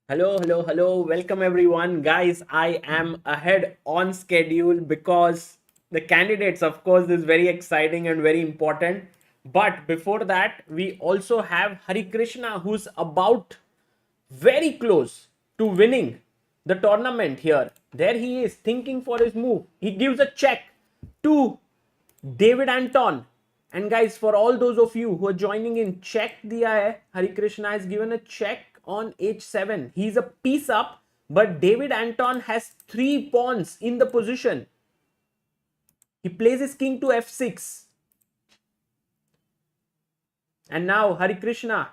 Hello, hello, hello. Welcome everyone. Guys, I am ahead on schedule because the candidates, of course, is very exciting and very important. But before that, we also have Hari Krishna, who's about very close to winning the tournament here. There he is thinking for his move. He gives a check to David Anton. And guys, for all those of you who are joining in, check the Hari Krishna has given a check on h7. He's a piece up, but David Anton has 3 pawns in the position. He plays his king to f6. And now Hari Krishna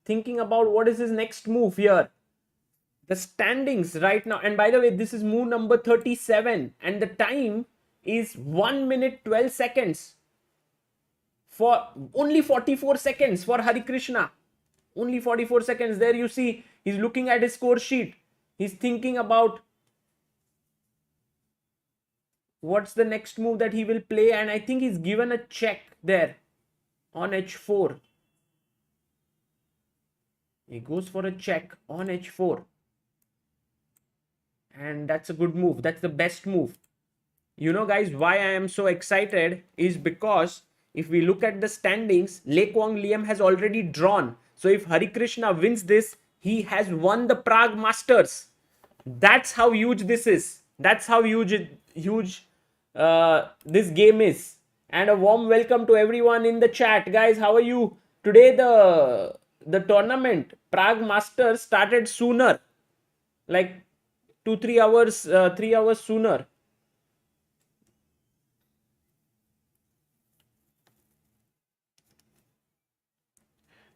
thinking about what is his next move here. The standings right now, and by the way, this is move number 37, and the time is 1 minute 12 seconds for only 44 seconds for Hari Krishna. Only 44 seconds. There you see, he's looking at his score sheet. He's thinking about what's the next move that he will play, and I think he's given a check there on h4. He goes for a check on h4. And that's a good move. That's the best move. You know, guys, why I am so excited is because if we look at the standings, Le Quang Liam has already drawn. So if Hari Krishna wins this, he has won the Prague Masters. That's how huge this is. That's how huge this game is. And a warm welcome to everyone in the chat. Guys, how are you? Today the tournament, Prague Masters, started sooner. Like 2-3 hours, 3 hours sooner.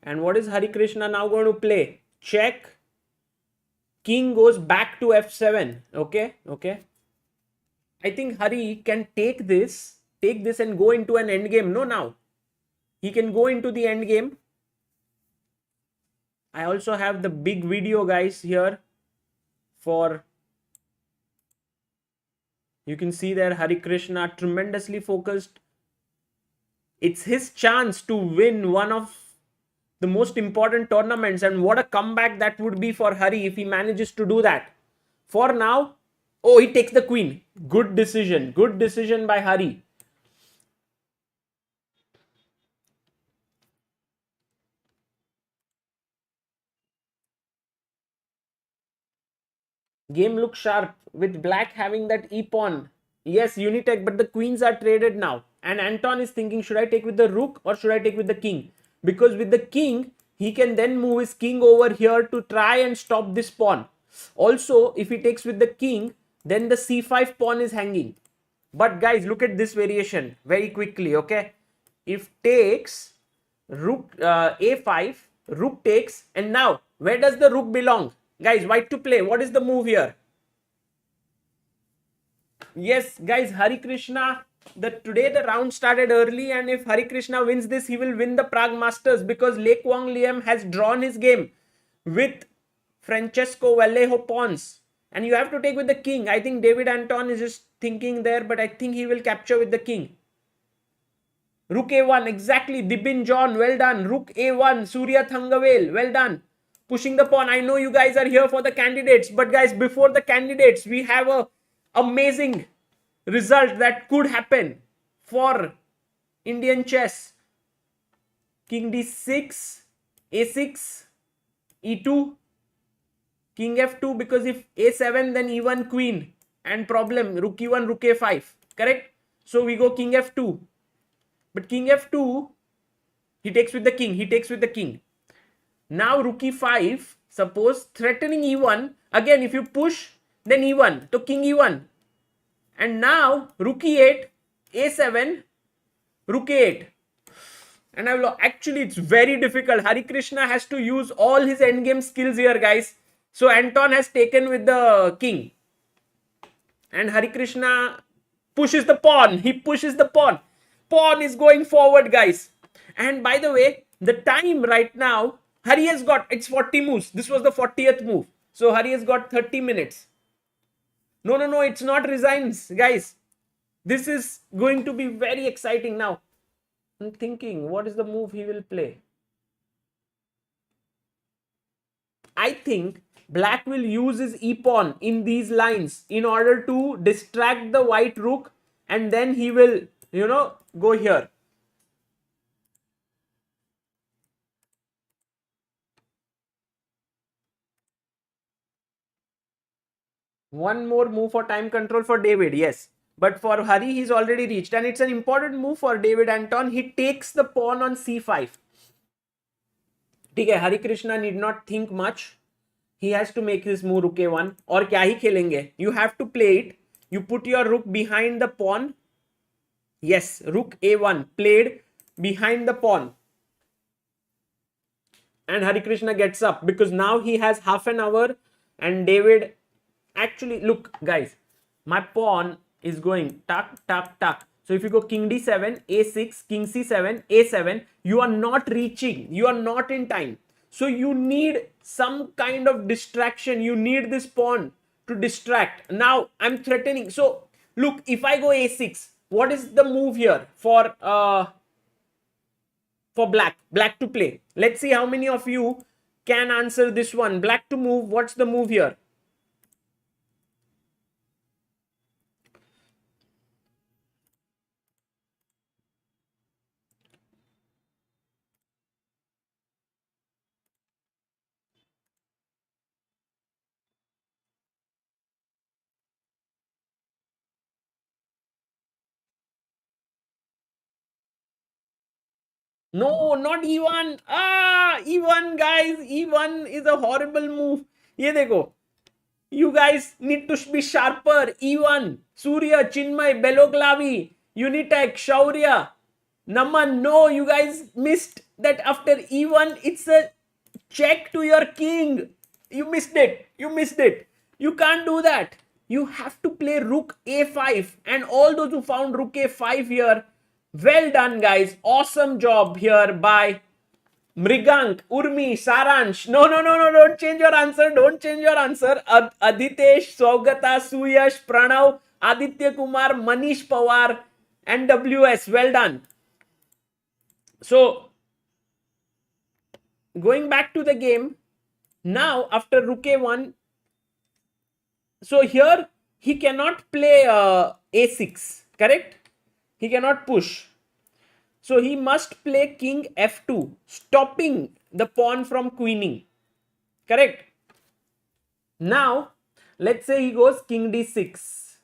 And what is Hari Krishna now going to play? Check. King goes back to f7. Okay. I think Hari can take this and go into an endgame. No, now. He can go into the endgame. I also have the big video, guys, here for... You can see there Hari Krishna tremendously focused. It's his chance to win one of the most important tournaments, and what a comeback that would be for Hari if he manages to do that. For now, oh, he takes the queen. Good decision by Hari. Game looks sharp with black having that e-pawn. Yes, unitech, but the queens are traded now. And Anton is thinking, should I take with the rook or should I take with the king? Because with the king, he can then move his king over here to try and stop this pawn. Also, if he takes with the king, then the c5 pawn is hanging. But guys, look at this variation very quickly, okay? If takes, rook a5, rook takes, and now, where does the rook belong? Guys, white to play. What is the move here? Yes, guys, Hari Krishna, today the round started early, and if Hari Krishna wins this, he will win the Prague Masters because Le Quang Liam has drawn his game with Francesco Vallejo pawns. And you have to take with the king. I think David Anton is just thinking there, but I think he will capture with the king. Rook a1, exactly. Dibin John, well done. Rook a1, Surya Thangavel, well done. Pushing the pawn. I know you guys are here for the candidates, but guys, before the candidates, we have a amazing result that could happen for Indian chess. King d6, a6, e2, king f2, because if a7 then e1 queen, and problem rook e1, rook a5, correct? So we go king f2, but king f2, he takes with the king. Now rook e5, suppose threatening e1, again if you push then e1, so king e1, and now rook e8, a7, rook a8, and actually it's very difficult. Hari Krishna has to use all his endgame skills here, guys. So Anton has taken with the king, and Hari Krishna pushes the pawn. He pushes the pawn. Pawn is going forward, guys. And by the way, the time right now, Hari has got, it's 40 moves. This was the 40th move. So Hari has got 30 minutes. No, it's not resigns, guys. This is going to be very exciting now. I'm thinking, what is the move he will play? I think black will use his e-pawn in these lines in order to distract the white rook, and then he will, go here. One more move for time control for David, yes. But for Hari, he's already reached. And it's an important move for David Anton. He takes the pawn on c5. ठीक है, Hari Krishna need not think much. He has to make this move rook a1. और क्या ही खेलेंगे? You have to play it. You put your rook behind the pawn. Yes, rook a1 played behind the pawn. And Hari Krishna gets up because now he has half an hour. And David, actually, look, guys, my pawn is going tuck, tuck, tuck. So if you go king d7, a6, king c7, a7, you are not reaching. You are not in time. So you need some kind of distraction. You need this pawn to distract. Now I'm threatening. So look, if I go a6, what is the move here for black to play? Let's see how many of you can answer this one. Black to move. What's the move here? No, not E1. E1, guys. E1 is a horrible move. Ye dekho. You guys need to be sharper. E1, Surya, Chinmay, Beloglavi, Unitech, Shaurya, Naman. No, you guys missed that after E1, it's a check to your king. You missed it. You missed it. You can't do that. You have to play rook a5. And all those who found rook a5 here, well done, guys. Awesome job here by Mrigank, Urmi, Saransh. No, don't change your answer. Don't change your answer. Aditesh, Saugata, Suyash, Pranav, Aditya Kumar, Manish Pawar, and WS. Well done. So, going back to the game, now after rook a1, so here he cannot play a6, correct? He cannot push. So he must play king f2, stopping the pawn from queening. Correct? Now, let's say he goes king d6.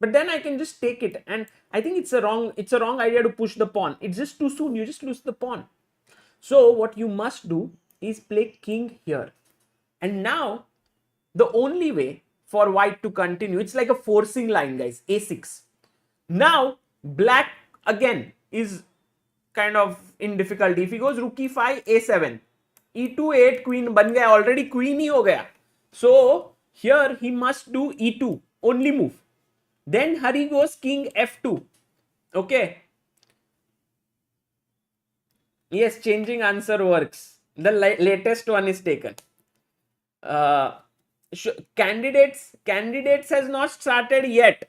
But then I can just take it. And I think it's a wrong idea to push the pawn. It's just too soon. You just lose the pawn. So what you must do is play king here. And now, the only way for white to continue, it's like a forcing line, guys. a6. Now, black again is kind of in difficulty. If he goes rook e5, a7, e2, 8, queen ban gaya, already queen hi ho gaya. So here he must do e2, only move. Then Hari goes king f2. Okay. Yes, changing answer works. The latest one is taken. Candidates has not started yet.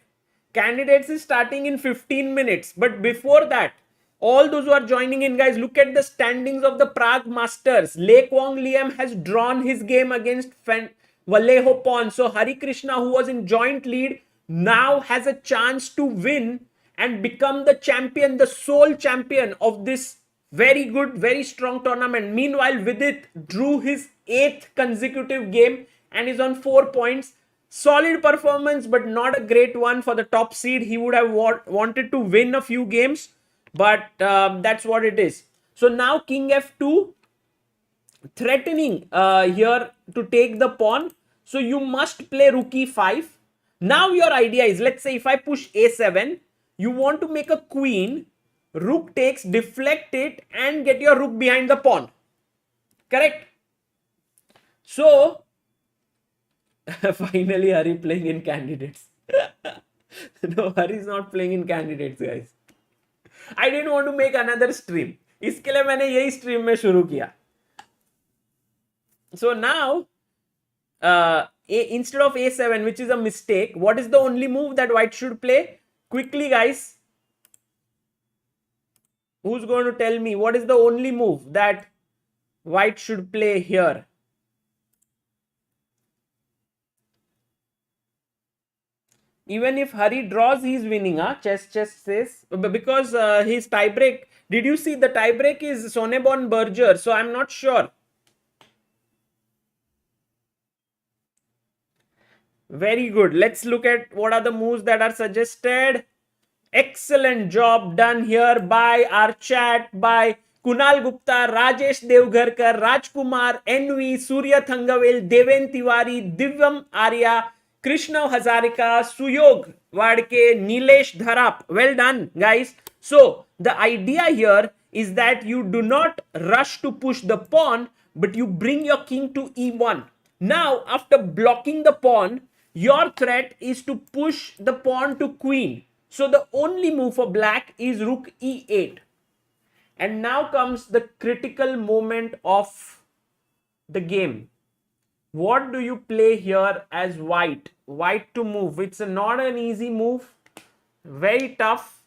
Candidates is starting in 15 minutes. But before that, all those who are joining in, guys, look at the standings of the Prague Masters. Lek Wong Liam has drawn his game against Vallejo Pon. So Hari Krishna, who was in joint lead, now has a chance to win and become the champion, the sole champion of this very good, very strong tournament. Meanwhile, Vidit drew his 8th consecutive game and is on 4 points. Solid performance, but not a great one for the top seed. He would have wanted to win a few games, but that's what it is. So now king f2, threatening here to take the pawn. So you must play rook e5. Now your idea is, let's say if I push a7, you want to make a queen, rook takes, deflect it, and get your rook behind the pawn. Correct? So, finally Hari playing in candidates. No, Hari is not playing in candidates, guys. I didn't want to make another stream. इसके लिए मैंने यही stream में शुरू किया. So now, instead of a7, which is a mistake, what is the only move that white should play? Quickly, guys. Who's going to tell me what is the only move that white should play here? Even if Hari draws, he's winning. Huh? Chess says. Because his tiebreak. Did you see the tiebreak is Sonebon Berger? So I'm not sure. Very good. Let's look at what are the moves that are suggested. Excellent job done here by our chat, by Kunal Gupta, Rajesh Devgarkar, Rajkumar, NV, Surya Thangavel, Deven Tiwari, Divyam Arya, Krishna Hazarika, Suyog Wadke, Nilesh Dharap. Well done, guys. So, the idea here is that you do not rush to push the pawn, but you bring your king to e1. Now, after blocking the pawn, your threat is to push the pawn to queen. So the only move for black is rook e8. And now comes the critical moment of the game. What do you play here as white? White to move. It's not an easy move. Very tough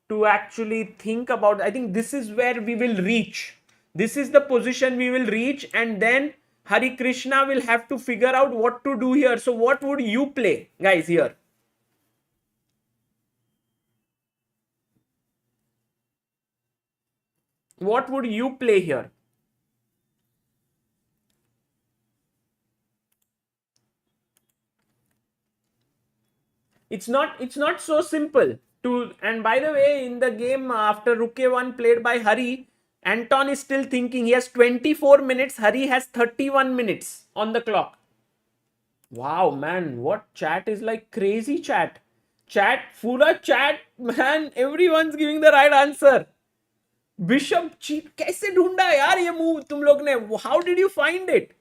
to actually think about. I think this is where we will reach. This is the position we will reach, and then Hari Krishna will have to figure out what to do here. So what would you play, guys, here? What would you play here? It's not so simple to. And by the way, in the game after rook a1 played by Hari, Anton is still thinking. He has 24 minutes. Hari has 31 minutes on the clock. Wow, man, what chat is like crazy chat. Chat, पूरा chat, man, everyone's giving the right answer. Bishop cheat, कैसे ढूंढा यार ये move तुम लोग ने? How did you find it?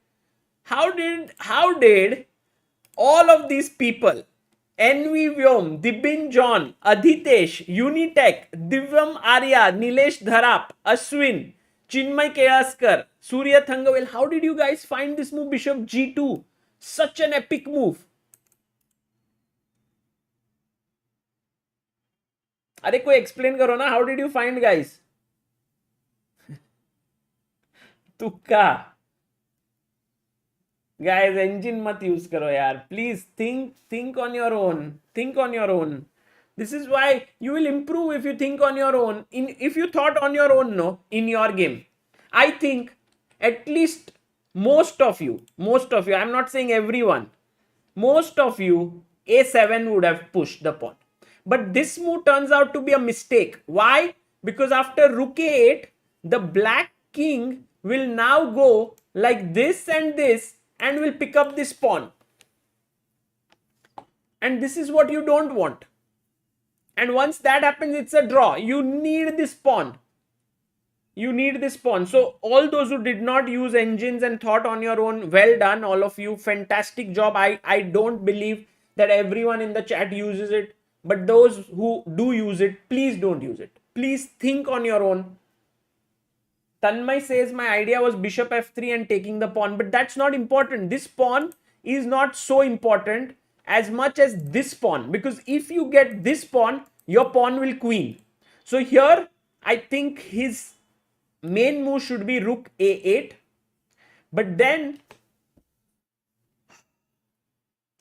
How did all of these people, NV Vyom, Dibin John, Adhitesh, Unitech, Divyam Arya, Nilesh Dharap, Ashwin, Chinmay Keaskar, Surya Thangavel, how did you guys find this move, Bishop G2? Such an epic move. अरे कोई explain करो ना, how did you find, guys? तुक्का. Guys, engine mat use karo yaar. Please think on your own. Think on your own. This is why you will improve if you think on your own. If you thought on your own, no, in your game. I think at least most of you, I'm not saying everyone, most of you, a7 would have pushed the pawn. But this move turns out to be a mistake. Why? Because after rook a8, the black king will now go like this and will pick up this pawn. And this is what you don't want. And once that happens, it's a draw. You need this pawn. You need this pawn. So all those who did not use engines and thought on your own, well done, all of you. Fantastic job. I don't believe that everyone in the chat uses it. But those who do use it, please don't use it. Please think on your own. Tanmay says my idea was bishop f3 and taking the pawn. But that's not important. This pawn is not so important as much as this pawn. Because if you get this pawn, your pawn will queen. So here, I think his main move should be rook a8. But then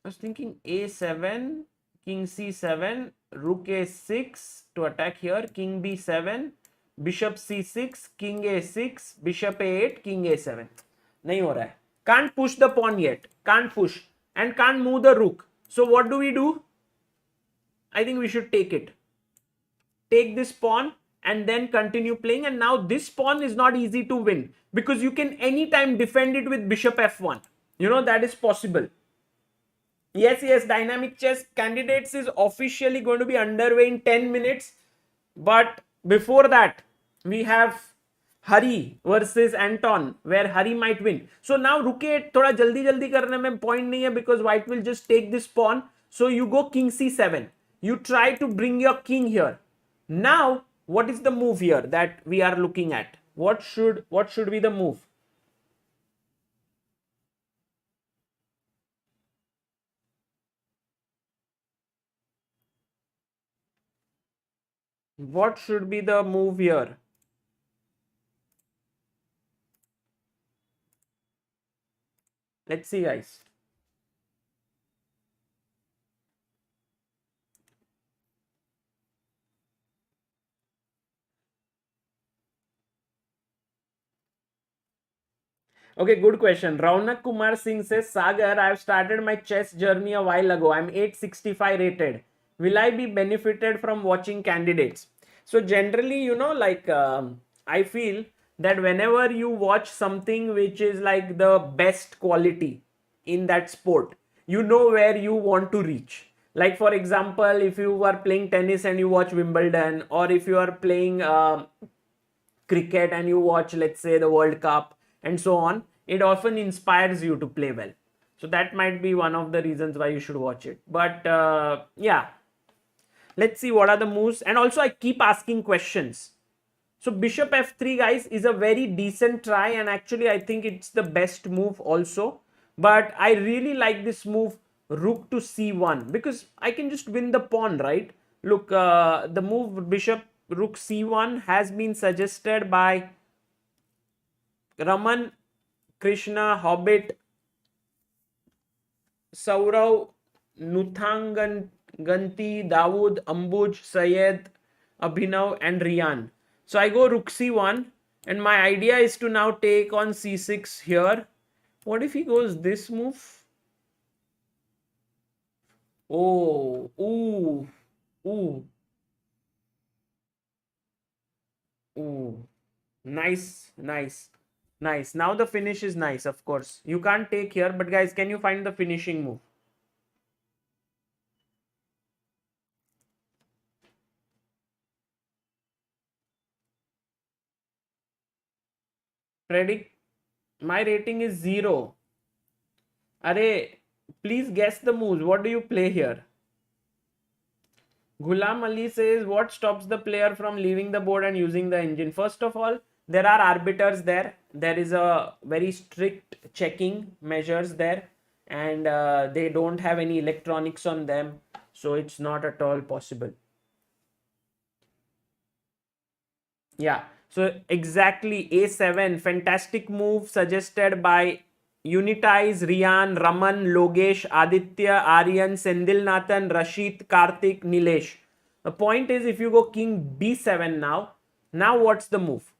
I was thinking a7, king c7, rook a6 to attack here, king b7, bishop c6, king a6, bishop a8, king a7. नहीं हो रहा है. Can't push the pawn yet. Can't push. And can't move the rook. So what do we do? I think we should take it. Take this pawn and then continue playing. And now this pawn is not easy to win because you can anytime defend it with bishop f1. You know, that is possible. Yes, Dynamic Chess Candidates is officially going to be underway in 10 minutes. But before that, we have Hari versus Anton, where Hari might win. So now rook a8 थोड़ा जल्दी करने में point नहीं है because white will just take this pawn. So you go king c7. You try to bring your king here. Now, what is the move here that we are looking at? What should be the move? What should be the move here? Let's see, guys. Okay, good question. Raunak Kumar Singh says, Sagar, I've started my chess journey a while ago. I'm 865 rated. Will I be benefited from watching candidates? So generally, I feel that whenever you watch something which is like the best quality in that sport, you know where you want to reach. Like for example, if you are playing tennis and you watch Wimbledon, or if you are playing cricket and you watch, let's say, the World Cup and so on, it often inspires you to play well. So that might be one of the reasons why you should watch it. But yeah, let's see what are the moves. And also I keep asking questions. So bishop f3, guys, is a very decent try, and actually I think it's the best move also. But I really like this move, rook to c1, because I can just win the pawn, right? Look, the move bishop rook c1 has been suggested by Raman, Krishna, Hobbit, Saurav, Nuthanganti, Dawood, Ambuj, Sayed, Abhinav, and Riyan. So I go rook c1, and my idea is to now take on c6 here. What if he goes this move? Oh, ooh, ooh, ooh. Nice, nice, nice. Now the finish is nice, of course. You can't take here, but guys, can you find the finishing move? Predict. My rating is 0. Array, please guess the moves. What do you play here? Ghulam Ali says, what stops the player from leaving the board and using the engine? First of all, there are arbiters there. There is a very strict checking measures there, and they don't have any electronics on them. So it's not at all possible. Yeah. So exactly A7, fantastic move suggested by Unitize, Riyan, Raman, Logesh, Aditya, Aryan, Sendil Nathan, Rashid, Karthik, Nilesh. The point is, if you go king B7 now what's the move?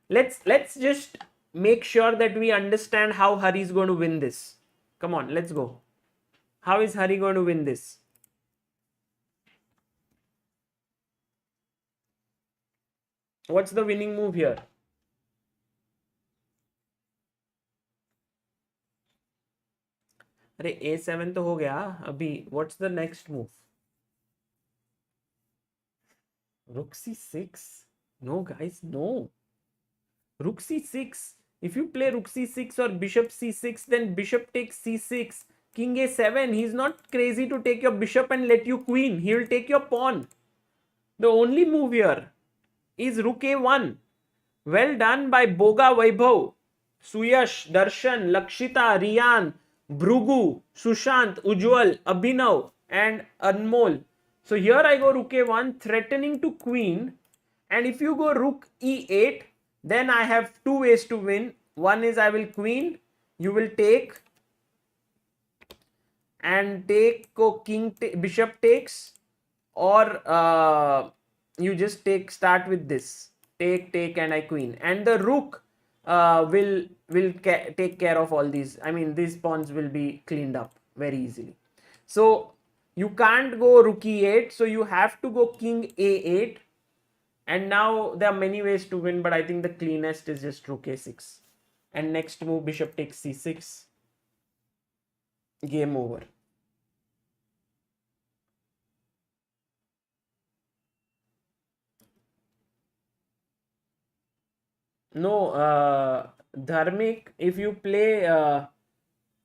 Let's just make sure that we understand how Hari is going to win this. Come on, let's go. How is Hari going to win this? What's the winning move here? अरे A7 तो हो गया अभी. What's the next move? Rook c6. No, guys, no. Rook c6. If you play rook c6 or bishop c6, then bishop takes c6. King a7. He's not crazy to take your bishop and let you queen. He will take your pawn. The only move here is rook a1. Well done by Boga Vaibhav, Suyash, Darshan, Lakshita, Riyan, Bhrugu, Sushant, Ujwal, Abhinav, and Anmol. So here I go rook a1, threatening to queen. And if you go rook e8, then I have two ways to win. One is I will queen, you will take, and take king, bishop takes, or you just start with this, take, and I queen, and the rook will take care of all these. I mean, these pawns will be cleaned up very easily. So you can't go rook e8, so you have to go king a8. And now there are many ways to win, but I think the cleanest is just rook a6. And next move, bishop takes c6. Game over. No, Dharmik, if you play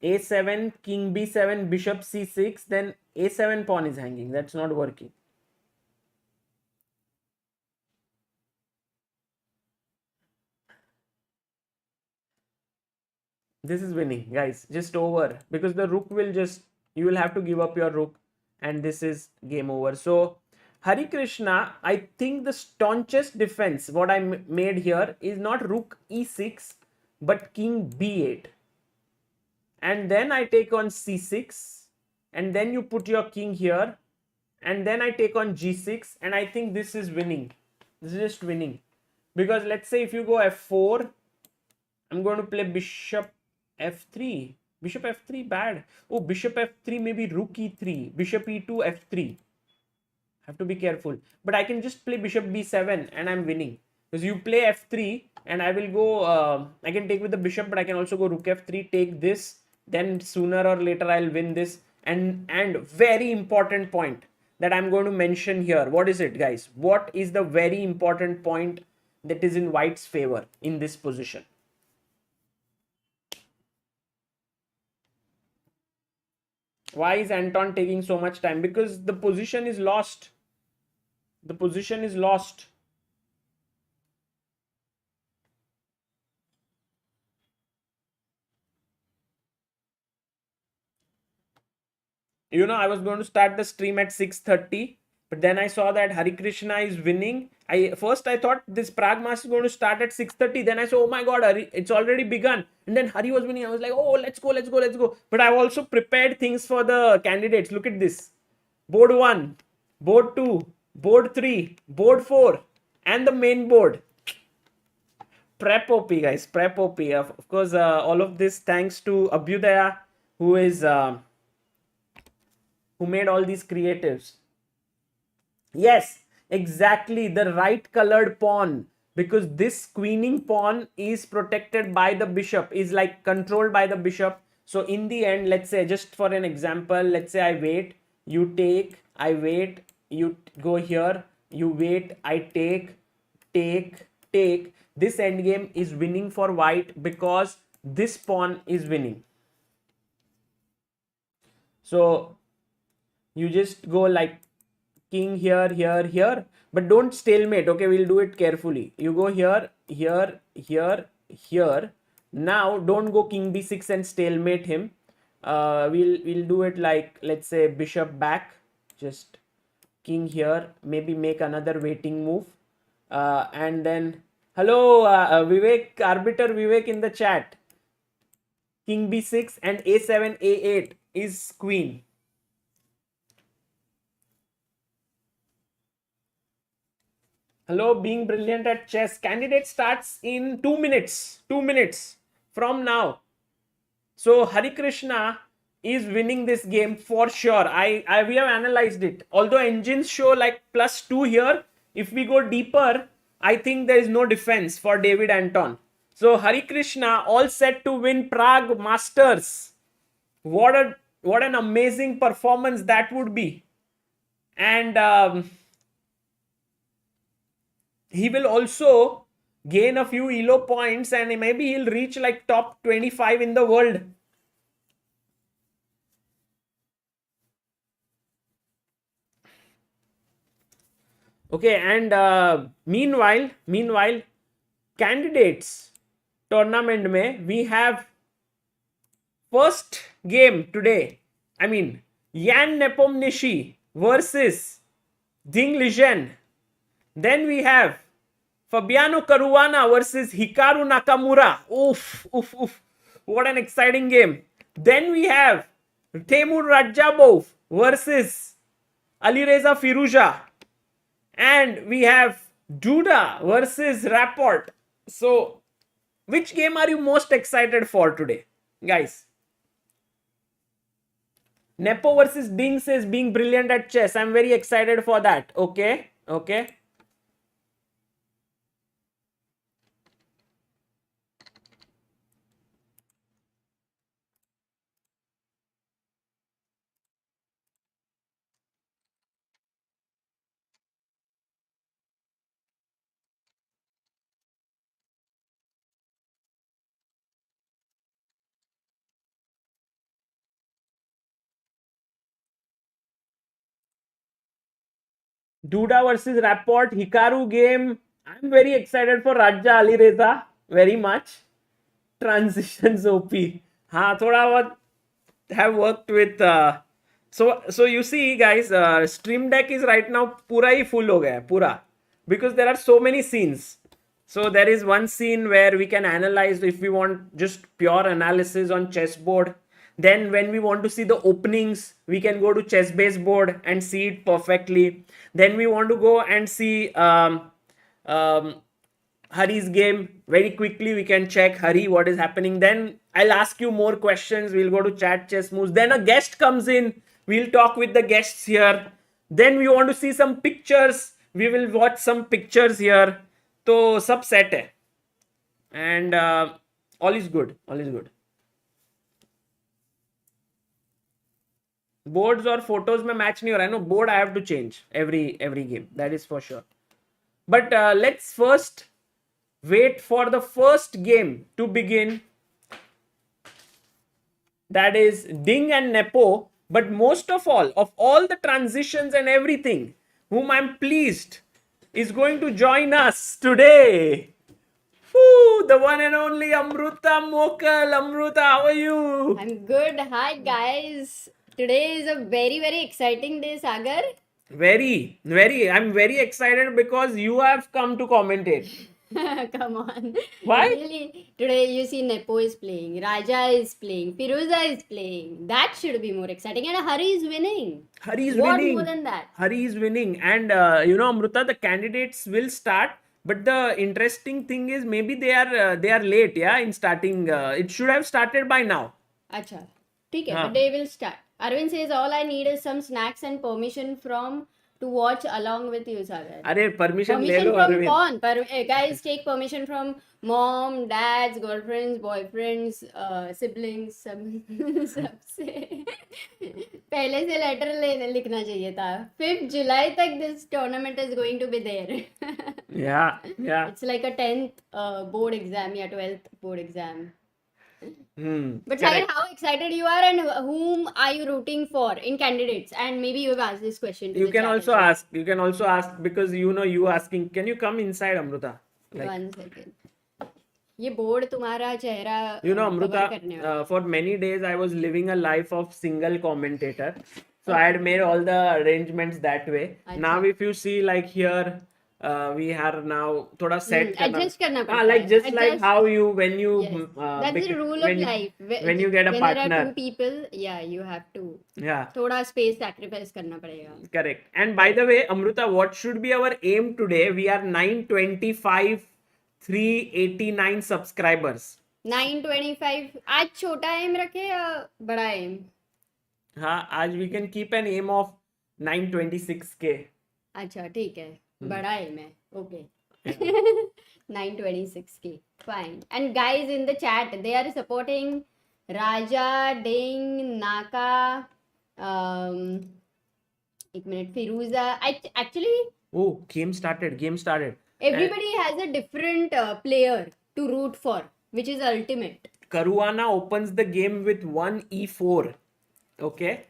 a7, king b7, bishop c6, then a7 pawn is hanging. That's not working. This is winning, guys. Just over, because the rook will just, you will have to give up your rook, and this is game over. So Hari Krishna, I think the staunchest defense what I made here is not rook e6 but king b8, and then I take on c6, and then you put your king here, and then I take on g6, and I think this is winning. This is just winning, because let's say if you go f4, I'm going to play bishop f3. Bishop f3 bad. Oh, bishop f3, maybe rook e3. Bishop e2 f3. Have to be careful. But I can just play bishop b7 and I'm winning. Because you play f3 and I will go, I can take with the bishop, but I can also go rook f3, take this. Then sooner or later I'll win this. And very important point that I'm going to mention here. What is it, guys? What is the very important point that is in white's favor in this position? Why is Anton taking so much time? Because the position is lost. The position is lost. You know, I was going to start the stream at 6:30, but then I saw that Hari Krishna is winning. I thought this Prague Master is going to start at 6:30. Then I saw, oh my God, Hari, it's already begun. And then Hari was winning. I was like, oh, let's go. But I've also prepared things for the candidates. Look at this. Board 1, board 2, board 3, board 4, and the main board. Prep OP, guys. Prep OP. Of course, all of this thanks to Abhyudaya, who made all these creatives. Yes, exactly, the right colored pawn, because this queening pawn is protected by the bishop, is like controlled by the bishop. So in the end, let's say, just for an example, let's say I wait, you take, I wait, you go here, you wait, I take. This endgame is winning for white because this pawn is winning. So you just go like king here, here, but don't stalemate. Okay, we'll do it carefully. You go here. Now don't go king b6 and stalemate him. We'll do it like, let's say, bishop back, just king here, maybe make another waiting move, and then hello, Vivek, arbiter Vivek in the chat. King b6 and a7 a8 is queen. Hello, being brilliant at chess. Candidate starts in 2 minutes. 2 minutes from now. So Hari Krishna is winning this game for sure. We have analyzed it. Although engines show like +2 here, if we go deeper, I think there is no defense for David Anton. So Hari Krishna all set to win Prague Masters. What an amazing performance that would be. And he will also gain a few ELO points and maybe he'll reach like top 25 in the world. Okay, and meanwhile, candidates tournament mein, we have first game today. I mean, Jan Nepomniachtchi versus Ding Lijen. Then we have Fabiano Caruana versus Hikaru Nakamura. Oof. What an exciting game. Then we have Temur Radjabov versus Alireza Firuja. And we have Duda versus Rapport. So, which game are you most excited for today, guys? Nepo versus Ding says being brilliant at chess. I'm very excited for that. Okay. Duda versus Rapport, Hikaru game. I'm very excited for Radja Alireza. Very much. Transitions OP. हाँ थोड़ा बहुत have worked with so you see guys, stream deck is right now पूरा ही full हो गया है पूरा, because there are so many scenes. So there is one scene where we can analyze if we want just pure analysis on chessboard. Then when we want to see the openings, we can go to chess-based board and see it perfectly. Then we want to go and see Hari's game very quickly. We can check Hari what is happening. Then I'll ask you more questions. We'll go to chat chess moves. Then a guest comes in. We'll talk with the guests here. Then we want to see some pictures. We will watch some pictures here. So sab set hai. And all is good. All is good. Boards और photos में match नहीं हो रहा है. No, board I have to change every game. That is for sure. But let's first wait for the first game to begin. That is Ding and Nepo. But most of all the transitions and everything, whom I'm pleased is going to join us today. Woo, the one and only Amruta Mokal. Amruta, how are you? I'm good. Hi, guys. Today is a very, very exciting day, Sagar. Very. I'm very excited because you have come to commentate. Come on. Why? Really, today you see Nepo is playing, Radja is playing, Firuja is playing. That should be more exciting. And Hari is winning. Hari is What winning. more than that? Hari is winning. And Amruta, the candidates will start. But the interesting thing is maybe they are late, yeah, in starting. It should have started by now. Acha. ठीक है, हाँ. but they will start. Arvind says all I need is some snacks and permission from to watch along with you, Sagar. अरे permission ले Permission low from Arvind. कौन? Guys, take permission from mom, dads, girlfriends, boyfriends, siblings, सबसे. पहले से letter लिखना चाहिए था. 5th July तक this tournament is going to be there. Yeah. It's like a 10th board exam, yeah, 12th board exam. But Sagar, how excited you are and whom are you rooting for in candidates? And maybe you've asked this question to You the can chat also as well. ask. You can also ask because you asking. Can you come inside, Amruta? Like, 1 second. ये board तुम्हारा चेहरा Amruta, cover करने वाला. for many days I was living a life of single commentator. So I had made all the arrangements that way. Now if you see like here, we are now thoda set Adjust करना पड़ता like है. just like Adjust. how you when you Yes. That's the rule of when you- life. when you get a when there partner. are 2 people, yeah, you have to Yeah, थोड़ा space sacrifice करना पड़ेगा. correct. And by the way, Amruta, what should be our aim today? We are 925 389 subscribers. 925 आज छोटा M रखे या बड़ा M? हाँ, आज we can keep an aim of 926k. अच्छा ठीक है, बड़ा एम है. Okay. 926k. Fine. And guys in the chat, they are supporting Radja, Ding, Naka, एक minute, Firuja. Actually, Oh, game started. everybody has a different player to root for, which is ultimate. Karuwana opens the game with 1 e4. Okay.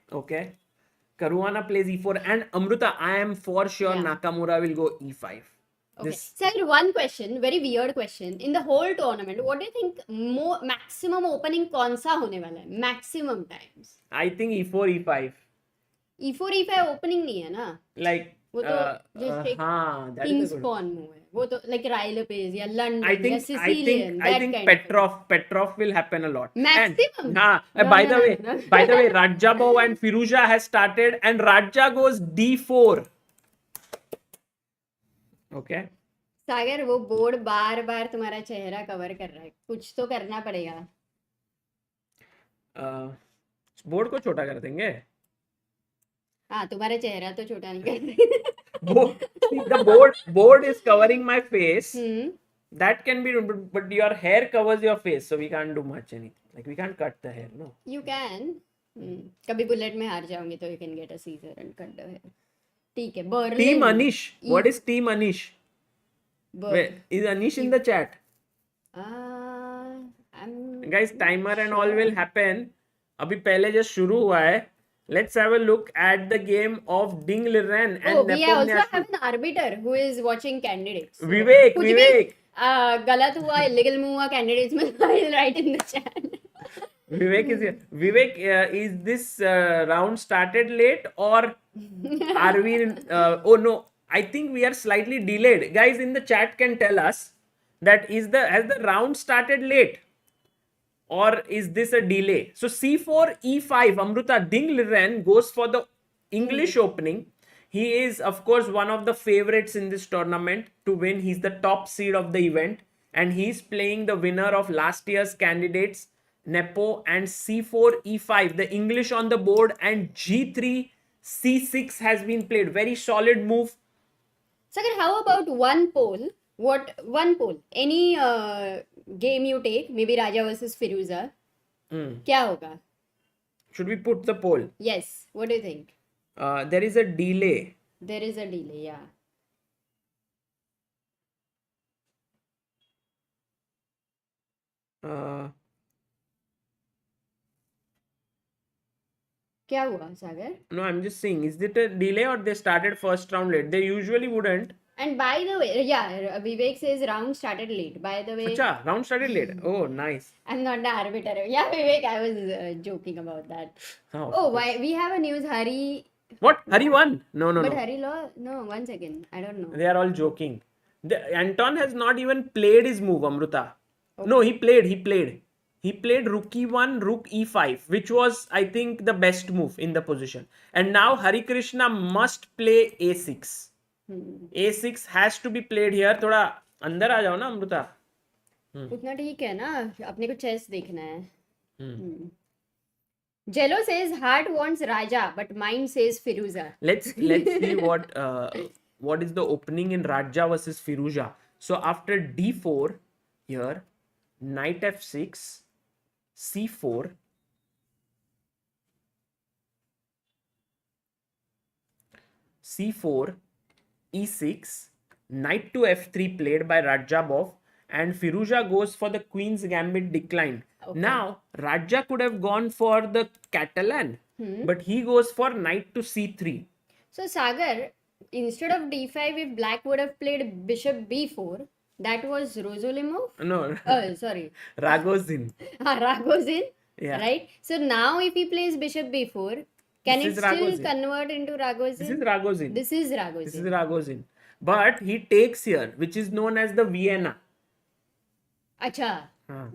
Karuwana plays e4 and Amruta, I am for sure Yeah. Nakamura will go e5. Okay. This Sir, one question, very weird question. In the whole tournament, what do you think maximum opening कौन सा होने वाला है? Maximum times. I think e4 e5. E4 E5 opening नहीं है ना? Like वो तो just एक हाँ, that king is a good. spawn move है. वो तो like Lopez या London I या think Sicilian, that kind Petrov will happen a lot. Maximum? And, हाँ, No, by no, the no, way, no. by the way, Radja and Firuja has started and Radja goes d4. Okay. सागर वो board बार बार तुम्हारा चेहरा cover कर रहा है. कुछ तो करना पड़ेगा. बोर्ड को छोटा कर देंगे. हाँ, तुम्हारा चेहरा तो छोटा नहीं कर. The board is covering my face. Hmm. That can be, but your hair covers your face, so we can't do much anything. Like we can't cut the hair, no. You can. कभी bullet में हार जाओगे तो you can get a Caesar and cut the hair. ठीक है. Berlin. Team Anish. What is Team Anish? Wait, is Anish in the chat? Guys, timer and all will happen. अभी पहले just शुरू हुआ है. Let's have a look at the game of Ding Liren and Oh, we also Nepomniachtchi. have an arbiter who is watching candidates. So Vivek, कुछ Vivek. भी गलत हुआ, illegal move हुआ candidates में, I'll write in the chat. Vivek is here. Vivek, is this round started late or are we? Oh no, I think we are slightly delayed. Guys in the chat can tell us that has the round started late or is this a delay? So c4 e5, Amruta, Ding Liren goes for the English opening. He is, of course, one of the favorites in this tournament to win. He's the top seed of the event, and he's playing the winner of last year's candidates, Nepo, and c4 e5, the English on the board, and g3 c6 has been played. Very solid move. Sagar, how about one poll? What one poll? Any game you take, maybe Radja versus Firuja, क्या होगा? Should we put the poll? Yes. What do you think? There is a delay. There is a delay, yeah. क्या हुआ, Sagar? No, I'm just saying, is it a delay or they started first round late? They usually wouldn't. And by the way, yeah, Vivek says round started late. By the way, Acha, round started late. Oh, nice. I'm not the arbiter. Yeah, Vivek, I was joking about that. Oh, why? We have a news. Hari. What? Hari won? No. But Hari Law? No, 1 second. I don't know. They are all joking. Anton has not even played his move, Amruta. Okay. No, he played. He played rook e1, rook e5, which was, I think, the best move in the position. And now Hari Krishna must play a6. a6 has to be played here. थोड़ा अंदर आ जाओ ना अमृता. उतना ठीक है ना, अपने को चेस देखना है. Jello says heart wants Raja, but mind says Firuja. Let's see what is the opening in Radja versus Firuja. So after d4 here, knight f6, c4, c4, e6, knight to f3 played by Radja, and Firuja goes for the queen's gambit declined. Okay. Now, Radja could have gone for the Catalan, but he goes for knight to c3. So, Sagar, instead of d5, if black would have played bishop b4, that was Rosolimov? No. Sorry. Ragozin. Ragozin? Yeah. Right? So, now if he plays bishop b4, can it still convert into Ragozin? This is Ragozin. This is Ragozin. This is Ragozin. But he takes here, which is known as the Vienna. Acha.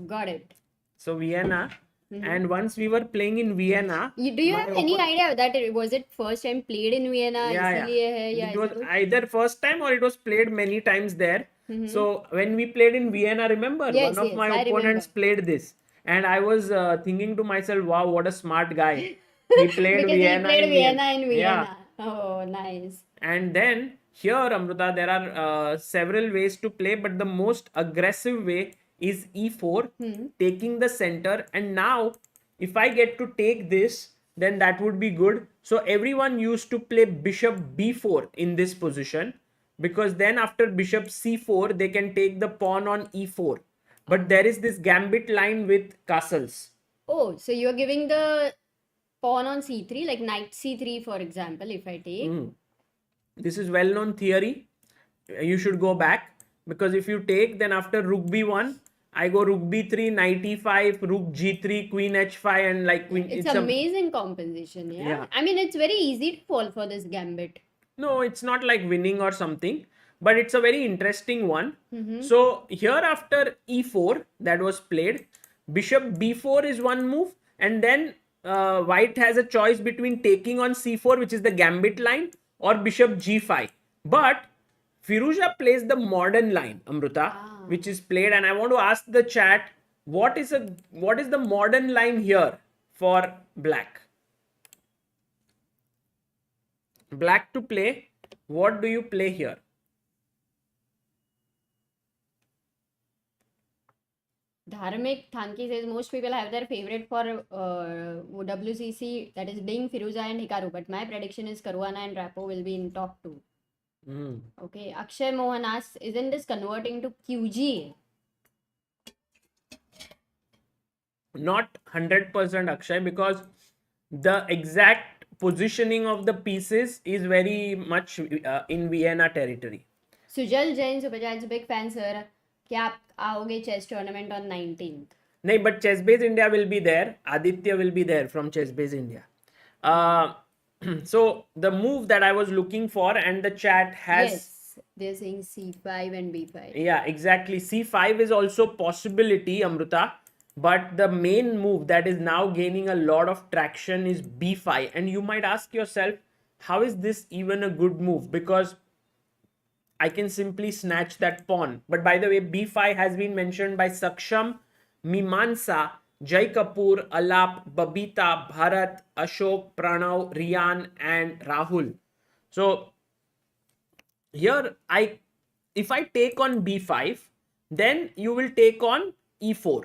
Got it. So Vienna. And once we were playing in Vienna. Do you have any idea that was it first time played in Vienna? Yeah. It was either first time or it was played many times there. So when we played in Vienna, remember? Yes, one of my opponents played this. And I was thinking to myself, wow, what a smart guy. He played Vienna in Vienna. Yeah. Oh, nice. And then here, Amruta, there are several ways to play, but the most aggressive way is e4, taking the center. And now, if I get to take this, then that would be good. So everyone used to play bishop b4 in this position, because then after bishop c4, they can take the pawn on e4. But there is this gambit line with castles. Oh, so you're giving the pawn on c3, like knight c3, for example, if I take. This is well-known theory. You should go back, because if you take, then after rook b1, I go rook b3, knight e5, rook g3, queen h5, and like queen. It's amazing compensation, yeah. I mean, it's very easy to fall for this gambit. No, it's not like winning or something, but it's a very interesting one. So here after e4 that was played, bishop b4 is one move, and then white has a choice between taking on c4, which is the gambit line, or bishop g5. But Firuja plays the modern line, Amruta, which is played, and I want to ask the chat, what is the modern line here for black? Black to play, what do you play here? Dharmik Thanki says most people have their favorite for WCC, that is Ding, Firuja and Hikaru, but my prediction is Karuwana and Rapport will be in top 2. Okay, Akshay Mohan asks, isn't this converting to QG? Not 100% Akshay, because the exact positioning of the pieces is very much in Vienna territory. Sujal Jain Superchat's big fan, sir. क्या आप आओगे chess tournament on 19th? नहीं, but Chessbase India will be there. Aditya will be there from Chessbase India. So the move that I was looking for, and the chat has... Yes, they're saying c5 and b5. Yeah, exactly. c5 is also possibility, Amruta. But the main move that is now gaining a lot of traction is b5. And you might ask yourself, how is this even a good move? Because I can simply snatch that pawn. But by the way, b5 has been mentioned by Saksham, Mimansa, Jai Kapoor, Alap, Babita, Bharat, Ashok, Pranav, Riyan, and Rahul. So here if I take on b5, then you will take on e4.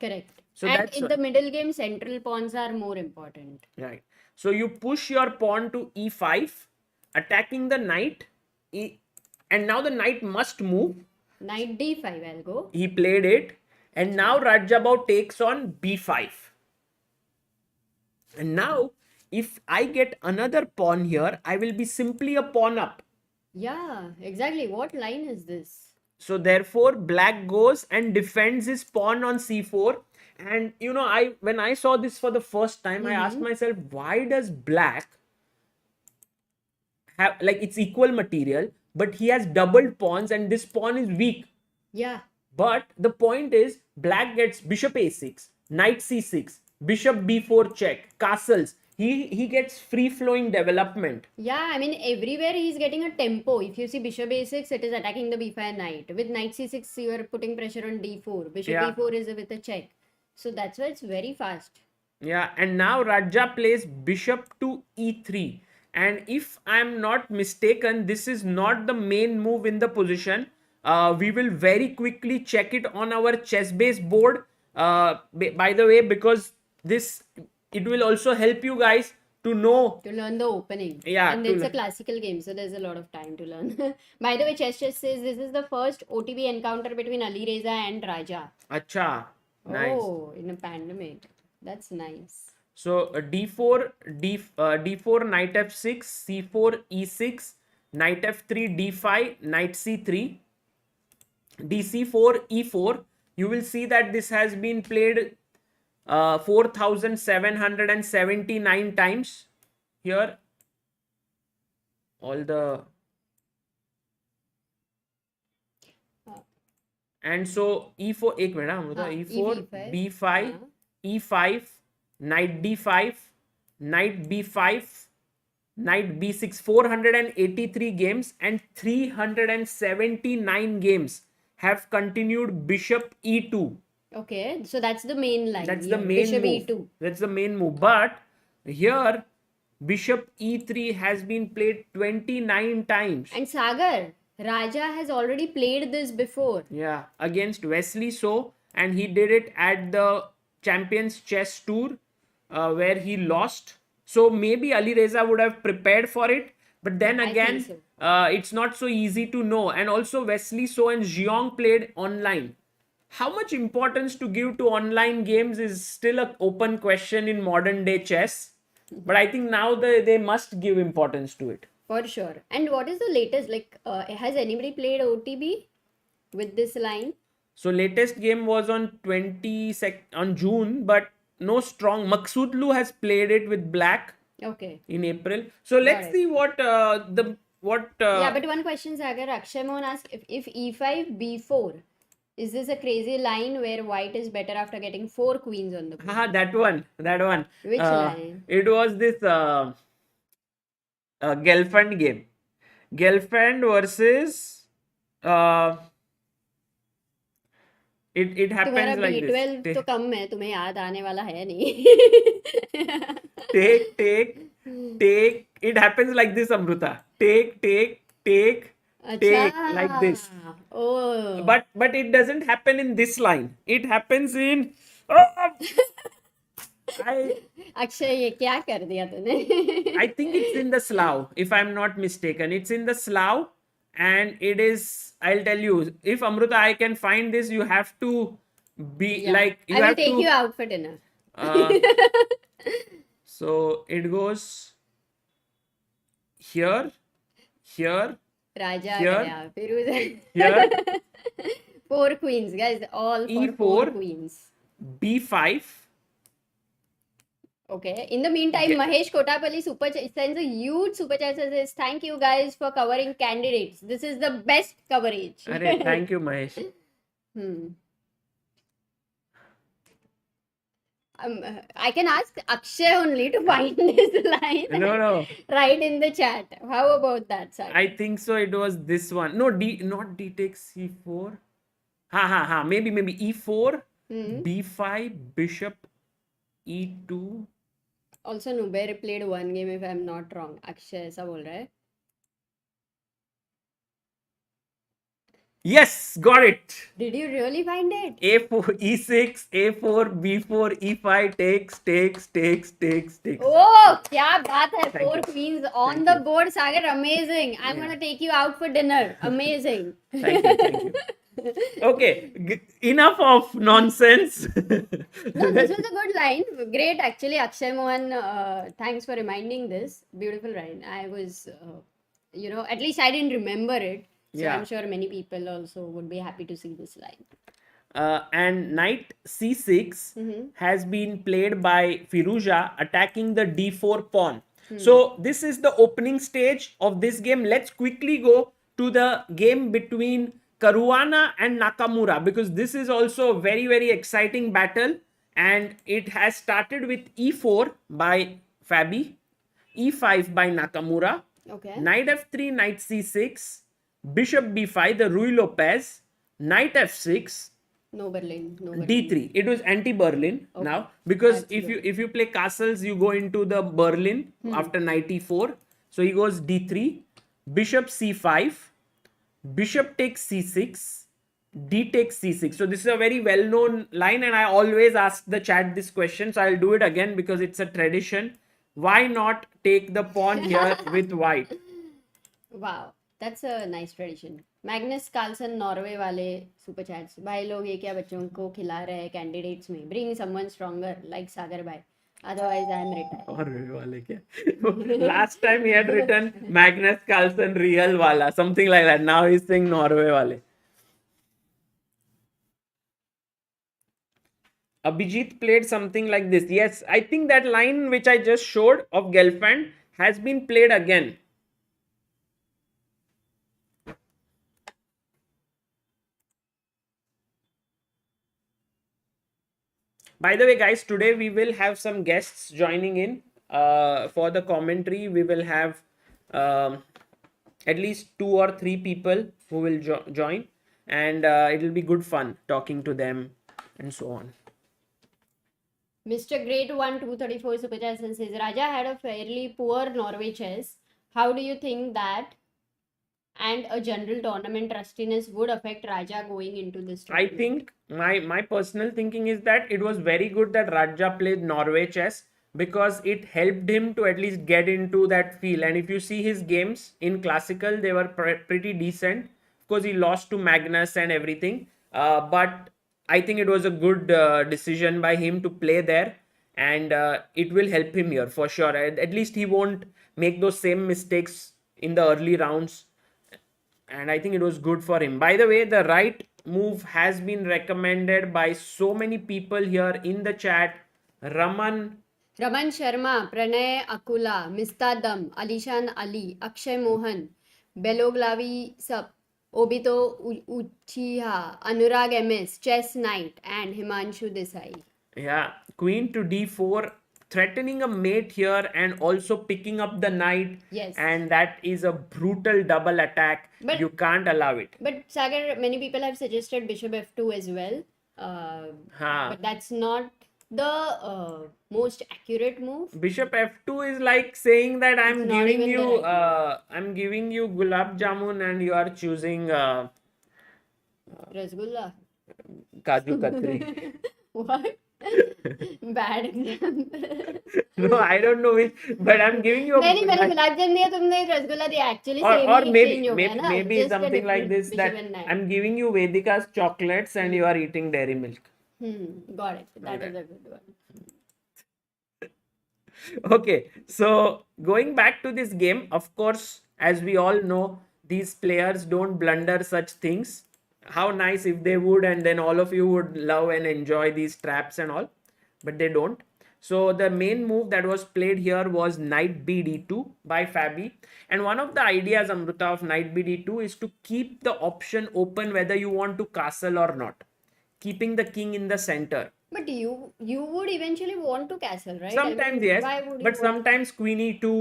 Correct. So And that's in the middle game, central pawns are more important. right. So you push your pawn to e5, attacking the knight, and now the knight must move. Knight d5, I'll go. He played it, and now Radja takes on b5. And now, if I get another pawn here, I will be simply a pawn up. Yeah, exactly. What line is this? So therefore, black goes and defends his pawn on c4. And you know, when I saw this for the first time, I asked myself, why does black have, like, it's equal material, but he has doubled pawns and this pawn is weak. Yeah. But the point is, black gets bishop a6, knight c6, bishop b4 check, castles. He gets free flowing development. Yeah, I mean, everywhere he's getting a tempo. If you see bishop a6, it is attacking the b5 knight. With knight c6, you are putting pressure on d4. Bishop e4 is with a check. So that's why it's very fast. Yeah, and now Radja plays bishop to e3. And if I'm not mistaken, this is not the main move in the position. We will very quickly check it on our chess base board. By the way, because it will also help you guys to know. To learn the opening. Yeah. And it's a classical game, so there's a lot of time to learn. By the way, Chess says this is the first OTB encounter between Ali Reza and Radja. Acha. Nice. Oh, in a pandemic. That's nice. So d4, d4, knight f6, c4, e6, knight f3, d5, knight c3, dc4, e4. You will see that this has been played 4,779 times. Here, all the... And so e4, एक minute Amruta, e4, b5, e5, knight d5, knight b5, knight b6, 483 games and 379 games have continued bishop e2. Okay, so that's the main line. That's the main bishop move. e2. That's the main move. But here, bishop e3 has been played 29 times. And Sagar, Radja has already played this before. Yeah, against Wesley So, and he did it at the Champions Chess Tour where he lost. So maybe Ali Reza would have prepared for it, but then again, it's not so easy to know. And also Wesley So and Jeong played online. How much importance to give to online games is still an open question in modern day chess. But I think now they must give importance to it. For sure. And what is the latest? Like, has anybody played OTB with this line? So latest game was on on June, but no strong. Maksudlu has played it with black. Okay. In April. So let's see what yeah, but one question, Sagar. Akshay Mohan asked if e5 b4. Is this a crazy line where white is better after getting 4 queens on the board? That one. Which line? It was this Gelfand game. Gelfand versus it happens like this. B12 तो कम है, तुम्हें याद आने वाला है नहीं. take. It happens like this, Amruta. Take, like this. Oh. But it doesn't happen in this line. It happens in... Akshay, ये क्या कर दिया तूने? I think it's in the Slav, if I'm not mistaken. It's in the Slav, and it is... I'll tell you, if Amruta, I can find this, you have to be like... I will take you out for dinner. So it goes here. Radja here, Firuja. Here. 4 queens, guys. All for E4, 4 queens. B5. Okay. In the meantime, Mahesh Kotapalli sends a huge super chat. Says, thank you guys for covering candidates. This is the best coverage. Thank you, Mahesh. I can ask Akshay only to find this line. No. Right in the chat. How about that, Sagar? I think so. It was this one. No, not D takes C4. Maybe E4, B5, Bishop, E2. Also, Nubair played one game if I'm not wrong. Akshay ऐसा बोल रहा है. Yes, got it. Did you really find it? A4, E6, A4, B4, E5, takes. Oh, क्या बात है. Thank 4 you. queens on Thank the you. board, Sagar. Amazing. I'm gonna take you out for dinner. Amazing. Thank you. Okay, enough of nonsense. No, this was a good line. Great, actually, Akshay Mohan. Thanks for reminding this. Beautiful line. I was, at least I didn't remember it. So Yeah. I'm sure many people also would be happy to see this line. And knight C6 has been played by Firuja, attacking the D4 pawn. So this is the opening stage of this game. Let's quickly go to the game between Karuwana and Nakamura, because this is also a very, very exciting battle. And it has started with E4 by FIDE, E5 by Nakamura, Okay. knight F3, knight C6, Bishop B5, the Rui Lopez, knight F6, No Berlin. D3. It was anti-Berlin now, because if you play castles, you go into the Berlin after knight E4. So he goes D3, Bishop C5, Bishop takes C6, D takes C6. So this is a very well-known line, and I always ask the chat this question, so I'll do it again because it's a tradition. Why not take the pawn here with white? Wow, that's a nice tradition. Magnus Carlsen Norway वाले super chats. भाई लोग ये क्या बच्चों को खिला रहे हैं कैंडिडेट्स में. ब्रिंग समवन स्ट्रॉन्गर लाइक सागर भाई, otherwise I am retired. Norway वाले क्या? Last time he had written Magnus Carlsen real wala, something like that. Now he's saying Norway wale. Abhijit played something like this. Yes, I think that line which I just showed of Gelfand has been played again. By the way, guys, today we will have some guests joining in for the commentary. We will have at least 2 or 3 people who will join, and it will be good fun talking to them and so on. Mr. Great 1234 super chats and says Radja had a fairly poor Norway chess. How do you think that and a general tournament rustiness would affect Radja going into this I tournament? think my personal thinking is that it was very good that Radja played Norway chess, because it helped him to at least get into that feel. And if you see his games in classical, they were pretty decent. Of course, he lost to Magnus and everything, but I think it was a good decision by him to play there, and it will help him here for sure. At least he won't make those same mistakes in the early rounds, and I think it was good for him. By the way, the right move has been recommended by so many people here in the chat. Raman Sharma, Pranay Akula, Mistadam, Alishan Ali, Akshay Mohan, Beloglavi Sap, Obito Uchiha, Anurag MS, Chess Knight, and Himanshu Desai. Yeah, queen to d4, threatening a mate here and also picking up the knight. Yes. And that is a brutal double attack. But you can't allow it. But Sagar, many people have suggested Bishop F2 as well. But that's not the most accurate move. Bishop F2 is like saying that I'm It's not giving even the you right I'm giving you gulab jamun and you are choosing Rasgulla. Kaju Katri. What? Bad example. No, I don't know which, but I'm giving you नहीं मैंने गुलाब जामुन दिया, तुमने रसगुल्ला दिया. Actually same or he maybe exchange हो गया ना. maybe Just a something like different this, that Bishop and Knight. I'm giving you Vedika's chocolates and you are eating dairy milk. Got it. That is a good one. Okay, so going back to this game, of course, as we all know, these players don't blunder such things. How nice if they would, and then all of you would love and enjoy these traps and all, but they don't. So the main move that was played here was knight bd2 by FIDE. And one of the ideas, Amruta, of knight bd2 is to keep the option open whether you want to castle or not, keeping the king in the center. But you would eventually want to castle, right? Sometimes yes, why would you but want sometimes queen e2,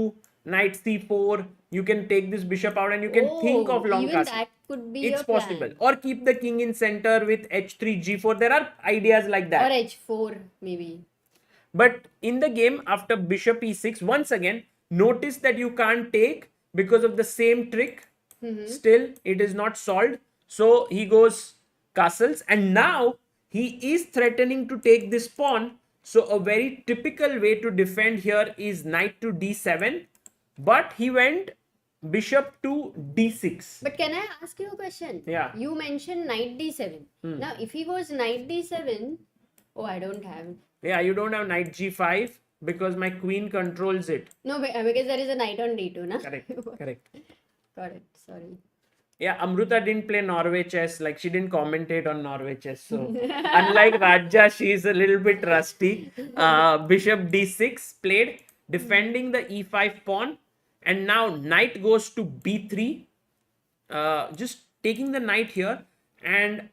knight c4, you can take this bishop out and you can think of long even castle. that could be It's a possible. plan. Or keep the king in center with h3, g4. There are ideas like Or that. h4 maybe. But in the game, after bishop e6, once again, notice that you can't take because of the same trick. Still, it is not solved. So he goes castles. And now he is threatening to take this pawn. So a very typical way to defend here is knight to d7. But he went bishop to d6. But can I ask you a question? Yeah. You mentioned knight d7. Now, if he goes knight d7, oh, I don't have. Yeah, you don't have knight g5 because my queen controls it. No, because there is a knight on d2, na? Correct, correct. Got it. Sorry. Yeah, Amruta didn't play Norway chess. Like, she didn't commentate on Norway chess. So, unlike Radja, she's a little bit rusty. Bishop d6 played, defending the e5 pawn. And now knight goes to b3. Just taking the knight here. And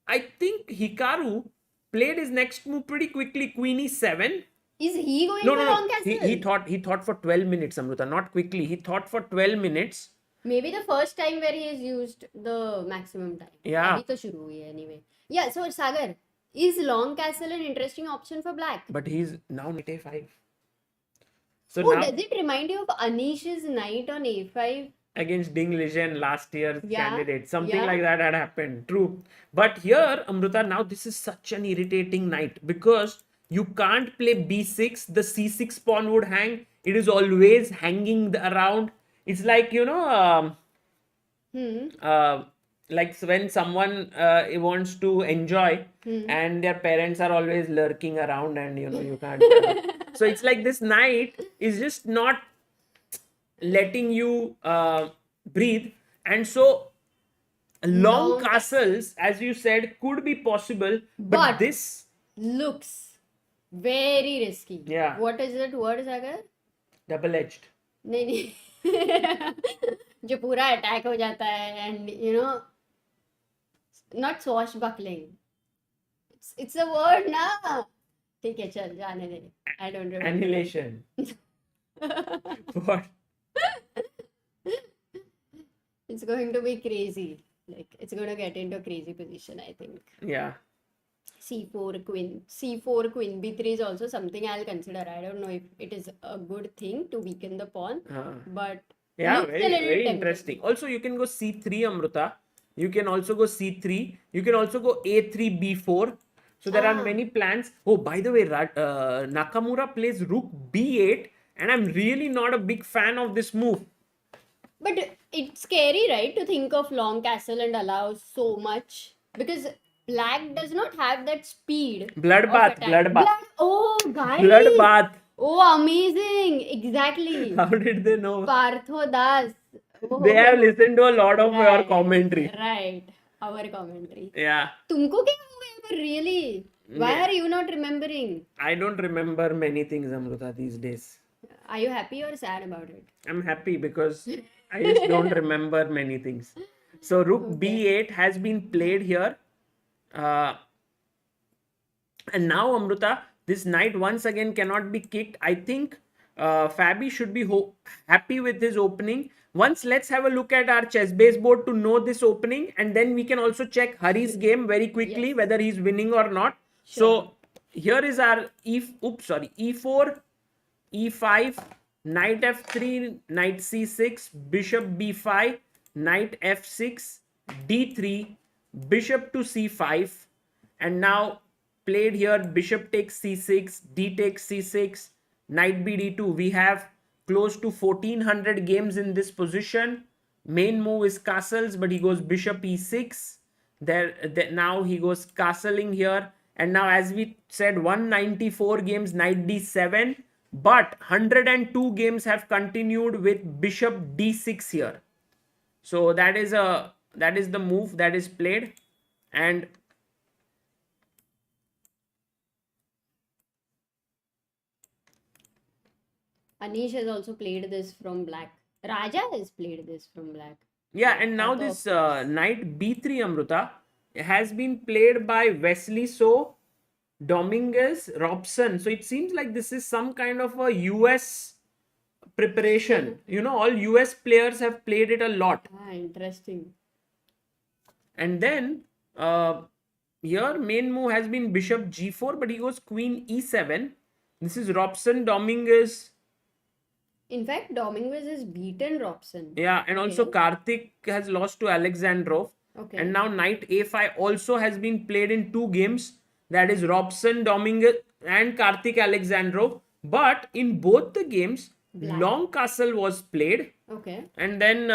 I think Hikaru played his next move pretty quickly. Queen e7. Is he going No, for no, long no. castle? He thought for 12 minutes, Amruta. Not quickly. He thought for 12 minutes. Maybe the first time where he has used the maximum time. Yeah. अभी तो शुरू हुई है anyway. Yeah, so Sagar, is long castle an interesting option for black? But he's now knight a5. So Oh, now does it remind you of Anish's knight on a5? against Ding Lijian last year's Yeah, candidate. Something yeah. like that had happened. True. But here, Amruta, now this is such an irritating knight because you can't play b6. The c6 pawn would hang. It is always hanging around. It's like, like when someone wants to enjoy and their parents are always lurking around and you can't. So it's like this knight is just not letting you breathe. And so long castles, as you said, could be possible. But this looks very risky. Yeah. What is that word, Sagar? double-edged. नहीं जो पूरा attack हो जाता है and not swashbuckling. It's a word ना. ठीक है चल जाने दे. I don't remember. Annihilation. What? It's going to be crazy. Like it's going to get into a crazy position, I think. Yeah. C4 queen b3 is also something I'll consider. I don't know if it is a good thing to weaken the pawn, but yeah, looks a very, little very tempting. interesting. Also, you can go c3, Amruta. You can also go c3. You can also go a3, b4. So there are many plans. Oh, by the way, Nakamura plays rook b8, and I'm really not a big fan of this move. But it's scary, right, to think of long castle and allow so much because black does not have that speed. Bloodbath. Oh, guys. Bloodbath. Oh, amazing. Exactly. How did they know? Partho Das. Oh, They have listened to a lot of your right, commentary. Right. Our commentary. Yeah. तुमको क्या हो गया पर really? Why are you not remembering? I don't remember many things, Amruta, these days. Are you happy or sad about it? I'm happy because I just don't remember many things. So rook b8 has been played here. And now, Amruta, this knight once again cannot be kicked. I think Fabi should be happy with his opening. Once, let's have a look at our chess base board to know this opening. And then we can also check Hari's game very quickly, whether he's winning or not. Sure. So here is our e4, e5, knight f3, knight c6, bishop b5, knight f6, d3, bishop to c5, and now played here bishop takes c6, d takes c6, knight b d2. We have close to 1400 games in this position. Main move is castles, but he goes bishop e6. Now he goes castling here. And now, as we said, 194 games, knight d7. But 102 games have continued with bishop d6 here. So that is the move that is played. And Anish has also played this from black. Raja has played this from black. yeah, and now this knight b3, Amruta, has been played by Wesley So Dominguez, Robson. So it seems like this is some kind of a US preparation. All US players have played it a lot. Interesting. And then here main move has been bishop g4, but he goes queen e7. This is Robson, Dominguez. In fact, Dominguez has beaten Robson. Yeah, and also Karthik has lost to Alexandrov. Okay. And now knight a5 also has been played in 2 games. That is Robson, Dominguez and Karthik Alexandrov. But in both the games, long castle was played. Okay. And then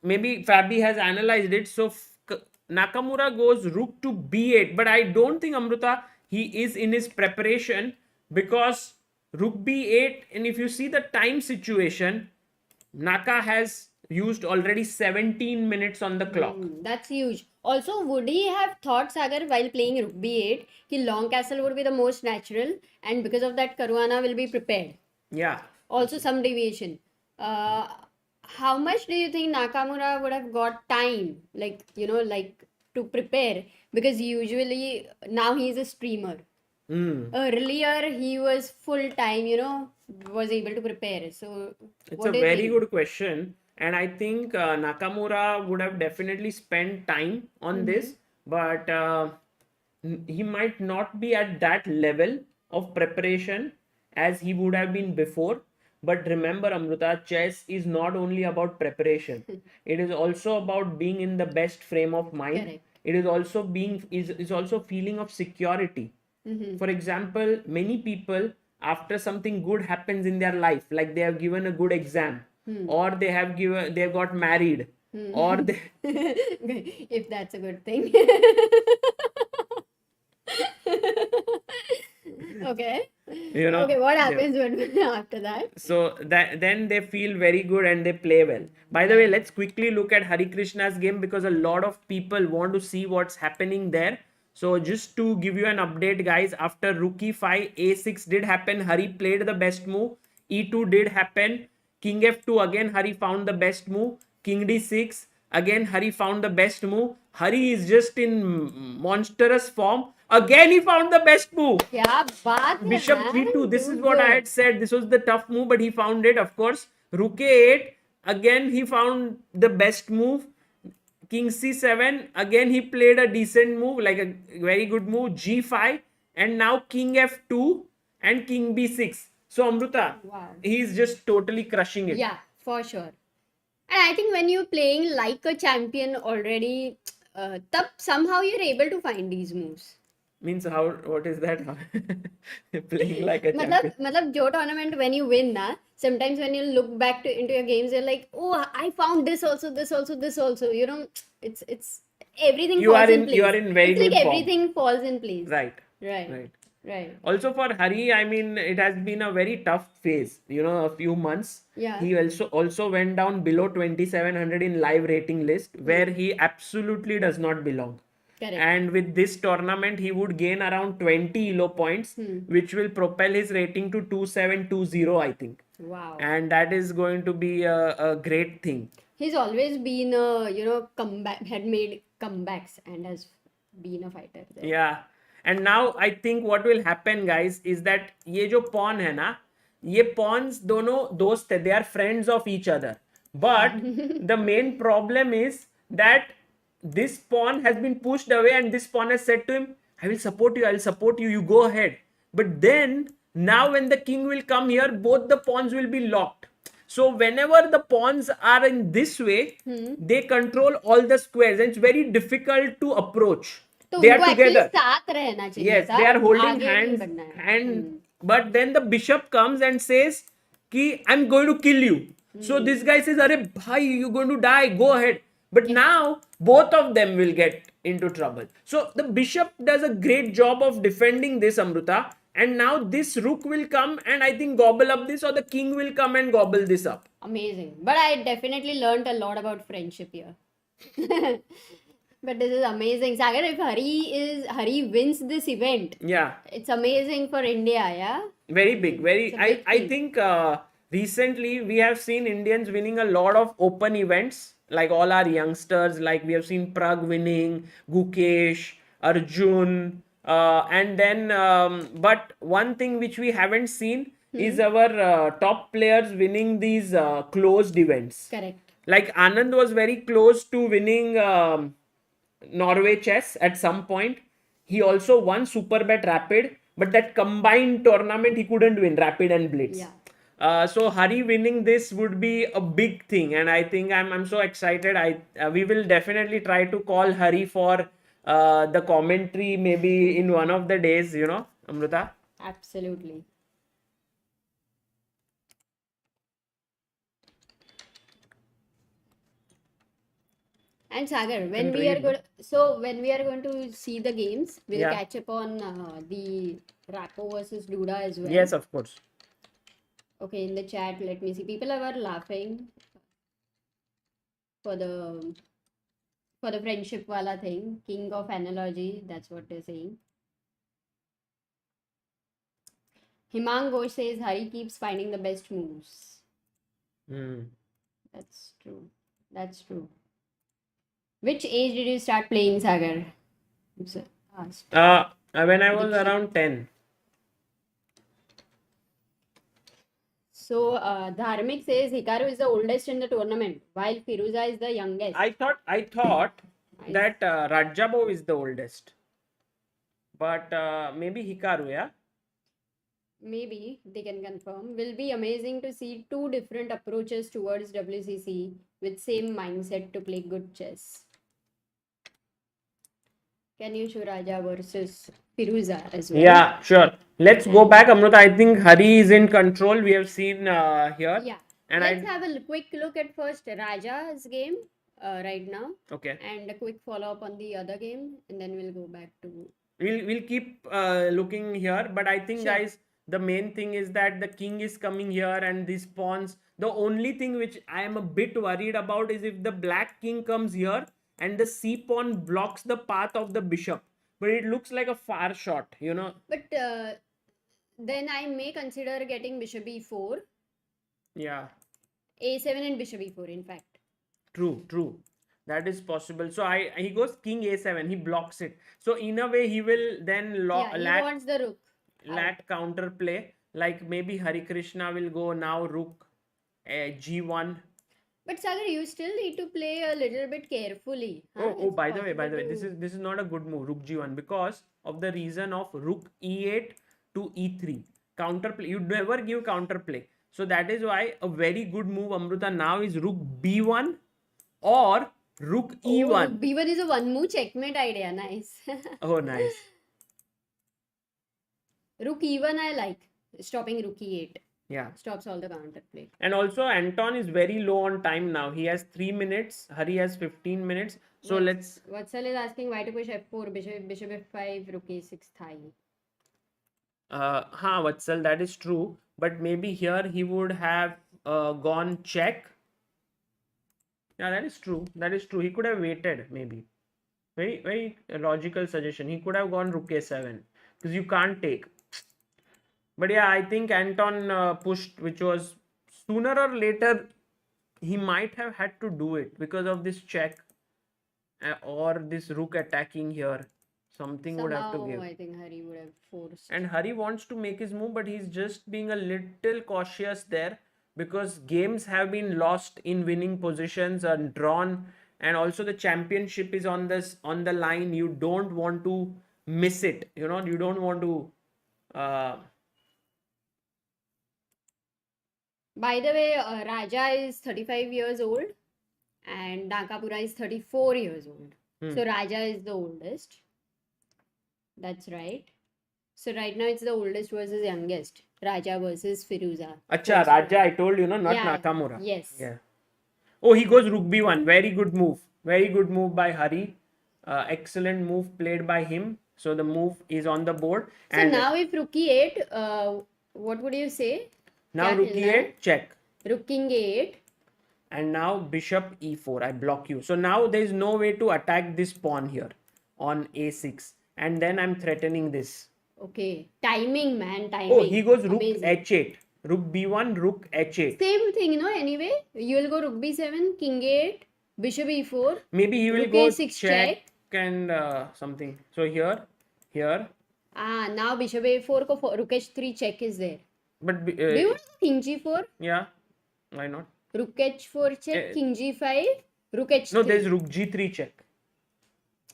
maybe Fabi has analyzed it. So Nakamura goes rook to b8. But I don't think, Amruta, he is in his preparation, because rook b8, and if you see the time situation, Naka has used already 17 minutes on the clock. That's huge. Also, would he have thought, Sagar, while playing rook b8, कि long castle would be the most natural, and because of that, Karuwana will be prepared? Yeah. Also, some deviation. How much do you think Nakamura would have got time, like to prepare? Because usually now he is a streamer. Earlier he was full time, was able to prepare. So it's a very good question, and I think Nakamura would have definitely spent time on this, but he might not be at that level of preparation as he would have been before. But remember, Amruta, chess is not only about preparation. It is also about being in the best frame of mind. Correct. It is also is also feeling of security. For example, many people, after something good happens in their life, like they have given a good exam, or they have got married, or they if that's a good thing. Okay. Okay, what happens after that? So then they feel very good and they play well. By the way, let's quickly look at Hari Krishna's game, because a lot of people want to see what's happening there. So just to give you an update, guys, after rook e5, a6 did happen. Hari played the best move. e2 did happen. King f2, again Hari found the best move. King d6, again Hari found the best move. Hari is just in monstrous form. Again he found the best move. Yeah, Bishop g2. This is what I had said. This was the tough move, but he found it, of course. Rook a8. Again he found the best move. King c7. Again he played a decent move, like a very good move. g5. And now king f2 and king b6. So Amruta, he's just totally crushing it. Yeah, for sure. And I think when you're playing like a champion already, somehow you're able to find these moves. Means how? What is that? Playing like a champion. Matlab, jo tournament when you win, sometimes when you look back into your games, you're like, oh, I found this also, this also, this also. It's everything falls in place. You are in very good form. Everything falls in place. Right. Also for Hari, I mean, it has been a very tough phase. A few months. Yeah. He also went down below 2700 in live rating list, where he absolutely does not belong. Correct. And with this tournament, he would gain around 20 elo points, which will propel his rating to 2720, I think. Wow. And that is going to be a great thing. He's always been had made comebacks and has been a fighter there. Yeah. And now I think what will happen, guys, is that ये जो pawn है ना, ये pawns दोनों दोस्त है, they are friends of each other. But the main problem is that this pawn has been pushed away and this pawn has said to him, I will support you, you go ahead. But then, now when the king will come here, both the pawns will be locked. So whenever the pawns are in this way, they control all the squares and it's very difficult to approach. They are together. Yes, they are holding hands. But then the bishop comes and says, I'm going to kill you. So this guy says, Arey bhai, you're going to die, go ahead. But now both of them will get into trouble. So the bishop does a great job of defending this, Amruta. And now this rook will come and I think gobble up this, or the king will come and gobble this up. Amazing. But I definitely learned a lot about friendship here. But this is amazing. Sagar, if Hari wins this event, it's amazing for India, yeah? Very big. I think recently we have seen Indians winning a lot of open events, like all our youngsters, like we have seen Prag winning, Gukesh, Arjun, And then, but one thing which we haven't seen is our top players winning these closed events. Correct. Like Anand was very close to winning Norway chess at some point. He also won Superbet Rapid, but that combined tournament he couldn't win Rapid and Blitz. Yeah. So Hari winning this would be a big thing, and I think I'm so excited. We will definitely try to call Hari for the commentary maybe in one of the days. You know, Amruta. Absolutely. And Sagar, when we are going to see the games, we'll Yeah. catch up on the Rapport versus Duda as well. Yes, of course. Okay, in the chat, let me see. People are laughing for the friendship wala thing. King of analogy, that's what they're saying. Himang Ghosh says Hari keeps finding the best moves. That's true. That's true. Which age did you start playing Sagar? It's asked. When I was around 10. So Dharmik says Hikaru is the oldest in the tournament, while Firuja is the youngest. I thought that Radja is the oldest, but maybe Hikaru, yeah. Maybe they can confirm. Will be amazing to see two different approaches towards WCC with same mindset to play good chess. Can you show Radja versus Firuja as well? Yeah, sure. Let's go back, Amruta. I think Hari is in control. We have seen here. Yeah. And Let's have a quick look at first Raja's game right now, Okay. and a quick follow up on the other game, and then we'll go back to. We'll keep looking here, but I think, Sure. guys, the main thing is that the king is coming here and these pawns. The only thing which I am a bit worried about is if the black king comes here and the c pawn blocks the path of the bishop. But it looks like a far shot, you know. But then I may consider getting bishop e4, Yeah, a7 and bishop e4, in fact. true. That is possible. So he goes king a7. He blocks it. So in a way, he will then He wants the rook. lat counter play. Like maybe Hari Krishna will go now rook g1. But Sagar, you still need to play a little bit carefully. Oh, by the way, this is not a good move, rook g1, because of the reason of rook e8 to e3 counterplay. You never give counterplay, so that is why a very good move, Amruta, now is rook b1 or rook e1. Rook b1 is a one move checkmate idea. Nice. Oh, nice. Rook e1 I like. Stopping rook e8. Yeah. Stops all the counterplay. And also Anton is very low on time now. He has 3 minutes. Hari has 15 minutes. So let's. Vatsal is asking why to push f4, bishop f5, rook a6 thigh. Vatsal, that is true. But maybe here he would have gone check. Yeah, that is true. He could have waited, maybe. Very, very logical suggestion. He could have gone rook a7 because you can't take. But yeah, I think Anton pushed, which was sooner or later he might have had to do it because of this check or this rook attacking here. Something would have to give. I think Hari would have forced. And Hari wants to make his move, but he's just being a little cautious there because games have been lost in winning positions and drawn, and also the championship is on the line. You don't want to miss it. You know, you don't want to. By the way, Radja is 35 years old and Nakamura is 34 years old. So Radja is the oldest. That's right. So right now it's the oldest versus youngest. Radja versus Firuja. Acha, Radja, I told you, no, not Nakamura. Yes. Yeah. Oh, he goes rook b1. Very good move. Very good move by Hari. Excellent move played by him. So the move is on the board. So and now if rook e8, what would you say? Now rook e8, check. Rook king a8. And now bishop e4. I block you. So now there is no way to attack this pawn here on a6. And then I'm threatening this. Okay. Timing, man. Timing. Oh, he goes rook h8. Rook b1, rook h8. Same thing, you know, anyway. You will go rook b7, king a8, bishop e4. Maybe he will rook go a6 check and something. So here, Now bishop a4 को rook h3 check is there. But Do you want king g4? yeah, why not? Rook h4 check, king g5, rook h3. No, there's rook g3 check.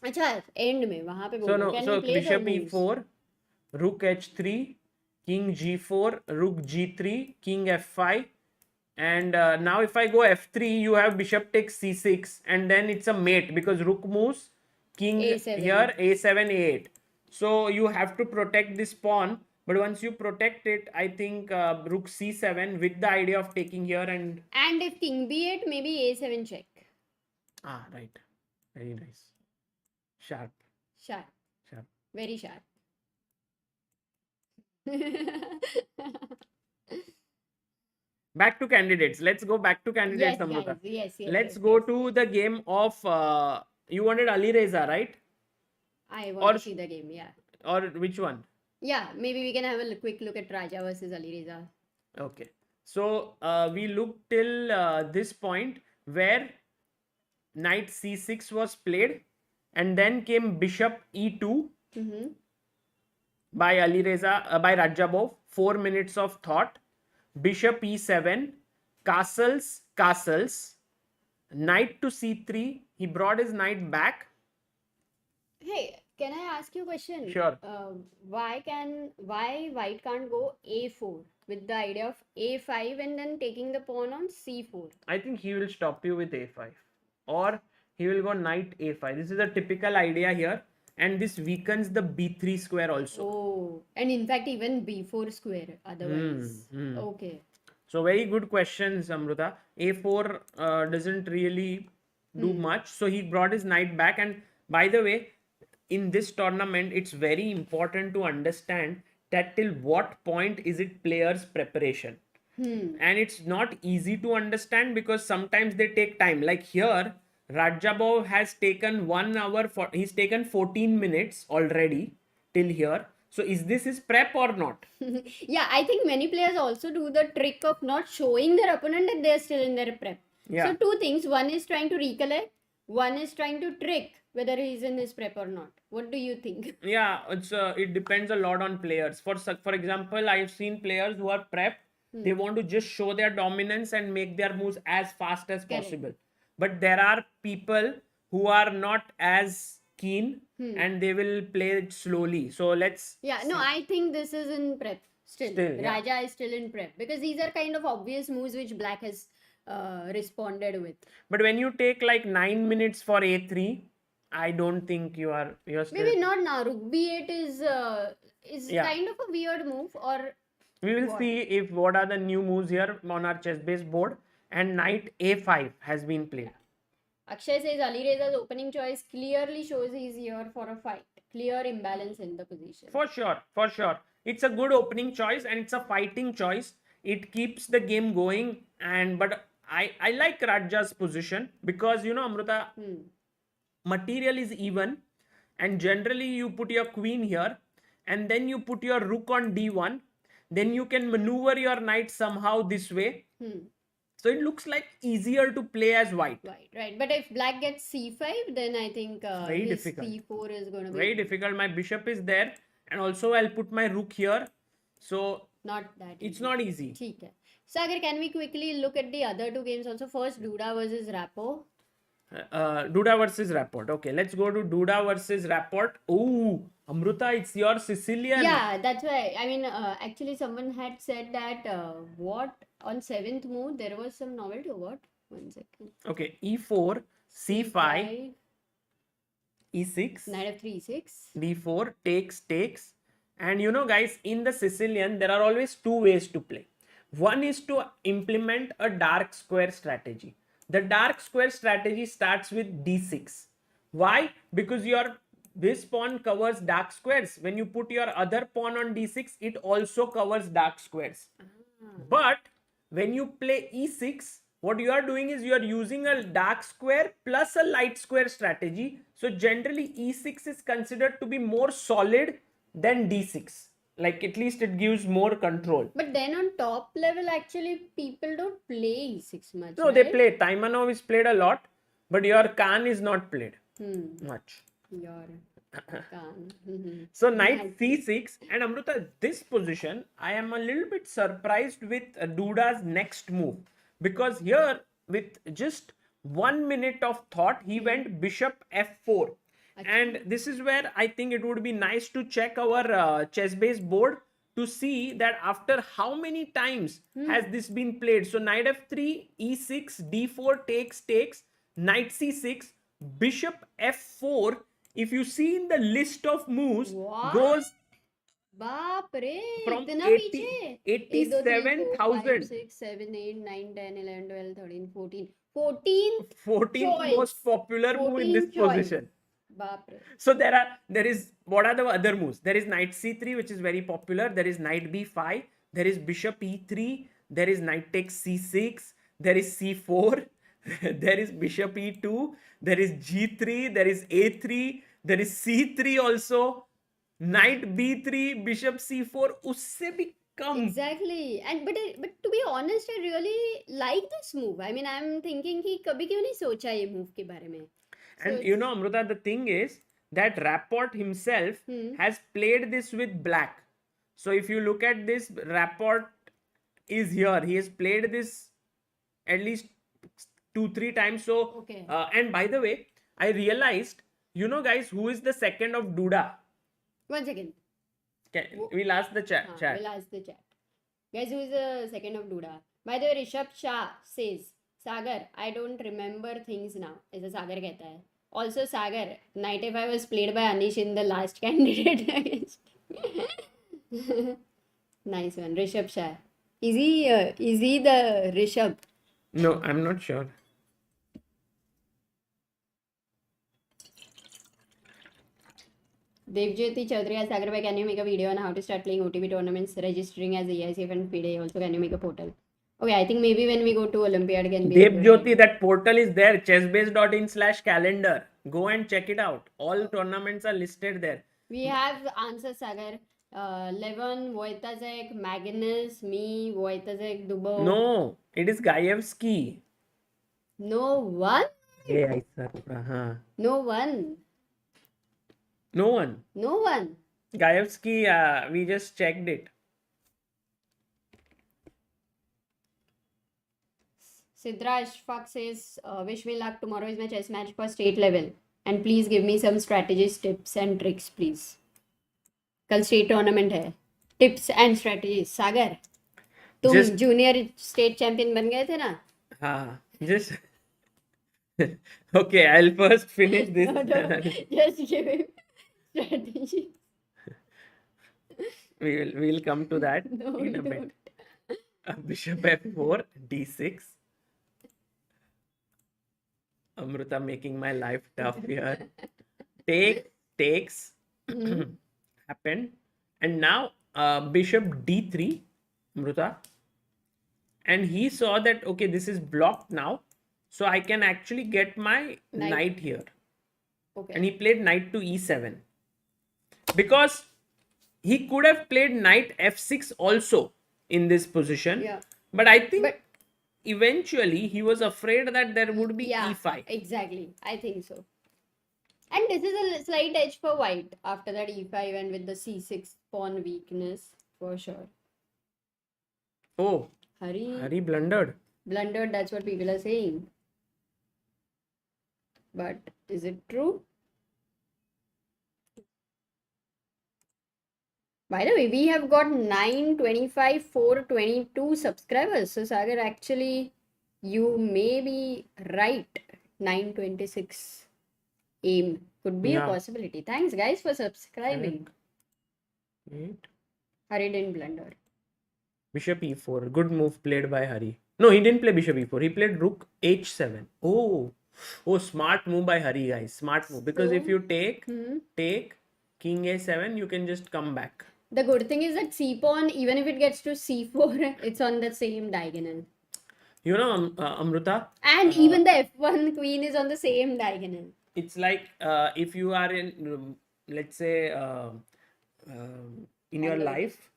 अच्छा, end में वहाँ पे So बोलो. no, Can so we play the bishop moves? e4, rook h3, king g4, rook g3, king f5, and now if I go f3, you have bishop takes c6, and then it's a mate because rook moves, king A7. here a7 a8. So you have to protect this pawn, but once you protect it, I think rook c7 with the idea of taking here and And if king b8, maybe a7 check. right, very nice, sharp. Sharp. Sharp. Very sharp. Back to candidates. Let's go back to candidates, Yes, Amruta. guys. Yes. Let's go to the game of you wanted Ali Reza, right? I want to see the game, yeah. Or which one? Yeah, maybe we can have a quick look at Radja versus Ali Reza. Okay. So we looked till this point where knight c6 was played, and then came bishop e2 by Ali Reza by Radja. 4 minutes of thought. Bishop e7, castles, knight to c3. He brought his knight back. Hey, can I ask you a question? Sure. Why white can't go a4 with the idea of a5 and then taking the pawn on c4? I think he will stop you with a5, or he will go knight a5. This is a typical idea here, and this weakens the b3 square also. Oh, and in fact even b4 square otherwise. Okay. So very good questions, Amruta. A4 doesn't really do much. So he brought his knight back. And by the way, in this tournament, it's very important to understand that till what point is it players' preparation. And it's not easy to understand because sometimes they take time. Like here, Radja has taken 1 hour, he's taken 14 minutes already till here. So is this his prep or not? Yeah, I think many players also do the trick of not showing their opponent that they're still in their prep. Yeah. So two things. One is trying to recollect. One is trying to trick whether he's in his prep or not. What do you think? Yeah, it depends a lot on players. For example, I've seen players who are prepped. They want to just show their dominance and make their moves as fast as possible. But there are people who are not as keen and they will play it slowly. So let's... Yeah, no, I think this is in prep still. Yeah. Radja is still in prep because these are kind of obvious moves which black has responded with. But when you take like 9 minutes for a3, I don't think you're still... Maybe not now. Rook b8 is kind of a weird move, or... We will see if what are the new moves here on our chess-based board. And knight a5 has been played. Akshay says Ali Reza's opening choice clearly shows he's here for a fight. Clear imbalance in the position. For sure. It's a good opening choice and it's a fighting choice. It keeps the game going. But I like Radja's position because, you know, Amruta, material is even. And generally you put your queen here and then you put your rook on d1. Then you can maneuver your knight somehow this way. So it looks like easier to play as white. Right. But if black gets c5, then I think very his difficult. c4 is going to be... Very difficult. My bishop is there. And also I'll put my rook here. So not that easy. It's not easy. ठीक है. Sagar, can we quickly look at the other two games also? First, Duda versus Rapport. Duda versus Rapport. Okay, let's go to Duda versus Rapport. Oh, Amruta, it's your Sicilian. Yeah, that's why. I mean, actually, someone had said that on 7th move there was some novelty. What? 1 second. Okay, e4, c5, e6, knight f3, e6, d4, takes. And you know, guys, in the Sicilian, there are always two ways to play. One is to implement a dark square strategy. The dark square strategy starts with d6. Why? Because this pawn covers dark squares. When you put your other pawn on d6, it also covers dark squares. But when you play e6, what you are doing is you are using a dark square plus a light square strategy. So generally e6 is considered to be more solid than d6. Like at least it gives more control. But then on top level, actually, people don't play e6 much. No, right? they play. Taimanov is played a lot, but your Khan is not played much. Can't. Mhm. So knight Knight c6, and Amruta, this position, I am a little bit surprised with Duda's next move, because here with just 1 minute of thought, he went bishop f4, and this is where I think it would be nice to check our chess base board to see that after how many times has this been played. So knight f3, e6, d4 takes, knight c6, bishop f4. If you see in the list of moves, What? goes बाप रे from इतना 80 पीछे 1 2 3 4 5 87,000, 6 7 8 9 10 11 12 13 14 14 14th choice most popular move in 14 this choice position. बाप रे So there is, what are the other moves? There is knight c3, which is very popular. There is knight b5. There is bishop e3. There is knight takes c6. There is c4. There is bishop e2. There is g3. There is a3. There is c3 also. Knight b3, bishop c4. usse bhi kam. exactly and but to be honest I really like this move I mean I'm thinking कि कभी क्यों नहीं सोचा ये move के बारे में And you know, Amruta, the thing is that Rapport himself has played this with black. So if you look at this, Rapport is here. He has played this at least 2-3 times. So, Okay. And by the way, I realized, you know, guys, who is the second of Duda? 1 second We'll ask the chat. we'll ask the chat guys who is the second of Duda by the way Rishabh Shah says Sagar I don't remember things now ऐसा सागर कहता है also Sagar knight f5 was played by Anish in the last candidate against nice one Rishabh Shah is he the Rishabh No, I'm not sure. Devjyoti Chaudhary as Sagar bhai, can you make a video on how to start playing OTP tournaments, registering as EICF and FIDE? Also, can you make a portal? Okay, I think maybe when we go to Olympiad can be. Devjyoti, that portal is there, chessbase.in/calendar. Go and check it out. All tournaments are listed there. We have answers, Sagar. Levon, Wojtaszek, Magnus, me, Wojtaszek, Dubo. No, it is Gaevsky. No one? Yeah, I said. No one. No one. No one. Gaevsky, we just checked it. Siddra Ashfaq says, wish me luck. Tomorrow is my chess match for state level. And please give me some strategies, tips and tricks, please. कल state tournament है tips and strategy सागर तुम junior state champion बन गए थे ना हाँ just okay I'll first finish this just give him strategy we'll come to that no, in a bit. Bishop f4 d6. Amruta making my life tough here. Takes happened, and now bishop d3, Amruta, and he saw that okay this is blocked now, so I can actually get my knight here. Okay. And he played knight to e7 because he could have played knight f6 also in this position. Yeah. But I think eventually he was afraid that there would be e5. Exactly. I think so. And this is a slight edge for white after that e5 and with the c6 pawn weakness for sure. Oh, Hari blundered. Blundered, that's what people are saying. But is it true? By the way, we have got 925, 422 subscribers. So Sagar, actually, you may be right. 926 aim could be a possibility. Thanks guys for subscribing. Wait. Hari didn't blunder. Bishop e4. Good move played by Hari. No, he didn't play bishop e4. He played rook h7. Oh, smart move by Hari, guys. Smart move. Because if you take king a7, you can just come back. The good thing is that c-pawn, even if it gets to c4, it's on the same diagonal. You know, Amruta. And even the f1 queen is on the same diagonal. It's like if you are in, let's say, in your life,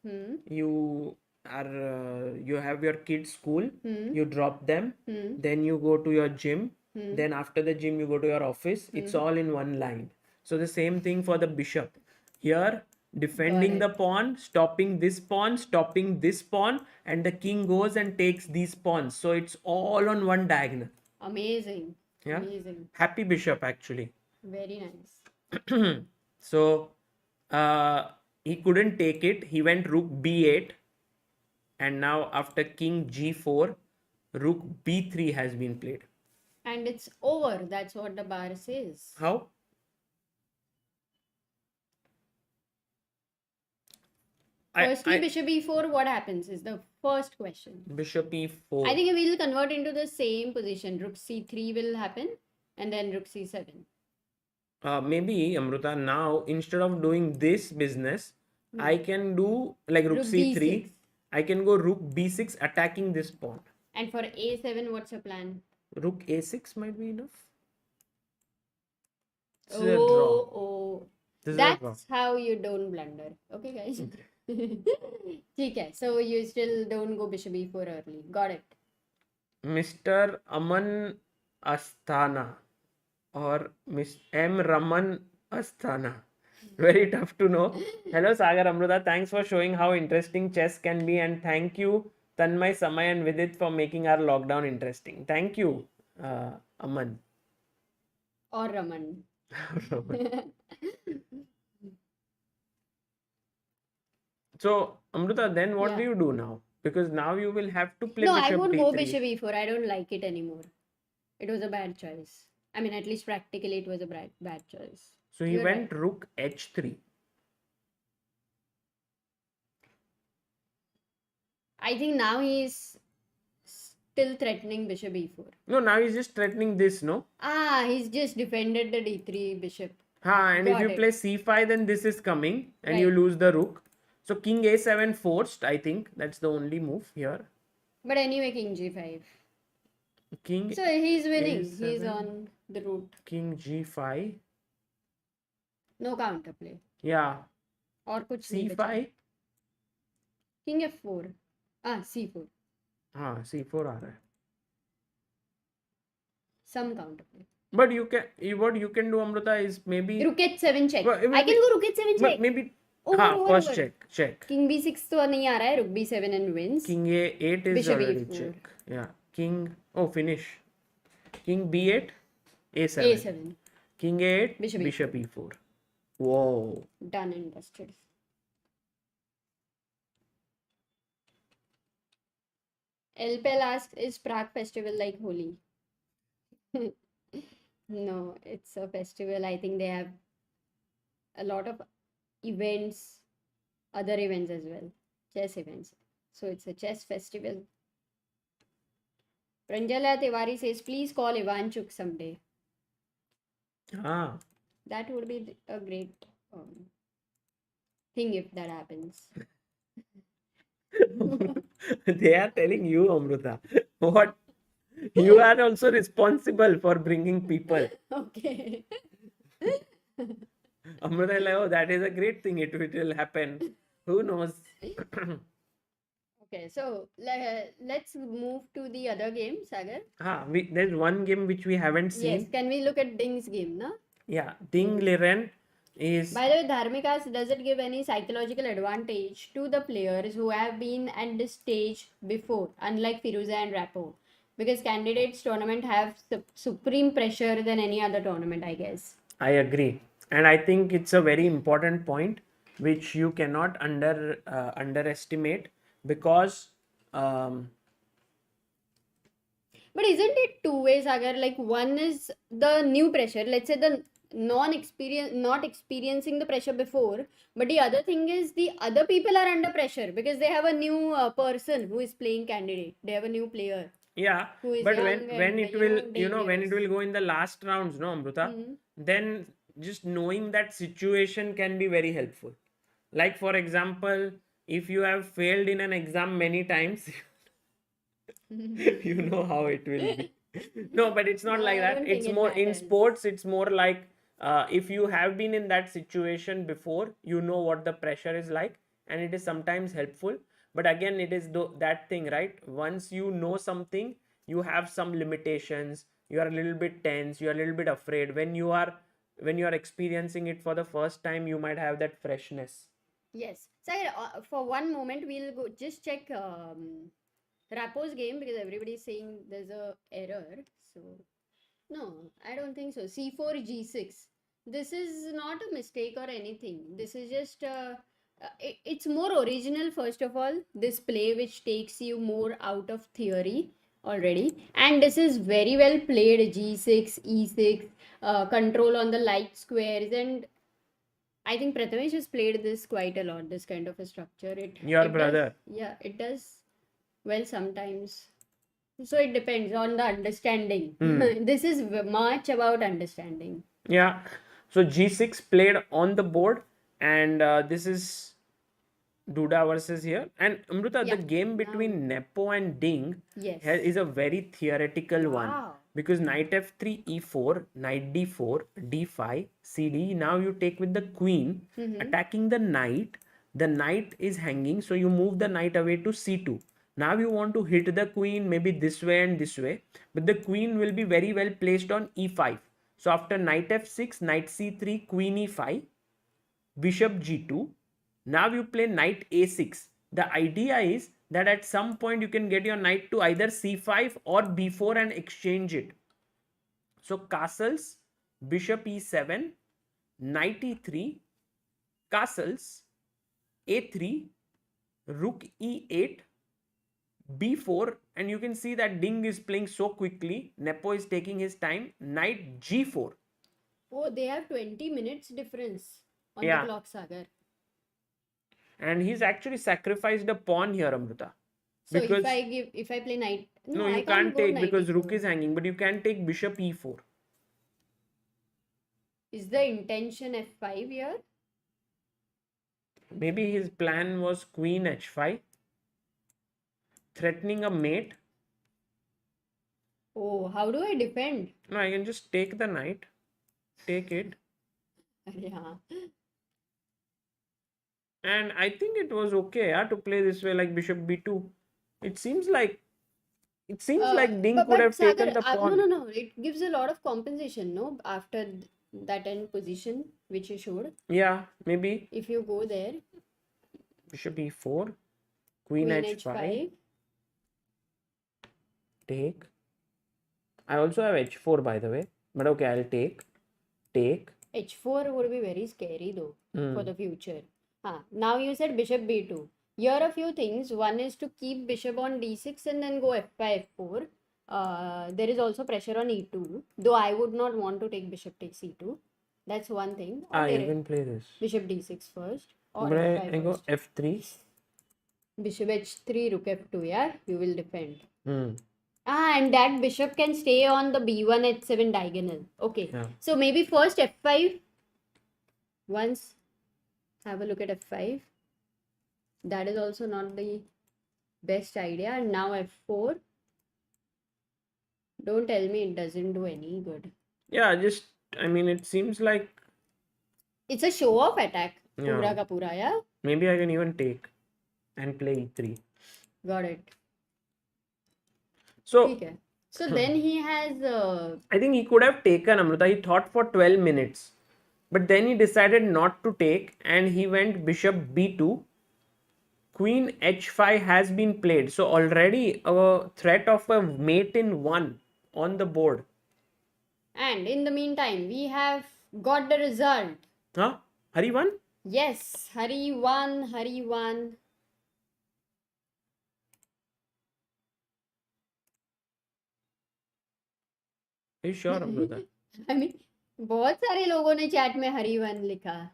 you have your kids' school, you drop them, then you go to your gym, then after the gym you go to your office. It's all in one line. So the same thing for the bishop. Here, defending the pawn, stopping this pawn, stopping this pawn, and the king goes and takes these pawns. So it's all on one diagonal. Amazing. Yeah. Amazing. Happy bishop, actually. Very nice. So he couldn't take it. He went rook b8. And now after king g4, rook b3 has been played. And it's over. That's what the bar says. How? Firstly, bishop e4, what happens is the first question. Bishop e4. I think we will convert into the same position. Rook c3 will happen and then rook c7. Maybe, Amruta, now instead of doing this business, I can do like rook c3. b6. I can go rook b6 attacking this pawn. And for a7, what's your plan? Rook a6 might be enough. This is Oh, a draw. oh. This is a draw. That's how you don't blunder. Okay, guys. Okay, so you still don't go bishop e4 early. Got it. Mr. Aman Asthana or Miss M. Raman Asthana. Very tough to know. Hello, Sagar, Amruta. Thanks for showing how interesting chess can be, and thank you, Tanmay, Samay, and Vidit, for making our lockdown interesting. Thank you, Aman. Or Raman. So, Amruta, then what Yeah. do you do now? Because now you will have to play No, bishop I won't d3. go bishop e4. I don't like it anymore. It was a bad choice. I mean, at least practically it was a bad choice. So he You're went rook h3. I think now he's still threatening bishop e4. No, now he's just threatening this, no? Ah, he's just defended the d3 bishop. And if Got you it. play c5, then this is coming and you Right. lose the rook. So king a7 forced, I think. That's the only move here. But anyway, king g5. King So he's winning. He's A7. on the route. king g5. No counterplay. Yeah. और कुछ नहीं बचा. c5. King f4. Ah, c4. हाँ, c4 आ रहा है. Some counterplay. But what you can do, Amruta, is maybe Rook h7 check. Well, I can go rook h7 check. maybe Over. first check. King b6 तो नहीं आ रहा है. Rook b7 and wins. King a8 is Bishop already e4. check. Yeah. Finish. King b8, a7. a7. King a8, Bishop bishop e4. Whoa. Done and dusted. Elpel asks, is Prague festival like Holi? No, it's a festival. I think they have a lot of events, other events as well, chess events. So it's a chess festival. Pranjala Tiwari says, please call Ivanchuk someday. Ah. That would be a great thing if that happens. They are telling you, Amruta, what? You are also responsible for bringing people. Okay. Amruta is like, oh, that is a great thing. It will happen. Who knows? Okay, so let's move to the other game, Sagar. There's one game which we haven't seen. Yes, can we look at Ding's game, no? Yeah, Ding Liren is. By the way, Dharmik asks, does it give any psychological advantage to the players who have been at this stage before, unlike Firuja and Rapport? Because candidates tournament have supreme pressure than any other tournament, I guess. I agree. And I think it's a very important point which you cannot underestimate, because But isn't it two ways, Sagar? Like, one is the new pressure, let's say the not experiencing the pressure before, but the other thing is the other people are under pressure because they have a new person who is playing candidate. They have a new player. Yeah, Who is but young when and, it will, when it dangerous. will go in the last rounds, no, Amruta, then just knowing that situation can be very helpful. Like, for example, if you have failed in an exam many times, you know how it will be. No, but it's not No, like I that. don't It's think it more in matters. sports, it's more like if you have been in that situation before, you know what the pressure is like, and it is sometimes helpful. But again, it is that thing, right? Once you know something, you have some limitations, you are a little bit tense, you are a little bit afraid. When you are when you are experiencing it for the first time, you might have that freshness. Yes. So for one moment, we'll go just check Rapport's game because everybody is saying there's a error. So no, I don't think so. C4 G6. This is not a mistake or anything. This is just it's more original. First of all, this play which takes you more out of theory already, and this is very well played. G6, E6, control on the light squares, and I think Prathamesh has played this quite a lot. This kind of a structure. Your It does, brother. yeah, it does well sometimes. So it depends on the understanding. This is much about understanding. Yeah. So G6 played on the board, and this is Duda versus here. And Amruta, the Yeah. game between Nepo and Ding Yes. is a very theoretical one. Wow. Because knight f3, e4, knight d4, d5, cd. Now you take with the queen, attacking the knight. The knight is hanging, so you move the knight away to c2. Now you want to hit the queen maybe this way and this way, but the queen will be very well placed on e5. So after knight f6, knight c3, queen e5, bishop g2. Now you play knight a6. The idea is that at some point you can get your knight to either c5 or b4 and exchange it. So castles, bishop e7, knight e3, castles, a3, rook e8, b4, and you can see that Ding is playing so quickly. Nepo is taking his time. Knight g4. Oh, they have 20 minutes difference on Yeah. the clock, Sagar. And he's actually sacrificed a pawn here, Amruta. So Because if I play knight, no, I you can't go take knight because rook e4. is hanging, but you can take bishop e4. Is the intention f5 here? Maybe his plan was queen h5, threatening a mate. Oh, how do I defend? No, I can just take the knight, take it. Yeah. And I think it was okay to play this way, like bishop b2. It seems like Ding could have Sagar, taken the pawn. no. It gives a lot of compensation, no? After that end position, which you showed. Yeah, maybe If you go there, bishop e4, queen queen h5, h5. take. I also have h4 by the way, but okay, I'll take. H4 would be very scary though for the future. Now you said bishop b2. Here are a few things. One is to keep bishop on d6 and then go f5, f4. There is also pressure on e2. Though I would not want to take bishop takes e2. That's one thing. You can play this. Bishop d6 first. Or But f5 I go first. f3. Bishop h3, rook f2, yeah? You will defend. And that bishop can stay on the b1 h7 diagonal. Okay. Yeah. So maybe first f5. Once have a look at f5. That is also not the best idea. And now f4. Don't tell me it doesn't do any good. Yeah, it seems like It's a show-off attack. Yeah. Pura ka pura, yeah? maybe I can even take and play e3. Got it. So Okay. So then he has... I think he could have taken, Amruta. He thought for 12 minutes. But then he decided not to take and he went bishop b2. Queen h5 has been played. So already a threat of a mate in 1 on the board. And in the meantime, we have got the result. Huh? Hari won? Yes, Hari won, Hari won. Are you sure, Amruta? I mean, बहुत सारे लोगों ने chat में हरी one लिखा.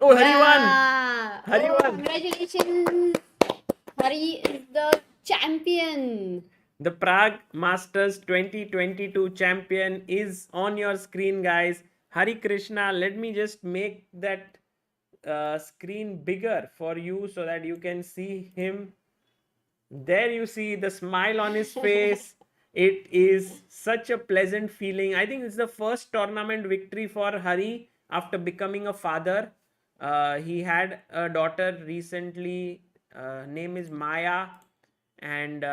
Oh, Hari won! Yeah. Hari Oh, won! Congratulations! Hari is the champion. The Prague Masters 2022 champion is on your screen, guys. Hari Krishna, let me just make that screen bigger for you so that you can see him. There you see the smile on his face. It is such a pleasant feeling. I think it's the first tournament victory for Hari after becoming a father. He had a daughter recently. Name is Maya. And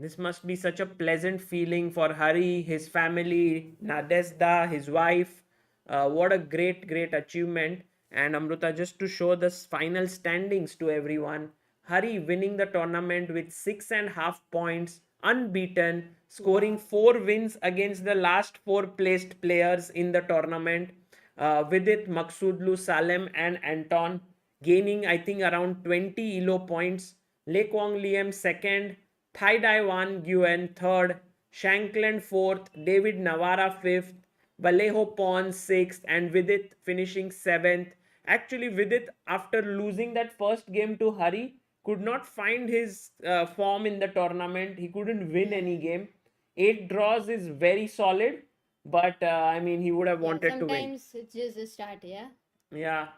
This must be such a pleasant feeling for Hari, his family, Nadezda, his wife. What a great, great achievement. And Amruta, just to show the final standings to everyone, Hari winning the tournament with 6.5 points, unbeaten, scoring 4 wins against the last 4 placed players in the tournament. With it, Maksudlu, Salem, and Anton gaining, I think, around 20 ELO points. Le Quang Liam second, Thai Dai Wan Nguyen third, Shankland fourth, David Navara fifth, Vallejo Pons sixth, and Vidit finishing seventh. Actually, Vidit, after losing that first game to Hari, could not find his form in the tournament. He couldn't win any game. 8 draws is very solid, but I mean, he would have Yeah, wanted to win. sometimes it's just a start, yeah. Yeah,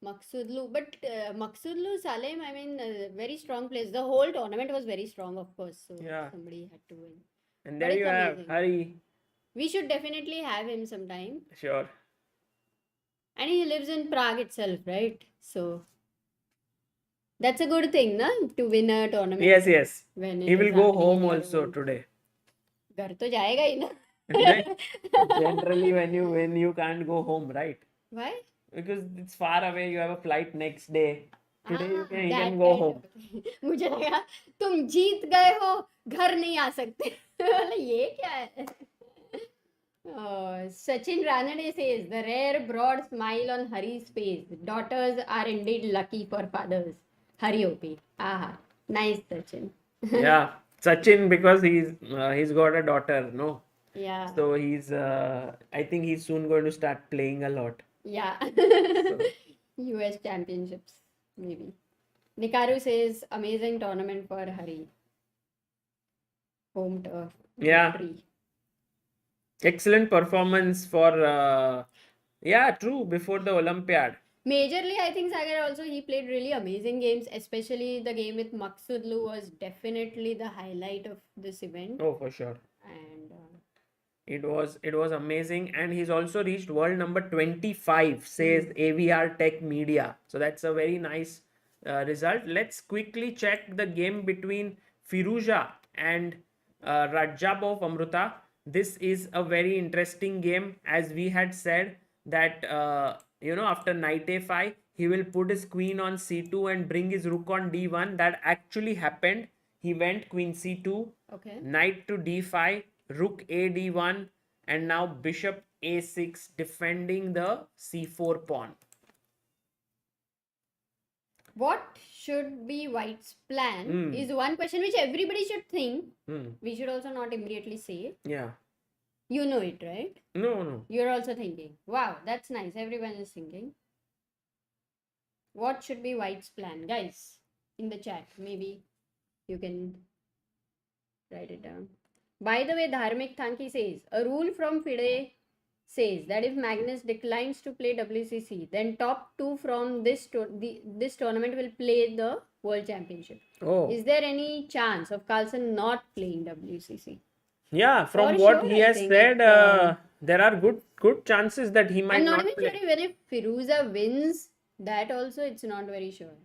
Maksudlu, but Maksudlu, Salem, I mean, very strong players. The whole tournament was very strong, of course. So Yeah. somebody had to win. and But there it's you have amazing. Hari. We should definitely have him sometime. Sure. And he lives in Prague itself, right? So that's a good thing, na? To win a tournament. Yes, yes. When He it will is go happening in home your also home. today. घर तो जाएगा ही ना. Right? Generally, when you win, you can't go home, right? Why? Because it's far away. You have a flight next day. Today you Ah, can, he that can go kind home. of- मुझे लगा तुम जीत गए हो, घर नहीं आ सकते. बोले, ये क्या है? Sachin Ranade says the rare broad smile on Hari's face. Daughters are indeed lucky for fathers. Hari OP. Aha, nice Sachin. Yeah, Sachin, because he's got a daughter, no? Yeah, So he's I think he's soon going to start playing a lot. yeah. US Championships, maybe. Nikaru says amazing tournament for Hari. Home turf. Yeah. victory. Excellent performance for yeah, true, before the Olympiad. Majorly, I think Sagar also he played really amazing games, especially the game with Maksudlu was definitely the highlight of this event. Oh, for sure. And It was amazing, and he's also reached world number 25, says AVR Tech Media. So that's a very nice result. Let's quickly check the game between Firuja and Radja of Amruta. This is a very interesting game, as we had said that after knight a5 he will put his queen on c2 and bring his rook on d1. That actually happened. He went queen c2, okay. knight to d5, rook a d1, and now bishop a6 defending the c4 pawn. What should be White's plan is one question which everybody should think. We should also not immediately say. Yeah. You know it, right? No. You're also thinking. Wow, that's nice. Everyone is thinking. What should be White's plan? Guys, in the chat, maybe you can write it down. By the way, Dharmik Thanki says, a rule from FIDE says that if Magnus declines to play WCC, then top 2 from this tournament will play the World Championship. Oh. Is there any chance of Carlsen not playing WCC? Yeah, from For what sure, he I has think said, it, there are good chances that he might I'm not not even play. sure even if Firuja wins, that also it's not very sure.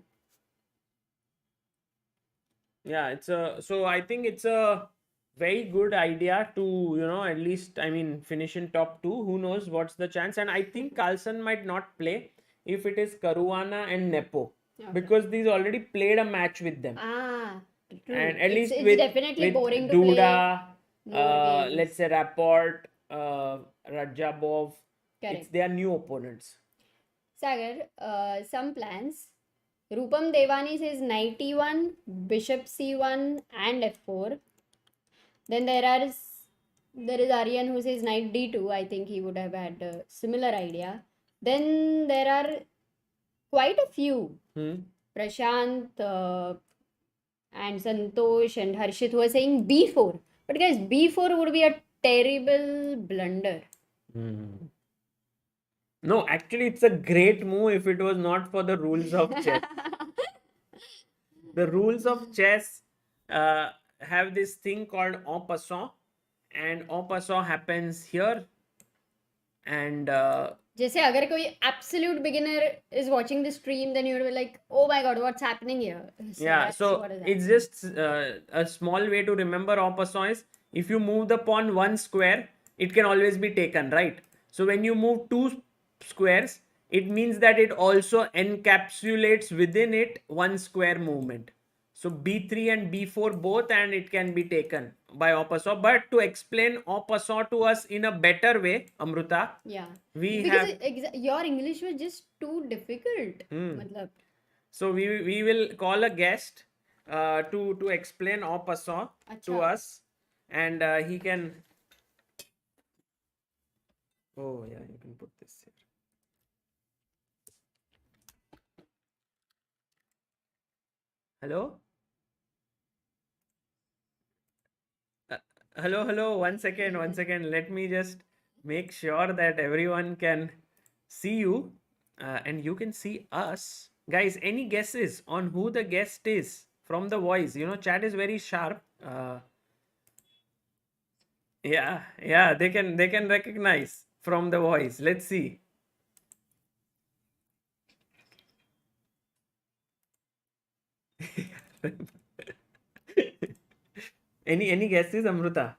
Yeah, so I think it's a very good idea to at least, I mean, finish in top 2. Who knows what's the chance? And I think Carlsen might not play if it is Karuwana and Nepo, Okay. because these already played a match with them. True. And at least it's with definitely with boring to Duda, play more games. let's say Rapport, Radja, Correct. they are new opponents. Sagar, some plans. Rupam Devani says knight e1, bishop c1 and f4. Then there is Aryan who says knight d2. I think he would have had a similar idea. Then there are quite a few. Prashant and Santosh and Harshit who are saying b4. But guys, b4 would be a terrible blunder. No, actually, it's a great move if it was not for the rules of chess. The rules of chess have this thing called en passant, and en passant happens here, and जैसे अगर कोई absolute beginner is watching the stream, then you will be like, oh my god, what's happening here? So Yeah, that's so what is it's happening. just a small way to remember en passant is if you move the pawn one square, it can always be taken, right? So when you move two squares, it means that it also encapsulates within it one square movement. So b3 and b4 both, and it can be taken by en passant. But to explain en passant to us in a better way, Amruta, Yeah. we Because have your English was just too difficult. मतलब so we will call a guest to explain en passant to अच्छा us, and he can. Oh yeah, you can put this here. Hello. Hello. 1 second. 1 second. Let me just make sure that everyone can see you, and you can see us, guys. Any guesses on who the guest is from the voice? Chat is very sharp. Yeah, they can recognize from the voice. Let's see. Any guesses, Amruta?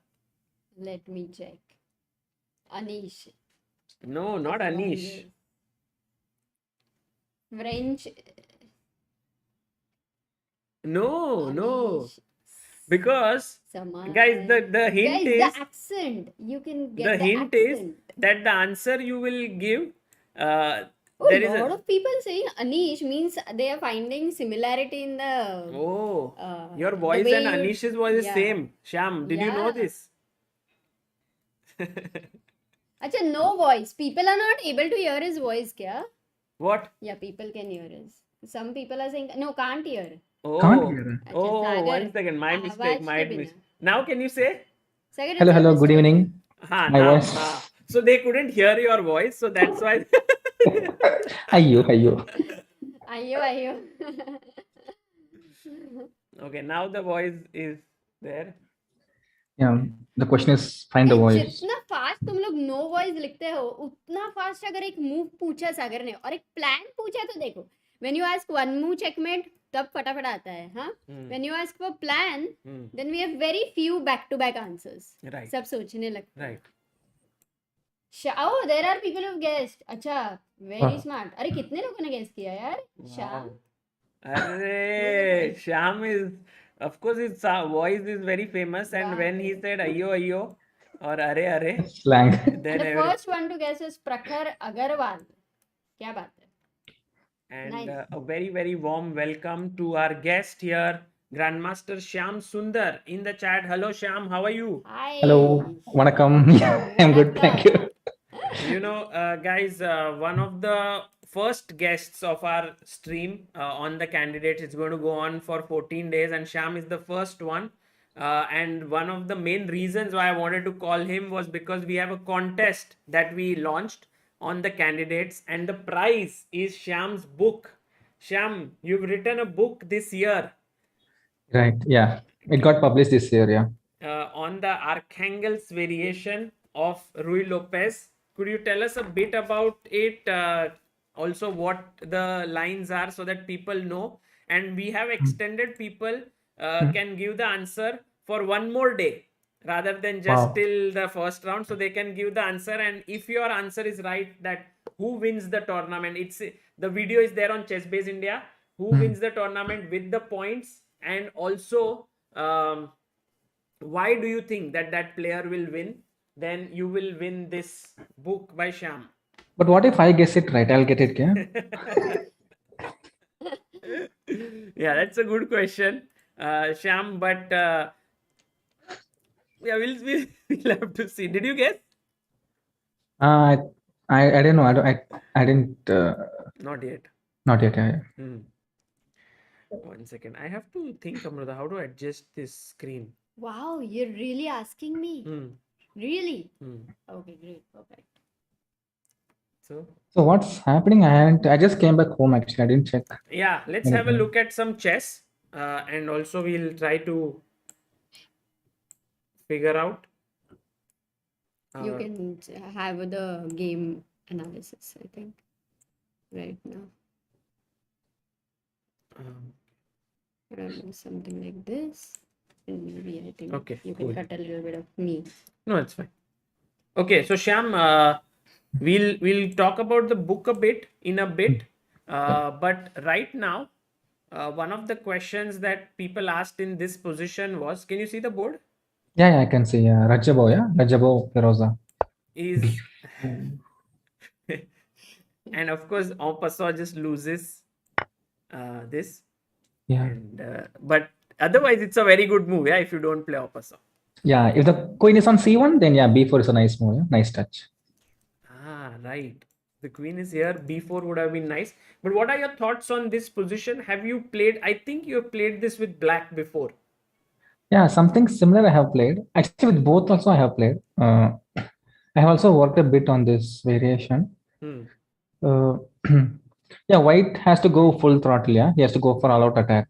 let me check. Anish. No, not That's one Anish. guess. French. No. Anish. Because Saman. guys, the hint Guys, is the accent. You can the get the hint is accent. that the answer you will give Oh, there a is lot a of people saying Anish means they are finding similarity in the oh your the voice and way you Anish's voice is yeah same. Shyam, did you know yeah. this? Acha, no voice. People are not able to hear his voice, kya? What? Yeah, people can hear his. Some people are saying no, can't hear. Can't Oh, hear it. Acha, oh, Sagar, 1 second. My mistake. आवाज के My बिना. mistake. Now can you say? Sagar, it's Hello, your hello, good mistake. evening. Ha, My now. voice. Ha. So they couldn't hear your voice, so that's why. Ayyo, ayyo. आइयो आइयो. Okay, now the voice is there. Yeah, the question is find the Guys, voice. जितना fast तुम लोग no voice लिखते हो उतना fast अगर एक मूव पूछा सागर ने और एक प्लान पूछा तो देखो when you ask one move checkmate तब फटाफट आता है हाँ when you ask for plan then we have very few back to back answers Right. सब सोचने लगते हैं Right. Oh there are people who guessed अच्छा वेरी हाँ. स्मार्ट अरे कितने लोगों ने गेस किया यार Shyam Arre, Shyam is, of course, his voice is very famous, and when he said "Ayyo or "Arre," Slang. then the first one to guess is Prakhar Agarwal क्या बात है and nice. a very warm welcome to our guest here, Grandmaster Shyam Sundar in the chat. Hello, Shyam, how are you? Hi. Hello, vanakkam. Yeah, I'm good, thank you. Guys, one of the first guests of our stream on the candidates, it's going to go on for 14 days, and Shyam is the first one. And one of the main reasons why I wanted to call him was because we have a contest that we launched on the candidates, and the prize is Shyam's book. Shyam, you've written a book this year Right, yeah. It got published this year, yeah. on the Archangel's variation of Rui Lopez. Could you tell us a bit about it? Also, what the lines are so that people know. And we have extended people can give the answer for one more day rather than just Wow. till the first round. So they can give the answer. And if your answer is right, that who wins the tournament, it's the video is there on ChessBase India. Who wins the tournament with the points, and also why do you think that that player will win? Then you will win this book by Shyam. But what if I guess it right? I'll get it, yeah? Yeah, that's a good question, Shyam. But yeah, we'll have to see. Did you guess? I don't know. I didn't. Not yet. Not yet. Yeah. 1 second. I have to think, Amruta, how to adjust this screen. Wow, you're really asking me? Really? Okay, great, perfect. So what's happening? I just came back home actually. I didn't check. Yeah, let's have a look at some chess, and also we'll try to figure out. You can have the game analysis, I think, right now. I don't know, something like this. And maybe I think Okay, you can cool. cut a little bit of me. No, it's fine. Okay, so Shyam, we'll talk about the book a bit in a bit, but right now, one of the questions that people asked in this position was, can you see the board? Yeah, I can see. Yeah, Rajabo, Firuja. Is and of course, en passant just loses this. Yeah, And but otherwise, it's a very good move, yeah. If you don't play en passant. yeah. If the queen is on c1, then yeah, b4 is a nice move. Yeah? Nice touch. Ah, right. The queen is here. B4 would have been nice. But what are your thoughts on this position? Have you played? I think you have played this with black before. Yeah, something similar I have played. Actually, with both also I have played. I have also worked a bit on this variation. Hmm. Uh, yeah, white has to go full throttle. Yeah, he has to go for all-out attack,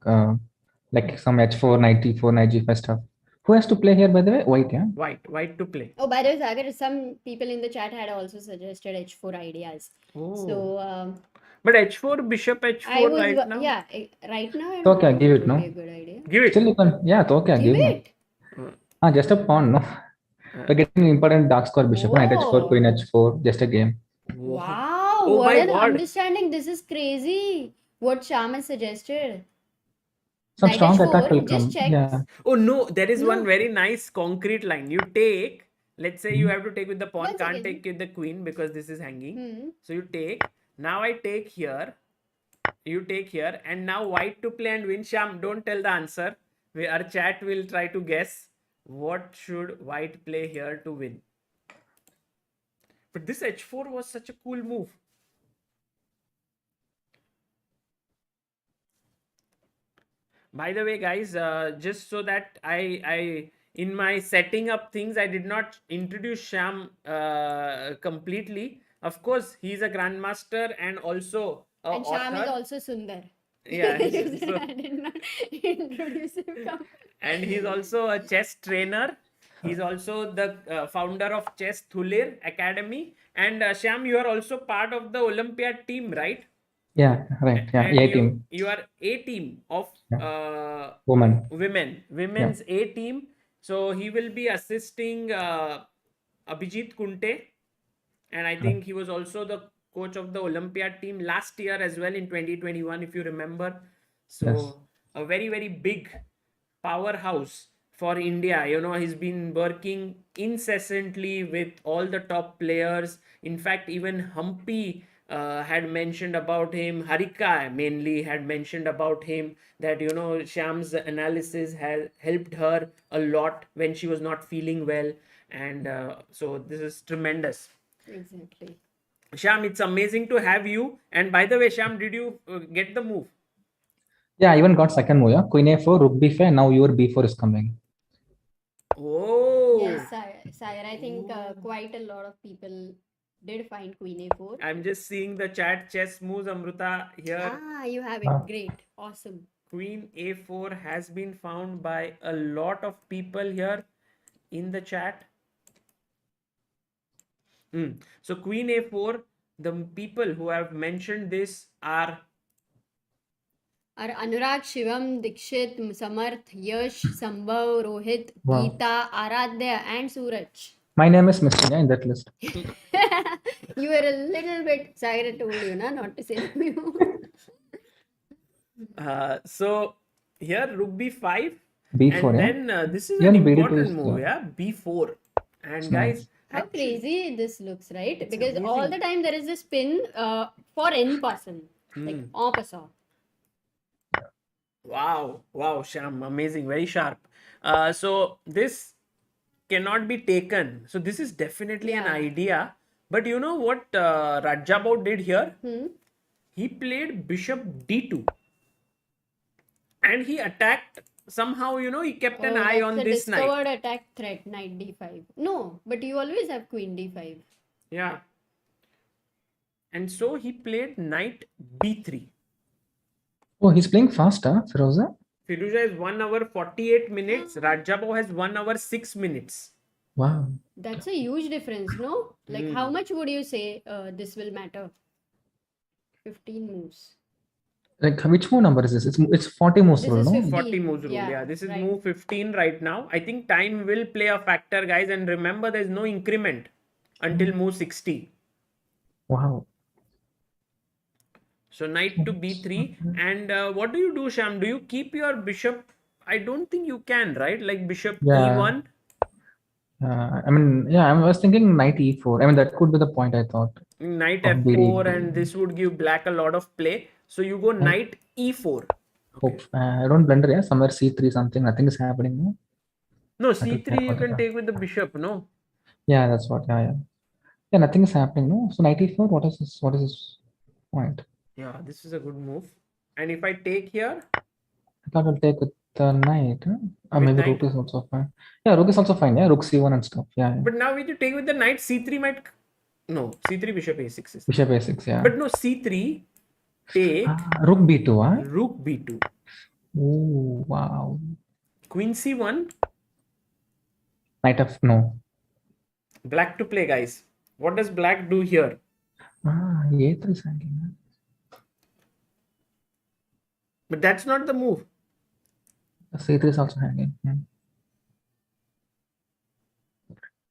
like some h4, knight e4, knight g5 stuff. Who has to play here, by the way? White. Yeah. White to play. Oh, by the way, Sagar, some people in the chat had also suggested h4 ideas. Oh. So, But h4, bishop h4 I was, right now. yeah, right now, I So, okay, don't give think it, no? would be a good idea. Give it. Still, you can. Yeah, so okay, Give give it. just a pawn, no? We're getting important dark square bishop. Knight h4, Whoa. queen h4, just a game. Wow, Oh what my an God. understanding. This is crazy. What Shyam has suggested. Some Knight strong attack h4, will come. just check. Yeah. Oh no, there is one No. very nice concrete line. You take, let's say you have to take with the pawn, One can't second. take with the queen because this is hanging. Hmm. So you take. Now I take here. You take here, and now white to play and win. Shyam, don't tell the answer. Our chat will try to guess what should white play here to win. But this h4 was such a cool move. By the way, guys, just so that I in my setting up things, I did not introduce Shyam completely. Of course, he's a grandmaster and also a And Shyam is author. also Sundar. Yeah, so- I did not introduce him completely. and he's also a chess trainer. He's also the founder of Chess Thulir Academy. And Shyam, you are also part of the Olympiad team, right? Yeah, right. Yeah, And A team. you are A team of Woman. women's A team. So he will be assisting Abhijit Kunte, and I think he was also the coach of the Olympiad team last year as well in 2021, if you remember. So Yes. a very, very big powerhouse for India. You know, he's been working incessantly with all the top players. In fact, even Humpy had mentioned about him. Harika mainly had mentioned about him that, you know, Shyam's analysis has helped her a lot when she was not feeling well. And so this is tremendous. Exactly. Shyam, it's amazing to have you. And by the way, Shyam, did you get the move? Yeah, I even got second move. Yeah, queen a4, rook b5. And now your b4 is coming. Oh. Yes, Sagar, I think quite a lot of people did find queen a4. I'm just seeing the chat chess moves, Amruta, here. Ah, you have it. Great. Awesome. Queen a4 has been found by a lot of people here in the chat. So queen a4, the people who have mentioned this are Anurag, Shivam, Dikshit, Samarth, Yash, Sambhav, Rohit, Wow. Geeta, Aradhya, and Suraj. My name is missing in that list. You were a little bit, Sagar told you, na, not to say you. so here rook b5, b4, and yeah. then this is Even an b2 important is move, good. yeah, b4. And It's guys, nice. How crazy this looks, right? It's Because all amazing. the time there is a spin for in person, like en passant. Wow, Shyam, amazing, very sharp. So this cannot be taken. So this is definitely an Yeah. idea. But you know what Radja did here? Hmm? He played bishop d2, and he attacked somehow. You know, he kept an eye on That's a this knight. discovered attack threat, knight d5. No, but you always have queen d5. Yeah. And so he played knight b3. Oh, he's playing fast, huh, Firuja? Firuja is 1 hour 48 minutes. Radja has 1 hour 6 minutes. Wow. That's a huge difference, no? Like, how much would you say this will matter? 15 moves. Like which move number is this? It's 40 moves This rule, is no? 15. 40 moves rule. Yeah, Yeah, this is right. move 15 right now. I think time will play a factor, guys. And remember, there's no increment until move 60. Wow. So knight to b3. And what do you do, Shyam? Do you keep your bishop? I don't think you can, right? Like bishop Yeah. e1. I mean, yeah, I was thinking knight e4. I mean, that could be the point I thought. Knight Of f4, BD. and this would give black a lot of play. So you go knight e4. Hope I don't blunder, yeah. Somewhere c3 something. Nothing is happening. No, No, That will c3 check you what can is take with the bishop, no? Yeah, that's what. Yeah. Yeah, nothing is happening. No. So knight e4. What is this? What is this point? Yeah, this is a good move. And if I take here, I thought I'll take with the knight. Or With maybe knight? rook is also fine. Yeah, rook is also fine. Yeah, rook c1 and stuff. Yeah. but now if you take with the knight, c3 might. No, c3 bishop a6 is. Bishop a6. Yeah. But no, c3 take Rook b2. rook b2. Oh wow. Queen c1, Knight f no. black to play, guys. What does black do here? A3 is hanging. But that's not the move. C3 is also hanging.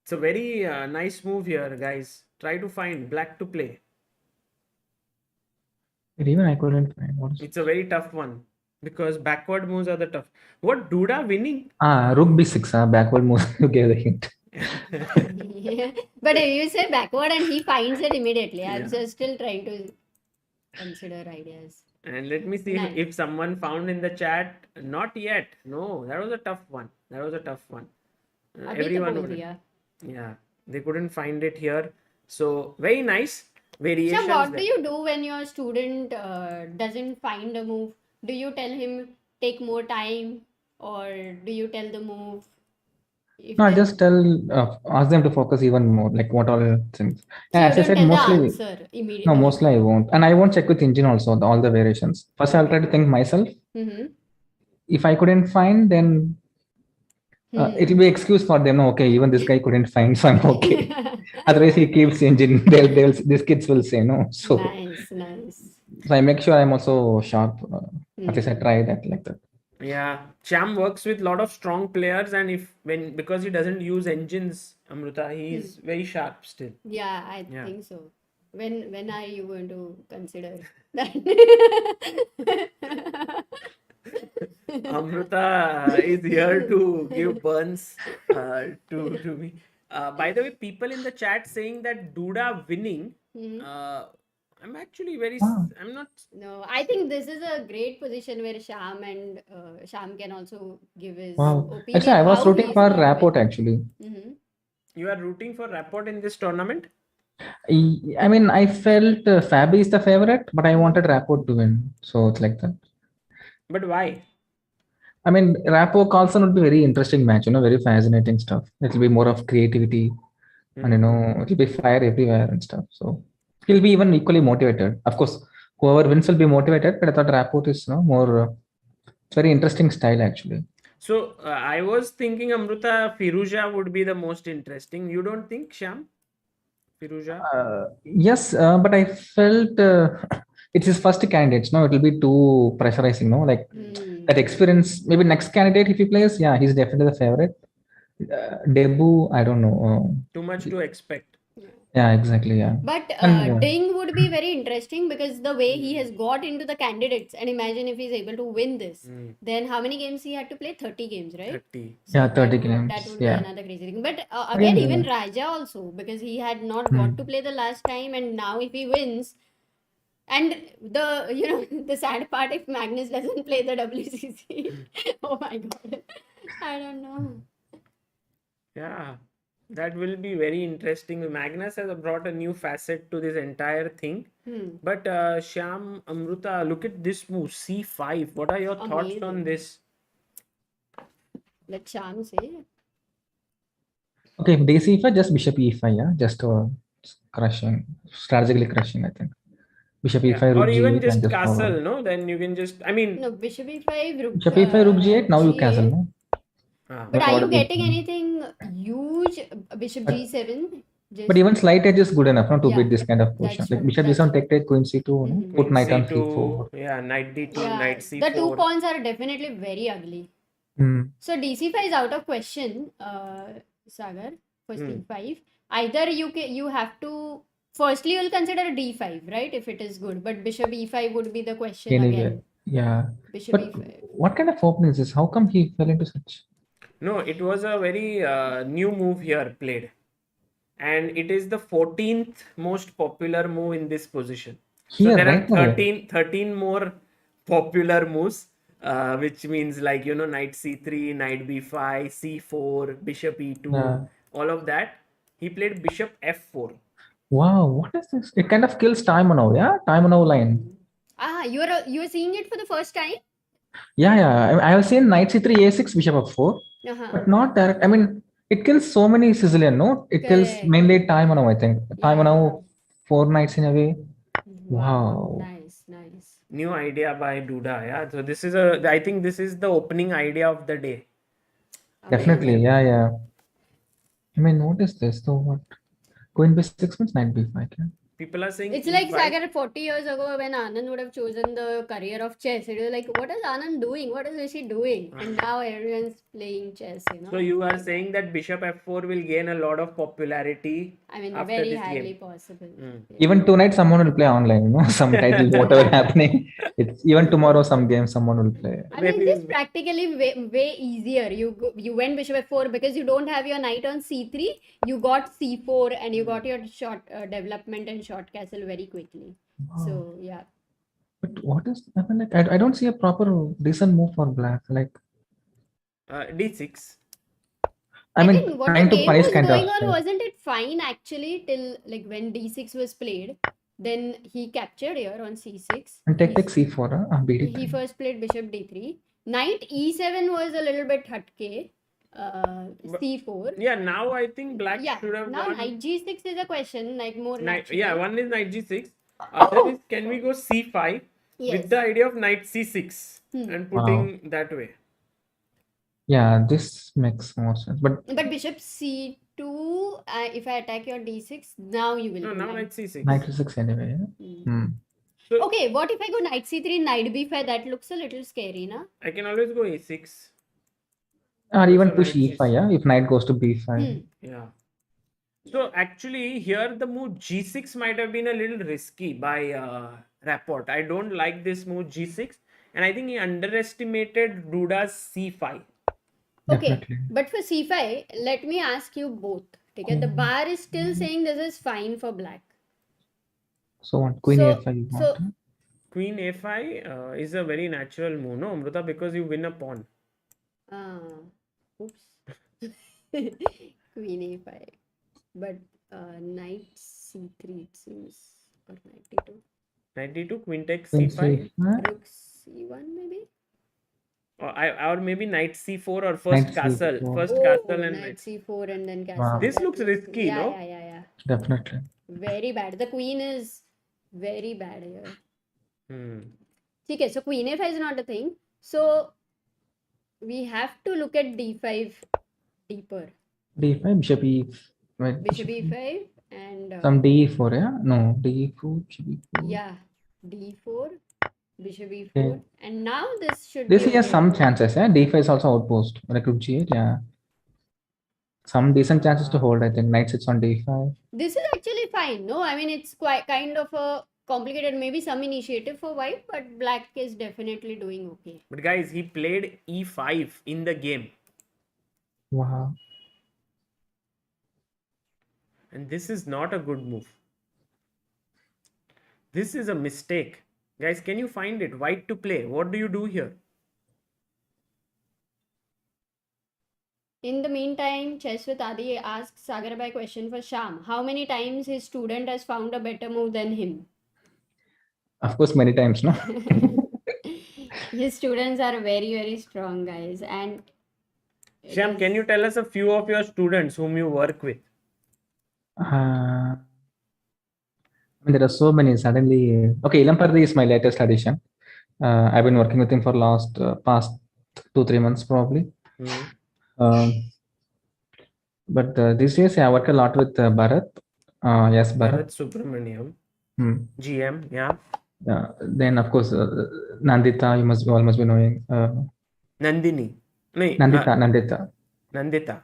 It's a very nice move here, guys. Try to find black to play. Even I couldn't find what is. It's a very tough one because backward moves are the tough. What, Duda winning? Rook b6. Backward move. You gave the hint. Yeah. But if you say backward and he finds it immediately, I'm Yeah. just still trying to consider ideas. And let me see Nice. if someone found in the chat. Not yet. No, that was a tough one. That was a tough one. Abhi to Everyone bol would. diya. Yeah, they couldn't find it here. So very nice variations. Shyam, what do there. you do when your student doesn't find a move? Do you tell him take more time, or do you tell the move? If No, I they- just ask them to focus even more, like what all things. So Yeah, you as I don't said, tell the mostly. answer No, immediately. mostly I won't. And I won't check with engine also, all the variations. First, I'll try to think myself. Mm-hmm. If I couldn't find, then it'll be excuse for them. No, okay, even this guy couldn't find, so I'm okay. Otherwise, he keeps engine. These kids will say no. So, Nice. so I make sure I'm also sharp. At least I try that like that. Yeah, Shyam works with a lot of strong players, and because he doesn't use engines, Amruta, he's very sharp still. Yeah, I Yeah. think so. When are you going to consider that? Amruta is here to give burns to me. By the way, people in the chat saying that Duda winning. I'm actually I'm not. No, I think this is a great position where Shyam can also give his Wow. opinion. Actually, I was how rooting he's for going to Rapport win. actually. You are rooting for Rapport in this tournament? I mean, I felt Fabi is the favorite, but I wanted Rapport to win. So it's like that. But why? I mean, Rapport Carlsen would be very interesting match, very fascinating stuff. It'll be more of creativity and, it'll be fire everywhere and stuff. So he'll be even equally motivated. Of course, whoever wins will be motivated, but I thought Rapport is, more, it's very interesting style actually. So I was thinking Amruta Firuja would be the most interesting. You don't think, Shyam? Firuja? Yes, but I felt it's his first candidate. No, it will be too pressurizing. No, like that experience. Maybe next candidate if he plays, yeah, he's definitely the favorite. Debut, I don't know. Too much to expect. Yeah, exactly. Yeah. But And, Ding would be very interesting because the way he has got into the candidates, and imagine if he's able to win this, then how many games he had to play? 30 games, right? 30. Yeah, 30 that games. That would Yeah. be another crazy thing. But again, Yeah. even Radja also, because he had not got to play the last time, and now if he wins, and the sad part, if Magnus doesn't play the WCC, oh my god, I don't know. Yeah, that will be very interesting. Magnus has brought a new facet to this entire thing. But Shyam, Amruta, look at this move, C5. What are your thoughts on Amazing. this? Let Shyam say. Okay, day c5, just bishop e5. Yeah, just crushing, strategically crushing. I think bishop e5, Or rook even g8, just and just castle, forward. no? Then you can just, No, bishop e5, rook, Bishop e5, rook g8. Now you castle, g8. no? But That's are what you it is. getting anything huge? Bishop g7? But Just even slight edge is good enough to Yeah, beat this kind of position. that's Like true. bishop That's d7, true. take, queen c2, Mhm. put Queen knight on c2, c4. yeah, knight d2, Yeah, knight the two c4. pawns are definitely very ugly. Hmm. So d5 is out of question, Sagar, for c5. Either you have to firstly you'll consider d5, right? If it is good, but bishop e5 would be the question Anyway, again. yeah. Bishop But e5. what kind of opening is this? How come he fell into such? No, it was a very new move here played. And it is the 14th most popular move in this position. So Here, there are right? 13 more popular moves, which means like, knight c3, knight b5, c4, bishop e2, Yeah. all of that. He played bishop f4. Wow, what is this? It kind of kills time now, yeah? Time now line. You're seeing it for the first time? Yeah. I have seen knight c3, a6, bishop f4, but not direct. I mean, it kills so many Sicilian, no? It kills Correct. mainly time now, I think. Time Yeah. now, 4 knights in a way. Wow. Wow. Nice. New idea by Duda, yeah. So I think this is the opening idea of the day. Definitely, Amazing. yeah. I mean, what is this though? What? Queen b6 means knight b5, yeah? People are saying It's like e5. Sagar 40 years ago when Anand would have chosen the career of chess. It was like, what is Anand doing? What is she doing? And now everyone's playing chess, So you are saying that bishop f4 will gain a lot of popularity I mean, after very this highly game. possible. Yeah. Even tonight, someone will play online, some title, whatever happening. It's even tomorrow, some game, someone will play. I mean, it's just practically way easier. You went bishop f4 because you don't have your knight on c3. You got c4 and you got your short development and short castle very quickly. So yeah. But what is, I mean, like, I don't see a proper decent move for black. Like, d6. I I mean, think what the trying to game punish was kind going of. on, wasn't it fine actually till like when d6 was played? Then he captured here on c6. And take c4, He bd3. first played bishop d3. Knight e7 was a little bit hatke. C4. Yeah, now I think black should have Now gone. knight g6 is a question, like more Knight, natural. one is knight g6. Other is can we go c5 Yes. with the idea of knight c6 and putting that way. Yeah, this makes more sense. But bishop c2, if I attack your d6, now you will. No, now knight c6. knight c6 anyway. So Okay, what if I go knight c3, knight b5? That looks a little scary, na? I can always go a6. Or even Also push knight e5, yeah, if knight goes to b5. Yeah. So actually here the move g6 might have been a little risky by Rapport. I don't like this move g6 and I think he underestimated Duda's c5. Okay, Definitely. but for c5, let me ask you both. Okay, the bar is still saying this is fine for black. So what? Queen So- a5 you so- want, huh? Queen a5 is a very natural move, no, Amruta, because you win a pawn. Oops. Queen a5. But knight c3 it seems, or knight d2. Knight d2, queen takes Queen c5. c5. Rook c1 maybe? Or maybe knight c4 or first Knight castle. c4. First Oh, castle and knight c4 and then castle. Wow. This That looks risky, yeah, no? Yeah. Definitely. Very bad. The queen is very bad here. Hmm. Okay, so queen a5 is not a thing. So we have to look at d5 deeper. d5, bishop e. Wait, Bishop e5 and some d4, yeah? No, d4, bishop e4. yeah, d4, bishop e4, Okay. and now this should This be has okay. some chances, yeah? d5 is also outpost. Like rook g8, yeah. Some decent chances to hold, I think. Knight sits on d5. This is actually fine. No, I mean it's quite kind of a complicated, maybe some initiative for white, but black is definitely doing okay. But guys, he played e5 in the game. Wow. And this is not a good move. This is a mistake. Guys, can you find it? White to play. What do you do here? In the meantime, Chess with Adi asks Sagar a question for Shyam. How many times his student has found a better move than him? Of course, many times, no? His students are very, very strong, guys. And Shyam, can you tell us a few of your students whom you work with? I mean, there are so many. Suddenly, okay, Ilampardi is my latest addition. I've been working with him for past 2-3 months probably. But these days, I work a lot with Bharat. Yes, Bharat. Bharat Subramaniam, Hmm. GM, yeah. Then, of course, Nandita, you all must be knowing. Nandini. No, Nandita. Nandita.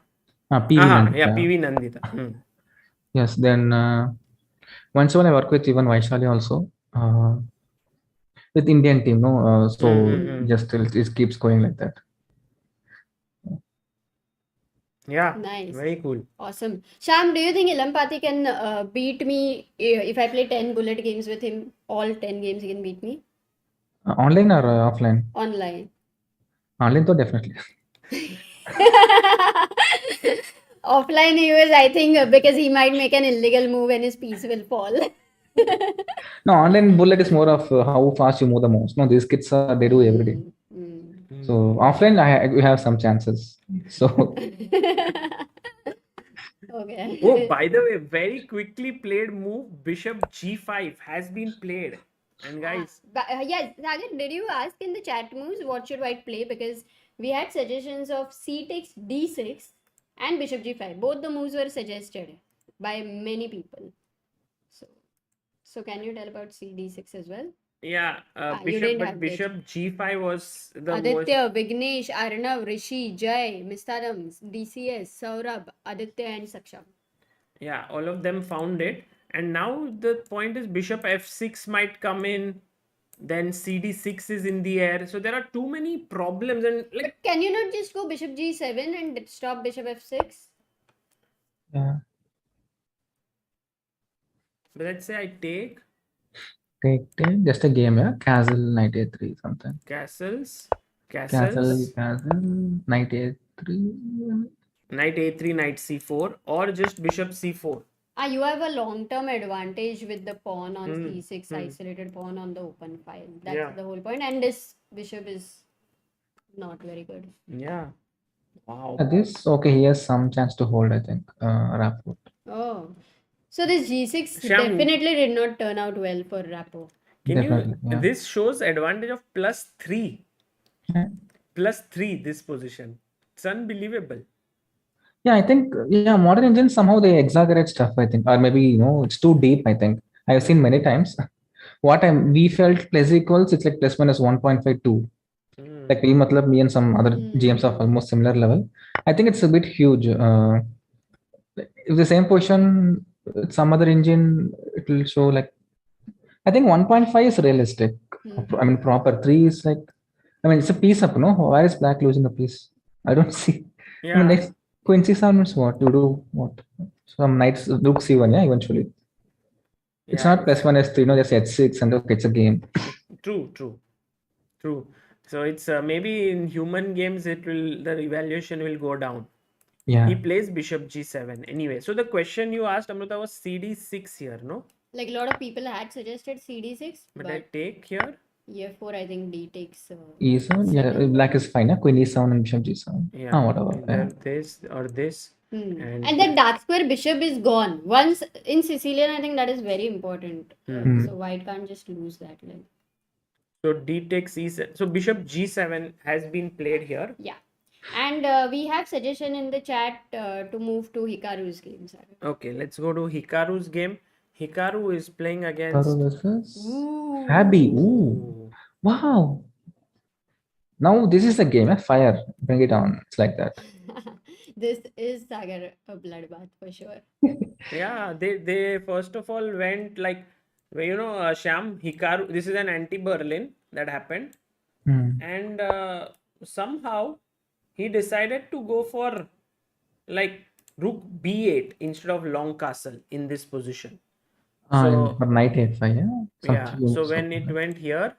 PV Yeah, Nandita. PV Nandita. Yes, then once in a while I work with even Vaishali also. With Indian team, no? So just it keeps going like that. Yeah, Nice. very cool. Awesome. Shyam, do you think Ilampati can beat me if I play 10 bullet games with him? All 10 games he can beat me? Online or offline? Online. Online, though, definitely. Offline he was, I think, because he might make an illegal move and his piece will fall. No, online bullet is more of how fast you move the mouse. No, these kids they do every day. So offline, we have some chances. So Okay. Oh, by the way, very quickly played move Bishop G5 has been played. And guys, Yes, Sagar, did you ask in the chat moves what should white play? Because we had suggestions of C takes D6 and Bishop G5. Both the moves were suggested by many people. So can you tell about C D6 as well? yeah, you didn't Bishop have Bishop G5 was the most. Aditya, Vignesh, Arnav, Rishi, Jay, Mistadam, DCS, Saurabh, Aditya and Saksham. Yeah, all of them found it. And now the point is Bishop F6 might come in. Then CD6 is in the air. So there are too many problems. And like, But can you not just go Bishop G7 and stop Bishop F6? yeah, but let's say I take take just a game, yeah. Castle, knight a3, something. castles, Castle, knight a3. knight a3, knight c4, or just bishop c4. You have a long-term advantage with the pawn on c6, isolated pawn on the open file. That's the whole point. And this bishop is not very good. Yeah. Wow. This, okay, he has some chance to hold, I think. Rapport. Oh. So this G6 Shyam, definitely did not turn out well for Rapport. This shows advantage of +3. Yeah. +3 this position. It's unbelievable. Yeah, I think modern engines somehow they exaggerate stuff, I think, or maybe it's too deep. I think I've seen many times. We felt plus equals, it's like plus minus 1.52. Like me and some other GMs of almost similar level. I think it's a bit huge. If the same position with some other engine, it will show like I think 1.5 is realistic. I mean, proper 3 is like, I mean, it's a piece up, no? Why is black losing a piece? I don't see. Yeah. I mean, next Queen C7 means what? You do what? Some knights Rook C1, yeah, eventually. It's not plus one S3, just H6 and okay, it's a game. True. So it's maybe in human games the evaluation will go down. Yeah. He plays Bishop G7 anyway. So the question you asked, Amruta, was CD6 here, no? Like a lot of people had suggested CD6, but I take here. E4, I think D takes. E7, yeah, black is fine. Queen E7 and Bishop G7. Yeah. Whatever. And this or this. And that dark square bishop is gone. Once in Sicilian, I think that is very important. So white can't just lose that. So D takes E7. So Bishop G7 has been played here. Yeah. And we have suggestion in the chat to move to Hikaru's game. Okay, let's go to Hikaru's game. Hikaru is playing against Fabi. Ooh. Wow. Now this is the game. Fire. Bring it on. It's like that. This is Sagar a bloodbath for sure. Yeah, they first of all went like, Shyam, Hikaru. This is an anti-Berlin that happened. And somehow he decided to go for like rook b8 instead of long castle in this position. So for knight a5, yeah. So when it went here,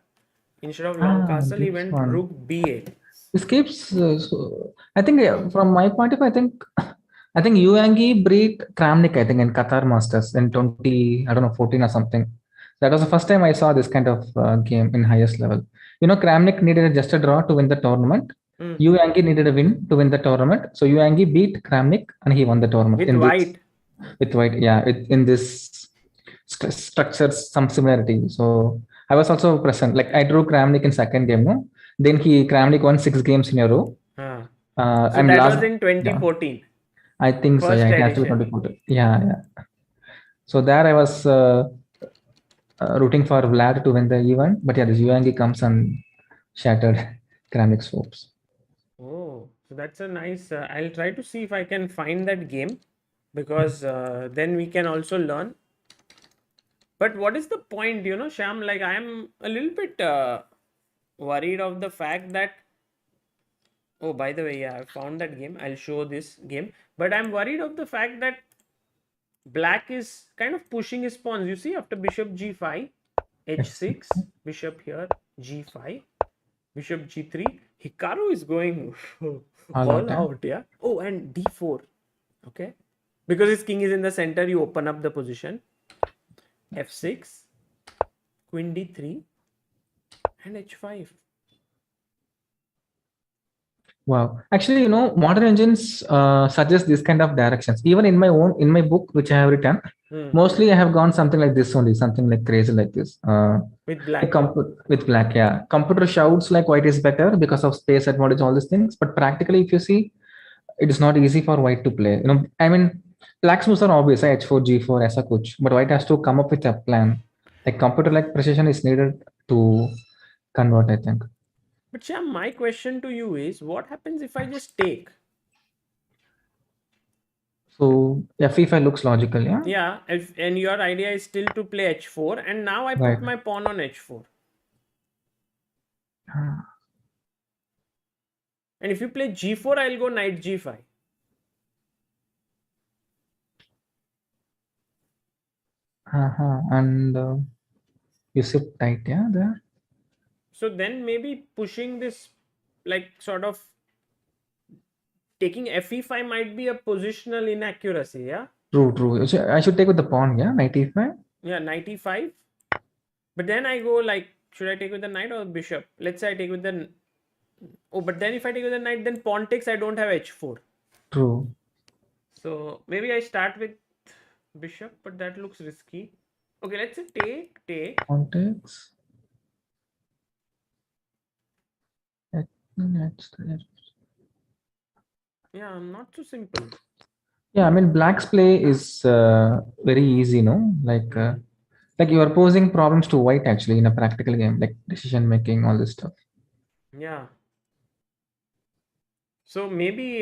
instead of long castle, he went rook b8. This keeps. I think from my point of view, I think Yuangi beat Kramnik. I think in Qatar Masters in 14 or something. That was the first time I saw this kind of game in highest level. Kramnik needed just a draw to win the tournament. Yuangi needed a win to win the tournament. So Yuangi beat Kramnik and he won the tournament. With white, yeah. In this structures, some similarity. So I was also present. Like I drew Kramnik in second game, no? Then Kramnik won 6 games in a row. So and that was in 2014. I think so. First Yeah, it has to be edition. 24. Yeah, yeah. So there I was rooting for Vlad to win the event, but yeah, this Yuangi comes and shattered ceramic swopes. Oh, so that's a nice. I'll try to see if I can find that game, because then we can also learn. But what is the point, Shyam? Like, I'm a little bit worried of the fact that. Oh, by the way, yeah, I found that game. I'll show this game. But I'm worried of the fact that black is kind of pushing his pawns. You see, after bishop g5, h6, bishop here, g5, bishop g3, Hikaru is going All all out, yeah. out, yeah. Oh, and d4, okay. Because his king is in the center, you open up the position. f6, queen d3, and h5. Wow. Actually, modern engines suggest this kind of directions. Even in my book, which I have written, mostly I have gone something like this only, something like crazy like this. With The black. with black, yeah. Computer shouts like white is better because of space advantage, all these things. But practically, if you see, it is not easy for white to play. I mean, black's moves are obvious, h4, g4, ऐसा कुछ. But white has to come up with a plan. Like computer like precision is needed to convert, I think. But Shyam, my question to you is, what happens if I just take? So f5 looks logical, yeah. Yeah, and your idea is still to play h4, and now I Right. put my pawn on h4. And if you play g4, I'll go knight g5. And you sit tight, yeah, there. So then maybe pushing this, like sort of taking fe5 might be a positional inaccuracy, yeah? True. I should take with the pawn, yeah, knight e5. Yeah, knight e5. But then I go like, should I take with the knight or bishop? Let's say I take with the... Oh, but then if I take with the knight, then pawn takes, I don't have h4. True. So maybe I start with bishop, but that looks risky. Okay, let's say take. Pawn takes. Yeah, not so simple. Yeah, I mean, black's play is very easy, no? Like you are posing problems to white actually in a practical game, like decision making, all this stuff. Yeah. So maybe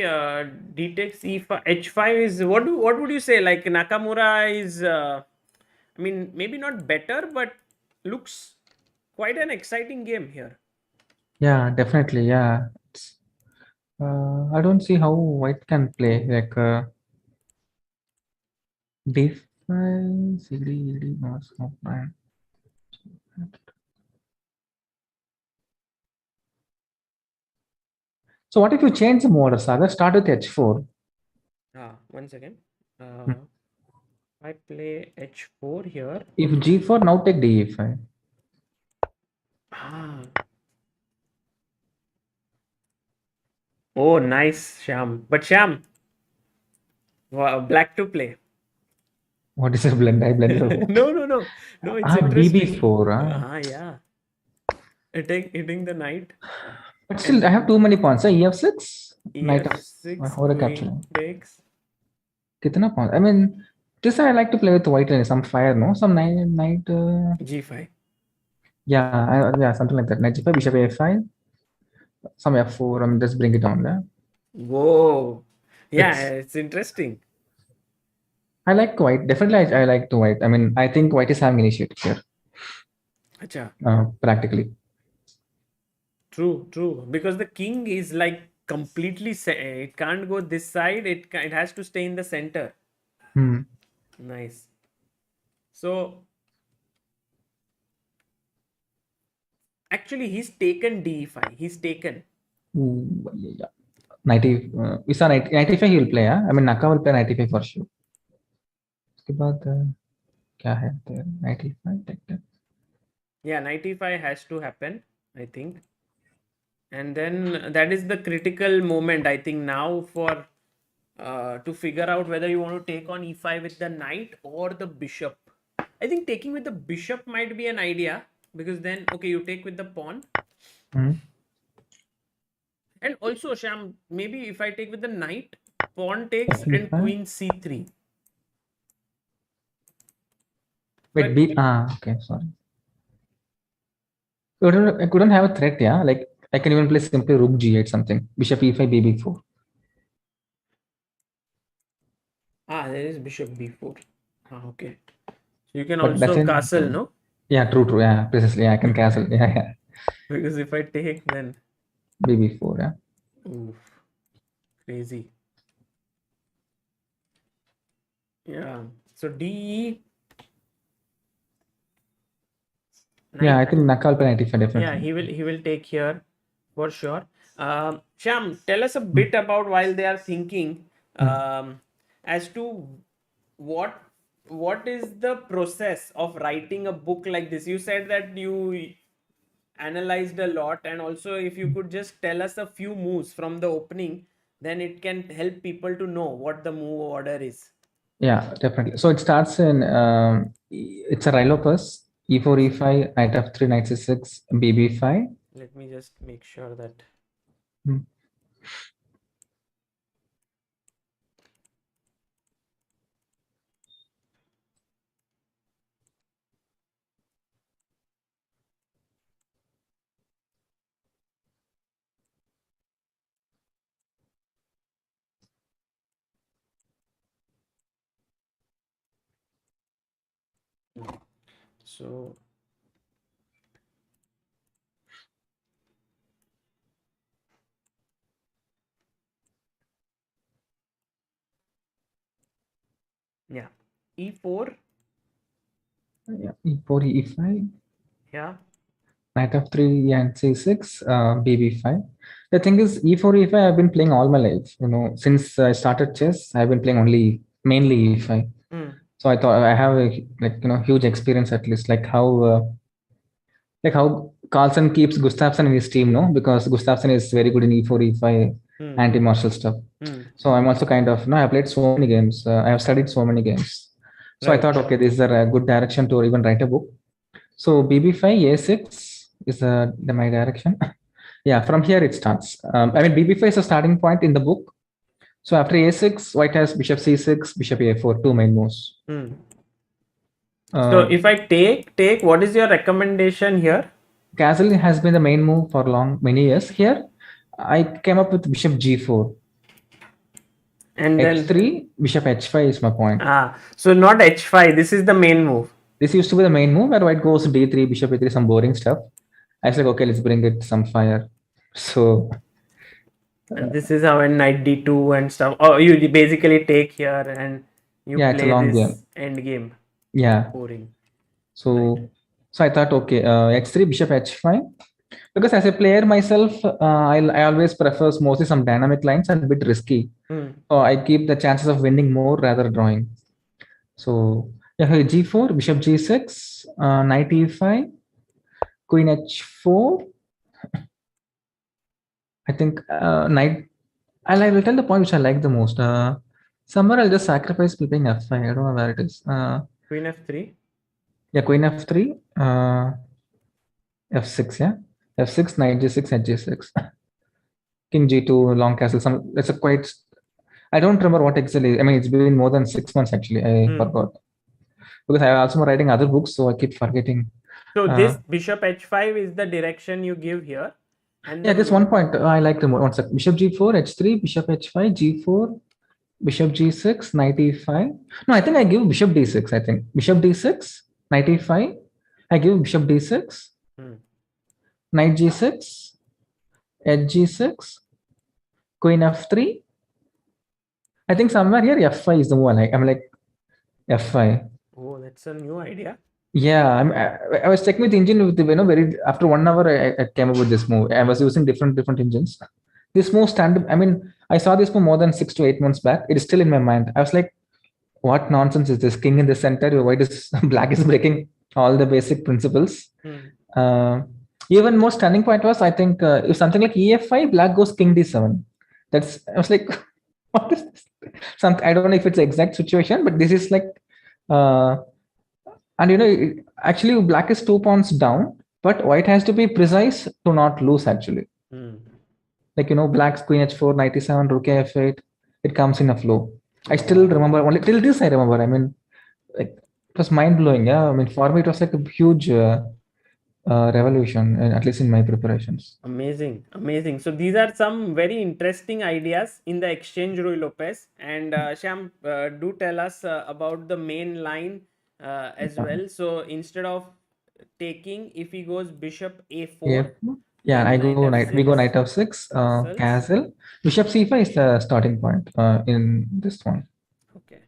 d takes e5, h5 is what would you say? Like Nakamura is, I mean, maybe not better, but looks quite an exciting game here. Yeah, definitely. Yeah, I don't see how white can play like d5, cd, no, it's not fine. So what if you change the mode, Saga? Start with h4. One second. I play h4 here. If g4, now take d5. Oh, nice, Shyam. But Shyam, black to play. What is a blend? I blended. No. It's interesting. bb4. Yeah. Hitting the knight. But still, I have too many pawns. ef6, knight ef6, or queen takes. Kitna pawns? I mean, this I like to play with white lane. Some fire, no? Some knight. g5. Yeah, something like that. Knight g5, bishop a5, some f4. I mean, just bring it down there. Whoa. Yeah, it's interesting. I like white. Definitely, I like the white. I mean, I think white is having initiative here. Acha. Practically. True. Because the king is like completely... It can't go this side. It has to stay in the center. Nice. So... Actually, he's taken d5. He's taken. Yeah. We saw 95 he will play. I mean, Naka will play 95 for sure. उसके बाद क्या है 95 Yeah, 95 has to happen, I think. And then that is the critical moment, I think, now for to figure out whether you want to take on e5 with the knight or the bishop. I think taking with the bishop might be an idea, because then, okay, you take with the pawn. And also, Shyam, maybe if I take with the knight, pawn takes and C5. queen c3. Wait, okay, sorry. I couldn't have a threat, yeah. Like I can even play simply rook g8 something. Bishop e5, bb4. There is bishop b4. Okay. So you can But also doesn't. castle, no? Yeah, true. Yeah, precisely. Yeah, I can castle. Yeah. Because if I take, then bb4. Yeah. oof, crazy. Yeah. So d. Yeah, I think Nakal play 95 Yeah, definitely. he will take here for sure. Shyam, tell us a bit about while they are thinking as to what is the process of writing a book like this. You said that you analyzed a lot, and also if you could just tell us a few moves from the opening, then it can help people to know what the move order is. Yeah, definitely. So it starts in it's a Lopez, e4, e5, knight f3, knight c6, bb5. Let me just make sure that. So yeah, e4. Yeah, e4, e5. Yeah. Knight f3 and c6, bb5. The thing is, e4, e5, I've been playing all my life. Since I started chess, I've been playing mainly e5. So I thought I have a huge experience at least, like how Carlsen keeps Gustafsson in his team, no? Because Gustafsson is very good in e4, e5 anti-martial stuff. So I'm also I played so many games. I have studied so many games. So I thought, okay, this is a good direction to even write a book. So bb5, a6 is my direction. Yeah, from here it starts. bb5 is a starting point in the book. So after a6, white has bishop c6, bishop a4, two main moves. So if I take, what is your recommendation here? Castle has been the main move for many years. Here, I came up with bishop g4. And h3, then bishop h5 is my point. So not h5. This is the main move. This used to be the main move, where white goes d3, bishop a3, some boring stuff. I was like, okay, let's bring it some fire. So. And this is how in knight d2 and stuff. Oh, you basically take here and you Yeah, it's a play long this game. end game. Yeah. Boring. So I thought, okay, h3, bishop h5. Because as a player myself, I always prefer mostly some dynamic lines and a bit risky. So I keep the chances of winning more rather drawing. So yeah, g4, bishop g6, knight e5, queen h4. I think knight. I'll tell the point which I like the most. Somewhere I'll just sacrifice flipping f5. I don't know where it is. Queen f3. Yeah, queen f3. f6. Yeah, f6, knight g6, knight g6. King g2, long castle. It's a quite. I don't remember what exactly. I mean, it's been more than 6 months actually. I forgot because I also am writing other books, so I keep forgetting. So this bishop h5 is the direction you give here. And yeah, just one point I like the more. One sec. Bishop g4, h3, bishop h5, g4, bishop g6, knight e5. No, I think I give bishop d6. I think bishop d6, knight e5. I give bishop d6, knight g6, edge g6, queen f3. I think somewhere here f5 is the one. I'm like f5. Oh, that's a new idea. Yeah, I was checking with the engine with very after 1 hour I came up with this move. I was using different engines. This move I mean, I saw this move more than 6 to 8 months back. It is still in my mind. I was like, what nonsense is this? King in the center. Why does black is breaking all the basic principles? Even more stunning point was, I think, if something like ef5, black goes king d7. I was like, what is this? I don't know if it's the exact situation, but this is like, and actually black is 2 pawns down, but white has to be precise to not lose actually. Like, black's queen h4, knight e7, rook f8. it comes in a flow. I still remember, only till this I remember. I mean, like, it was mind blowing. Yeah, I mean, for me it was like a huge revolution, at least in my preparations. Amazing, amazing. So these are some very interesting ideas in the exchange, Rui Lopez. And Shyam, do tell us about the main line as well. So instead of taking, if he goes bishop a4, Yeah, then I knight go knight. We go f6, knight f6, castles. castle. Bishop c5 is the starting point in this one. Okay.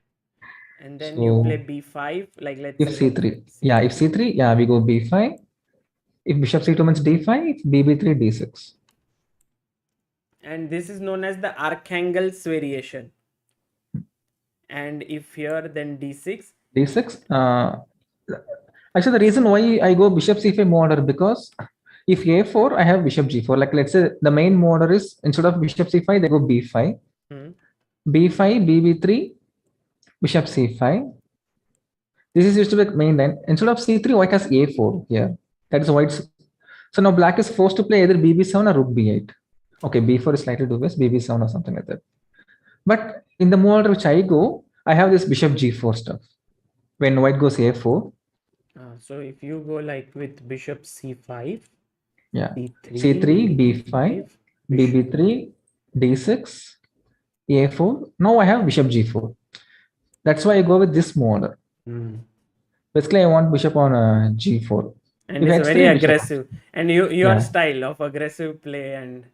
And then you play So b5, like let's if say c3, yeah, if c3, yeah, we go b5. If bishop c2 means d5, bb3, d6. And this is known as the Archangel's variation. And if here, then d6. D6. Actually, the reason why I go bishop c5 order, because if a4, I have bishop g4. Like, let's say the main order is, instead of bishop c5, they go b5, Hmm. b5, bb3, bishop c5. This is used to be the main line. Instead of c3, white has a4 here. That is white's. So now black is forced to play either bb7 or rook b8. Okay, b4 is slightly dubious, bb7 or something like that. But in the order which I go, I have this bishop g4 stuff. When white goes a4, So if you go like with bishop c5, yeah, c3, c3, b5, bb3, d6, a4. Now I have bishop g4. That's why I go with this order. Basically, I want bishop on g4. And If it's x3, very bishop. aggressive. And your Yeah. style of aggressive play and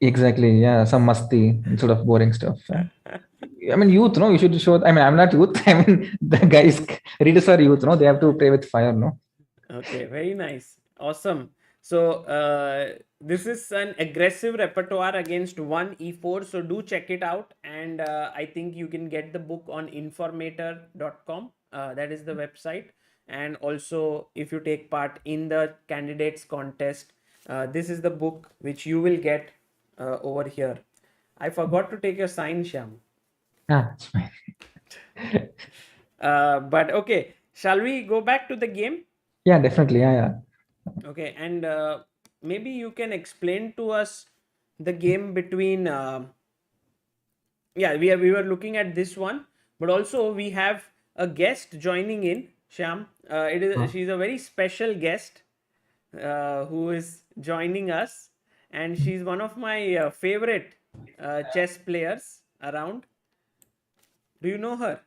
Exactly, yeah, some musty sort of boring stuff. I mean, youth, no, you should show. I mean, I'm not youth. I mean, the guys, readers are youth, no, they have to play with fire, no. Okay, very nice. Awesome. So this is an aggressive repertoire against 1 e4. So do check it out. And I think you can get the book on informator.com. That is the website. And also, if you take part in the candidates contest, this is the book which you will get over here. I forgot to take your sign, Shyam. It's fine. But okay, shall we go back to the game? Yeah, definitely. Yeah. Okay, and maybe you can explain to us the game between. We were looking at this one, but also we have a guest joining in, Shyam. She's a very special guest who is joining us, and she's one of my favorite chess players around. Do you know her?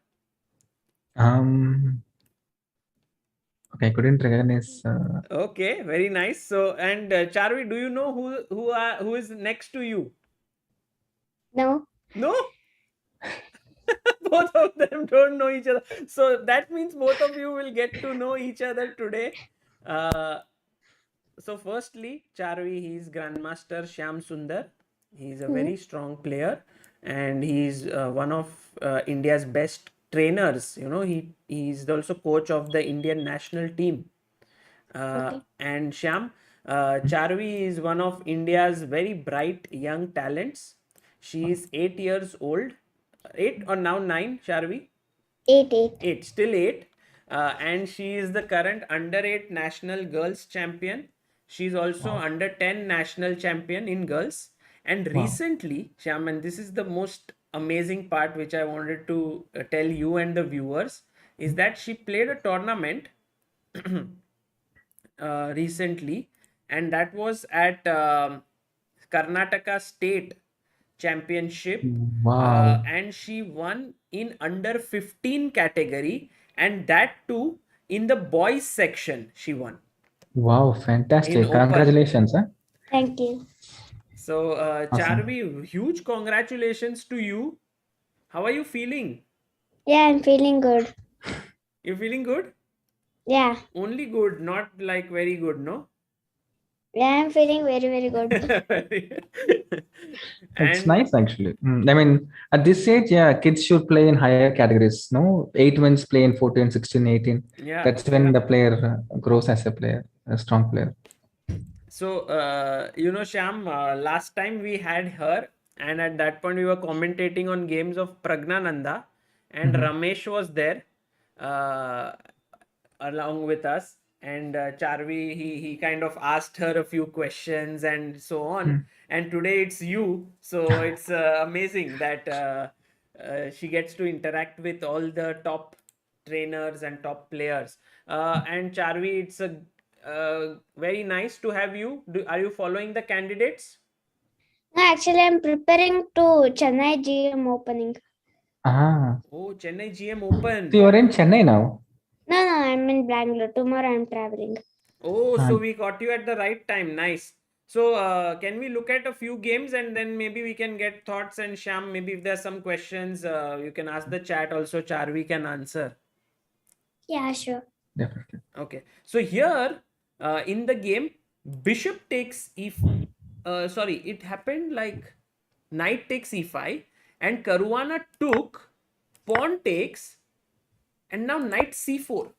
Okay, I couldn't recognize. Okay, very nice. So, and Charvi, do you know who is next to you? No. No. Both of them don't know each other. So that means both of you will get to know each other today. So firstly, Charvi, he's Grandmaster Shyam Sundar. He's a very strong player, and he's one of India's best trainers. You know, he's also coach of the Indian national team. And Shyam, Charvi is one of India's very bright young talents. She is 8 years old. 8 or now 9, Charvi? 8. 8, still 8. And she is the current under 8 national girls champion. She's also under 10 national champion in girls. And recently, Shyam, and this is the most amazing part which I wanted to tell you and the viewers, is that she played a tournament recently, and that was at Karnataka State Championship. Wow. And she won in under 15 category, and that too in the boys section she won. Wow, fantastic. In open. Congratulations. Thank you. So Awesome. Charvi, huge congratulations to you. How are you feeling? Yeah, I'm feeling good. You feeling good? Yeah. Only good, not like very good, no? Yeah, I'm feeling very, very good. It's And nice actually. I mean, at this age, yeah, kids should play in higher categories. No, 8 wins play in 14, 16, 18. yeah, That's when the player grows as a player, a strong player. so Shyam, last time we had her, and at that point we were commentating on games of Pragnananda, and Ramesh was there along with us, and Charvi, he kind of asked her a few questions and so on. And today it's you, so it's amazing that she gets to interact with all the top trainers and top players. And Charvi, it's a very nice to have you. Are you following the candidates? No, actually, I'm preparing to Chennai GM opening. Ah, Oh, Chennai GM Open. so you're in Chennai now. No, I'm in Bangalore. Tomorrow I'm traveling. Oh, Ah. so we got you at the right time. Nice. So, can we look at a few games and then maybe we can get thoughts? And Shyam, maybe if there's some questions, you can ask the chat. Also, Charvi can answer. Yeah, sure. Definitely. Okay. So here, in the game, bishop takes it happened like knight takes e5 and Karuwana took, pawn takes, and now knight c4.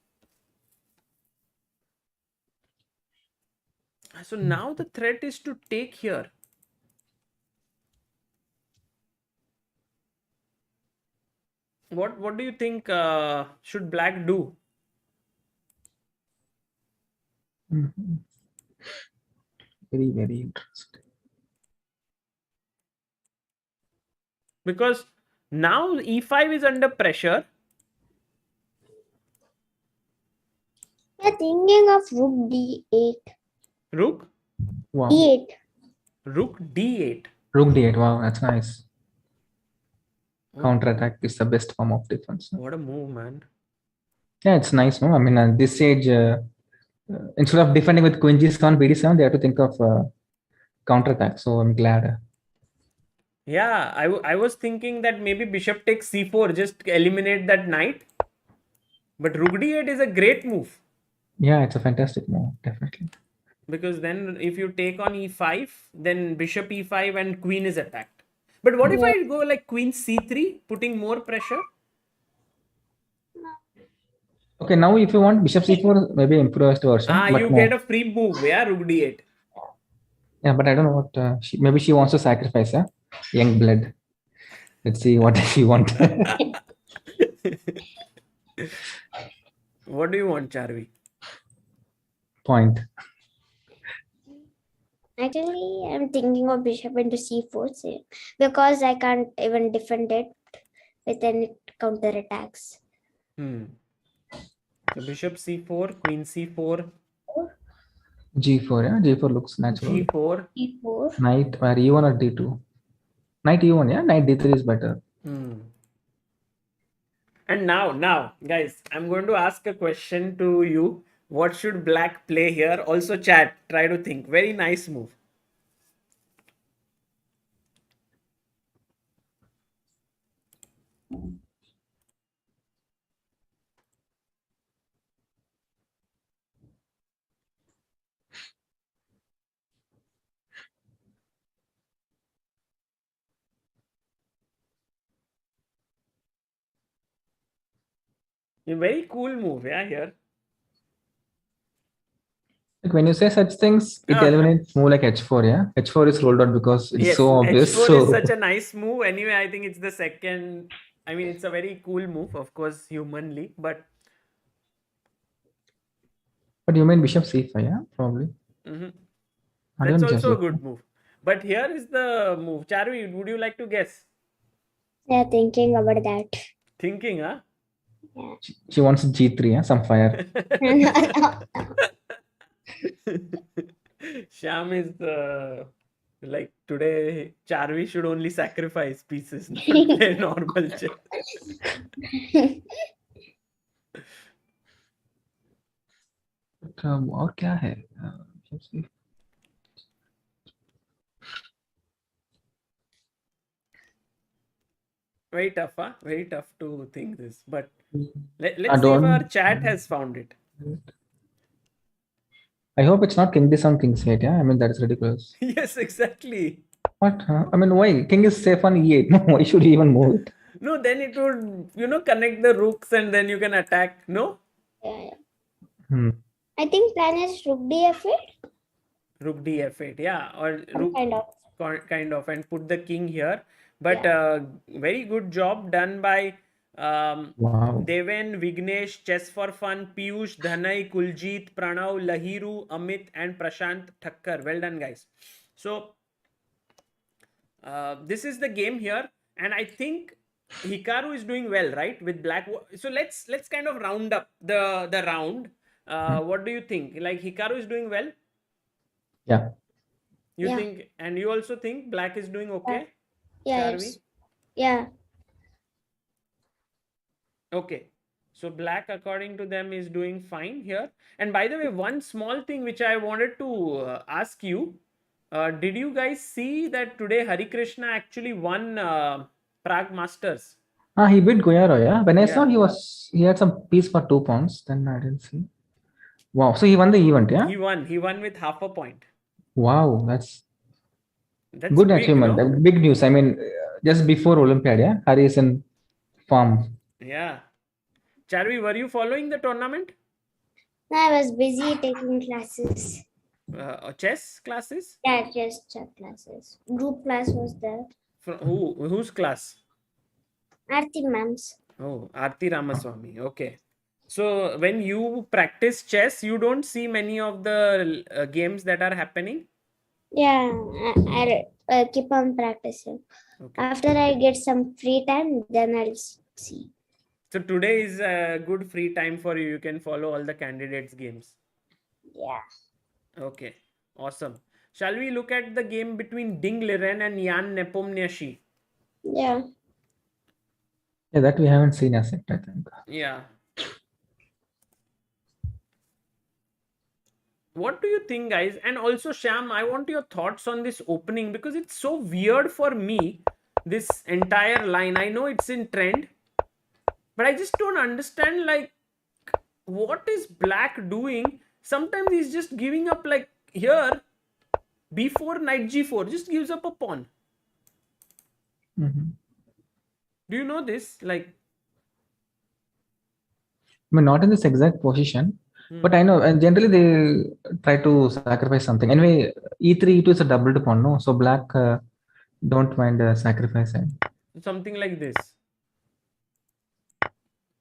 So now the threat is to take here. What do you think should black do? Mhm. Very, very interesting. Because now e5 is under pressure. Yeah, thinking of rook d8. Rook? Wow. d8. Rook d8. Rook d8. Wow, that's nice. Counter-attack is the best form of defense. What a move, man. Yeah, it's nice, no? I mean, at this stage, instead of defending with queen g7, bd7, they have to think of counter-attack. So I'm glad. Yeah, I was thinking that maybe bishop takes c4, just eliminate that knight. But rook d8 is a great move. Yeah, it's a fantastic move, definitely. Because then if you take on e5, then bishop e5 and queen is attacked. But what if I go like queen c3, putting more pressure? Okay, now if you want bishop c4, maybe improvised version. Ah, but you no. get a free move, yeah, rook d8. Yeah, but I don't know what maybe she wants to sacrifice, young blood. Let's see what she wants. What do you want, Charvi? Point. Actually, I'm thinking of bishop into c4 because I can't even defend it with any counter attacks. So bishop c4, queen c4, g4, yeah, g4 looks natural. g4. e4. Knight or e1 or d2. Knight e1, yeah, knight d3 is better. And now, guys, I'm going to ask a question to you. What should black play here? Also, chat, try to think. Very nice move. A very cool move, yeah, here. Like when you say such things, it eliminates move like h4, yeah. H4 is rolled out because it's Yes, so obvious. h4 So is such a nice move. Anyway, I think it's the second. I mean, it's a very cool move, of course, humanly, but you mean bishop c5, yeah, probably. I that's don't also a guess. good move. But here is the move. Charvi, would you like to guess? Yeah, thinking about that. Thinking, huh? Yeah. She wants g3, yeah, some fire. Shyam is like today. Charvi should only sacrifice pieces, not play normal chess. और क्या है? Very tough, huh? Very tough to think this. But let's see if don't- our chat has found it. I hope it's not king this on king's 8, yeah. I mean that is ridiculous. Yes, exactly. What? I mean, why? King is safe on e8. No, why should he even move it? No, then it would, connect the rooks and then you can attack. No? Yeah. I think plan is rook df8. Rook df8, yeah. Or rook kind of, and put the king here. But very good job done by Wow. Deven, Vignesh, Chess for Fun, Piyush, Dhanai, Kuljit, Pranav, Lahiru, Amit, and Prashant Thakkar. Well done, guys. So this is the game here, and I think Hikaru is doing well, right? With black. So let's kind of round up the round. What do you think? Like Hikaru is doing well. Yeah. You Yeah. think, and you also think black is doing okay, Yeah, Charvi? yeah. Okay. So black, according to them, is doing fine here. And by the way, one small thing which I wanted to ask you, did you guys see that today Hari Krishna actually won Prague Masters? He beat Goyaro, yeah. When I saw Yeah. he had some piece for 2 pounds, then I didn't see. Wow. So he won the event, yeah? He won. He won with half a point. Wow, that's That's good big, achievement. no? Big news. I mean, just before Olympiad, yeah. Hari is in form. Yeah. Charvi, were you following the tournament? I was busy taking classes. Chess classes? Yeah, just classes. Group class was there. From whose class? Aarti ma'am's. Oh, Aarti Ramaswamy. Okay. So when you practice chess, you don't see many of the games that are happening. Yeah, I'll keep on practicing. Okay. After I get some free time, then I'll see. So today is a good free time for you. You can follow all the candidates' games. Yeah. Okay. Awesome. Shall we look at the game between Ding Liren and Jan Nepomniachtchi? Yeah. Yeah, that we haven't seen as yet, I think. Yeah. What do you think, guys? And also, Shyam, I want your thoughts on this opening because it's so weird for me, this entire line. I know it's in trend, but I just don't understand, like, what is black doing? Sometimes he's just giving up, like, here, before knight g4, just gives up a pawn. Mhm. Do you know this? Like, I mean, not in this exact position, but I know, and generally they try to sacrifice something. Anyway, e3, e2 is a doubled pawn, no? So black don't mind sacrificing. something like this.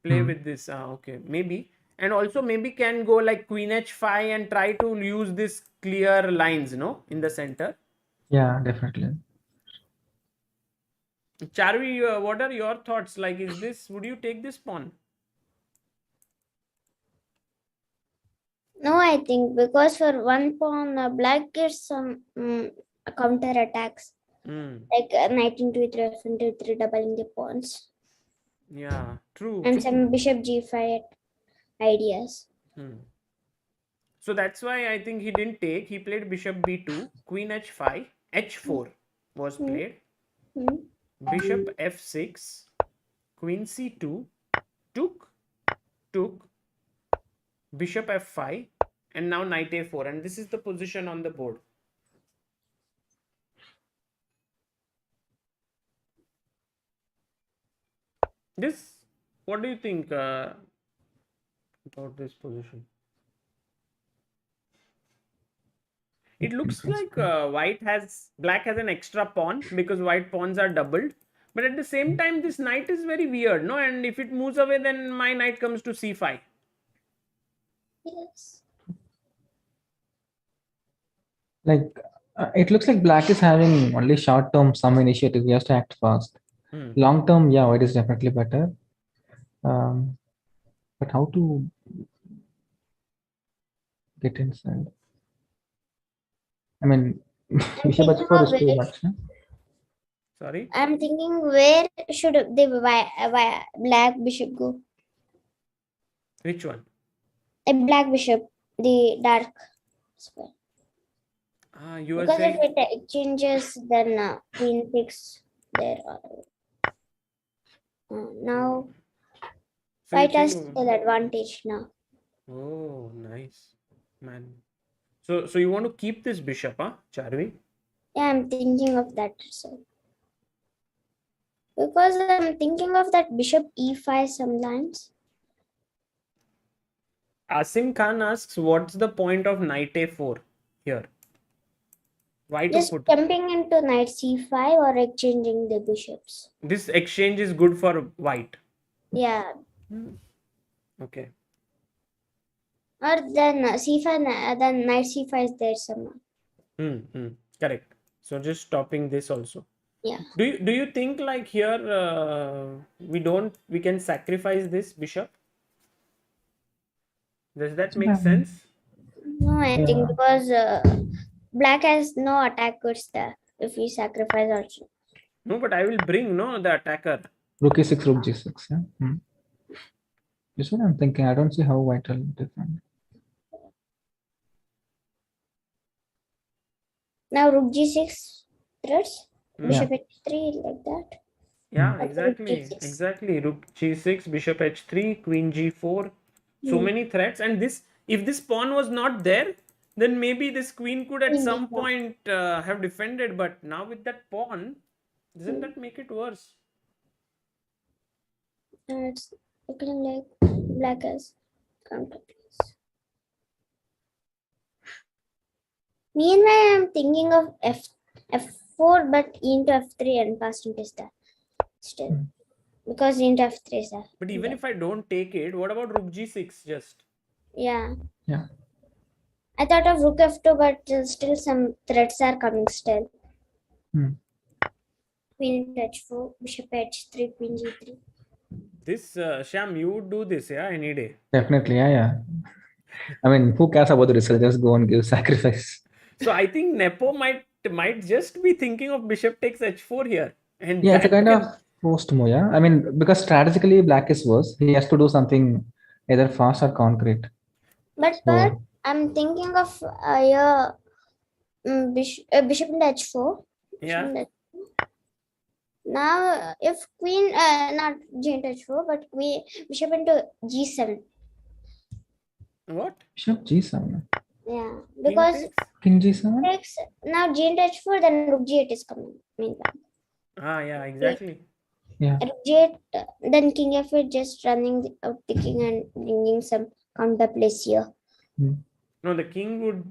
Play with this. Okay, maybe. And also maybe can go like queen h5 and try to use this clear lines, no, in the center. Yeah, definitely. Charvi, what are your thoughts? Like, is this, would you take this pawn? No, I think because for one pawn, black gets some counter attacks. Like knight into e3, f into e3, doubling the pawns. Yeah, true. And some bishop g5 ideas. So that's why I think he didn't take. He played bishop b2, queen h5, h4 was played, bishop f6, queen c2, took, bishop f5, and now knight a4. And this is the position on the board. This, what do you think about this position? It looks like black has an extra pawn because white pawns are doubled. But at the same time, this knight is very weird, no? And if it moves away, then my knight comes to c5. Yes. Like, it looks like black is having only short term some initiative. He has to act fast. Long term, yeah, white is definitely better. But how to get inside? I mean, bishop h4 is too much. No? Sorry? I'm thinking where should the black bishop go? Which one? A black bishop, the dark square. You were Because saying... if it changes, then queen takes there. Now, So white has still advantage now. Oh, nice. Man. So you want to keep this bishop, huh, Charvi? Yeah, I'm thinking of that. So. Because I'm thinking of that bishop e5 sometimes. Asim Khan asks, what's the point of knight a4 here? Why to Just put... jumping into knight c5 or exchanging the bishops. This exchange is good for white. Yeah. Okay. Or then c5, then knight c5 is there somewhere. Correct. So just stopping this also. Yeah. Do you think like here we can sacrifice this bishop? Does that make sense? No, I think Yeah. because black has no attack goods there. If we sacrifice also. No, but I will bring the attacker. Rook e6, rook g6. Yeah. This is what I'm thinking. I don't see how white will defend. Now rook g6 threats. Hmm. Bishop h3 like that. Yeah, Rook exactly. g6. Exactly. Rook g6, bishop h3, queen g4. So many threats. And this, if this pawn was not there, then maybe this queen could at Queen some d4. point have defended. But now with that pawn, doesn't that make it worse? And it's looking like black has counter piece. Meanwhile, I'm thinking of f4, but e into f3 and passed into that still. Because e into f3 is there. But even if I don't take it, what about rook g6 just? Yeah. Yeah. I thought of rook f2, but still some threats are coming still. Queen into h4, bishop h3, queen g3. This, Shyam, you would do this, yeah, any day. Definitely. Yeah. I mean, who cares about the result? Just go and give sacrifice. So I think Nepo might just be thinking of bishop takes h4 here. And Yeah, it's a that kind can- of post move. Yeah. I mean, because strategically, black is worse. He has to do something either fast or concrete. But So, I'm thinking of bishop into h4. Yeah. Bishop into h4. Now, if queen, not g into h4, but bishop into g7. What? bishop g7. Yeah, King because takes? King g7. takes now g into h4, then rook g8 is coming. Meanwhile, Ah, yeah, exactly. Yeah. rook g8, then king f8, just running out the king and bringing some counter place here. No, the king would.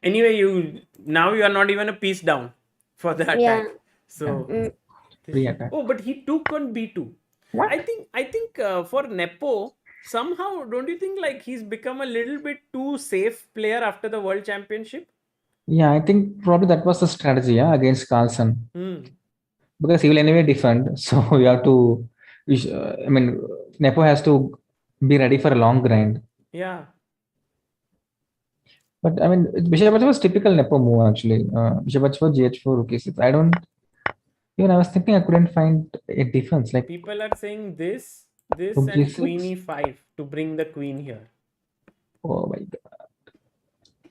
Anyway, now you are not even a piece down for the attack. Yeah. So. Free attack. Oh, but he took on b2. What? I think for Nepo, somehow don't you think like he's become a little bit too safe player after the World Championship? Yeah, I think probably that was the strategy, yeah, against Carlsen. Hmm. Because he will anyway defend. So you have to, I mean, Nepo has to be ready for a long grind. Yeah. But I mean, Bishop H was typical Nepo move actually. Bishop H4, GH4, Rook E6. I don't, even I was thinking I couldn't find a defense. Like, People are saying this, Rook and G6? Queen e5 to bring the queen here. oh my God.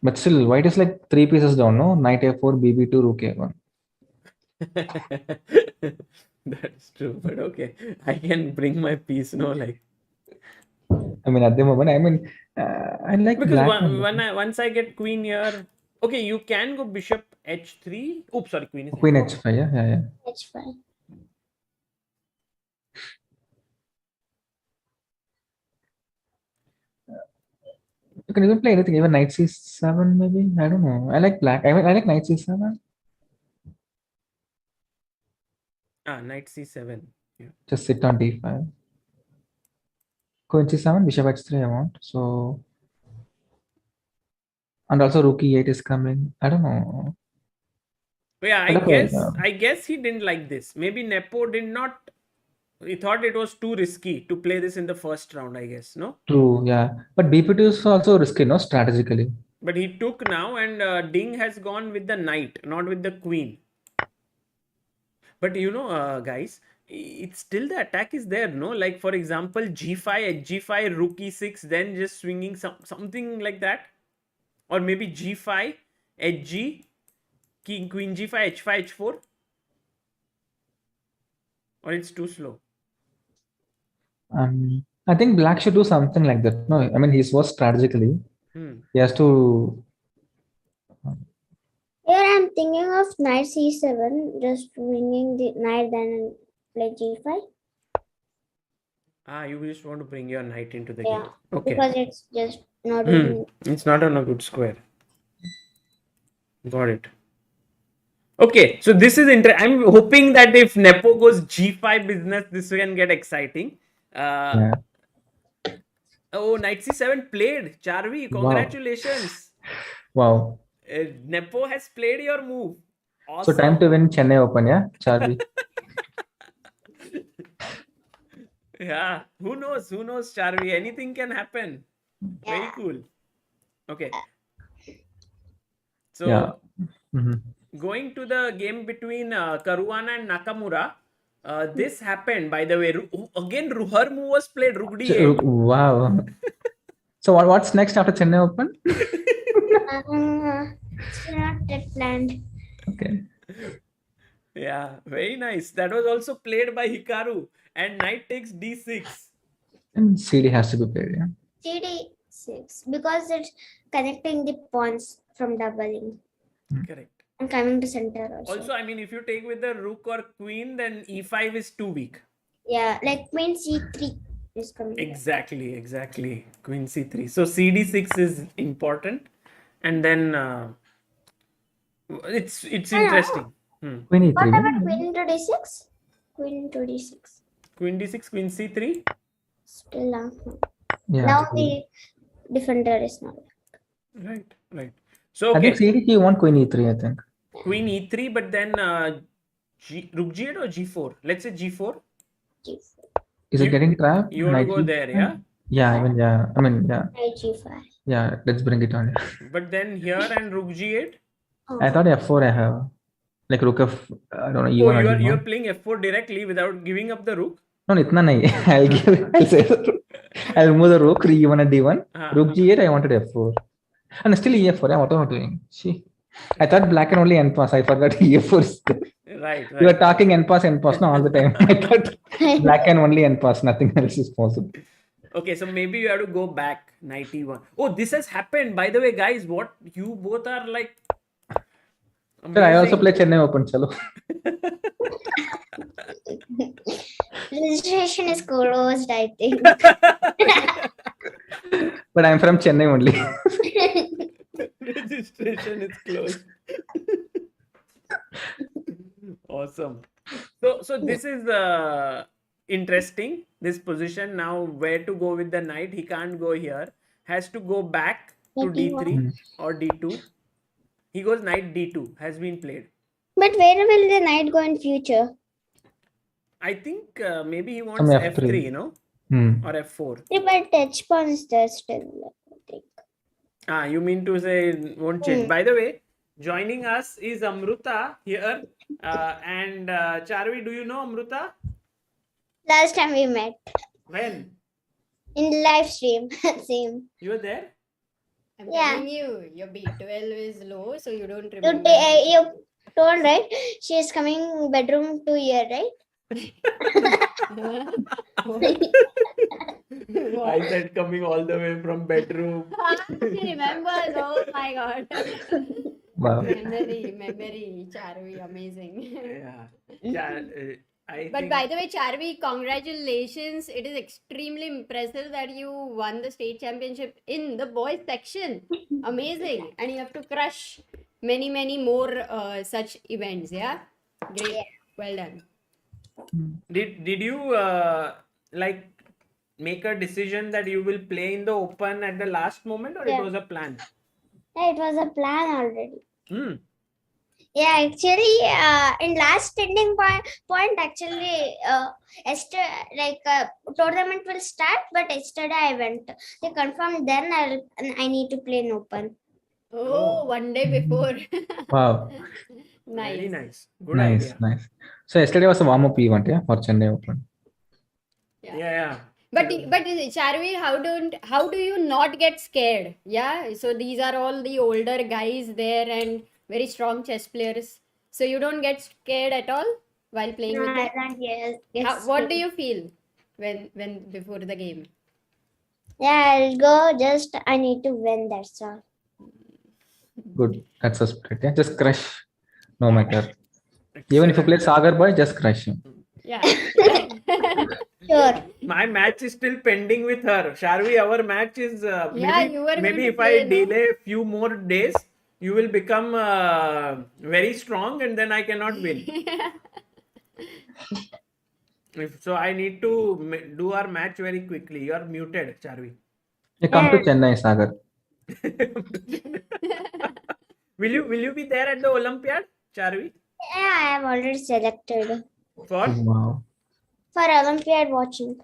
But still, white is like 3 pieces down, no? Knight A4, BB2, Rook A1. That's true, but okay. I can bring my piece, no, like. I mean, at the moment, I mean, I like Because black. once I get queen here, okay, you can go bishop h3. Oops, sorry, queen is Queen H5, yeah. h5. You can even play anything, even Knight C7 maybe. I don't know. I like black. I mean, I like Knight C7. knight c7. Yeah. Just sit on D5. Queen C7, Bishop H3 I want. So, and also Rook E8 is coming. I don't know. Yeah, But okay, I guess he didn't like this. Maybe Nepo did not. He thought it was too risky to play this in the first round, I guess, no? true, yeah. But BP2 is also risky, no? Strategically. But he took now, and Ding has gone with the knight, not with the queen. But guys, it's still the attack is there, no? Like for example, g5, hg5, rook e6, then just swinging something like that, or maybe g5, hg, king, queen g5, h5, h4, or it's too slow. I think black should do something like that. No, I mean, he's worse strategically. He has to. Here I'm thinking of knight c7, just bringing the knight, then play g5. You just want to bring your knight into the Yeah, game. Okay. because it's just not. It's not on a good square. Got it. Okay, so this is interesting. I'm hoping that if Nepo goes g5 business, this can get exciting. Yeah. Oh, knight c7 played. Charvi, congratulations. Wow. Nepo has played your move. So time to win Chennai Open, yeah, Charvi. Yeah, who knows? Who knows, Charvi? Anything can happen. Very Yeah. cool. Okay. So Yeah. Mhm. going to the game between Karuwana and Nakamura, this happened, by the way. Again, her move was played, Rook D8. Wow. So what's next after Chennai Open? It's not that planned. Okay. Yeah, very nice. That was also played by Hikaru. And knight takes D6. And CD has to be played, yeah. CD6 because it's connecting the pawns from doubling Correct. and coming to center also. Also, I mean, if you take with the rook or queen, then E5 is too weak. Yeah, like queen C3 is coming. Exactly. Queen C3. So CD6 is important. And then it's interesting. Queen What E3. about queen into D6? Queen into D6. Queen D6, Queen C3. Still Yeah. now the defender is not. Right. So, I okay. think CD you want Queen E3, I think. Queen E3, but then Rook G8 or G4? Let's say G4. Is it getting trapped? You want to Knight go G5? there, yeah? Yeah, I mean, yeah. Knight G5. Yeah, let's bring it on. But then here and Rook G8. I thought F4 I have. Like Rook F, I don't know, Oh, E1 or you're D1. playing F4 directly without giving up the rook? No, itna nahi. I'll say the rook. I'll move the rook, E1 and D1. Rook G8, I wanted F4. And still E4, yeah, what am I doing? See, I thought black can only end pass. I forgot E4 is there. Right. You were talking end pass no, all the time. I thought black can only end pass, nothing else is possible. Okay, so maybe you have to go back, knight E1. Oh, this has happened. By the way, guys, what you both are like. Sir, I also play Chennai Open, chalo. Registration is closed, I think. But I'm from Chennai only. Registration is closed. Awesome. So this is interesting. This position now, where to go with the knight? He can't go here. Has to go back to D3 or D2. He goes knight D2. Has been played. But where will the knight go in future? I think maybe he wants Some F3. F3, you know, or F4. Yeah, but h pawn is there still, I think. You mean to say won't change? By the way, joining us is Amruta here, and Charvi. Do you know Amruta? Last time we met When in the live stream. Same. you were there? I'm Yeah. telling you, your B12 is low, so you don't You, remember. you told, right? She is coming bedroom to here, right? I said coming all the way from bedroom. She remembers. Oh my god. Wow. Memory, Charvi, amazing. Yeah. I But think by the way, Charvi, congratulations. It is extremely impressive that you won the state championship in the boys section. Amazing. And you have to crush many more such events. Yeah. Great. Yeah. Well done. did you like make a decision that you will play in the open at the last moment, or Yeah. it was a plan? Yeah, it was a plan already. Yeah, actually, in last ending point actually, tournament will start, but yesterday I went. They confirmed then I need to play in open. Oh, one day before. Wow. Very Nice. nice. Good Nice. idea. So yesterday was a warm-up event, yeah, for Chennai Open. Yeah. But Charvi, how do you not get scared? Yeah. So these are all the older guys there and very strong chess players. So you don't get scared at all while playing with them? Yes. What do you feel when before the game? Yeah, I'll go. Just I need to win. That's all. Good. That's a spirit. Yeah, just crush. No matter. Even if you play Sagar boy, just crush him. Yeah. Sure. My match is still pending with her. Charvi, our match is you were maybe going if to I play, no? delay a few more days, you will become very strong, and then I cannot win. So I need to do our match very quickly. You are muted, Charvi. You come to Chennai, Sagar. Will you be there at the Olympiad, Charvi? Yeah, I have already selected For Wow. for Olympiad watching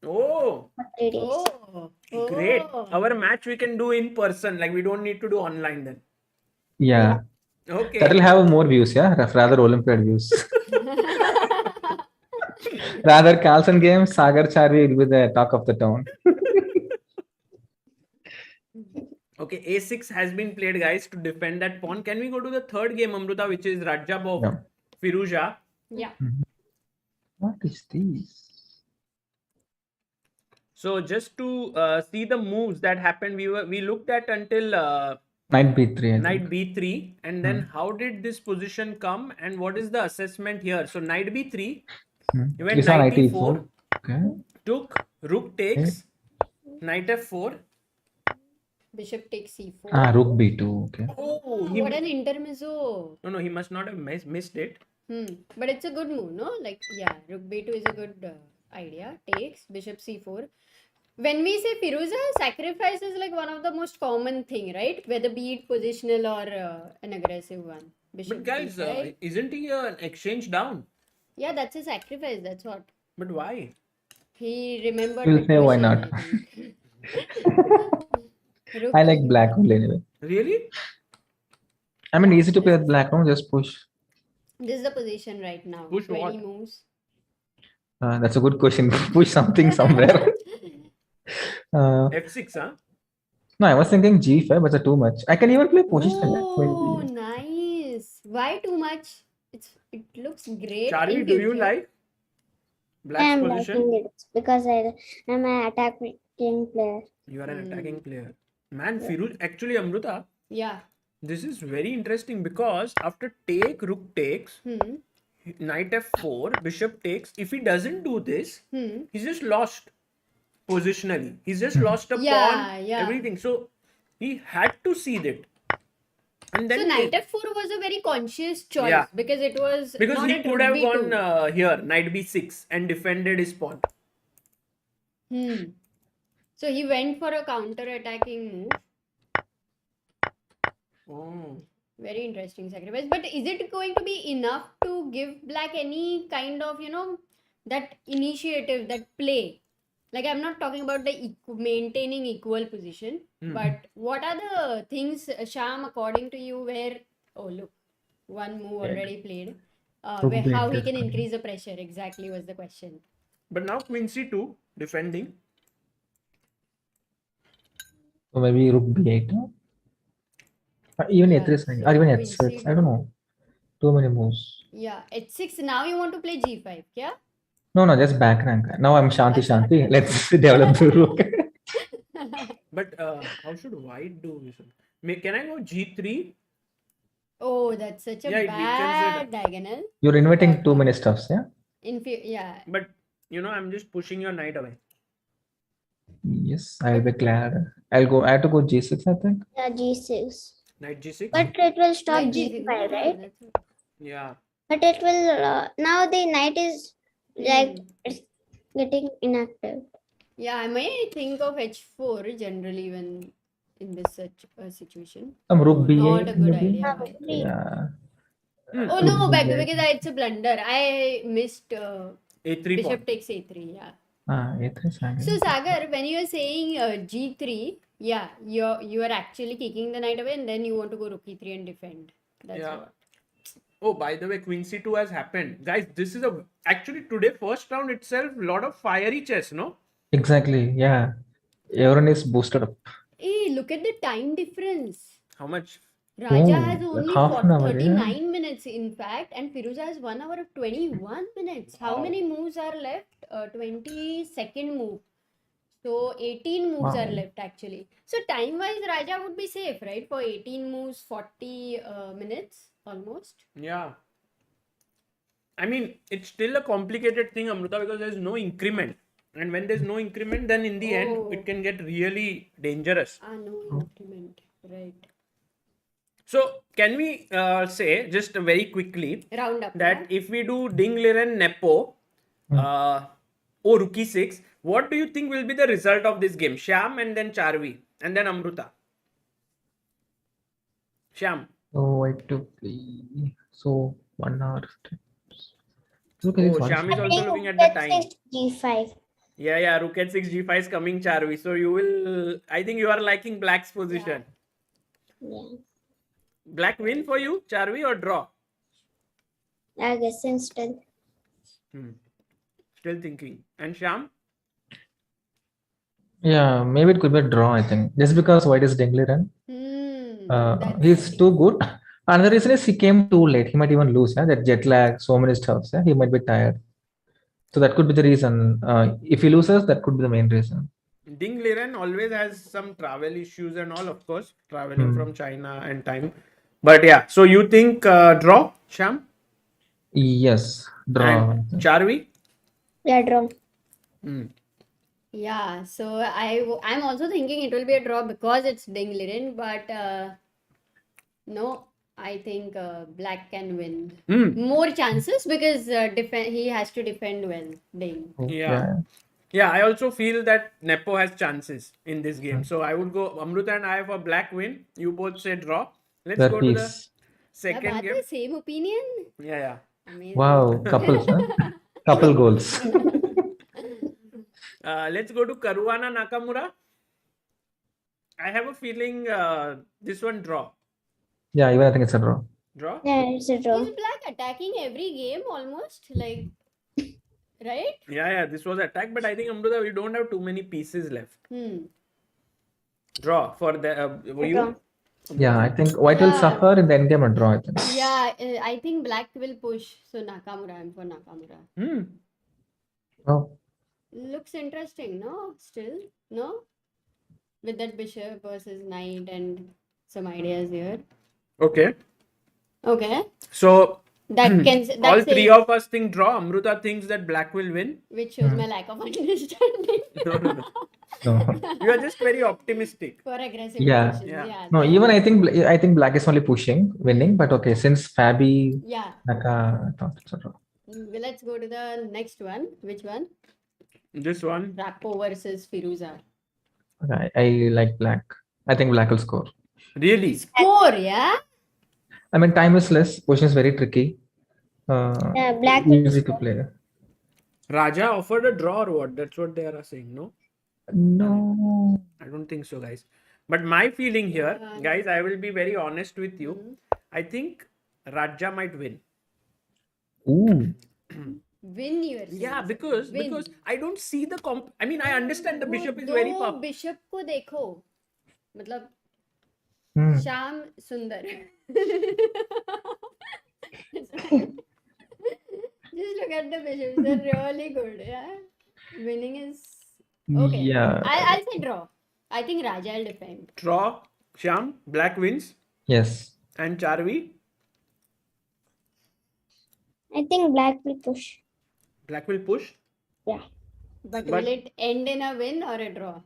oh, for 3 days. Oh, great. oh. Our match we can do in person. Like we don't need to do online then. Yeah. Okay. That will have more views, yeah. Rather Olympiad views. Rather Carlsen game, Sagar Charvi will be the talk of the town. Okay, A6 has been played, guys, to defend that pawn. Can we go to the third game, Amruta, which is Radja of Yeah. Firuja? Yeah. What is this? So just to see the moves that happened, we looked at until Knight B3, I knight think. b3, and then how did this position come, and what is the assessment here? So knight b3, you went We saw knight knight e4, E4. Okay. took, rook takes, knight f4. Bishop takes c4. Ah, rook B2. Okay. Oh, What an intermezzo. no, he must not have missed it. But it's a good move, no? Like, yeah, rook b2 is a good idea. Takes, bishop c4. When we say Firuja, sacrifice is like one of the most common thing, right? Whether be it positional or an aggressive one. Bishop But guys, d5. isn't he an exchange down? Yeah, that's a sacrifice. That's what. But why? He remembered. We'll the say why question, not. I think. Rook I like e- black only anyway. Really? I mean, easy to play with black, no? Just push. This is the position right now. Push 20 what? moves. That's a good question. Push something somewhere. f6, huh? No, I was thinking G5, but it's too much. I can even play position. Oh, nice. Why too much? It looks great. Charvi, in do you future. like I black's am position? liking it because I'm an attacking player. You are an attacking player. Man, Firuj, actually, Amruta, Yeah. this is very interesting because after take, rook takes, knight f4, bishop takes, if he doesn't do this, he's just lost positionally. He's just lost a pawn, Yeah. everything. So he had to see that. And then So knight f4 was a very conscious choice Yeah. because it was because not he at could rook have b2. gone here, knight b6, and defended his pawn. So he went for a counter-attacking move. Oh. Very interesting sacrifice. But is it going to be enough to give black any kind of, that initiative, that play? Like, I'm not talking about the maintaining equal position, but what are the things, Shyam, according to you, where, oh, look, one move already played, how he can increase the pressure exactly was the question. But now queen c2, defending. So maybe rook B8. No? Even Yeah, A3 is fine. so Or even queen H6. I c2. don't know. Too many moves. Yeah, h6. Now you want to play g5, yeah? No, just back rank. Now I'm Shanti Acha, Shanti. acha. Let's develop the rook. But how should white do this? Can I go g3? Oh, that's such a Yeah, it bad weakens diagonal. You're inviting too many stuffs, yeah? Yeah. But I'm just pushing your knight away. Yes, I'll be glad. I have to go G6, I think. Yeah, G6. Knight g6? But it will stop Knight g6, G5, right? that's it. Yeah. But it will now the knight is like it's getting inactive. Yeah, I may think of h4 generally when in this such a situation. Some rook B8. Not a good maybe? idea. Probably. Yeah. Oh no, because it's a blunder. I missed a3 bishop pawn. takes a3. Yeah. A3 is fine. So Sagar, when you are saying g3, yeah, you are actually kicking the knight away, and then you want to go rook e3 and defend. That's Yeah. what. Oh, by the way, queen c2 has happened. Guys, this is actually today, first round itself, lot of fiery chess, no? Exactly, yeah. Everyone is boosted up. Hey, look at the time difference. How much? Radja Oh, has only half an hour, 39 minutes, in fact, and Firuja has 1 hour of 21 minutes. How Wow. many moves are left? 22nd move. So 18 moves are Wow. left actually. So time-wise, Radja would be safe, right? For 18 moves, 40 minutes almost. Yeah. I mean, it's still a complicated thing, Amruta, because there's no increment. And when there's no increment, then in the Oh. end, it can get really dangerous. No increment, right? So, can we say, just very quickly, Round up. that if we do Ding, Liren, Nepo, or Rookie 6, what do you think will be the result of this game? Shyam and then Charvi and then Amruta. Shyam. Oh, I to play. So 1 hour. Look at Oh, this one. Shyam is I also think looking rook at the at time. 6 g5. Yeah, rook at 6 g5 is coming, Charvi. So you will, I think you are liking black's position. Yeah, Black win for you, Charvi, or draw? I guess still. Still thinking. And Shyam? Yeah, maybe it could be a draw, I think. Just because white is Dingliran. He's too good. Another reason is he came too late. He might even lose. Yeah? That jet lag, so many stuffs. Yeah? He might be tired. So that could be the reason. If he loses, that could be the main reason. Ding Liren always has some travel issues and all, of course, traveling from China and time. But yeah, so you think draw, Shyam? Yes, draw. And Charvi? Yeah, draw. Yeah, so I'm also thinking it will be a draw because it's Ding Liren, but no, I think black can win. More chances because he has to defend well, Ding. Yeah, I also feel that Nepo has chances in this game. So I would go Amruta and I for black win. You both say draw. Let's That go to the piece. second game. Same opinion? Yeah. Amazing. Wow, couples, huh? Couple goals. Let's go to Karuwana Nakamura. I have a feeling this one draw. Yeah, even I think it's a draw. Draw? Yeah, it's a draw. Is black attacking every game almost? Like, right? Yeah, this was attack, but I think Amruta, we don't have too many pieces left. Draw for the you. Yeah, I think white will suffer in the end game and draw, I think. Yeah, I think black will push. So Nakamura, I'm for Nakamura. Oh, Looks interesting, no? Still, no? With that bishop versus knight and some ideas here. Okay. So So that all says, three of us think draw. Amruta thinks that black will win. which shows my lack of understanding. No. no. You are just very optimistic. For aggressive Yeah. positions. Yeah. No, even I think black is only pushing, winning. But okay, since Fabi, Yeah. Naka, I thought it's a draw. Well, let's go to the next one. Which one? This one. Rapport versus Firuja. Okay, I like black. I think black will score. Really? Score, yeah? I mean, time is less. Position is very tricky. Yeah, black will Easy to play. Radja offered a draw or what? That's what they are saying, no? No. I don't think so, guys. But my feeling here, guys, I will be very honest with you. I think Radja might win. Ooh. Win your Yeah, because I don't see the I mean, I understand the bishop is very powerful. Bishop को देखो मतलब श्याम सुंदर just look at the bishops, they're really good. Yeah, winning is okay. Yeah. I'll say draw. I think Raja will defend. Draw, Shyam, black wins. Yes. And Charvi, I think black will push. black will push. Yeah. But will it end in a win or a draw?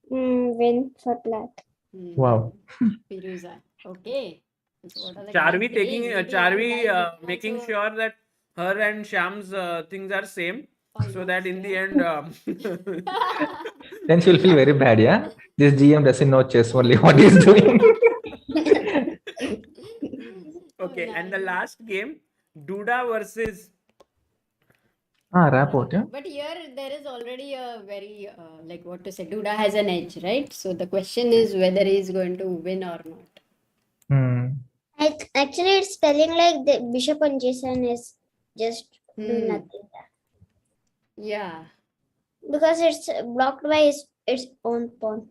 Win for black. Wow. Firuja. Okay. So what are the Charvi guys taking saying? Charvi making sure that her and Shyam's things are same, so that in the end. Then she'll feel very bad, yeah? This GM doesn't know chess only what he's doing. Okay, and the last game, Duda versus. Rapport, yeah? But here there is already a very like what to say, Duda has an edge, right? So the question is whether he is going to win or not. Actually, it's telling like the bishop on G7 is just doing nothing. Yeah, Because it's blocked by its own pawn.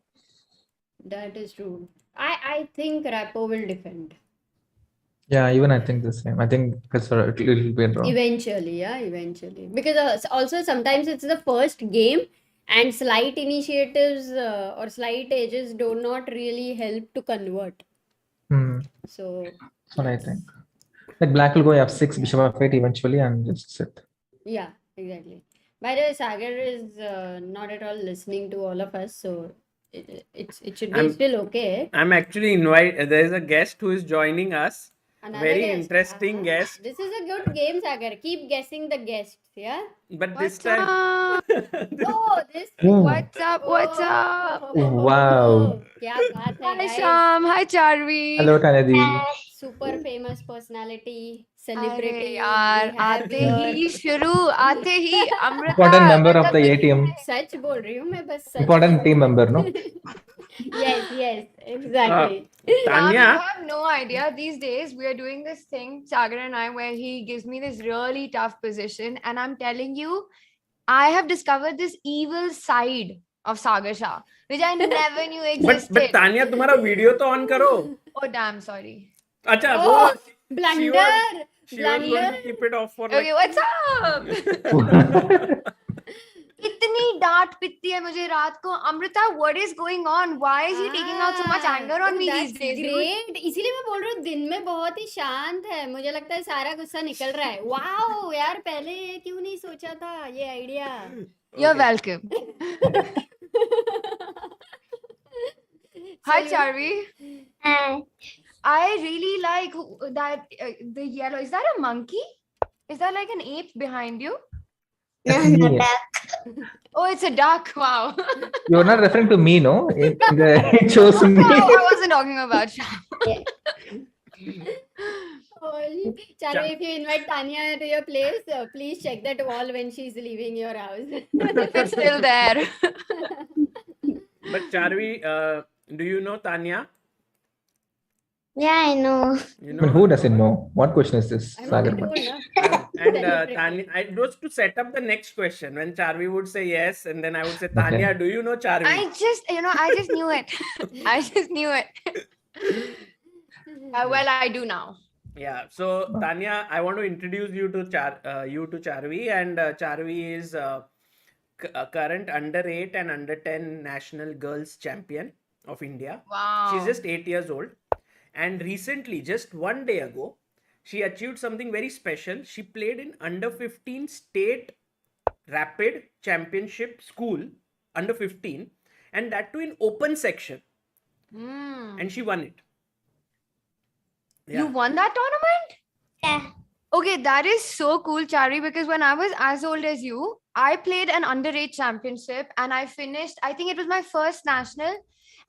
that is true. I think Rapport will defend. Yeah, even I think the same. I think it's a little bit wrong. Eventually. Because also sometimes it's the first game and slight initiatives or slight edges do not really help to convert. So That's what I think. Like black will go f6, bishop f8 eventually and just sit. yeah, exactly. By the way, Sagar is not at all listening to all of us, so it should be still okay. I'm actually there is a guest who is joining us. Another Very guest. interesting guest. This is a good game, Sagar. Keep guessing the guests, yeah? But this What's time, up? Oh, this. What's up? What's up? Wow. क्या बात है, Hi, guys? Shyam. Hi, Charvi. Hello, Tanadi. Super famous personality, अरे celebrity. यार we have आते here. ही शुरू आते ही Amrita Important member of the A team. सच बोल रही हूँ मैं, बस सच Important team member, no? yes, exactly. Shyam, Tania, you have no idea. These days we are doing this thing, Sagar and I, where he gives me this really tough position, and I'm telling you, I have discovered this evil side of Sagar Shah, which I never knew existed. but Tania, तुम्हारा video तो on करो. Oh damn, sorry. अच्छा, Oh, वो blunder. she was going to keep it off for like. Okay, what's up? इतनी डांट पिटती है मुझे रात को. Amrita, what is going on? Why is he taking out so much anger on me these days? dude? Great. इसीलिए मैं बोल रही हूँ दिन में बहुत ही शांत है. मुझे लगता है सारा गुस्सा निकल रहा है. वाओ यार, पहले ये क्यों नहीं सोचा था ये idea. You're welcome. Hi, Charvi. Hi. I really like that the yellow. Is that a monkey? Is that like an ape behind you? No, Yeah. duck. Oh, it's a duck. Wow. You're not referring to me, no? It shows me. No, I wasn't talking about Shyam. Charvi, if you invite Tania to your place, please check that wall when she's leaving your house. If it's still there. But Charvi, do you know Tania? Yeah, I know. You I know. mean, who doesn't know? What question is this, I'm Sagar? already told, na. And Celebrity. Tanya, it was to set up the next question when Charvi would say yes, and then I would say, Tanya, do you know Charvi? I just knew it. I just knew it. Well, I do now. Yeah. So Tanya, I want to introduce you to Charvi, and Charvi is a current under 8 and under 10 national girls champion of India. Wow. She's just 8 years old, and recently, just one day ago, she achieved something very special. She played in under 15 state rapid championship school under 15, and that too in open section, and she won it. You won that tournament? Yeah. Okay, that is so cool, Chari, because when I was as old as you, I played an under-8 championship and I finished, I think it was my first national,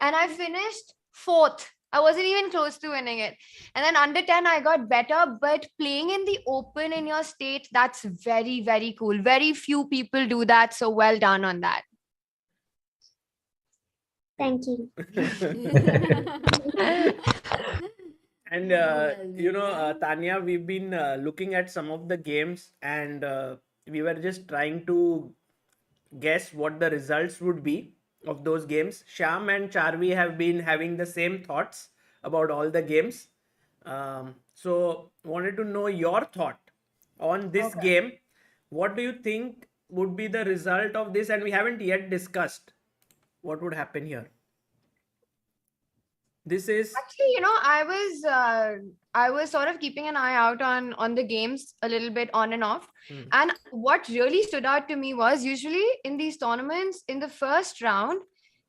and I finished 4th. I wasn't even close to winning it. And then under 10, I got better, but playing in the open in your state, that's very, very cool. Very few people do that, so well done on that. Thank you. And Tanya, we've been looking at some of the games, and we were just trying to guess what the results would be of those games. Shyam and Charvi have been having the same thoughts about all the games. So wanted to know your thought on this game. What do you think would be the result of this? And we haven't yet discussed what would happen here. This is Actually, I was sort of keeping an eye out on the games a little bit on and off. And what really stood out to me was usually in these tournaments, in the first round,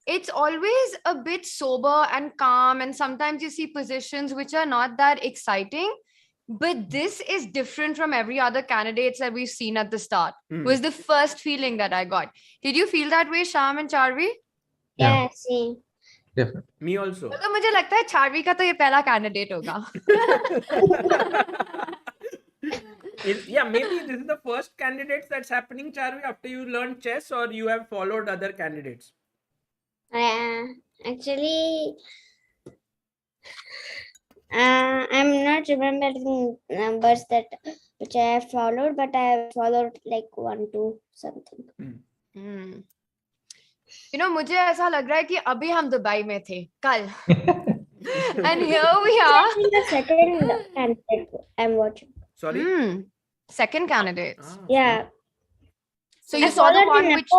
it's always a bit sober and calm. And sometimes you see positions which are not that exciting. But this is different from every other candidates that we've seen at the start. Was the first feeling that I got. Did you feel that way, Shyam and Charvi? Yeah, see. Definitely. me also. तो मुझे लगता है चार्वी का तो ये पहला candidate होगा. Yeah, maybe this is the first candidates that's happening, Charvi, after you learned chess, or you have followed other candidates? Actually, I'm not remembering numbers that which I have followed, but I have followed like 1, 2 something. मुझे ऐसा लग रहा है कि अभी हम Dubai में थे कल. And here we are. The second candidate I'm watching. Sorry? Second candidates. Yeah. So you I saw the followed one the which...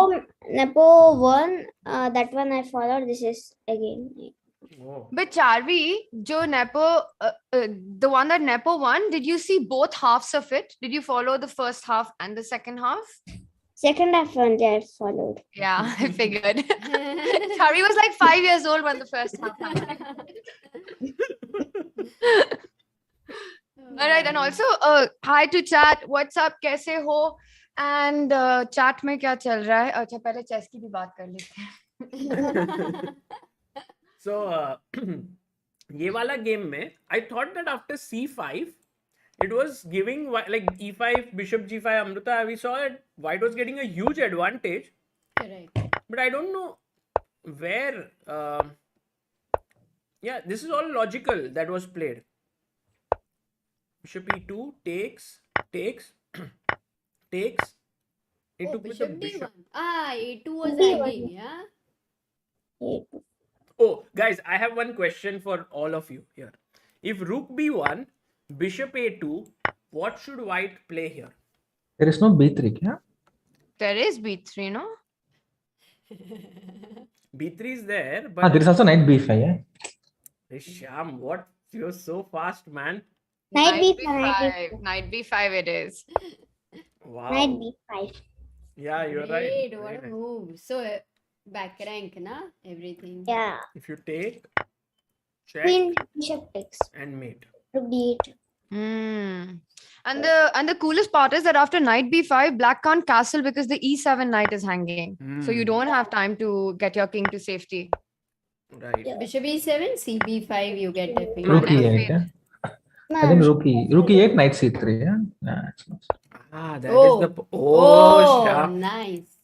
Nepo one. That one I followed. This is again. Oh. But Charvi, jo Nepo, the one that Nepo won, did you see both halves of it? Did you follow the first half and the second half? Second half one I followed. Yeah, I figured. Charvi was like 5 years old when the first half happened. right. And also, hi to chat. What's up? Kaise ho? And chat में क्या चल रहा है? अच्छा पहले chess की भी बात कर लेते हैं. So ये वाला game में I thought that after c5 it was giving like e5 bishop g5 Amruta, we saw that white was getting a huge advantage. Correct. But I don't know where yeah, this is all logical that was played. Bishop e2 takes it Oh, took with the bishop bishop. d1. Ah, a2 was D1. hanging, yeah? Oh, guys, I have one question for all of you here. If rook b1, bishop a2, what should white play here? There is no b3, kya? There is b3, no? b3 is there, Ah, but there is also knight b5, yeah? Hey, Shyam, what? You're so fast, man. Knight b5. Knight b5 it is. Wow. Knight b5. Yeah, you're right. Great, what Very a nice. move. So, back rank, na? Everything. Yeah. If you take, check, Queen bishop takes. and mate. Rook d8. Hmm. And the coolest part is that after knight b5, black can't castle because the e7 knight is hanging. So you Hmm. don't have time to get your king to safety. Right. Yeah. Bishop e7, cb5, you get a Rook Knight e8, yeah? No, I think rook e8, knight c3, yeah? Yeah, it's not. Ah, that is Oh. the. Oh, Shyam. nice.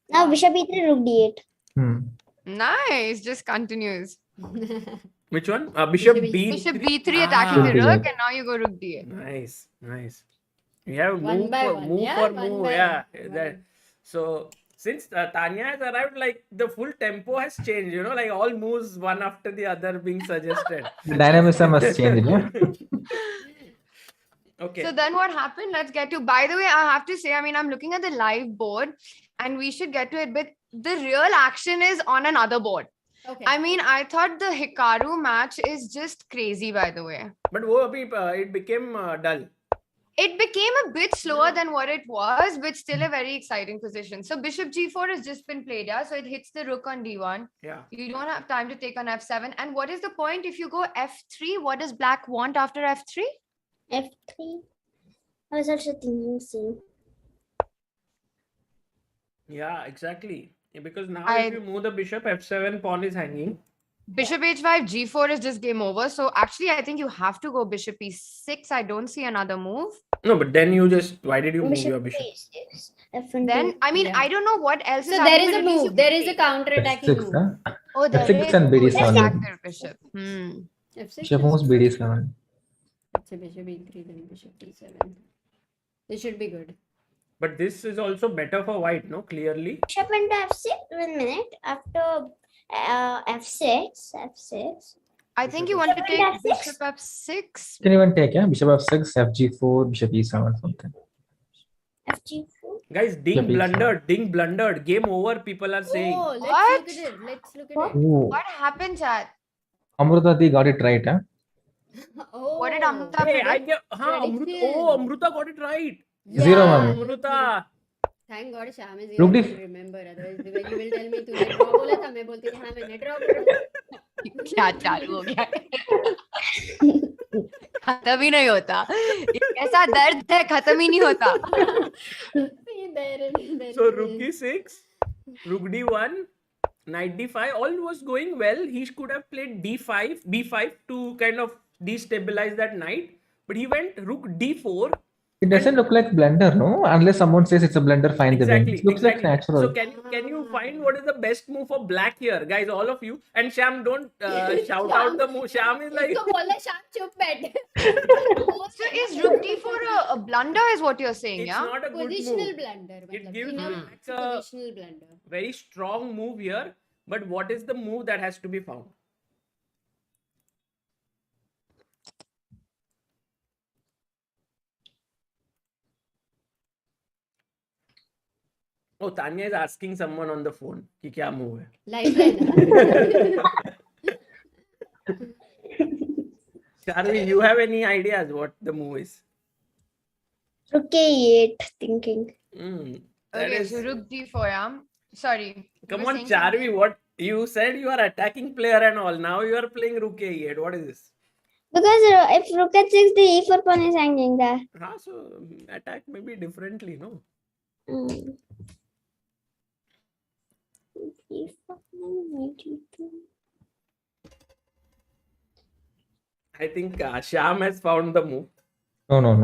now bishop e3, rook d8. Hmm. Nice. Just continues. Which one? Bishop Bishop b. Bishop b3 attacking Rook the rook, d8. and now you go rook d8. Nice, nice. We have One move by for one, move yeah, for one move. by Yeah. one. That. So since Tania has arrived, like the full tempo has changed. You know, like all moves one after the other being suggested. The dynamism has changed, yeah? Okay. So then what happened? Let's get to. By the way, I have to say, I mean, I'm looking at the live board, and we should get to it. But the real action is on another board. Okay. I mean, I thought the Hikaru match is just crazy. By the way, But wo abhi, it became dull. it became a bit slower than what it was, but still a very exciting position. So Bishop g4 has just been played, yeah. So it hits the rook on d1. Yeah. You don't have time to take on f7. And what is the point if you go f3? What does black want after f3? f3. I was also thinking same. Yeah, exactly. Yeah, because now I- if you move the bishop, f7 pawn is hanging. Bishop h5, g4 is just game over. So actually, I think you have to go bishop e6. I don't see another move. No, but then you just why did you move your Bishop bishop? e6. F1. Then, I mean, Yeah. I don't know what else So is there happening, is a but at least you move. There can is a take- counter-attacking f6, move. huh? Oh, there f6 is. and Oh, BD7. it's back there, bishop. F6. Bishop moves BD7. It's a bishop e3, then bishop e7. This should be good. But this is also better for white, no? Clearly. Bishop into f6. 1 minute. After f6. I think you Bishop want to take f6. bishop f6. Can even take, yeah? Bishop f6, fg4, bishop e7, something. fg4. Guys, Bishop e7. ding blundered. Game over, people are saying. Oh, let's What? look at it. Let's look at What? it. Ooh. What happened, chat? Amruta got it right, huh? Oh. What did Amruta Hey, I predict? get Amruta. Prediction. Oh, Amruta got it right. 0-1. Amruta. Thank God Shyam is here. Rook I d- can remember. Otherwise, when you will tell me तूने draw बोला था, मैं बोलती थी हाँ मैंने draw बोला. क्या चालू हो गया? खत्म ही नहीं होता. ऐसा दर्द है खत्म ही नहीं होता. So rook e6, rook d1, knight d5, all was going well. He could have played d5, b5 to kind of destabilize that knight. But he went rook d4. It doesn't look like blunder, no? Unless someone says it's a blunder, find the win. Exactly. It looks like natural. So can you find what is the best move for black here, guys? All of you. And Shyam, don't shout out the move. Shyam is like. इसको बोला Shyam चुप बैठ. So is rook d4 a blunder? Is what you're saying, It's yeah? not a good Positional move. blunder. It मतलब gives in a black it's a a positional blunder. very strong move here. But what is the move that has to be found? Oh, Tania is asking someone on the phone कि क्या move है. Lifeline. Charvi, you have any ideas what the move is? Rook a8. Thinking. That Okay, is- so rook d4, yeah? Sorry. you Come were on, saying Charvi, what you said you are attacking player and all. Now you are playing rook a8. What is this? Because if rook at 6, the e4 pawn is hanging there. So attack maybe differently, no? Mm. E4 pawn, e2. I think Shyam has found the move. No. No?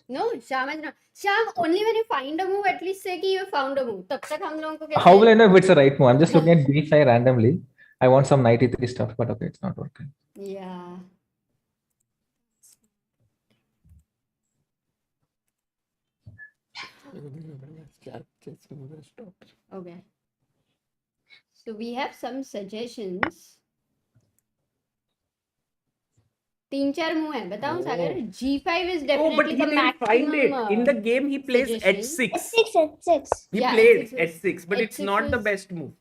No, Shyam is not. Shyam, only when you find a move, at least say कि you found a move. तब तक हम लोगों को How will I कैसे? know if it's the right move? I'm just looking at b5 randomly. I want some knight e3 stuff, but okay, it's not working. Yeah. Okay. So we have some suggestions. 3-4 move है बताऊं सागर G5 is Oh, but definitely he the didn't find it. maximum In the game, he plays suggestion. h6. H6. He Yeah, played H6 was- h6, but it's H6 not the was- best move.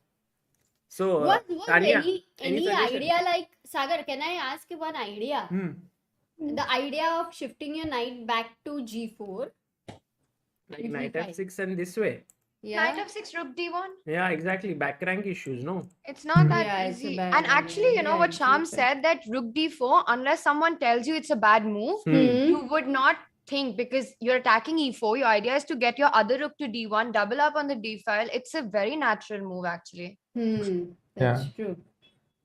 So, was Tania, any suggestion? idea like Sagar, can I ask you one idea? The idea of shifting your knight back to G4. Like knight G5. f6 and this way. Yeah. Knight f6, rook d1. Yeah, exactly. Back rank issues, no? It's not that Yeah, it's a easy. bad And idea. actually, you know Yeah, what it's Shyam not fair. said, that rook d4, unless someone tells you it's a bad move, you would not think, because you're attacking e4. Your idea is to get your other rook to d1, double up on the d file. It's a very natural move, actually. That's true.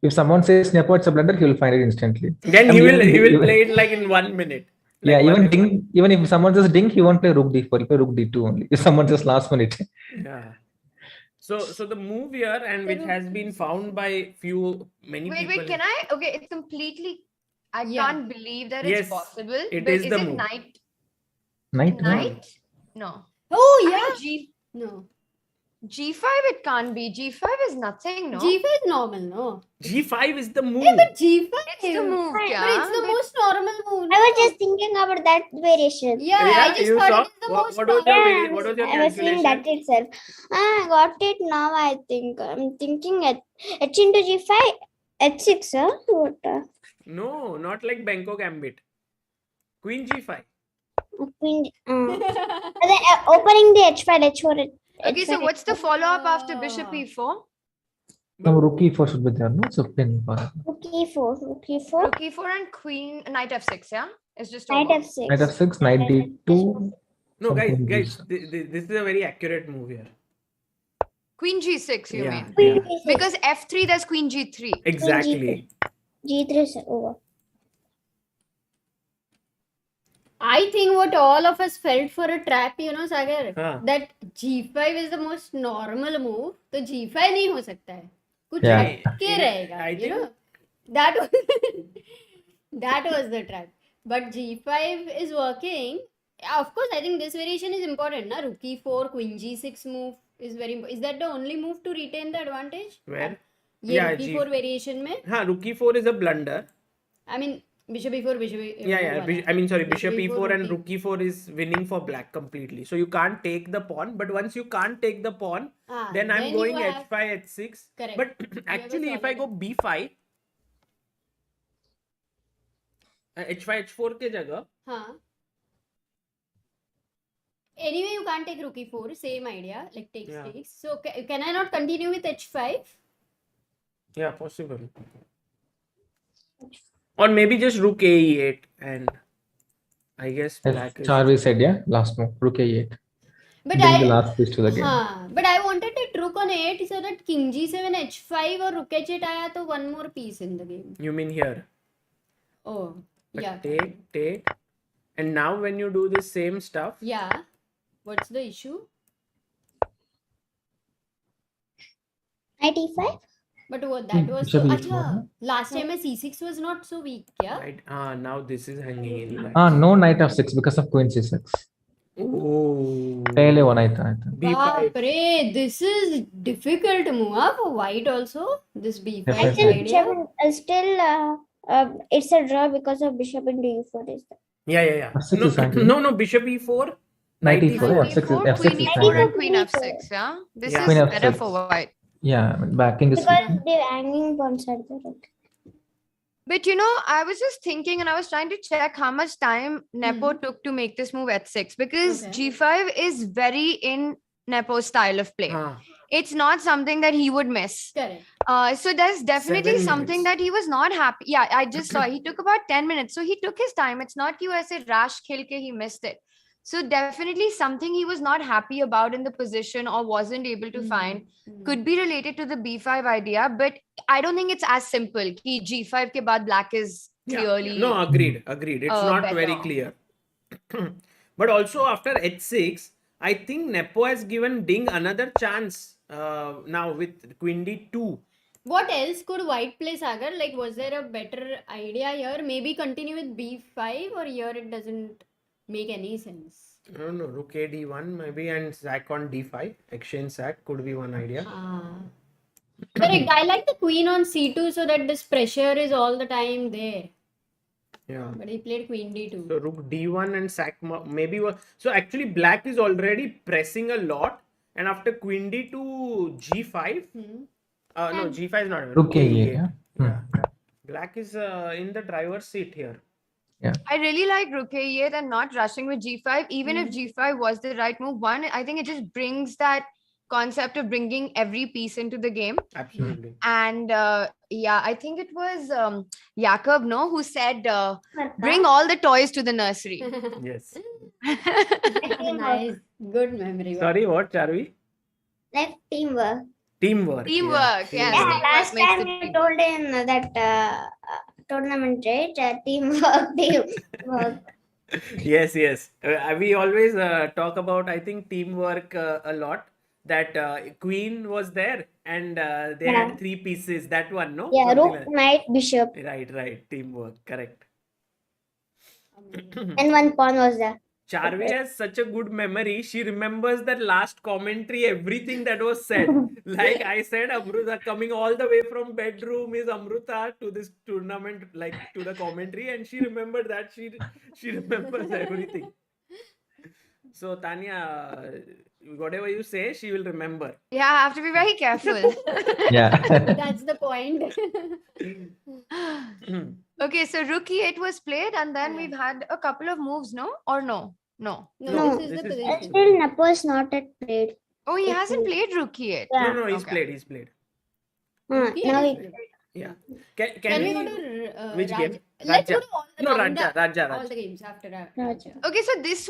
If someone says Nepo it's a blunder, he will find it instantly. Then I he mean, will even- play it like in 1 minute. Like Yeah, one even in one. ding, even if someone says ding, he won't play rook d4. He'll play rook d2 only. If someone says last minute. Yeah. So the move here, and which has been found by many Wait, people. can I? Okay, it's completely. I Yeah. can't believe that Yes, it's possible. it but is the it move. knight? Knight? Knight? No. Oh I yeah. mean, No. G5 it can't be. G5 is nothing, no? G5 is normal, no? G5 is the move. Yeah, but G5 It's the move, But yeah. it's the most normal move. I was no? just thinking about that variation. Yeah, I just you thought saw? it is the What- most what was normal. your- what was your I was seeing that calculation? itself. I got it now, I think. I'm thinking H into G5, H6, huh? What? No, not like Bangkok Gambit. Queen G5. Queen, opening the H file, H4. Okay, so what's the follow-up after bishop Ah. e4? No, rook e4 should be there. No, it's a pin. Rook E4, Rook E4, Rook e4 and queen, knight f6, yeah? It's just Knight over. F6. Knight f6, knight d2. No, guys, something this is a very accurate move here. Queen g6, you Yeah. mean? Queen Yeah. G6, Because f3, there's queen g3. Exactly. G3 is over. I think what all of us felt for a trap, you know, Sagar, हाँ. that G5 is the most normal move. तो G5 नहीं हो सकता है. कुछ Yeah. हटके रहेगा, I you think- know. That was that was the trap. But G5 is working. Of course, I think this variation is important. Na? Rook E4, Queen G6 move is very important. Is that the only move to retain the advantage? Where? ये Yeah, Rook E4 variation में. हाँ, Rook E4 is a blunder. I mean, Bishop E4, Bishop E4. Yeah. Bishop Bishop E4 and Rook Rook E4 is winning for black completely. So you can't take the pawn. But once you can't take the pawn, Ah, then I'm you going have- H5, H6. Correct. But have a actually, if I go solid- B5, H5, H4 के जगह, हाँ. Anyway, you can't take Rook E4. Same idea. Like takes. Yeah. So can I not continue with H5? yeah, possible. Or maybe just Rook A8 and I guess As black is... Charvi said, yeah, last move, rook a8. But Bring the last piece to the game. हाँ. But I wanted it Rook on 8 so that King G7, H5 और Rook H8 आया तो one more piece in the game. You mean here? Oh, But yeah. take. And now when you do this same stuff, Yeah. What's the issue? Knight E5? But what that was Bishop so. E4, अच्छा, last time C6 was not so weak, yeah. right? Now this is hanging in black. No knight f6 because of queen c6. Oh. Pehle one I thought. B5. Baapre, this is difficult move for white also. This B5 Yes, I yes, think yes. idea. still it's a draw because of bishop into E4 is that. Yeah. F6 is hanging. No, Bishop E4. Knight Knight e4, Knight f6 e4, is queen f6 is e4 hanging. and queen f6, yeah? This Yeah. is Queen better f6. for white. Yeah, backing is Because the hanging pawns are there. Okay. But you know, I was just thinking and I was trying to check how much time Nepo took to make this move h6 because Okay. G5 is very in Nepo's style of play. हाँ. it's not something that he would miss. Correct. So there's definitely 7 something minutes. that he was not happy. Yeah, I just saw he took about 10 minutes. So he took his time. It's not you as a rash khel ke he missed it. So definitely something he was not happy about in the position or wasn't able to find could be related to the B5 idea. But I don't think it's as simple. Ki G5 ke baad black is clearly No, agreed. It's not very better. clear. But also after h6, I think Nepo has given Ding another chance now with Queen D2. What else could white play, Sagar? Like, was there a better idea here? Maybe continue with b5, or here it doesn't make any sense. I don't know, Rook A D1 maybe, and sack on D5. Exchange sack could be one idea. Correct. I like the queen on c2 so that this pressure is all the time there. Yeah. But he played queen d2. So Rook D1 and sack maybe. So actually black is already pressing a lot, and after Queen D2 G5. No, G5 is not. Rook A8. Yeah. Black is in the driver's seat here. I really like Rook A8 and not rushing with G5. Even if G5 was the right move, one, I think it just brings that concept of bringing every piece into the game. Absolutely. And yeah, I think it was Jakob, no, who said, bring all the toys to the nursery. Yes. Nice. Good memory. Sorry, what, Charvi? Like teamwork. Teamwork. Teamwork, Yeah. yes. Yeah, Teamwork last makes time the you dream. told in that tournament, right? Teamwork. Yes. We always talk about, I think, teamwork a lot. That queen was there and they had 3 pieces. That one, no? Yeah, Something rook, knight, bishop, Right. Teamwork. Correct. and one pawn was there. Charvi has such a good memory. She remembers that last commentary, everything that was said. Like I said, Amruta coming all the way from bedroom is Amruta to this tournament, like to the commentary, and she remembered that. She remembers everything. So Tania, whatever you say, she will remember. Yeah, I have to be very careful. Yeah. That's the point. Okay, so Rook E8 was played, and then we've had a couple of moves, no? Or no? No, No, this is the this is- position. Still, Napo is not yet played. Oh, he hasn't played Rook E8. Yeah. No, he's Okay. played. Now he Yeah. Can Can we we go to which Radja? game? Let's go Radja. to all the No, round Radja, up- Radja. all the games after Radja. Okay, so this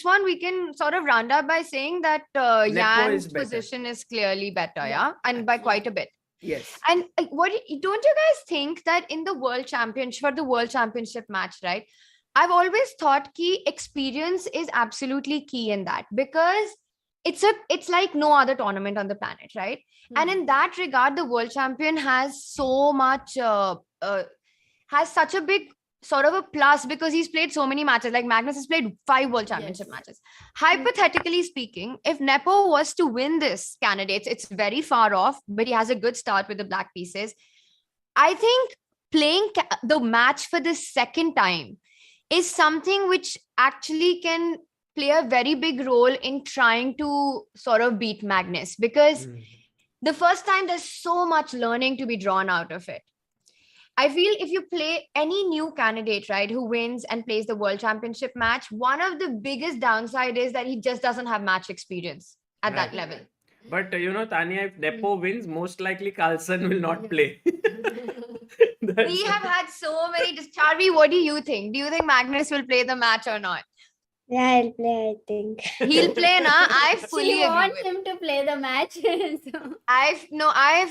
one we can sort of round up by saying that is Jan's better. position is clearly better, yeah? And by quite a bit. Yes. And don't you guys think that in the World Championship, for the World Championship match, right? I've always thought key experience is absolutely key in that, because it's like no other tournament on the planet, right? And in that regard, the World Champion has so much has such a big sort of a plus because he's played so many matches. Like Magnus has played 5 World Championship Yes. matches. Hypothetically speaking, if Nepo was to win this candidates, it's very far off, but he has a good start with the black pieces. I think playing the match for the second time is something which actually can play a very big role in trying to sort of beat Magnus, because the first time there's so much learning to be drawn out of it. I feel if you play any new candidate, right, who wins and plays the World Championship match, one of the biggest downside is that he just doesn't have match experience at that Right. level. But Tania, if Nepo wins, most likely Carlsen will not play. We have had so many. Charvi, what do you think? Do you think Magnus will play the match or not? Yeah, I'll play, I think. He'll play, na? I fully She agree wants with. him to play the match. So. I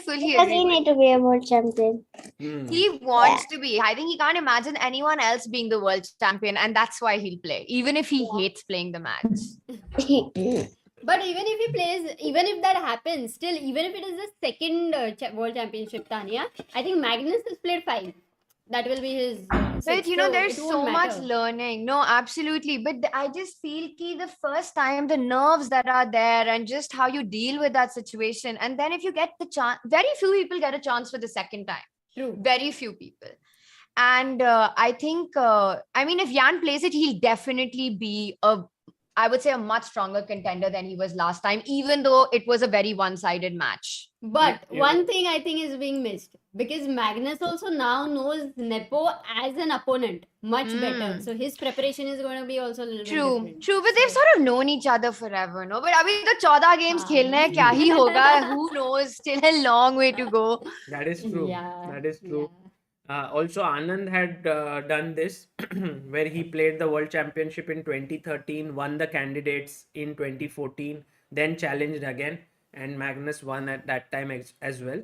fully Because he agree. need to be a world champion. He wants to be. I think he can't imagine anyone else being the world champion, and that's why he'll play, even if he hates playing the match. But even if he plays, even if that happens, still, even if it is the second World Championship, Tania, I think Magnus has played 5. That will be his. But sixth, there's it won't so much matter. learning. No, absolutely. But I just feel the first time, the nerves that are there and just how you deal with that situation. And then if you get the chance, very few people get a chance for the second time. True. Very few people. And I think, if Jan plays it, he'll definitely be I would say a much stronger contender than he was last time, even though it was a very one-sided match. But Yeah. one thing I think is being missed. Because Magnus also now knows Nepo as an opponent much better. So his preparation is going to be also a little bit True, different. true, but they've sort of known each other forever, no? But abhi to 14 games हाँ. खेलने हैं, क्या ही होगा? Who knows? Still a long way to go. That is true. Yeah. That is true. Yeah. Also, Anand had done this where he played the World Championship in 2013, won the candidates in 2014, then challenged again, and Magnus won at that time as well.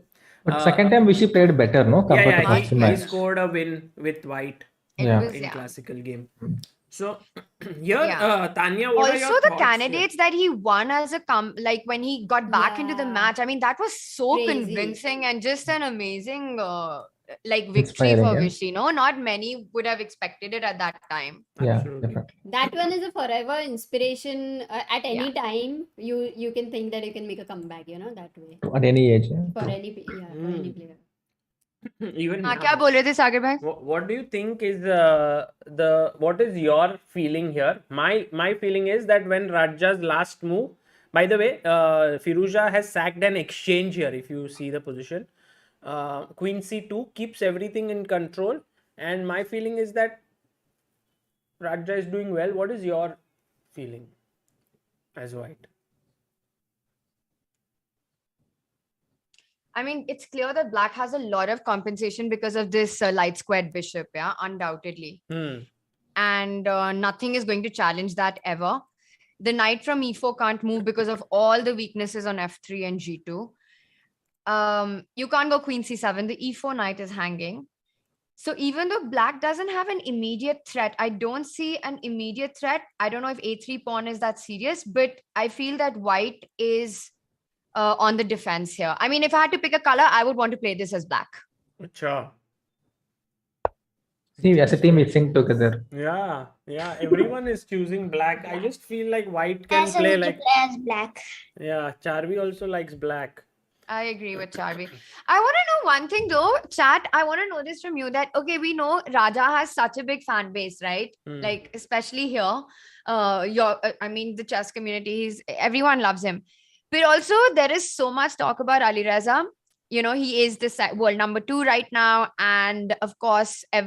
But second time Vishy played better, no? Compared to Yeah, first he match. scored a win with White It Yeah. was, in yeah. classical game. So here, Yeah. Tanya, what are your Also, the thoughts here? candidates that he won as a like when he got back into the Yeah. match, I mean, that was so Crazy. convincing and just an amazing like victory Inspiring, for yeah. Vishy. No, not many would have expected it at that time. Yeah, Absolutely. definitely. That one is a forever inspiration. At any Yeah. time, you can think that you can make a comeback, that way. At any age. Yeah. For any player. Even हाँ, now. क्या बोल रहे थे सागर भाई? What do you think is what is your feeling here? My feeling is that when Radja's last move, by the way, Firuja has sacked an exchange here. If you see the position, Queen C2 keeps everything in control, and my feeling is that Radja is doing well. What is your feeling as White? I mean, it's clear that Black has a lot of compensation because of this light squared bishop, yeah, undoubtedly. And nothing is going to challenge that ever. The knight from e4 can't move because of all the weaknesses on f3 and g2. You can't go queen c7. The e4 knight is hanging. So even though Black doesn't have an immediate threat, I don't see an immediate threat. I don't know if a3 pawn is that serious, but I feel that White is on the defense here. I mean, if I had to pick a color, I would want to play this as Black. Acha. See, as a team, we sing together. Yeah, everyone is choosing Black. I just feel like White can Also, play we like, can play as black. yeah, Charvi also likes Black. I agree with Charvi. I want to know one thing though, chat. I want to know this from you that, okay, we know Radja has such a big fan base, right? Like, especially here. I mean, the chess community, everyone loves him. But also, there is so much talk about Alireza. He is the world number 2 right now. And of course, a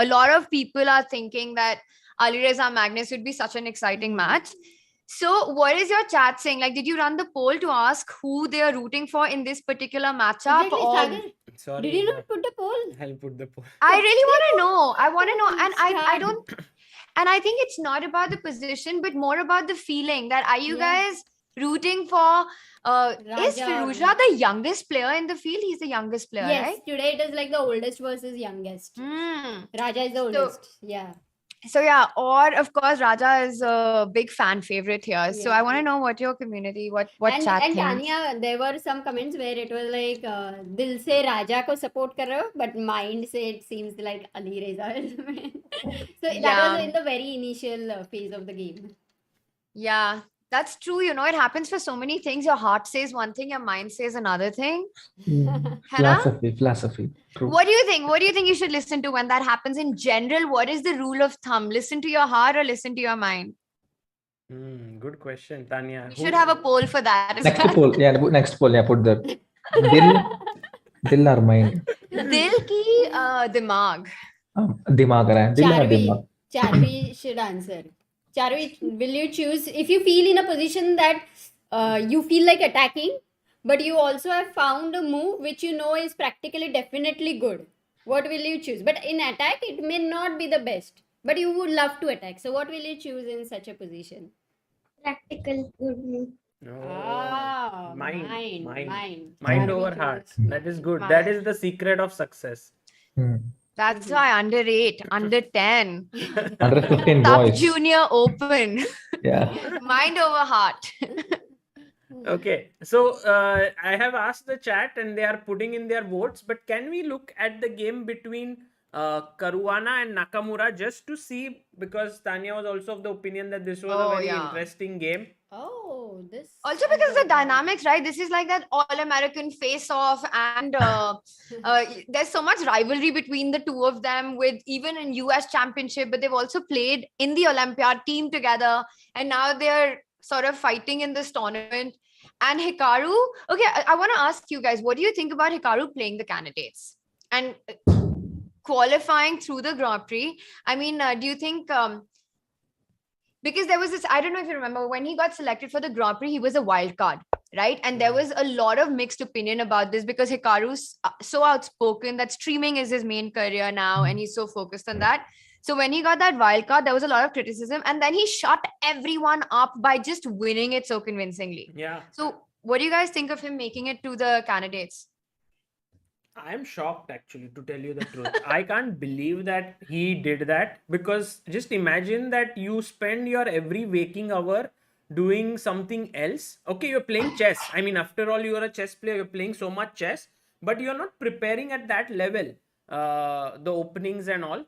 lot of people are thinking that Alireza Magnus would be such an exciting match. So what is your chat saying? Like, did you run the poll to ask who they are rooting for in this particular matchup? Exactly, Or Sagar. Sorry. Did you not put the poll? I'll put the poll. I really want to know. I want to know. And I Sad. don't. And I think it's not about the position, but more about the feeling that are you guys rooting for? Is Radja. Firuja the youngest player in the field? He's the youngest player, Yes, right? today it is like the oldest versus youngest. Radja is the oldest. Yeah. So yeah, or of course Radja is a big fan favorite here. So Yeah. I want to know what your community, what chat And thinks. Tania, there were some comments where it was like, dil se Raja ko support kar rahe ho, but mind se it seems like Ali Reza is the man. So that Yeah. was in the very initial phase of the game. Yeah, that's true. It happens for so many things. Your heart says one thing, your mind says another thing. Philosophy. True. What do you think? What do you think you should listen to when that happens in general? What is the rule of thumb? Listen to your heart or listen to your mind? Good question, Tanya. You should have a poll for that. as Next well. poll. Yeah, next poll. Yeah, put that. Dil or mind? Dil ki dimag. Dimag hai. Dil or dimag? Charvi should answer. Charvi, will you choose, if you feel in a position that you feel like attacking, but you also have found a move which you know is practically definitely good, what will you choose? But in attack, it may not be the best, but you would love to attack. So what will you choose in such a position? Practical good move. Ah, mind Charvi over chose. heart. That is good. Mind. That is the secret of success. That's why under 8, under 10. Under 15 Sub boys. junior open. Yeah. Mind over heart. Okay, so I have asked the chat and they are putting in their votes, but can we look at the game between Karuwana and Nakamura just to see, because Tanya was also of the opinion that this was a very interesting game. Oh, this. Also because of the dynamics, right? This is like that all-American face-off and there's so much rivalry between the two of them with even in US Championship, but they've also played in the Olympiad team together and now they're sort of fighting in this tournament. And Hikaru, okay, I want to ask you guys, what do you think about Hikaru playing the candidates? and qualifying through the Grand Prix. I mean, do you think because there was this, I don't know if you remember, when he got selected for the Grand Prix, he was a wild card, right? And there was a lot of mixed opinion about this because Hikaru's so outspoken that streaming is his main career now, and he's so focused on that. So when he got that wild card, there was a lot of criticism, and then he shut everyone up by just winning it so convincingly. Yeah. So what do you guys think of him making it to the candidates? I'm shocked actually, to tell you the truth. I can't believe that he did that, because just imagine that you spend your every waking hour doing something else. Okay, you're playing chess. I mean, after all, you're a chess player, you're playing so much chess, but you're not preparing at that level, the openings and all.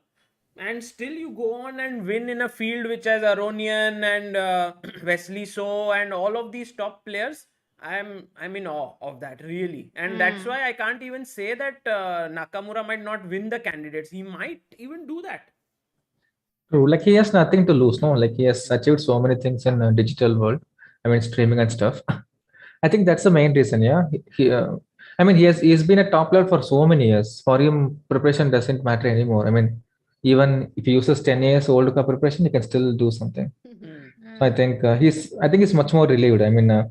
And still you go on and win in a field which has Aronian and Wesley So and all of these top players. I'm in awe of that, really. And that's why I can't even say that Nakamura might not win the candidates. He might even do that. True. Like he has nothing to lose, no? Like he has achieved so many things in digital world. I mean, streaming and stuff. I think that's the main reason. Yeah. I mean, he's been a top player for so many years. For him, preparation doesn't matter anymore. I mean, even if he uses 10 years World Cup preparation, he can still do something. So I think he's much more relieved. I mean,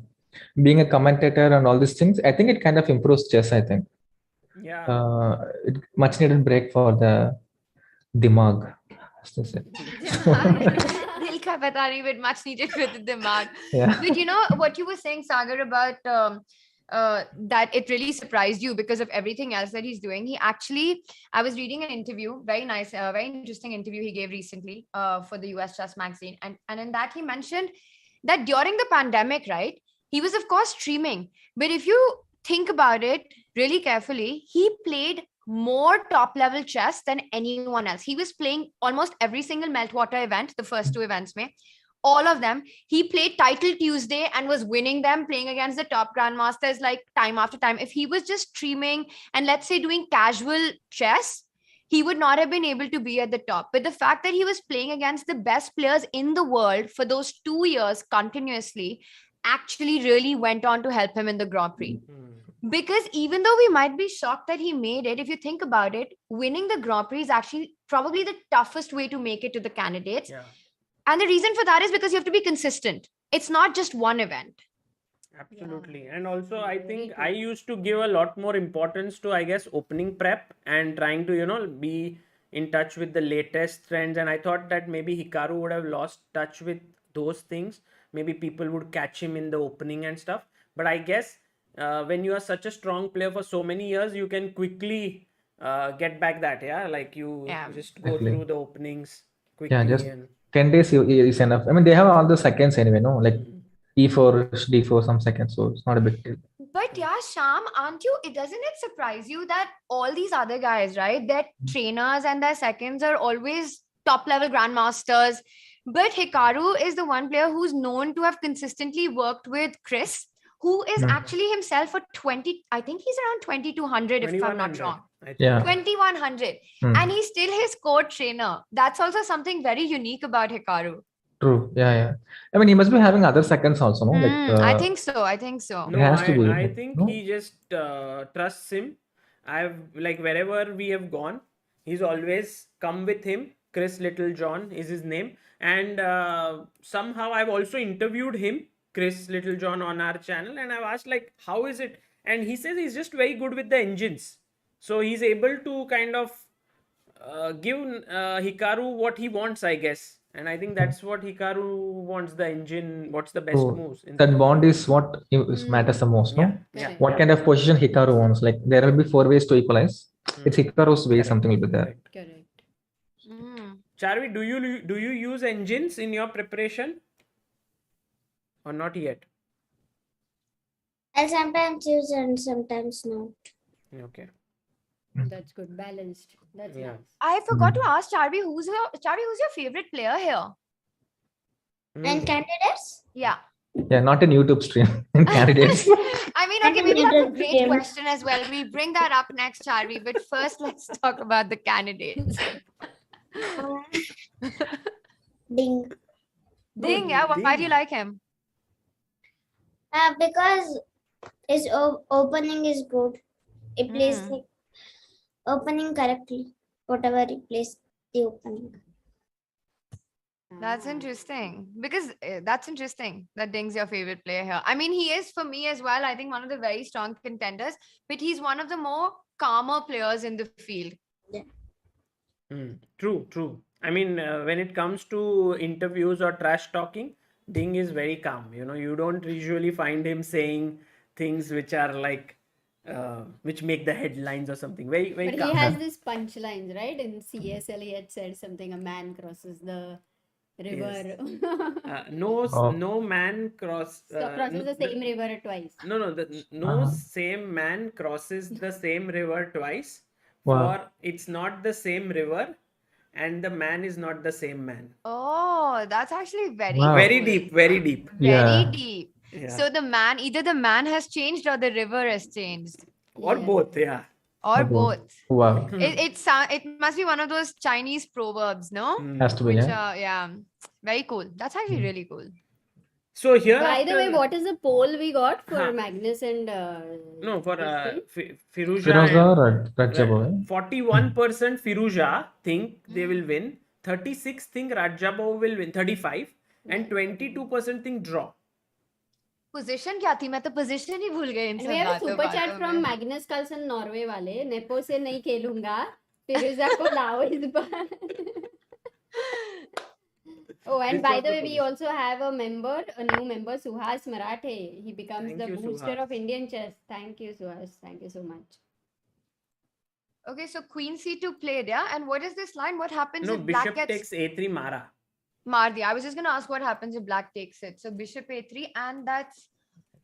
being a commentator and all these things, I think it kind of improves chess. I think. Yeah. Much needed break for the dimag. Dil ka pata nahi, but much needed for the dimag. Yeah. But you know what you were saying, Sagar, about that it really surprised you because of everything else that he's doing. He actually, I was reading an interview, very nice, very interesting interview he gave recently for the US Chess magazine. And in that he mentioned that during the pandemic, right, he was of course streaming. But if you think about it really carefully, he played more top level chess than anyone else. He was playing almost every single Meltwater event, the first two events, all of them. He played Title Tuesday and was winning them, playing against the top grandmasters like time after time. If he was just streaming and let's say doing casual chess, he would not have been able to be at the top. But the fact that he was playing against the best players in the world for those 2 years continuously actually really went on to help him in the Grand Prix. Because even though we might be shocked that he made it, if you think about it, winning the Grand Prix is actually probably the toughest way to make it to the candidates. Yeah. And the reason for that is because you have to be consistent. It's not just one event. Absolutely. And also, I think I used to give a lot more importance to, I guess, opening prep and trying to, be in touch with the latest trends. And I thought that maybe Hikaru would have lost touch with those things. Maybe people would catch him in the opening and stuff. But I guess when you are such a strong player for so many years, you can quickly get back that. Yeah. Like you just go through the openings quickly. Yeah, just 10 days is enough. I mean, they have all the seconds anyway, no? Like E4, D4, some seconds. So it's not a big deal. But yeah, Shyam, doesn't it surprise you that all these other guys, right, their trainers and their seconds are always top level grandmasters. But Hikaru is the one player who's known to have consistently worked with Chris, who is actually himself a 20, I think he's around 2200 if I'm not wrong. Yeah. 2100. And he's still his co-trainer. That's also something very unique about Hikaru. True. Yeah. I mean, he must be having other seconds also, no? I think so. No, I think he just trusts him. Wherever we have gone, he's always come with him. Chris Littlejohn is his name. And somehow I've also interviewed him, Chris Littlejohn, on our channel. And I've asked, how is it? And he says he's just very good with the engines. So he's able to kind of give Hikaru what he wants, I guess. And I think that's what Hikaru wants, the engine. What's the best moves? That bond is what matters the most, no? Yeah. What kind of position Hikaru wants? Like there will be 4 ways to equalize. It's Hikaru's way, something will be there. Correct. Charvi, do you use engines in your preparation? Or not yet? I sometimes use and sometimes not. Okay. That's good. Balanced. That's nice. I forgot to ask Charvi, who's your favorite player here? And candidates? Yeah. Yeah, not in YouTube stream. In candidates. I mean, okay, maybe that's a great question as well. We'll bring that up next, Charvi. But first, let's talk about the candidates. Ding. Ding, yeah. Why do you like him? Because his opening is good. He plays opening correctly, whatever he plays the opening. That's interesting because that's interesting that Ding's your favorite player here. I mean, he is for me as well. I think one of the very strong contenders, but he's one of the more calmer players in the field. True. I mean, when it comes to interviews or trash talking, Ding is very calm. You don't usually find him saying things which are like, which make the headlines or something. Very, very But calm. he has this punchlines, right? In CSL, he had said something, a man crosses the river. No man crosses the same river twice. No same man crosses the same river twice. Wow. For it's not the same river, and the man is not the same man. Oh, that's actually very Wow. Very cool. deep, very deep. Very Yeah. deep. Yeah. So either the man has changed or the river has changed, Or Yeah. both, yeah. or Okay. both. Wow. It must be one of those Chinese proverbs, no? Has to be, Which yeah. yeah, very cool. That's actually really cool. So here, By the way, after- what is the poll we got for Huh. Magnus and No, for this thing? Firuja. Firuza and- or Radja boy? 41% Firuja think they will win. 36 think Radja will win. 35 and 22% think draw. Position क्या थी? मैं तो position ही भूल गई इन And सब we have a बातों super chat बातों from में. Magnus Carlsen, Norway वाले. नेपो से नहीं खेलूंगा. फिरुजा को लाओ इस बार. Oh, and This by was the the way, we also have a new member, Suhas Marathe. He becomes Thank the you, booster Suhas. of Indian chess. Thank you, Suhas. Thank you so much. Okay, so Queen C2 played, yeah? And what is this line? What happens No, if Black bishop gets takes A3 Mara. maar diya? I was just going to ask what happens if Black takes it. So Bishop A3, and that's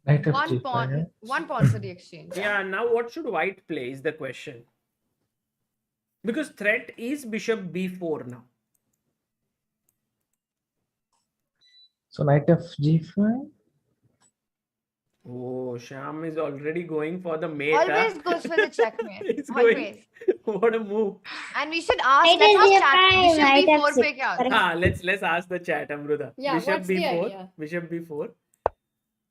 Knight of one G5, pawn, yeah. one pawn for the exchange. Yeah, now what should white play is the question. Because threat is bishop b4 now. So knight of G5. Oh, Shyam is already going for the mate. Always huh? goes for the checkmate. He's going. Always. What a move. And we should ask, Knight let's is ask chat, G5, Bishop knight B4 F6. पे क्या होता है? Correct. Let's ask the chat, Amruta. Yeah, Bishop what's the b4. idea? Bishop b4.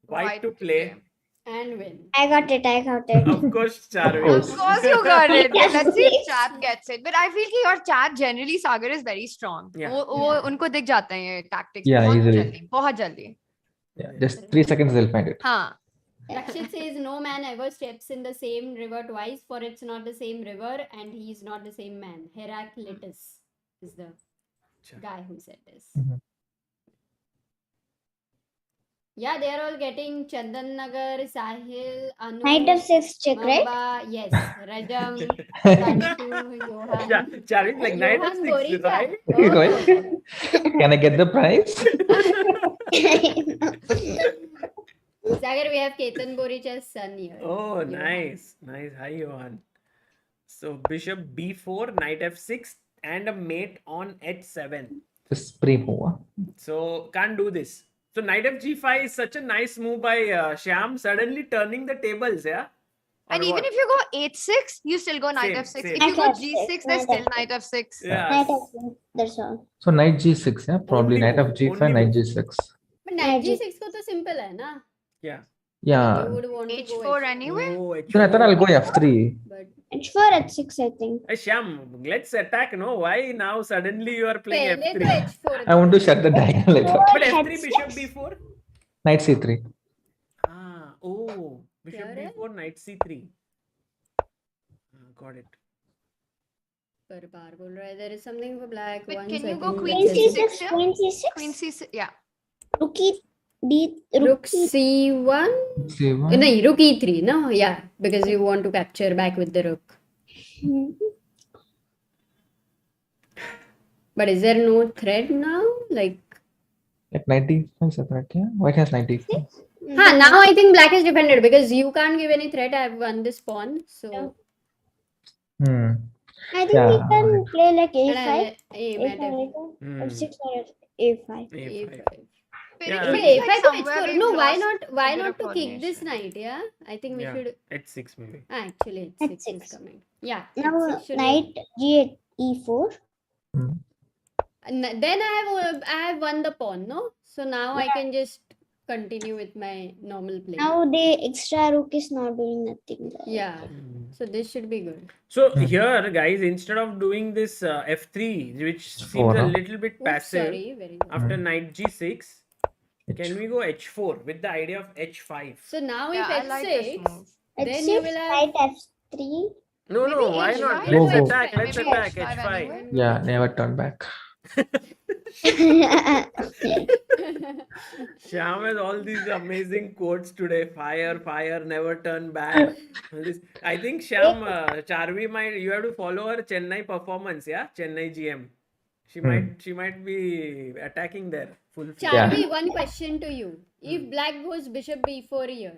White White to to play. play. And win. I got it. Of course, Charvi. course. Of course you got it. But Yes, let's see if please. chat gets it. But I feel कि your chat generally Sagar is very strong. Yeah. वो Yeah. उनको दिख जाते हैं ये tactics Yeah, बहुत easily. जल्दी, बहुत जल्दी. Yeah, just 3 seconds they'll find it. हाँ. Rakshit says no man ever steps in the same river twice, for it's not the same river and he's not the same man. Heraclitus is the Acha. guy who said this. Mhm. Yeah, they are all getting Chandan Nagar, Sahil, Anu, Knight F6 check, right? Mamba, yes, Rajam, Kanshu, Johan. Charvi's like knight Johan f6, Gorica. right? You're going? Can I get the prize? Sagar, we have Ketan Boricha's son here. Oh, Johan. nice. Hi, Johan. So bishop b4, knight f6, and a mate on h7. Just pre-move. Huh? So can't do this. So knight f g5 is such a nice move by Shyam, suddenly turning the tables, yeah? And Or even what? if you go 8-6, you still go knight Same, f6. same. If you go Knight g6, F6, there's knight still knight f6. Yeah. Knight F6. That's all. So knight G6, yeah? Probably Only knight move, of G5, only knight move. G6. But knight G6 को तो simple है ना? Yeah. Yeah. You would want to go H4 anyway. Oh, Then I thought I'll go F3. But H4 H6, I think. Hey, Shyam, let's attack, no? Why now suddenly you are playing पहले तो f3? H4 I want to shut the diagonal. I thought. But f3, H6. bishop b4? Knight C3. Oh, bishop क्या है? b4, knight c3. Got it. पर बार बोल रहा है there is something for black. But One can you go second, queen let's Queen see. C6? C6, Queen C6. Queen c6, yeah. Rook E D. Rook C1? C1. No, rook E3, no? Yeah, because you want to capture back with the rook. But is there no thread now? Like, At 95 separate, yeah? White has 95. now I think black is defended because you can't give any threat. I've won this pawn, so. Hmm. I think Yeah. we can play like And A5. I A5 matter. later. F6 or A5. a5. But Yeah. it But feels A5 like to somewhere H4. we've No, why lost not? a Why bit not of to kick this coordination. knight? Yeah, I think we Yeah. should. h6 maybe. Actually, H6 is H6. coming. Yeah. Now H6 should be- knight G8 E4. Then I have won the pawn, no? So now I can just continue with my normal play. Now the extra rook is not doing nothing. Yeah. So this should be good. So here, guys, instead of doing this f3, which seems a huh? little bit Oops, passive, sorry, very good. after knight g6, H- can we go h4 with the idea of h5? So now Yeah, I if like this h6, move. then you H6, will have knight F3. No, Maybe no, why H5? not? Go, Let's go. attack, let's Maybe attack, H5 h5. anyway. Yeah, never turn back. Shyam has all these amazing quotes today. Fire, fire, never turn back. I think Shyam, Charvi you have to follow her Chennai performance, yeah? Chennai GM. She might be attacking there. Full flow. Charvi, one question to you. If black goes bishop b4 here,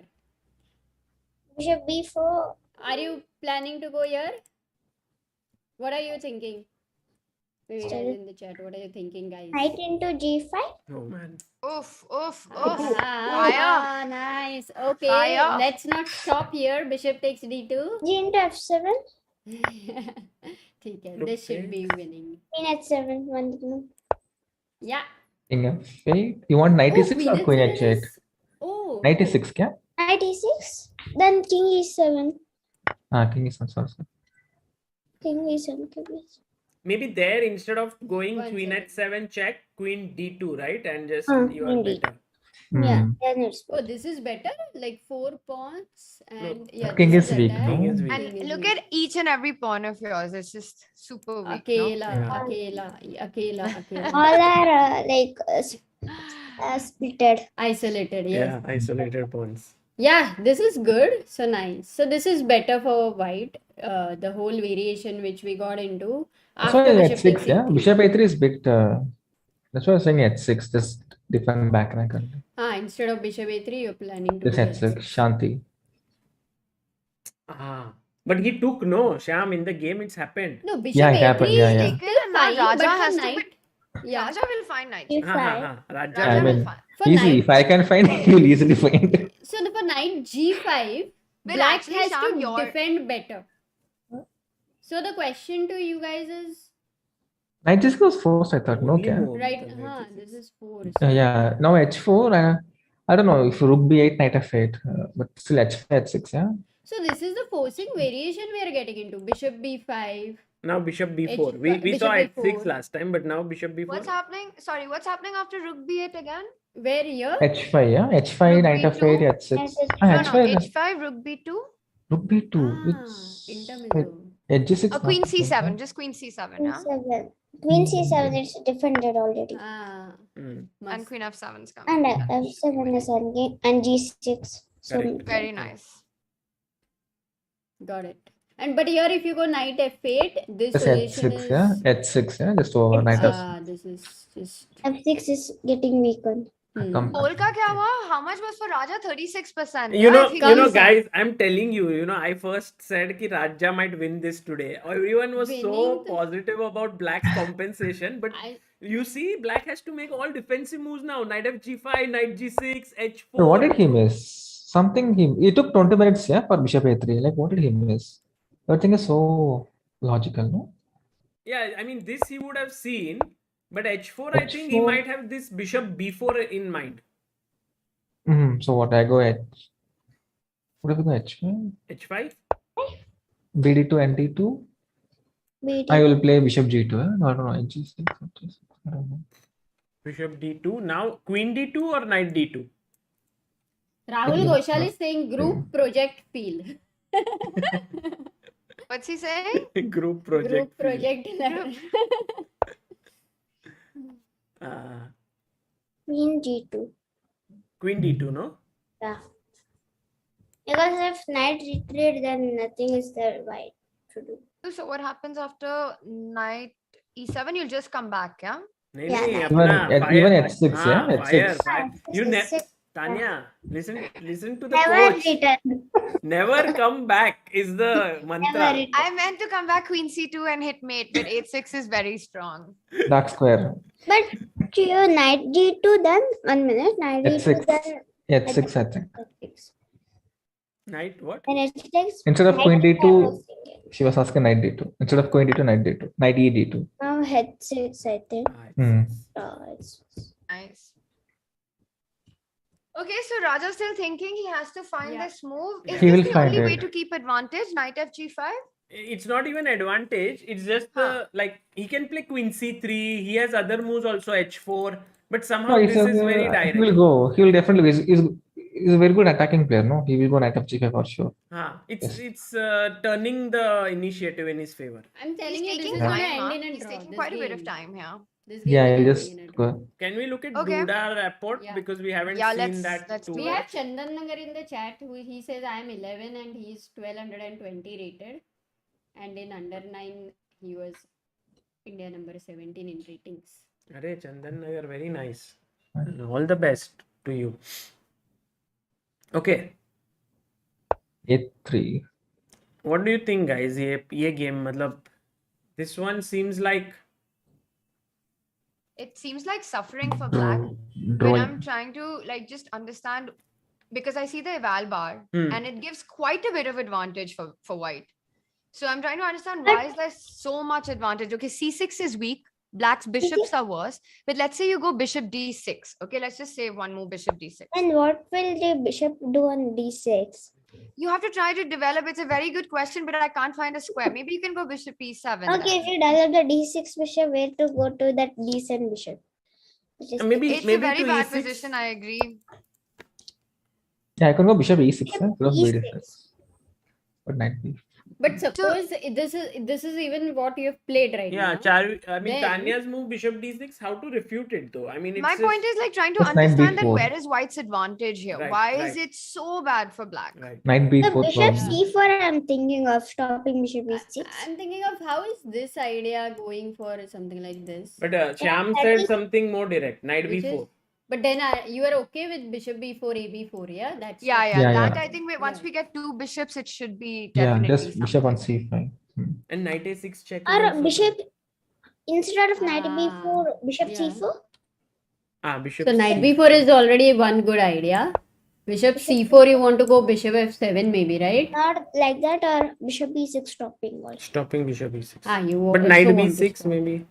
Bishop B4. are you planning to go here? What are you thinking? Maybe guys in the chat, what are you thinking, guys? Knight into G5. Oh man. Oof, oof, oof. Ah, nice. Okay, Fire. let's not stop here. Bishop takes d2. G into F7. ठीक है, this should be winning. Queen H7. One move. Yeah. King F8. You want knight e6 or queen H7 h8? is- Oh. Knight e6, kya? Knight E6. Then King E7. King e7, sorry. King E7. King E7. Maybe there, instead of going One queen second. h7 check, queen d2, right? And just you are Queen D. better. Yeah, Hmm. then it's Oh, this is better. Like 4 pawns and yeah. King this is weak, attack. no? King is weak. And King is look weak. at each and every pawn of yours. It's just super weak. No? Akela, Yeah. akela. all are splitted. Isolated, yes. Yeah, isolated pawns. Yeah, this is good. So nice. So this is better for white. The whole variation which we got into That's why after bishop h6, takes yeah? e3. Bishop a3 is bit. That's why I was saying h6, just defend back. Instead of bishop a3, you're planning to Just go h6, h6. Shanti. But he took no, Shyam, in the game it's happened. No, bishop Yeah, it a3 happened, yeah, yeah. is Taken, still and now fine, Raja but has for to knight, yeah, Raja will find knight. G5. Raja. Raja I will mean, find. for easy. knight. If I can find, he will easily find. So for knight g5, Well, black actually, has Shyam, to your- defend better. So the question to you guys is, Knight just goes first, I thought. No, Only kya? move, right? the knight This is- is 4. Yeah, now h4. I don't know if rook b8, knight f8, but still h5, h6, yeah. So this is the forcing variation we are getting into. Bishop b5. Now bishop b4. H- We bishop saw h6 b4. last time, but now bishop b4. What's happening? Sorry, what's happening after rook b8 again? Where here? h5, yeah. h5, Rook knight b2? f8, h6. No, h5, h5, rook b2. rook b2. It's Intermezzo. h6. Queen not- c7, just queen c7, Queen yeah? C7. Queen C7 is defended already. And Must. queen f7 is coming. And F7 is on game and G6. So Correct. Very nice. Got it. And but here if you go knight f8, this Just position h6, is yeah. h6, yeah. Just over knight f6. this is just F6 is getting weakened. Come Poll ka kya hua? How much was for Raja? 36%. You know, I think comes guys, I'm telling you, I first said ki Radja might win this today. Everyone was so Winning the- positive about Black's compensation, but I you see, Black has to make all defensive moves now. Knight f g5, knight g6, h4. So what did he miss? Something he took 20 minutes, yeah, for bishop a3. Like, what did he miss? Everything is so logical, no? Yeah, I mean, this he would have seen, but h4, I think he H4. might have this bishop b4 in mind. So what? I go h. What if I go h5? h5? bd2, nd2. B2. I will play bishop g2. No, I don't know. g6. I don't know. Bishop d2. Now, queen d2 or knight d2? Rahul Ghoshal is saying group project feel. What's he saying? Group project. Group project. Queen G2. Queen d2, no? Yeah. Because if knight retreat, then nothing is there white to do. So what happens after knight e7? You'll just come back, yeah? Nahi, Yeah, nahi, yeah. apna Even- fire. even h6, yeah, Haan, h6. fire. You H6. Tanya, listen to the Never coach. return. Never come back is the mantra. Never return. I meant to come back queen c2 and hit mate, but h6 is very strong. Dark square. But to your knight G2, then 1 minute. Knight H6. G2, then h6, I think. H6. Night what? Then H6. Instead of knight queen D2, I d2, was thinking. she was asking knight d2. Instead of queen d2, knight d2. Knight e d2. Now H6, I think. Hmm. It's Nice. Okay, so Raja's still thinking he has to find Yeah. this move. Is He this will the find only way it. to keep advantage? Knight FG5? It's not even advantage. It's just the like he can play queen c3. He has other moves also h4, but No, somehow it's this is very he direct. will go. He will definitely. He's a very good attacking player. No, he will go knight f5 for sure. Yes. It's turning the initiative in his favor. I'm He's telling you, this taking is gonna time, end huh? in a He's draw. taking This quite a bit of game. time here. This game Yeah, is he'll ending just in a draw. go. Can we look at Okay. Duda Rapport Yeah. because we haven't Yeah, seen let's that too do We it. have much. Chandan Nagar in the chat who he says I am 11 and he's 1220 rated, and in under 9 he was India number 17 in ratings. Arey Chandan Nagar, very nice. All the best to you. Okay, a3. what do you think, guys? ये game, मतलब this one seems like It seems like suffering for black. Draw. When I'm trying to like just understand, because I see the eval bar and it gives quite a bit of advantage for white. So I'm trying to understand why is there so much advantage? Okay, c6 is weak. Black's bishops are worse. But let's say you go bishop d6. Okay, let's just say one move bishop d6. And what will the bishop do on d6? You have to try to develop. It's a very good question, but I can't find a square. Maybe you can go bishop e7. Okay, if you develop the d6 bishop, where to go to that d7 bishop? Which is maybe It's a maybe very to bad e6. position, I agree. Yeah, I can go bishop e6. Bishop Because e6. b6. But knight b. But suppose this is even what you have played right Yeah, now. Charvi, I mean Then- Tania's move bishop d6. How to refute it though? I mean, it's My just, point is like trying to Just knight understand that b4. where is white's advantage here? Right, Why is right. it so bad for black? right. Knight The b4 bishop probably. c4 I'm thinking of stopping bishop e6. I'm thinking of how is this idea going for something like this. But Shyam that said is- something more direct. Knight Which b4. is, but then you are okay with bishop b4 ab4, yeah? That's Yeah, what- yeah. Yeah, That yeah. I think once Yeah. we get two bishops, it should be Yeah, definitely just bishop on something. c5. And knight a6 check. is Or also bishop, good. instead of knight b4, bishop yeah. c4? Bishop So knight c4. b4 is already one good idea. Bishop c4, you want to go bishop f7 maybe, right? Not like that, or bishop b6 stopping also. Stopping bishop e6. You But also knight want to b6 stop. maybe.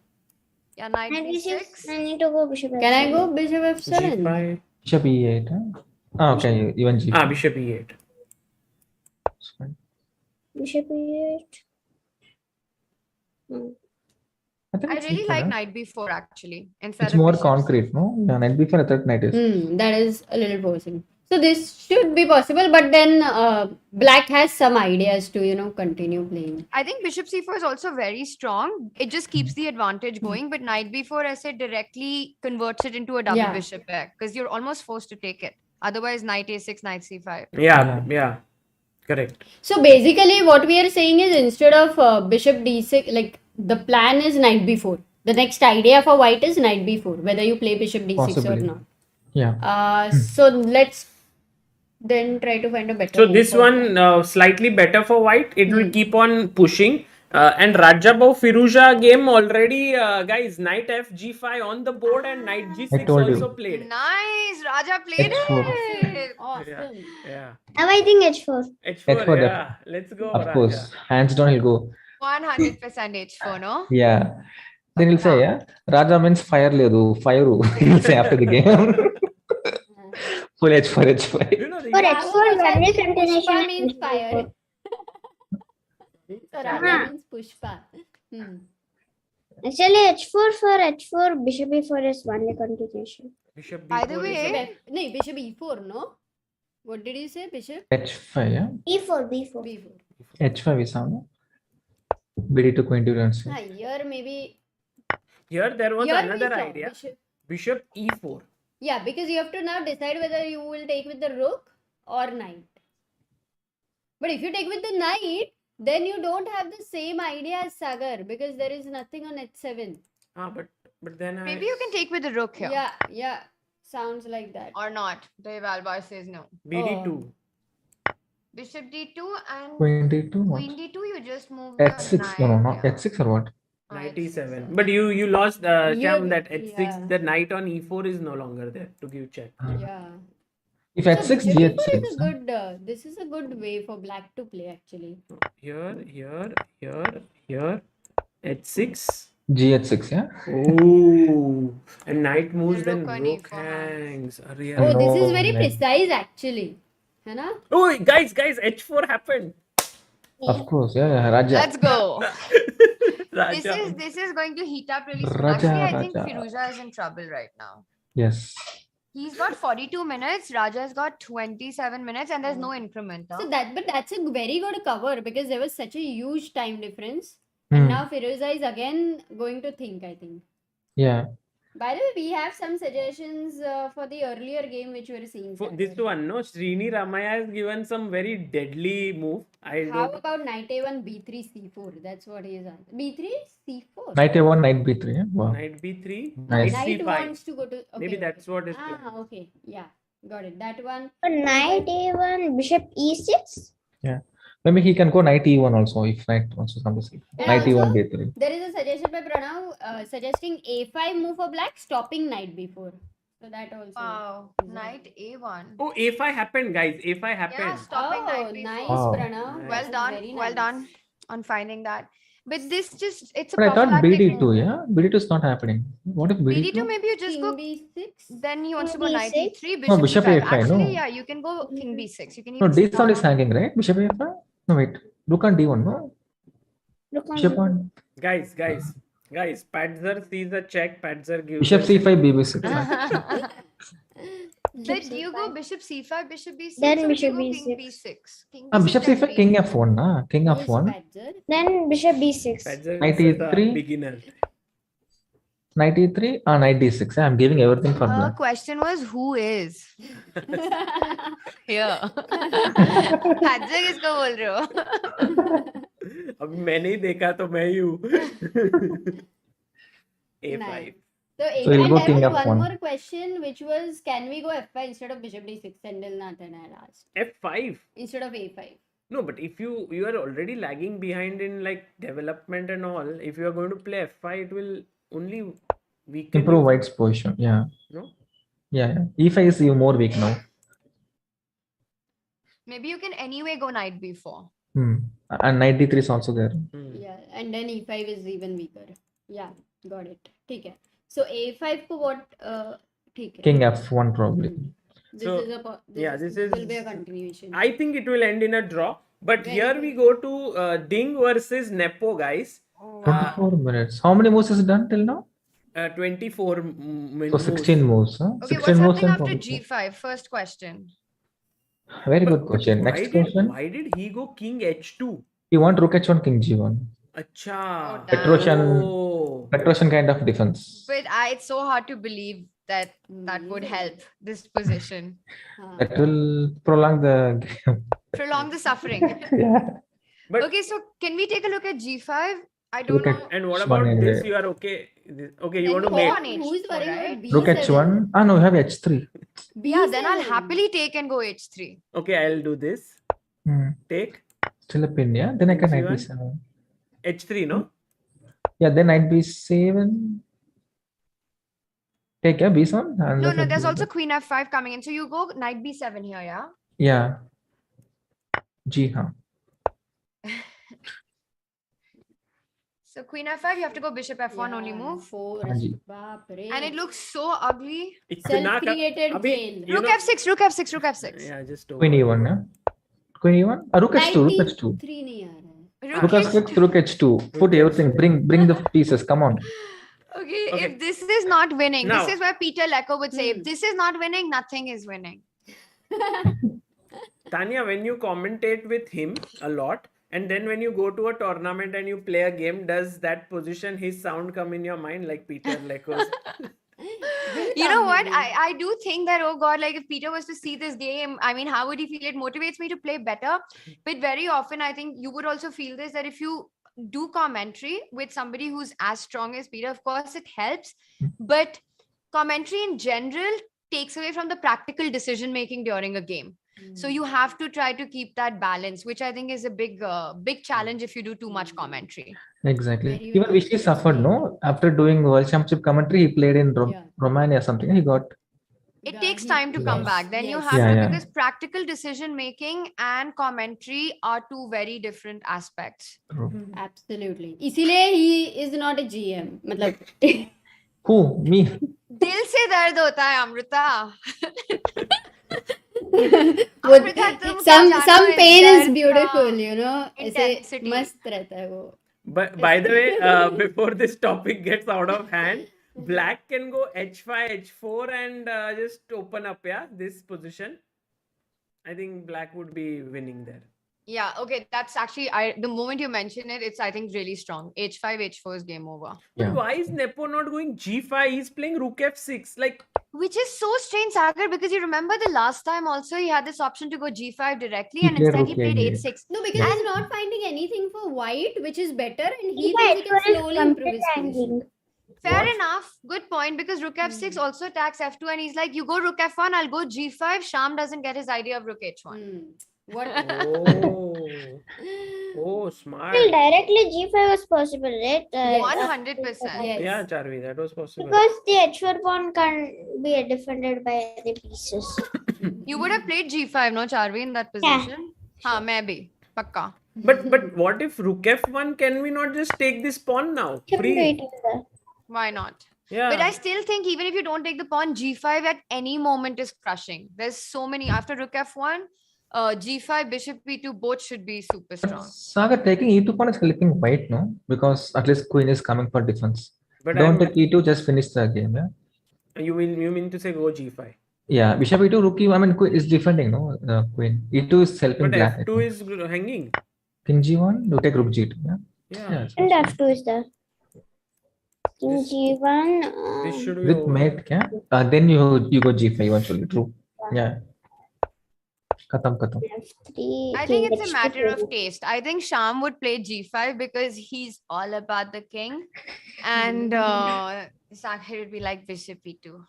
Yeah, knight Knight b6, b6. I need to go bishop Can I f7. go bishop f7? g5. Bishop e8. Huh? Okay, even g5. Bishop e8. It's fine. Bishop e8. I think I it's really equal, like huh? knight b4 actually. Instead It's of more bishop concrete, no? Yeah, knight b4, I thought knight is. That is a little forcing. So this should be possible, but then black has some ideas to continue playing. I think bishop c4 is also very strong. It just keeps the advantage going, but knight b4 I said directly converts it into a double Yeah. bishop pair because you're almost forced to take it. Otherwise, knight a6, knight c5. Yeah. Correct. So basically, what we are saying is instead of bishop d6, like the plan is knight b4. The next idea for white is knight b4, whether you play bishop d6 Possibly. or not. Yeah. So let's then try to find a better. So move this for one slightly better for white. It will keep on pushing. And Radja Firuja game already, guys. Knight f g5 on the board and knight g6 told you. also played. Nice, Raja played H4. it. Awesome. Yeah. Now I think h4. H4, H4 yeah. Let's go, Of Radja. course. Hands down, he'll go. 100% h4, no? Yeah. Then he'll say, yeah, Raja means fire ledu, fire. He'll say after the game. Full h4, h5. You know, For the, h4, Vanish Pushpa continuation means is fire. h4. So Radha means Pushpa. Actually, h4 bishop e4 is only continuation. bishop By the b4 way, is No, bishop e4, no? What did you say? Bishop h5, yeah. b4. b4. h5 is how, no? BD to queen turns. Here maybe. here there was Here we another saw idea. Bishop. Bishop e4. Yeah, because you have to now decide whether you will take with the rook or knight. But if you take with the knight, then you don't have the same idea as Sagar because there is nothing on h7. But then maybe you can take with the rook here. Yeah. Sounds like that. Or not. The eval bar says no. bd2. Bishop d2 and Queen d2, what? queen d2, you just move your h6, knight. no, not yeah. h6 or what? Knight H6. e7. But you lost Shyam, that h6, yeah. the knight on e4 is no longer there to give check. Yeah. If So h6, bishop e4 g6. is a good. This is a good way for black to play actually. Here, h6, G at 6, yeah. Oh, and knight moves, then Rook on rook E4 hands. hangs. Arey, Oh, arey. this is No, very man. precise actually. है ना? Oh, guys, H4 happened. Of course, yeah. Radja. Let's go. Raja. This is going to heat up really soon. Raja, Actually, I think Raja. Firuja is in trouble right now. Yes. He's got 42 minutes. Raja's got 27 minutes, and there's no increment. So Huh? that's a very good cover because there was such a huge time difference. And Hmm. now Firuza is again going to think, I think. Yeah. By the way, we have some suggestions for the earlier game which we were seeing. For this Saturday. one, no, Srini Ramaya has given some very deadly move. I How don't. about knight a1, b3, c4? That's what he is on. b3, c4. Knight A1, knight B3. Yeah? Wow. Knight b3, Nice. knight Knight c5. wants to go to. Okay, Maybe okay. that's what is. Ah, okay. Yeah, got it. That one. Knight A1, bishop E6. Maybe he can go knight E1 also if knight wants to come to C. And Knight E1, also, B3. there is a suggestion by Pranav suggesting a5 move for black, stopping knight b4. So that also. Wow. is a- Knight A1. Oh, a5 happened, guys. A5 Yeah, happened. stopping Oh, knight B4. nice, Wow. Pranav. Nice. Well That's done. very Well nice. done on finding that. But this just, it's a But I thought prophylactic BD2, move. yeah? BD2 is not happening. What if BD2? BD2, maybe you just King go. b6. Then he wants to go King knight B6? E3, No, bishop bishop E5. A5, Actually, no. yeah, you can go king B6. You can No, even see D7 is pawn. hanging, right? Bishop A5? No, wait. Rook on D1, no? Look on Bishop on Guys, Padzer sees a check. Padzer gives. Bishop a C5, B6. But you go bishop C5, bishop B6, Then or bishop you go king B6. B6. King Ah, bishop then C5, king F1, na? King Yes, F1. Badger. Then bishop B6. Padzer Knight is a E3. beginner. Knight E3, knight D6. Yeah, I'm giving everything for black. Question was who is here? Hadza किसको बोल रहे हो? अब मैंने ही देखा तो मैं ही हूँ. A5. Nice. So, So he'll and go there king was F1. one more question, which was, can we go f5 instead of bishop d6? Sendilnath and I asked. F5. Instead of a5. No, but if you are already lagging behind in like development and all, if you are going to play F5, it will only weaken Improve you, white's position. Yeah. no? Yeah. E5 is even more weak now. Maybe you can anyway go knight B4. And knight D3 is also there. Yeah, and then e5 is even weaker. Yeah, got it. ठीक है. So a5 को what? ठीक है. King F1 probably. This So, is a this will be a is- continuation. I think it will end in a draw. But Very here good. we go to Ding versus Nepo, guys. 24 minutes. How many moves is done till now? 24 So 16 moves. Huh? Okay, 16 what's moves happening and after 24. G5? First question. Very good question. Next question. Why did he go King H2? You want rook H1, King G1. Acha. Oh, damn. Oh. Petrosian kind of defense. But it's so hard to believe that that would help this position. हाँ. That will prolong the game. Prolong the suffering. Yeah. But Okay, so can we take a look at G5? I don't Look at know. and what H1 about anyway. this? You are okay? Okay, you Then want to go make on Who is H4, worrying right? about Rook B7? H1. Ah, no, you have H3. Yeah, then I'll B7. happily take and go H3. Okay, I'll do this. Take Still a pin, yeah? Then I can knight H1. B7. H3, no? Yeah, then knight B7. Take yeah, B7. And No, let no, it there's be also there. Queen F5 coming in. So you go knight B7 here, yeah? Yeah. G, huh? So Queen F5, you have to go Bishop F1 only move. Four. हाँ जी. बाप रे. And it looks so ugly. Self-created Abhi, jail. you Rook know- F6, Rook F6, Rook F6. Yeah, just over. Queen E1, yeah? Queen E1? Rook H2, Rook H2. 93 नहीं आ रहा है. Rook H6, Rook H2. Put everything. Bring the pieces. Come on. Okay, Okay. if this is not winning, Now- this is where Peter Lecco would say, if this is not winning, nothing is winning. Tania, when you commentate with him a lot, and then when you go to a tournament and you play a game, does that position, his sound come in your mind like Peter Lecco's? You know what? I do think that, oh God, like if Peter was to see this game, I mean, how would he feel? It motivates me to play better. But very often, I think you would also feel this, that if you do commentary with somebody who's as strong as Peter, of course it helps. But commentary in general takes away from the practical decision making during a game. So you have to try to keep that balance, which I think is a big challenge if you do too much commentary. Exactly. Very Even well Vishy suffered, no? After doing World Championship commentary, he played in Yeah. Romania or something. He got it takes time to come Yes. back. Then you Yes. have Yeah, to, yeah. because practical decision making and commentary are two very different aspects. True. Absolutely. इसीलिए he is not a GM. मतलब Who? Me? दिल से दर्द होता है अमृता. वो अमृता, तुम क्या some जानो इस pain is दर्द beautiful, का you know. ऐसे intensity. मस्त रहता है वो. But by the way, before this topic gets out of hand, black can go h5, h4 and just open up, yeah, this position. I think black would be winning there. Yeah, okay, that's actually, the moment you mention it, it's I think really strong. H5, H4 is game over. But Yeah. why is Nepo not going g5? He's playing rook f6. Like, Which is so strange, Sagar, because you remember the last time also he had this option to go G5 directly, He and played instead he rook played A8. H6. No, because he's not finding anything for white, which is better, and he Yeah, thinks he can it was slowly improve his complete position. hanging. Fair What? enough. Good point, because rook F6 also attacks F2, and he's like, you go rook F1, I'll go G5. Shyam doesn't get his idea of rook H1. What? oh, smart. Still, directly G5 was possible, right? Yes. 100%. Yes. Yeah, Charvi, that was possible. Because the H4 pawn can't be defended by the pieces. You would have played G5, no, Charvi, in that Yeah. position? Haan, main bhi. Pakka. But what if rook f1? Can we not just take this pawn now? Kept Free. waiting there. Why not? Yeah. But I still think even if you don't take the pawn, G5 at any moment is crushing. There's so many. After rook F1, G5, bishop E2, both should be super strong. Saga, taking E2 pawn is helping white, no? Because at least queen is coming for defense. But Don't take E2, just finish the game, yeah? you mean to say go g5? Yeah, bishop E2, rook E1, I mean, queen is defending, no? Queen. E2 is helping But black. I f2 think. is hanging. King G1, you take rook G2, yeah? Yeah. Yeah. And F2 is there. King This- G1. This should be With over. mate, yeah? Then you go G5 eventually, true. Yeah. Khatam. F3. I think it's a matter of taste. I think Shyam would play G5 because he's all about the king. And Sagar would be like bishop E2.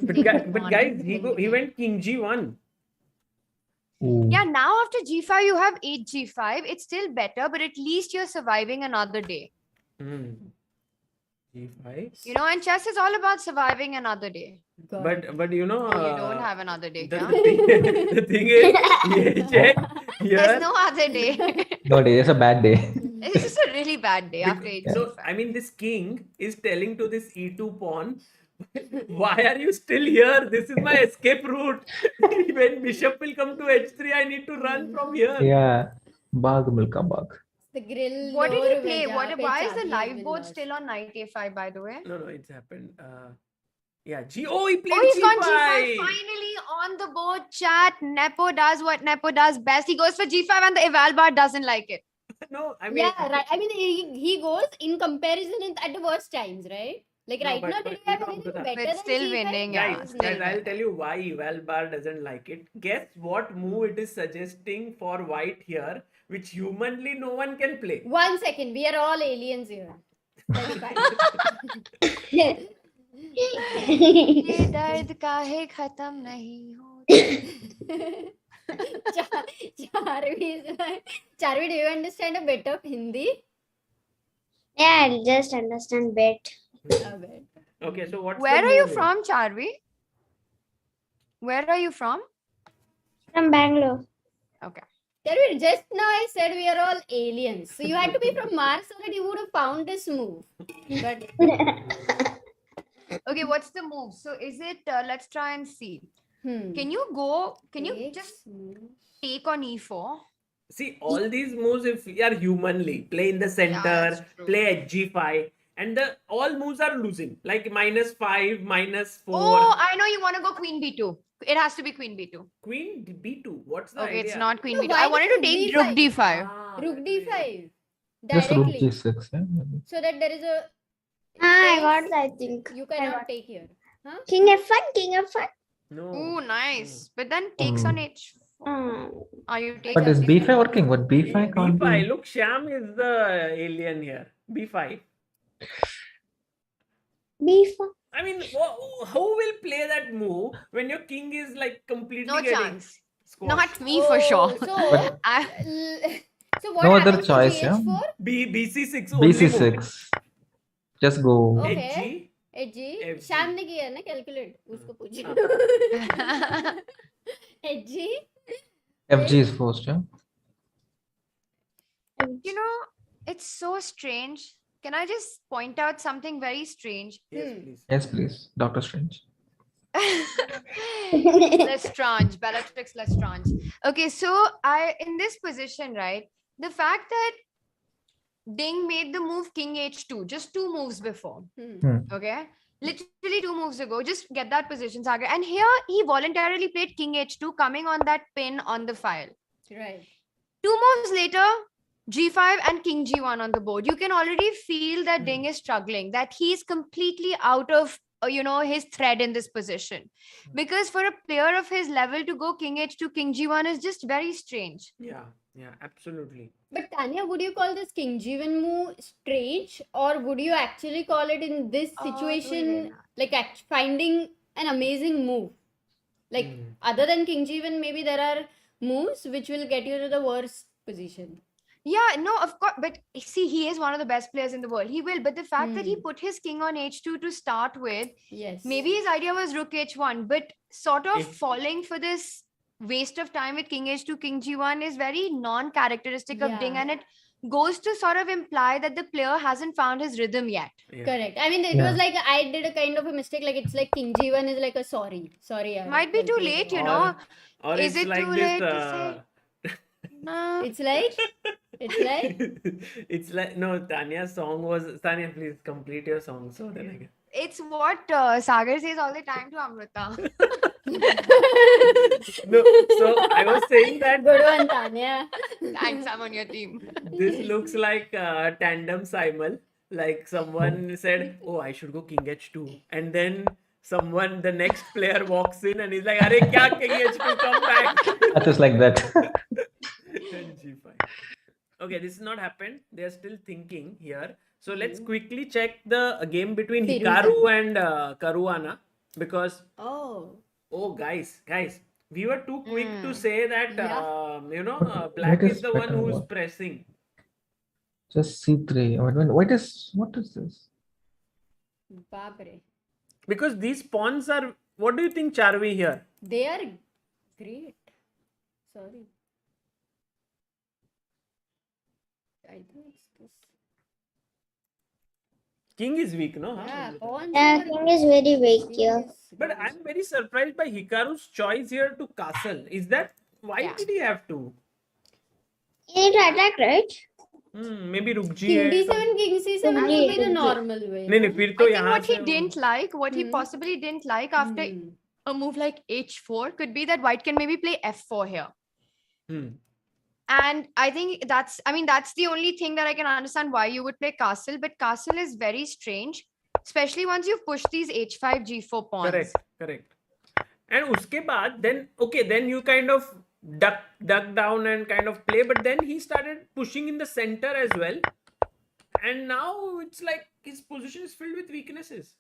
But guys, he went king g1. Ooh. Yeah, now after G5, you have 8 G5. It's still better, but at least you're surviving another day. Hmm. g5. You know, and chess is all about surviving another day. But you know, You don't have another day. the, kya? the thing is, yeah, check There's here. no other day. No day, it's a bad day. It's just a really bad day after 8 So G5. I mean, this king is telling to this e2 pawn, why are you still here? This is my escape route. When bishop will come to h3, I need to run from here. Yeah. Bag milka bag. The grill. What did door he play? mein What? jaan pe Why is the Charvi live has board been still on knight a5? By the way. No, it's happened. Yeah, oh, he played Oh, he's gone g5. G5 finally on the board. Chat. Nepo does what Nepo does best. He goes for G5 and the eval bar doesn't like it. No, I mean, Yeah, right. I mean, he goes in comparison at the worst times, right? Like No, right but- now, but did he have you know, anything Amruta- better But than still G5? winning, guys, yeah. Still I'll winning. tell you why eval bar doesn't like it. Guess what move it is suggesting for white here, which humanly no one can play. 1 second, we are all aliens here. That's fine. ये दर्द काहे खत्म नहीं होता. Charvi, do you understand a bit of Hindi? Yeah, I'll just understand bit. A bit. Okay, so what's Where the are you move? from, Charvi? Where are you from? From Bangalore. Okay. Charvi, just now I said we are all aliens. So you had to be from Mars so that you would have found this move. But Okay, what's the move? So is it, let's try and see. Can you just take on e4? See, all these moves, if we are humanly, play in the that's center, true. play at g5, and all moves are losing, like -5, -4. Oh, I know you want to go queen b2. It has to be queen b2. Queen b2. What's the Okay, idea? it's not queen No, b2. why I wanted to not take rook rook d5. Rook d5 Just rook directly, G6, yeah? maybe. so that there is a I got that, I think. you I cannot got- take here. King F1, King F1. No. Ooh, nice. But then takes on h4. Are you taking? But is B5 working? What B5 can't b5. be? Look, Shyam is the alien here. b5. B4. I mean, who will play that move when your king is like completely No getting chance. squashed? Not me for sure. So, I- so what No other happens to choice, yeah? GH4? bc6 only move. BC6. Just go. Okay. hg. AG FG. Shyam ने किया ना calculate उसको पूछो एजी FG is forced, yeah. You know, it's so strange. Can I just point out something very strange? Yes, please. Yes, please. Doctor Strange. Lestrange, Bellatrix Lestrange. Okay, so in this position, right, the fact that Ding made the move King H2 just 2 moves before, okay, literally 2 moves ago, just get that position, Sagar. And here he voluntarily played King H2, coming on that pin on the file. right 2 moves later, G5 and King G1 on the board. You can already feel that Ding is struggling, that he's completely out of his thread in this position, because for a player of his level to go King H2 King G1 is just very strange. Yeah, absolutely. but Tanya, would you call this King G1 move strange, or would you actually call it in this situation like finding an amazing move? Like other than King G1, maybe there are moves which will get you to the worst position. Yeah, no, of course. But see, he is one of the best players in the world. He will. But the fact that he put his king on H2 to start with, Yes. maybe his idea was Rook H1, but sort of If- falling for this waste of time with King H2, King G1 is very non-characteristic of Ding, Yeah. and it goes to sort of imply that the player hasn't found his rhythm yet. Yeah. Correct. I mean, it Yeah. was like I did a kind of a mistake. Like it's like King G1 is like a sorry. Yaar, Might be too galti ho late, gaya. you know. Or Is it's it like too this, late to say? Nah. It's like it's like no, Tanya's song was Tanya, please complete your song so then I can. It's what Sagar says all the time to Amruta. No, so I was saying that good one, Tanya. Thanks, I'm on your team. this looks like tandem simul. Like someone said, "Oh, I should go King H2," and then the next player walks in and he's like, "Arey, kya King H2? Come back." That is like that. And G5. Okay, this has not happened. They are still thinking here. So let's quickly check the game between Firuja. Hikaru and Karuwana, because Oh, guys, we were too quick to say that Yeah. black White is is the one better, who's what? pressing. Just C3. What is this? Babre. Because these pawns are. What do you think, Charvi here? They are great. Sorry. I think it's this. King is weak, no? Yeah, Huh? pawns Yeah, are- king is very weak King here. is But very- I'm very surprised by Hikaru's choice here to castle. Is that why Yeah. did he have to? You need to attack, right? Maybe Rook G. King है, D7, King C7 King would be the D7. normal way. नहीं नहीं फिर तो I think यहाँ what he से didn't like, what he Hmm. possibly didn't like after a move like H4 could be that white can maybe play F4 here. Hmm. And I think that's the only thing that I can understand why you would play castle, but castle is very strange, especially once you've pushed these H5, G4 pawns. Correct. And uske baad, then you kind of duck down and kind of play, but then he started pushing in the center as well. And now it's like his position is filled with weaknesses.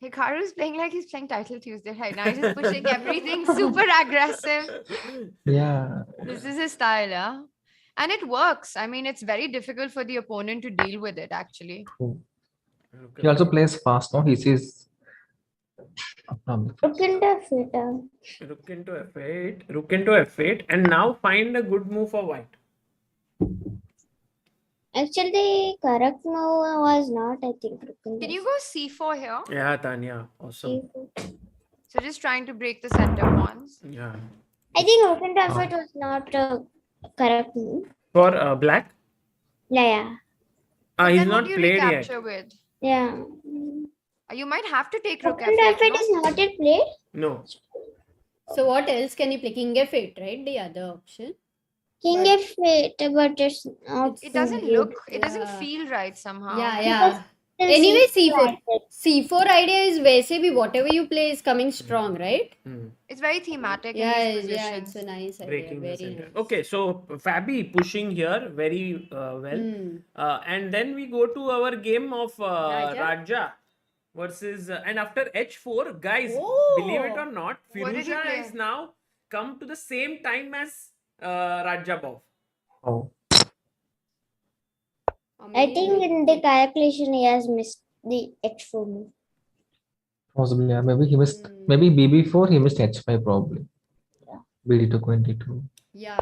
Hikaru is playing like he's playing Title Tuesday right now. He's just pushing everything super aggressive. Yeah. This is his style, yeah. And it works. I mean, it's very difficult for the opponent to deal with it, actually. True. He also plays fast, no? He sees. Look into F8. Rook into F8, and now find a good move for white. Actually, the correct move was not, I think. Look into Can you go C4 here? Yeah, Tanya, awesome. F8. So just trying to break the center pawns. Yeah. I think look into F8 was not a correct move. For black, Yeah. But he's then what not do you played yet. recapture with? Yeah. You might have to take Look rook into F8. F8 no? is not yet played. No. So what else can you play? King F8, right? The other option. King But- F8, but it's not. It doesn't good. look, it doesn't Yeah. feel right somehow. Yeah. Then Anyway, C4. C4 idea is वैसे भी whatever you play is coming strong, right? It's very thematic Yeah, in these yeah, positions. it's a nice idea. Breaking the Very center. nice. Okay, so Fabi pushing here very well. And then we go to our game of Radja versus and after H4, guys, believe it or not, What did he Firuja play? has now come to the same time as Radja Bov. Oh. I think in the calculation he has missed the H4 move. Possibly, yeah. Maybe he missed. Maybe BB4 he missed H5 probably. Yeah. BD222. Yeah.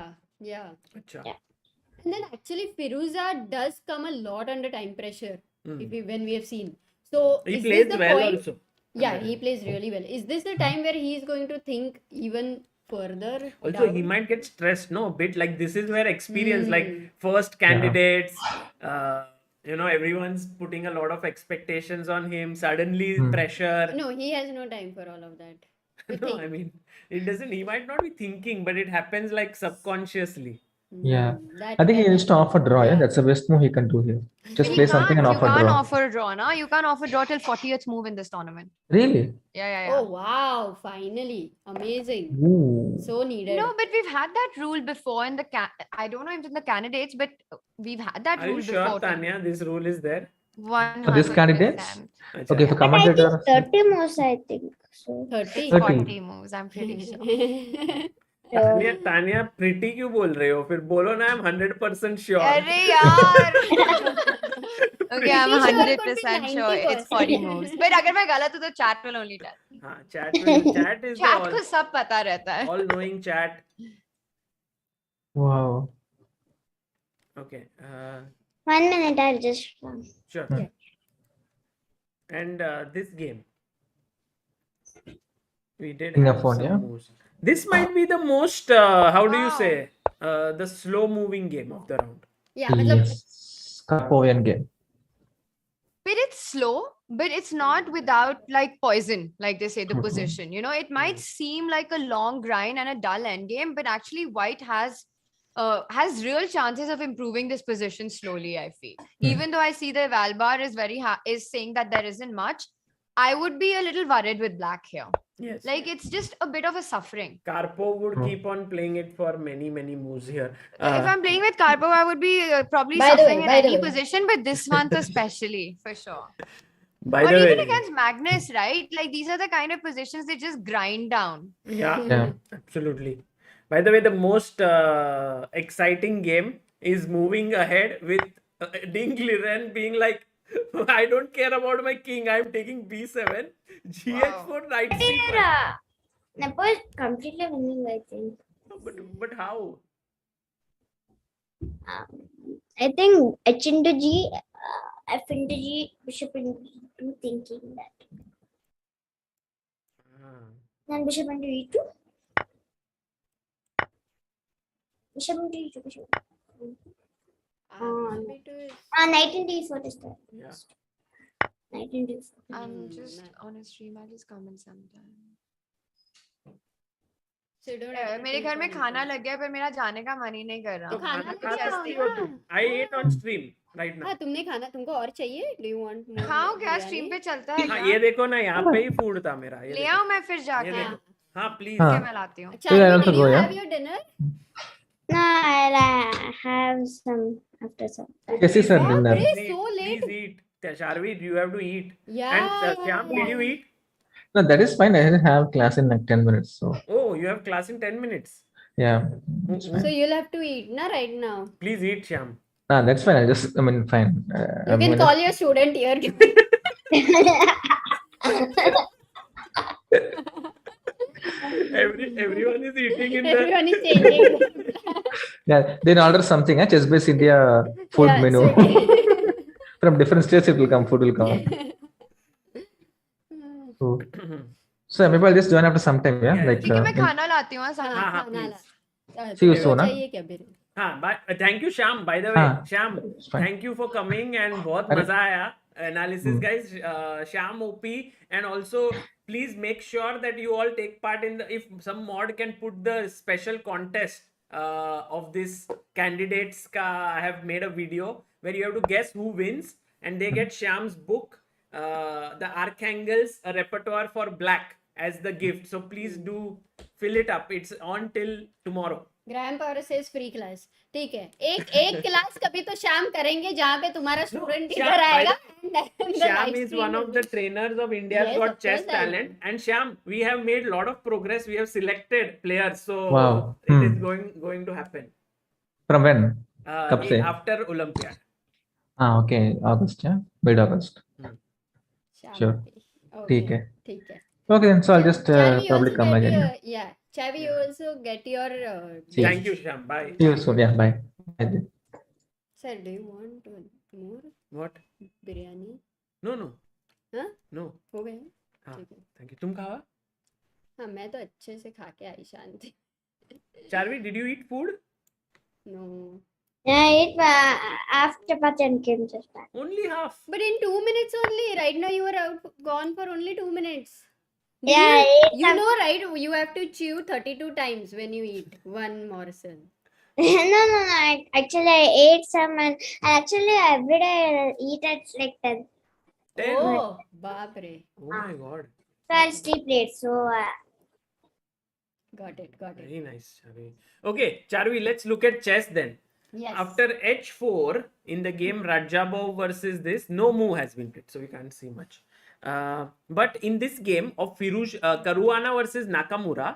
Acha. Yeah. And then actually Firuja does come a lot under time pressure when we have seen. So He is plays this the well point? also. Yeah, he plays really well. Is this the time where he is going to think even further Also, he down? might get stressed, no? A bit like this is where experience, like first candidates, everyone's putting a lot of expectations on him. Suddenly, pressure. No, he has no time for all of that. You No, think? I mean, it doesn't. He might not be thinking, but it happens like subconsciously. Yeah. That I think he that needs to offer draw. Yeah, yeah. that's the best move he can do here. Just You play something and can't, you offer can't draw. offer a draw, na? You can't offer draw till 40th move in this tournament. Really? Yeah. Oh wow, finally. Amazing. Ooh. So needed. No, but we've had that rule before in the I don't know if it's in the candidates, but we've had that Are rule you sure, before. Tanya? This rule is there? 100%. For this candidates? Acha. Okay, for But I think commentator. 30 moves, I think. So, 30. 30. 40 moves, I'm pretty sure. Tania pretty क्यों बोल रहे हो फिर बोलो ना I am 100% sure अरे यार Okay, I'm Pretty sure it 100% could be sure it's 40 moves. But अगर मैं गलत हूँ तो chat will only tell. हाँ chat is Chat the को सब पता रहता है. all knowing chat. Wow. Okay, 1 minute, I'll just. sure. Yeah. And this game we did King have of One, some yeah? moves. This might be the most how do you Wow. say the slow moving game of the round. Yeah, मतलब Yes. Karpovian game. But it's slow, but it's not without like poison, like they say, the position. You know, it might seem like a long grind and a dull end game, but actually white has real chances of improving this position slowly, I feel. Even though I see the Valbar is saying that there isn't much, I would be a little worried with black here. Yes. Like it's just a bit of a suffering. Karpov would keep on playing it for many moves here. If I'm playing with Karpov, I would be probably By the suffering way, in by the any way. position, but this one's especially for sure. By Or the even way, against Magnus, right? Like these are the kind of positions they just grind down. Yeah. Absolutely. By the way, the most exciting game is moving ahead with Ding Liren being like, I don't care about my king. I'm taking b7, gh4, knight c5. Nepo is completely winning, I think. But how? I think H into G, F into G, bishop into E2, thinking that. Then bishop into E2. Bishop into E2, bishop. Knight into E4 is there. Yeah. Knight into E4. I'm just on a stream, I'll just comment sometime. So you don't have to मेरे think घर में on खाना it. लग गया पर मेरा जाने का मन ही नहीं कर तो रहा. खाना खा लेके सकती आओ हो तुम. I ate on stream right now. हाँ तुमने खाना तुमको और चाहिए? Do you want more? खाओ क्या बिरयानी? स्ट्रीम पे चलता है हाँ क्या? ये देखो ना यहाँ पे ही फूड था मेरा. ये ले देखो. आओ मैं फिर ये जाके. देखो. हाँ प्लीज. हाँ. क्या मैं लाती हूँ. Charvi, Yeah, I'll did also you go, yeah. have your dinner? No, I'll have some after some. Yes, yes, sir. Wow, Dinner. Grace, so late. Please eat. Charvi, you have to eat. Yeah. And Shyam, did you eat? No, that is fine. I have class in like 10 minutes. So, Oh, you have class in 10 minutes. yeah. It's So fine. you'll have to eat, na, right now. Please eat, Shyam. That's fine. I mean, fine. You I'm can gonna- call your student here. Everyone is eating in the. Everyone is changing. Yeah, then order something. Chess Base India food Yeah, menu. so- From different states, it will come. Food will come. So maybe I'll just join after some time. Yeah, Yeah, like. ठीक है मैं खाना लाती हूँ साथ. हाँ, हाँ, खाना please. ला. See you तुमको soon, हाँ? चाहिए क्या बिरयानी? हाँ, thank you, Shyam. By the way, हाँ, Shyam, it's fine. thank you for coming and बहुत अरे- मजा आया. Analysis, guys. Shyam OP, and also please make sure that you all take part in the. If some mod can put the special contest of this candidates ka, I have made a video where you have to guess who wins, and they get Shyam's book, the Archangels, a repertoire for black, as the gift. So please do fill it up. It's on till tomorrow. Graham power says free class. ठीक है. एक class कभी तो शाम करेंगे जहाँ पे तुम्हारा स्टूडेंट Shyam, इधर by आएगा. the- and the Shyam live is stream one will of be- the trainers of India's Yes, Got of Chess course I Talent. And Shyam, we have made a lot of progress. We have selected players. So Wow. it is going to happen From when? कब से? after Olympiad. Okay, August. Yeah, mid August. Sham Sure. पे. ठीक है. ठीक है. Okay, then so I'll just Charvi, you probably also come get again. your, yeah, Charvi, you Yeah. also get your See you. Thank you, Shyam. Bye. See you soon. Yeah, bye. Bye. Sir, do you want more What? biryani? No. हाँ? No. हो गए? हाँ. ठीक है. Thank you. तुम खावा? हाँ, मैं तो अच्छे से खा के आई शांति. Charvi, did you eat food? No. Yeah, I ate after chapati and came just back. Only half. But in 2 minutes only. Right now you are out, gone for only 2 minutes. Yeah, I ate You know, right? You have to chew 32 times when you eat one morsel. no. Actually, I ate some and actually every day I eat at like 10. 10. Oh, baap re. Oh my god. So I'll sleep late. So Got it. Very nice, Charvi. Okay, Charvi, let's look at chess then. Yes. After h4 in the game Radja versus this, no move has been played, so we can't see much. But in this game of Firuja, Karuwana versus Nakamura,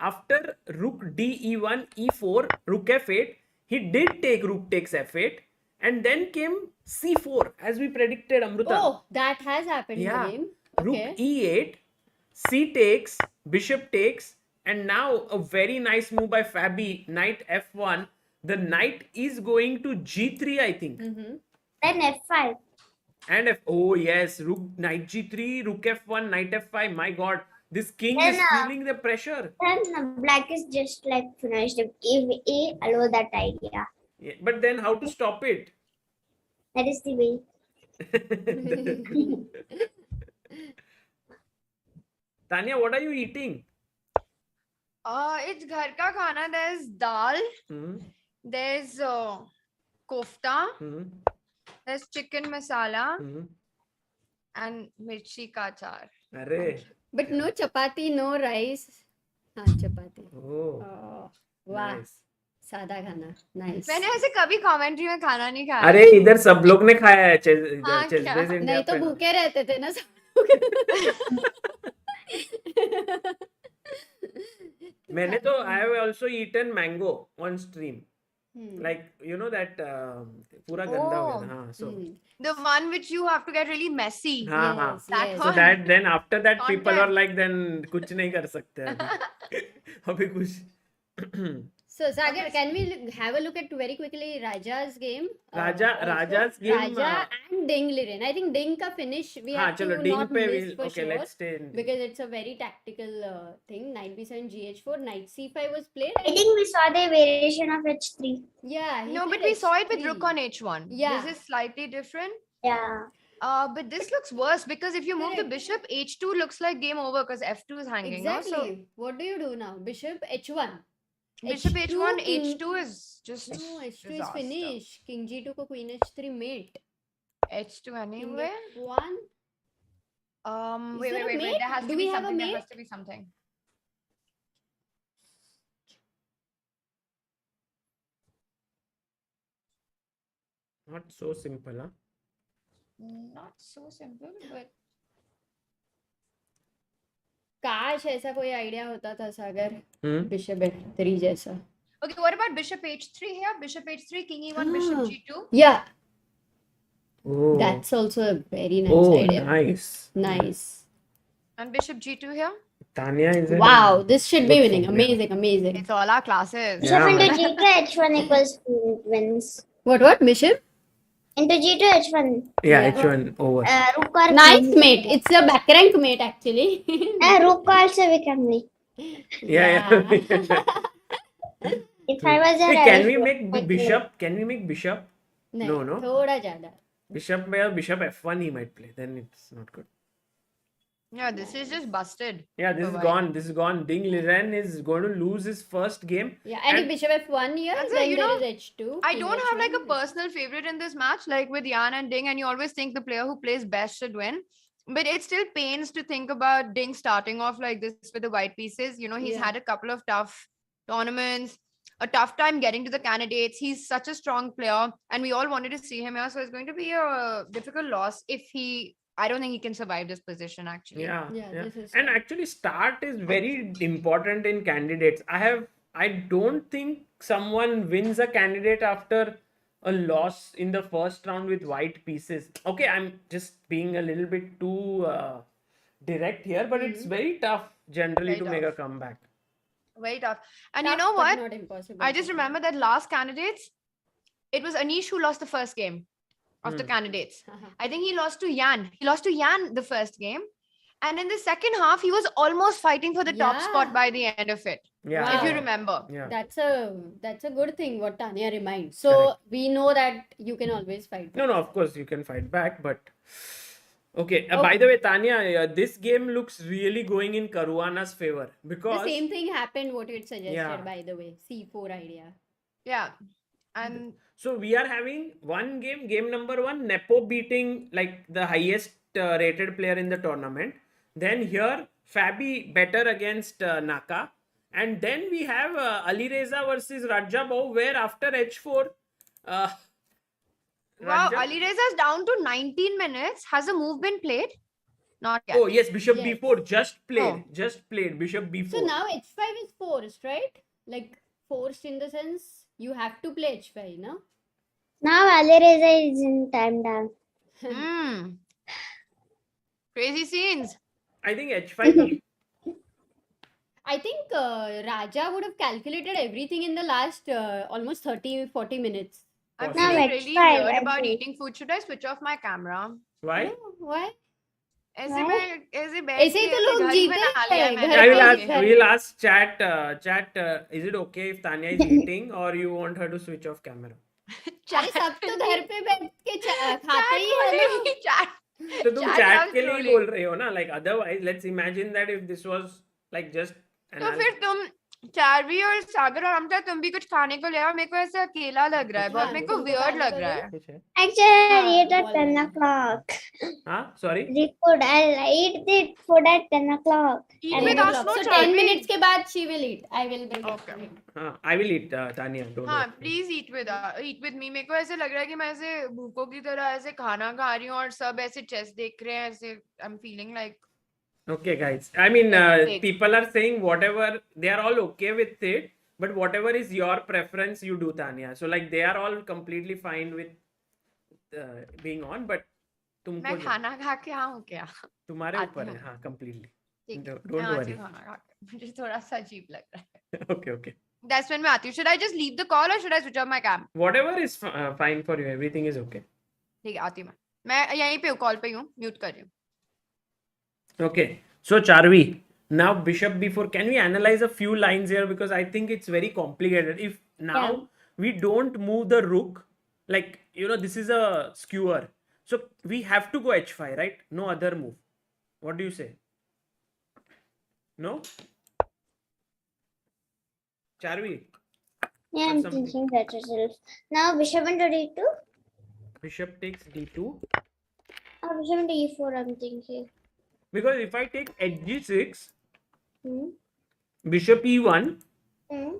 after rook d e1, e4, rook f8, he did take rook takes f8, and then came c4 as we predicted, Amruta. Oh, that has happened Yeah. in the game. Rook Okay. e8, c takes, bishop takes, and now a very nice move by Fabi, knight f1. The knight is going to g3, I think. Mm-hmm. then F5. And oh yes, rook knight g3, rook f1, knight f5. My god, this king Then, is feeling the pressure. Then black is just like finished. If A allow that idea. Yeah, but then how to stop it? That is the way. Tania, what are you eating? It's ghar ka khana. There's dal. Hmm. There's kofta. Hmm. There's chicken masala Hmm. and mirchi ka achar. Arre. But no chapati, no rice. हाँ, chapati. Oh, Oh, वाह. nice. सादा खाना. Nice. मैंने ऐसे कभी commentary में खाना नहीं खाया. अरे इधर सब लोग ने खाया है चेस हाँ, चेस क्या? बेस इंडिया नहीं तो पे। भूखे रहते थे ना सब मैंने तो I have also eaten mango on stream. Hmm. Like you know that पूरा गंदा हो गया था. हाँ, so Hmm. The one which you have to get really messy. हाँ हाँ. Yes, That yes. So one. that then after that people are Content. like then कुछ नहीं कर सकते अभी. अभी कुछ. So Sagar, can we have a look at very quickly Raja's game? Also, Raja's game. Raja and Ding Liren. I think Ding ka finish we हाँ have to चलो Ding not पे miss we'll for okay sure let's stay in. because it's a very tactical thing. Knight b7, gh4, knight c5 was played. I think we saw the variation of H3. Yeah. he No, but played we saw it with h3. rook on h1. Yeah. This is slightly different. Yeah. But this looks worse because if you move the Correct. bishop, h2 looks like game over because f2 is hanging. no? Exactly. So What do you do now? Bishop h1. bishop h1, king- h2 is just No, h2 is disaster. finished. King g2 ko queen h3 mate. h2 King anyway. f1. Is Wait. there a There mate? has Do to we be have a something. There mate? has to be something. Not so simple, huh? Not so simple, but काश ऐसा कोई idea होता था सागर Hmm. Bishop f3 जैसा. okay. What about bishop h3 here? Bishop h3, king e1, bishop Ah. g2. Yeah, Oh. that's also a very nice Oh, idea. nice. Nice. And bishop g2 here. Tania is. Wow, this should be Good winning. form, yeah. Amazing. It's all our classes. Bishop Yeah, into man. G2 H1 equals wins. What? Bishop? Into G2 H1. Yeah, Yeah. H1 over. Rook or Nice king. mate. It's a back rank mate actually. Rook also we can win. Yeah. If I was a Hey, can we Irish make like bishop? Can we make bishop? नहीं, No, no. थोड़ा ज्यादा. Bishop में bishop f1 he might play. Then it's not good. Yeah, this is just busted. Yeah, this is Bye-bye. gone. This is gone. Ding Liren is going to lose his first game. Yeah, and if And- bishop f1 here, That's it, then you there know, is h2. I king don't have like a h1. personal favorite in this match, like with Yan and Ding, and you always think the player who plays best should win. But it still pains to think about Ding starting off like this with the white pieces. You know, he's Yeah. had a couple of tough tournaments, a tough time getting to the candidates. He's such a strong player, and we all wanted to see him here. So it's going to be a difficult loss if he. I don't think he can survive this position actually. Yeah, Yeah, this is and actually start is very important in candidates. I don't think someone wins a candidate after a loss in the first round with white pieces. Okay, I'm just being a little bit too direct here, but it's very tough generally Very to make a tough. comeback. Very tough. And you Tough, know but what? not impossible. I just remember that last candidates, it was Anish who lost the first game of the candidates. I think he lost to Yan. He lost to Yan the first game. And in the second half, he was almost fighting for the top spot Yeah. by the end of it. Yeah. If you Wow. remember. Yeah. That's a good thing what Tania reminds. So Correct. we know that you can always fight. No, of course you can fight back, but okay. By the way, Tanya, this game looks really going in Karuwana's favor The because same thing happened what you had suggested, Yeah. by the way. C4 idea. Yeah. And so we are having one game number one, Nepo beating like the highest rated player in the tournament. Then here, Fabi better against Naka. And then we have Ali Reza versus Radja Bow, where after H4, wow, Radja- Ali Reza's down to 19 minutes. Has a move been played? Not yet. Oh, yes, Bishop Yes. B4 just played. Oh. Just played Bishop B4. So now H5 is forced, right? Like forced in the sense you have to play H5, no? Now Ali Reza is in time down. Hmm. Crazy scenes. I think H5. I think Raja would have calculated everything in the last almost 30-40 minutes. I'm Now feeling it's really fine, weird I about think. eating food. Should I switch off my camera? Why? Oh, why? ऐसे Why? मैं ऐसे बैठ ऐसे ही के तो ऐसे लोग घर ही जीते बना लिया हैं, मैंने घर I will पे ask. Right. We will ask chat. Chat. Is it okay if Tanya is eating, or you want her to switch off camera? अरे सब तो घर पे बैठ के खाते ही है ना. चैट तो तुम Chat chat was के लिए ही trolling. बोल रहे हो ना? Like otherwise, let's imagine that if this was like just. तो फिर तुम चारवी और सागर और अमृता तुम भी कुछ खाने को ले आओ. मेरे को ऐसे अकेला लग रहा है बहुत. हाँ, मेरे को तुमको वियर्ड खाने लग को रहा दे. है. कुछ है? Actually, I'll हाँ, eat at बोल 10 रहे हैं. o'clock. हाँ, sorry. The food, I'll eat the food at 10 o'clock. Eat And with then- us, no, So 10 Charvi? minutes के बाद she will eat. I will bring Okay. it. हाँ, I will eat, Tanya. Don't हाँ worry. Please eat with me. मेरे को ऐसे लग रहा है कि मैं ऐसे भूखों की तरह ऐसे खाना खा रही हूँ और सब ऐसे चेस देख रहे हैं ऐसे. I'm feeling like Okay, guys. I mean, Wait. people are saying whatever, they are all okay with it, but whatever is your preference, you do, Tanya. So, like, they are all completely fine with being on, but तुमको मैं जो- खाना खा के आऊँ क्या? तुम्हारे आती ऊपर है, हूँ. हाँ, completely. ठीक है, Don't मैं आती worry. हूँ खाना खा के. मुझे थोड़ा सा अजीब लग रहा है. Okay, okay. That's when मैं आती हूँ. Should I just leave the call or should I switch off my cam? Whatever is fine for you, everything is okay. ठीक है, आती हूँ मैं. मैं यहीं पे हूँ, कॉल पे ही हूँ, म्यूट कर रही हूँ. Okay, so Charvi, now Bishop B4, can we analyze a few lines here because I think it's very complicated. If now Yeah. we don't move the rook, like, you know, this is a skewer. So we have to go H5, right? No other move. What do you say? No? Charvi, Yeah, I'm something. thinking that yourself. Now Bishop into D2. Bishop takes D2. Bishop into E4, I'm thinking. Because if I take HG6, Hmm. Bishop E1, Hmm.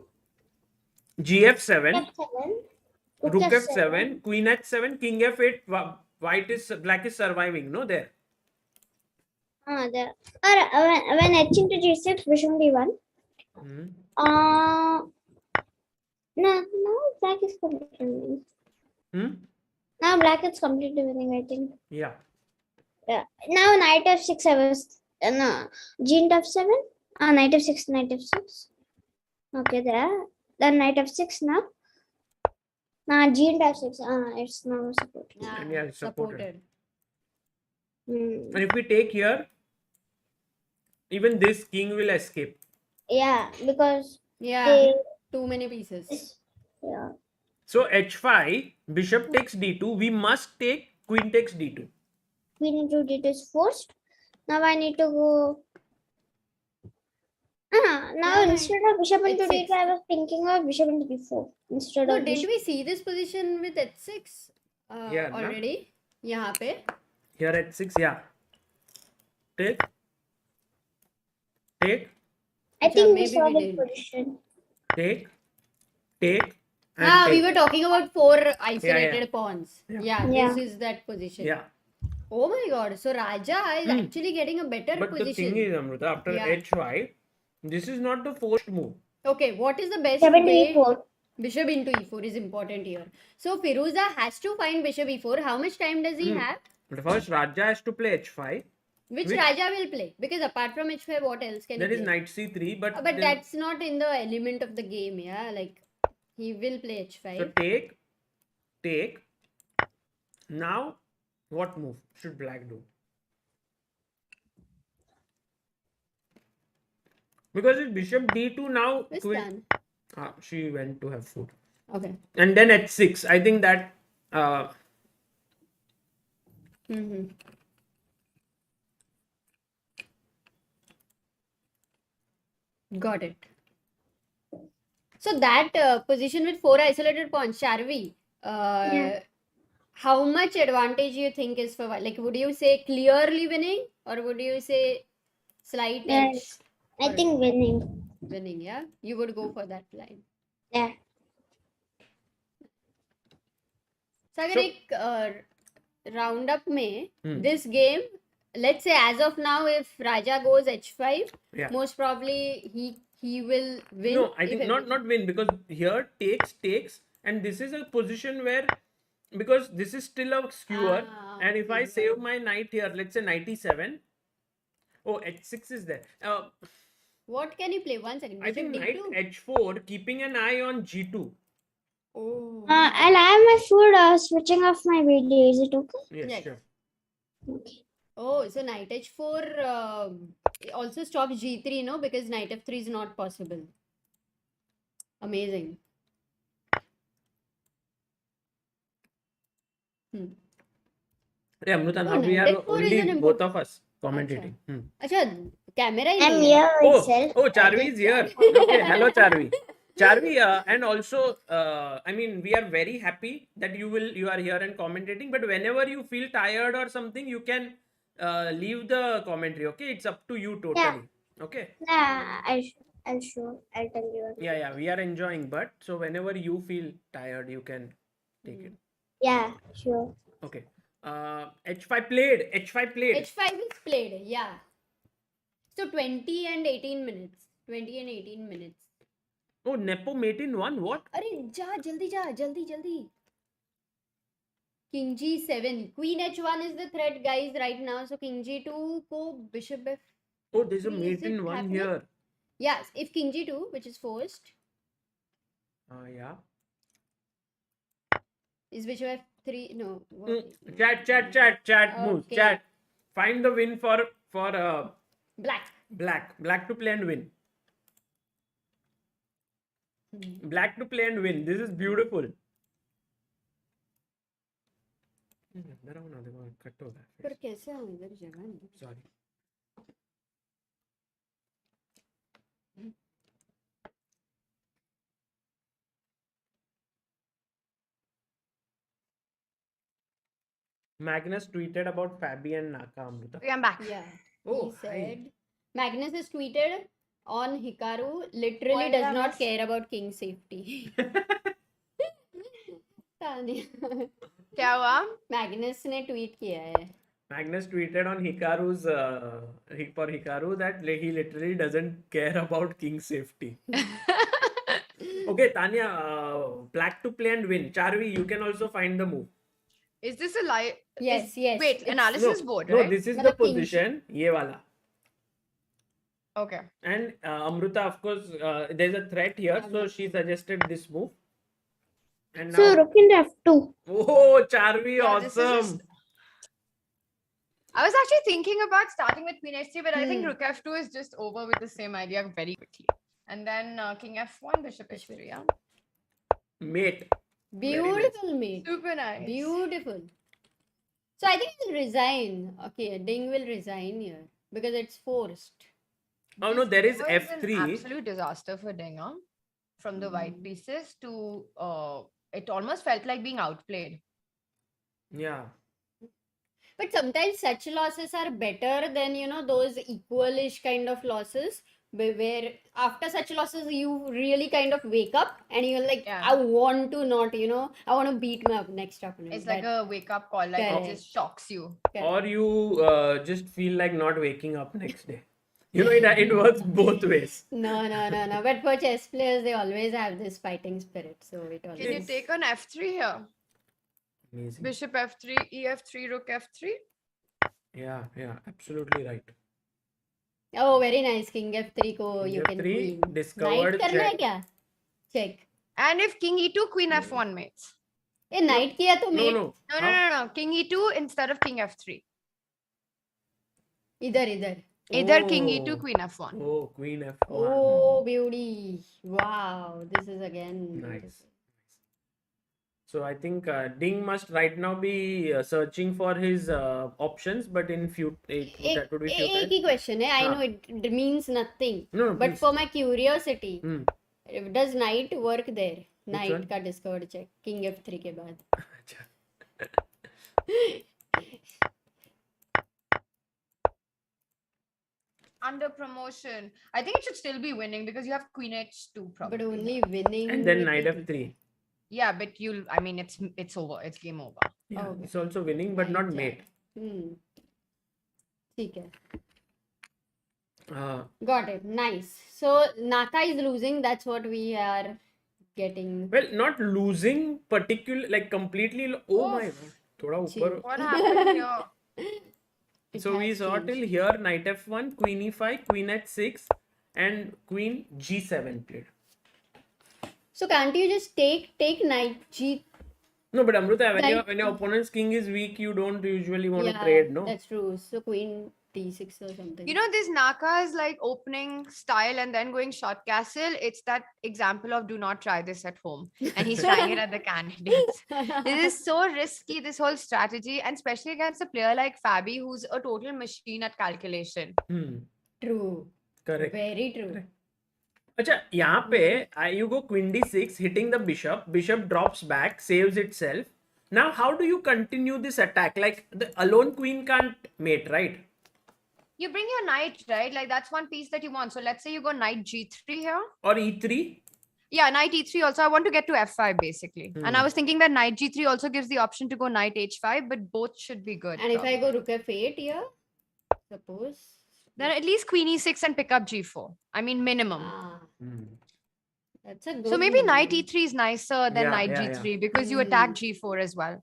GF7, F7. Rook F7, Queen H7, King F8, black is surviving, no, there. There. Or when H into G6, Bishop D1. Hmm. No, black is completely winning. Hmm? Now black is completely winning, I think. Yeah. Yeah. Now knight F6, I was no G into F7. Knight F6, knight F6. Okay, there. Then knight F6 now. Now G into F6. It's now supported. And yeah, it's supported. Hmm. And if we take here, even this king will escape. Yeah, because Yeah, they, too many pieces. yeah. So H5, bishop takes D2. We must take queen takes D2. Queen into D2 is forced. Now I need to go. Now Yeah, instead of bishop into H6. D2, I was thinking of bishop into B4 instead No, of didn't bishop. we see this position with H6 Yeah, na? already? यहाँ पे. Here H6, yeah. Take. Take. I think we maybe saw we this didn't. position. Take. Take. And Ah, we take. were talking about 4 isolated yeah. pawns. Yeah. Yeah, Yeah. this is that position. Yeah. Oh my god. So Raja is actually getting a better But the position. thing is, Amruta, after Yeah. H5, this is not the forced move. Okay, what is the best Bishop into way? E4. Bishop into E4 is important here. So Firuja has to find bishop E4. How much time does he have? But first, Radja has to play H5. Which Which- Raja will play? Because apart from H5, what else can That he is play? knight c3, but But then- that's not in the element of the game, yeah. Like he will play H5. so take. Now, what move should black do? Because it's bishop d2 now. Where's Queen. Tan? She went to have food. Okay. And then h6. I think that Mm-hmm. Got it. So that position with 4 isolated pawns, Charvi, Yeah. how much advantage you think is for white? Like, would you say clearly winning, or would you say slight edge Yes. I think winning. winning? Yeah, you would go for that line. Yeah. Sagar, So- एक roundup में Hmm. this game, let's say as of now, if Raja goes h5, Yeah. most probably he will win. no, I if think everything- not win, because here takes, and this is a position where, because this is still a skewer, and if I okay. save my knight here, let's say knight e7. Oh, h6 is there. What can you play? 1 second. I think Bishop knight d2. h4, keeping an eye on g2. Oh. I'll have my food switching off my video. Is it okay? Yes, Yes. sure. Okay. Oh, so knight h4 also stops g3, no? Because knight f3 is not possible. Amazing. Hey, Amruta, now Oh, we knight are f4 is an only both of us commentating. Acha, camera he I'm नहीं है. here itself. Oh, Charvi is here. Okay, hello, Charvi. Charvi, and also, I mean, we are very happy that you are here and commentating. But whenever you feel tired or something, you can leave the commentary. Okay, it's up to you totally. Okay. Yeah, I'll show. I'll tell you. Yeah, we are enjoying. But so whenever you feel tired, you can take it. Yeah, sure. Okay. H5 played. H5 played. h5 is played, yeah. So 20 and 18 minutes. 20 and 18 minutes. Oh, Nepo mate in one. What? अरे जा जल्दी. King g7. Queen h1 is the threat, guys, right now. So king g2 को bishop f. Oh, there's a Is mate it in one happening? here. Yes, if king g2, which is forced, Yeah. is bishop f3. No. what Mm, is- Chat moves. Okay. Chat. Find the win for Black. black to play and win. Black to play and win. This is beautiful. अंदर आओ ना, देखो cut हो गया पर कैसे आऊं इधर जगह नहीं. Sorry Magnus tweeted about Fabi and Nakamura. Okay, I'm back. Yeah. Oh, He said Magnus has tweeted on Hikaru literally Why does that not was- care about king's safety. Tania. क्या हुआ? Magnus ने tweet किया है. Magnus tweeted on Hikaru's for Hikaru that he literally doesn't care about king's safety. Okay, Tanya, black to play and win. Charvi, you can also find the move. Is this a live? Yes, yes. Wait, It's- analysis board, No, right? this is the मतलब king- position. ये वाला. Okay. And Amruta, of course, there's a threat here, so she suggested this move. And So now, rook into f2. oh, Charvi, Yeah, this is awesome. just- I was actually thinking about starting with queen h3, but I think Hmm. rook f2 is just over with the same idea very quickly. And then king f1, bishop h3. Yeah, Mate. Beautiful mate. super nice. Beautiful. So I think he'll resign. Okay, Ding will resign here because it's forced. Oh no, there is This was f3. An absolute disaster for Ding, huh? From the white pieces to it almost felt like being outplayed. Yeah. But sometimes such losses are better than, those equalish kind of losses where after such losses you really kind of wake up and you're like, Yeah. I want to not, I want to beat my next opponent. It's like a wake up call, like it Correct. just shocks you. Or you just feel like not waking up next day. It works both ways. No. But for chess players, they always have this fighting spirit. So it always. Can you take on f3 here? Amazing. Bishop f3, ef3, rook f3. Yeah, absolutely right. Oh, very nice. King F3 को King you can F3, queen. discovered, Knight करना है check. क्या? Check. And if king e2, queen f1 mates. ये knight किया तो No, mate. no. No, How? no, no, no. King e2 instead of king f3. इधर. Either king e2, Oh. queen f1. Oh, queen F1. Oh, beauty. Wow. This is again. Nice. So I think Ding must right now be searching for his options, but in that would be एक futile. ही question है. I हाँ. know it means nothing. No, But please. for my curiosity, Hmm. does knight work there? Knight one? का discovered check. King F3 के बाद. Under promotion. I think it should still be winning because you have queen h2 probably. But only winning. And then with knight it. F3. Yeah, but I mean, it's over. It's game over. Yeah, Okay. it's also winning, but not Knight mate. ठीक है. Uh, Got it. Nice. So Naka is losing. That's what we are getting. well, not losing particular, like completely. Oh my god. थोड़ा ऊपर. What happened here? It So we has saw changed. till here knight F1, queen E5, queen H6, and queen G7 played. So can't you just take knight G? No, but Amruta, Like- when your opponent's king is weak, you don't usually want to Yeah, trade, no? that's true. So queen D6 or something. You know, this Naka is like opening style and then going short castle. It's that example of do not try this at home. And he's trying it at the candidates. This is so risky, this whole strategy, and especially against a player like Fabi, who's a total machine at calculation. True. Correct. Very true. अच्छा यहाँ पे you go queen d6 hitting the bishop drops back, saves itself. Now how do you continue this attack? Like the alone queen can't mate, right? You bring your knight, right? Like that's one piece that you want. So let's say you go knight g3 here. Or e3? Yeah, knight e3 also. I want to get to f5 basically. And I was thinking that knight g3 also gives the option to go knight h5, but both should be good. And if I go rook f8 here, suppose. Then at least queen e6 and pick up g4. I mean, minimum. That's a good. So maybe move. knight e3 is nicer than Yeah, knight yeah, g3 because you attack g4 as well.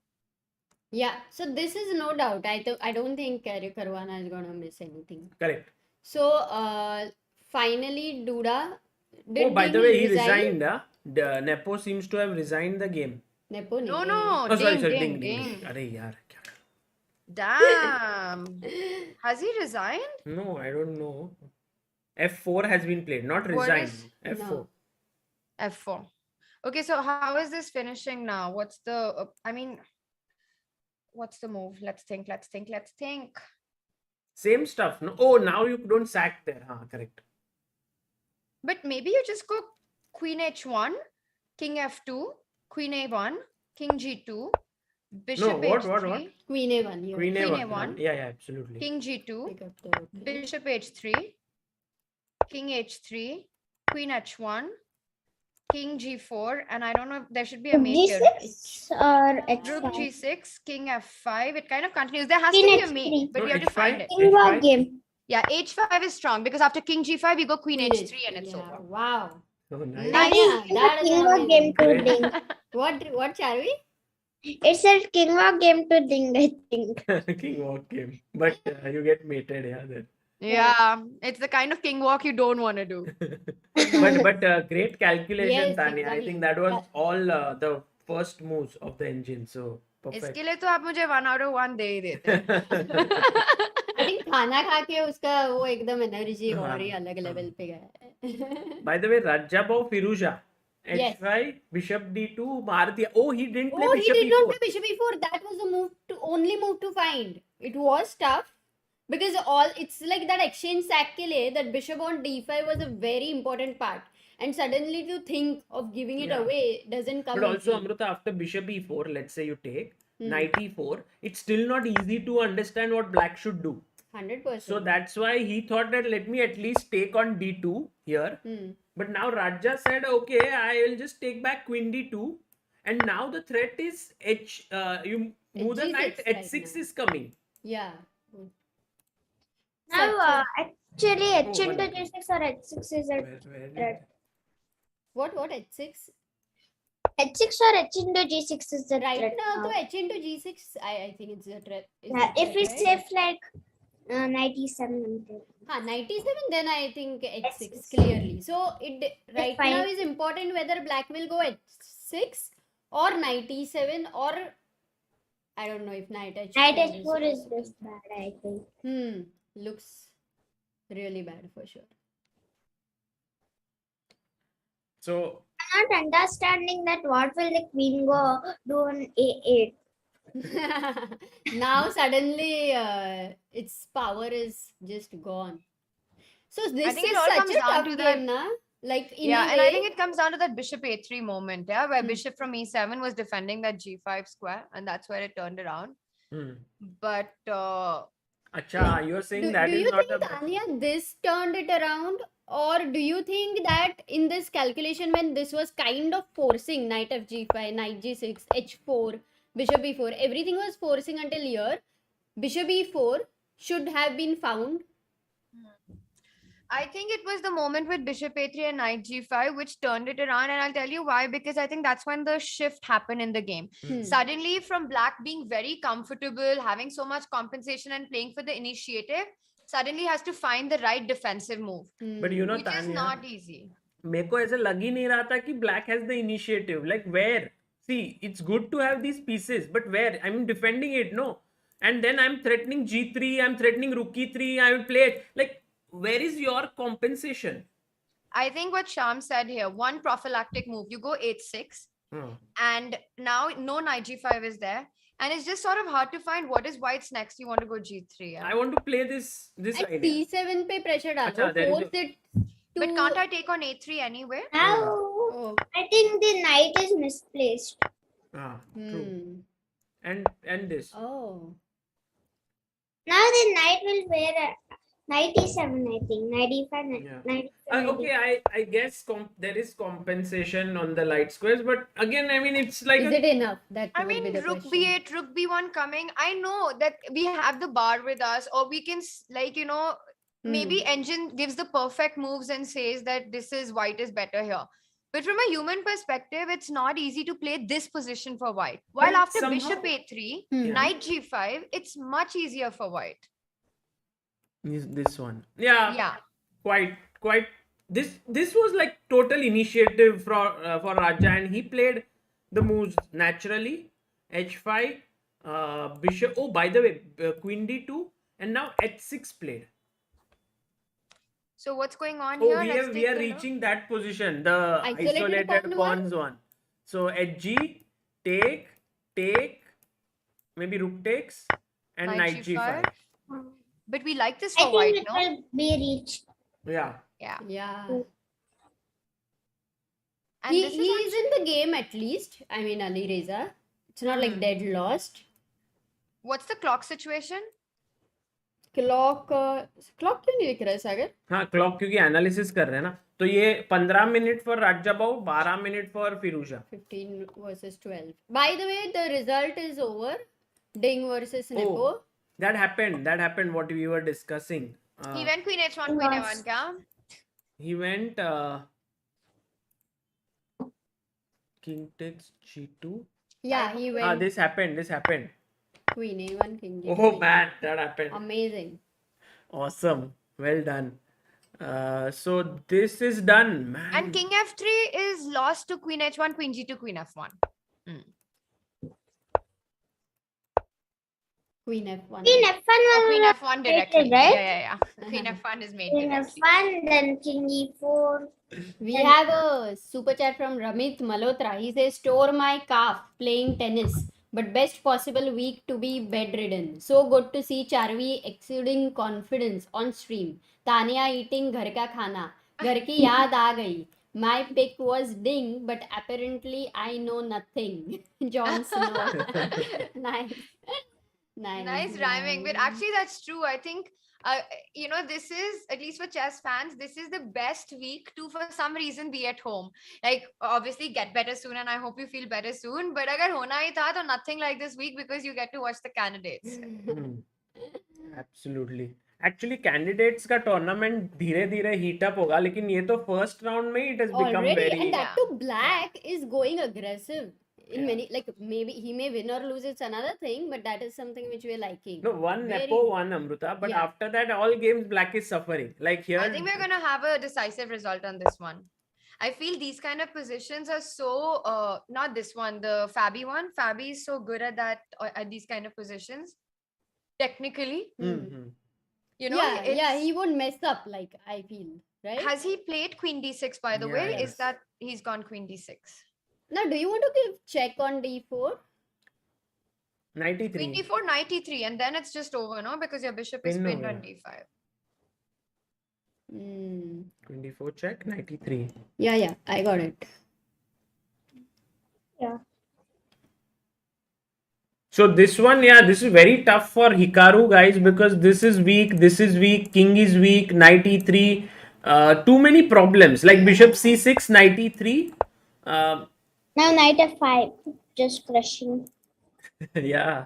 Yeah. So this is no doubt. I don't think Karuwana is gonna miss anything. Correct. So finally Duda. Oh, by the way, he resigned. The Nepo seems to have resigned the game. Nepo No, नहीं. no. Oh, sorry, ding, ding. ding. अरे यार क्या? Damn. Has he resigned? No, I don't know. F4 has been played, not What resigned. is- F4. No. f4. Okay, so how is this finishing now? What's the, what's the move? Let's think. Same stuff. No. Oh, now you don't sack there. Correct. But maybe you just go queen h1, king f2, queen a1, king g2, bishop what, h3, what? Queen A1. Here. Queen Queen A1. A1. Yeah, absolutely. king g2, Pick up the rook. bishop h3, king h3, queen h1, king g4, and I don't know if there should be a mate here. G6 or Rook H5? g6, king f5. It kind of continues. There has Queen to be a H3. mate, but No, we have to H5. find it. King war H5? game. Yeah, h5 is strong because after king g5, you go queen Queen h3 and it's yeah. over. Wow. Oh, nice. I Yeah, think that it's is a king war game to Great. ding. What Charvi? It's a king war game to ding, I think. King walk game. But you get mated, yeah. Then. Yeah, it's the kind of king walk you don't want to do. But great calculation, Yes, Tania. I exactly. think that was all the first moves of the engine. So perfect. इसके लिए तो आप मुझे 1 out of 1 दे ही देते हैं. I think खाना खा के उसका वो एकदम एनर्जी हाँ, और ही अलग लेवल पे गया है. By the way, Radja Firuja. Yes. H5, bishop d2, मार दिया. Oh, he didn't play Oh, he bishop did e4. not play bishop e4. That was the only move to find. It was tough because it's like that exchange sack के लिए that bishop on d5 was a very important part. And suddenly to think of giving it Yeah. away doesn't come But also, easy. Amruta, after bishop e4, let's say you take Hmm. knight e4, it's still not easy to understand what black should do. 100%. So that's why he thought that let me at least take on d2 here. But now Radja said, okay, I will just take back queen d2. And now the threat is you move the H6 knight, right h6 now. is coming. Yeah. Now, actually, H Oh, into one- G6 or H6 is a Where threat. What h6? H6 or H into G6 is the Right threat now, now. so H into G6, I think it's a threat. Is Yeah, the if threat, we right? safe like 97, 97, then I think H6 H6. clearly. So it right fine. now is important whether black will go H6 or 97 or I don't know if knight H4 Knight H4 is possible. just bad, I think. Looks really bad for sure. So I'm not understanding that what will the queen go do on A8. Now suddenly its power is just gone. So this think is it all such comes a down tough to game, that- na? Like in Yeah, a and I way, think it comes down to that bishop a3 moment, yeah, where Hmm. bishop from e7 was defending that g5 square, and that's where it turned around. But Acha, you're saying do that is you not think, a Tania, this turned it around? Or do you think that in this calculation, when this was kind of forcing knight of g5, knight g6, h4, bishop e4, everything was forcing until here, bishop e4 should have been found. I think it was the moment with bishop a3 and knight g5 which turned it around, and I'll tell you why, because I think that's when the shift happened in the game. Suddenly, from black being very comfortable, having so much compensation and playing for the initiative, suddenly has to find the right defensive move, But you know, which is Tanya, not easy. मेरे को ऐसा लग ही नहीं रहा था कि black has the initiative. Like where? See, it's good to have these pieces, but where? I'm defending it, no. And then I'm threatening g3. I'm threatening rook e3. I will play it. Like, where is your compensation? I think what Shyam said here, one prophylactic move, you go 8-6, and now no knight g5 is there, and it's just sort of hard to find what is white's next. You want to go g3, yeah? I want to play this At idea. c7 pe pressure Acha, डालो, there is force it to... But can't I take on a3 anyway? Now, Oh. I think the knight is misplaced. True. And this. Oh. Now the knight will wear a knight e7, I think. Knight e5, Yeah. knight e7. Okay, I guess there is compensation on the light squares, but again, I mean, it's like Is it enough? That I would be mean, the rook question. b8, rook b1 coming. I know that we have the bar with us, or we can, like, you know, maybe engine gives the perfect moves and says that this is white is better here. But from a human perspective, it's not easy to play this position for white. While But after somehow- bishop a3, Yeah. knight g5, it's much easier for white. This one. Yeah. Yeah. Quite. This was like total initiative for Radja, and he played the moves naturally. H5, bishop. Oh, by the way, queen d2, and now h6 played. So what's going on Oh, here? we Let's are take a look. reaching that position, the Isolated isolated pawn pawns one. So hg, take, maybe rook takes, and knight g5. But we like this I for white, think it no? will be reached. Yeah. Yeah. Yeah. And He this is is in the game at least. I mean, Ali Reza. It's not like dead lost. what's the clock situation? Clock क्यों नहीं लिख रहा है सागर? हाँ, clock क्योंकि analysis कर रहे हैं ना, तो ये 15 मिनट फॉर राजा बाऊ, 12 minute for फिरूजा. 15 versus 12. By the way, the result is over. Ding versus Nepo. Oh, that happened what we were discussing. He went queen h1, queen Yes. a1, kya? He went king takes g2. Yeah, he went This happened. queen a1, king g2. Oh man, that happened. Amazing. Awesome. Well done. So this is done, man. And king f3 is lost to queen h1, queen g2, queen f1. Queen f1. Queen f1 Oh, was queen not f1 mated, directly. right? Yeah. Queen f1 is made Queen directly. f1, then king e4. We have a super chat from Ramit Malhotra. He says, store my calf playing tennis, but best possible week to be bedridden. So good to see Charvi exuding confidence on stream. Tania eating ghar ka khana. Ghar ki yaad aa gayi. My pick was ding, but apparently I know nothing. Jon Snow. Nice. Nice rhyming. But actually, that's true. I think, this is, at least for chess fans, this is the best week to, for some reason, be at home. Like, obviously, get better soon, and I hope you feel better soon. But agar hona hi tha, to nothing like this week because you get to watch the candidates. Absolutely. Actually candidates का tournament धीरे धीरे heat up होगा, लेकिन ये तो first round में it has become Already, very and that Yeah. too, black is going aggressive in Yeah. many, like maybe he may win or lose, it's another thing, but that is something which we're liking. no one Very- Nepo, one Amruta, but Yeah. after that all games black is suffering. Like here, I think we're gonna have a decisive result on this one. I feel these kind of positions are so not this one, the Fabi one. Fabi is so good at that at these kind of positions. Technically, Mhm. you know, yeah, yeah, it's- he won't mess up, like I feel, right? Has he played Queen D6 by the Yeah, way? yes. Is that he's gone Queen D6? Now, do you want to give check on D4? 93. Queen D4, 93, and then it's just over, no? Because your bishop is Pin pinned over. on D5. Hmm. 24 check, 93. Yeah, I got it. So this one, yeah, this is very tough for Hikaru, guys, because this is weak, king is weak, knight e3, too many problems. Like bishop c6, knight e3. Now knight f5, just crushing. Yeah,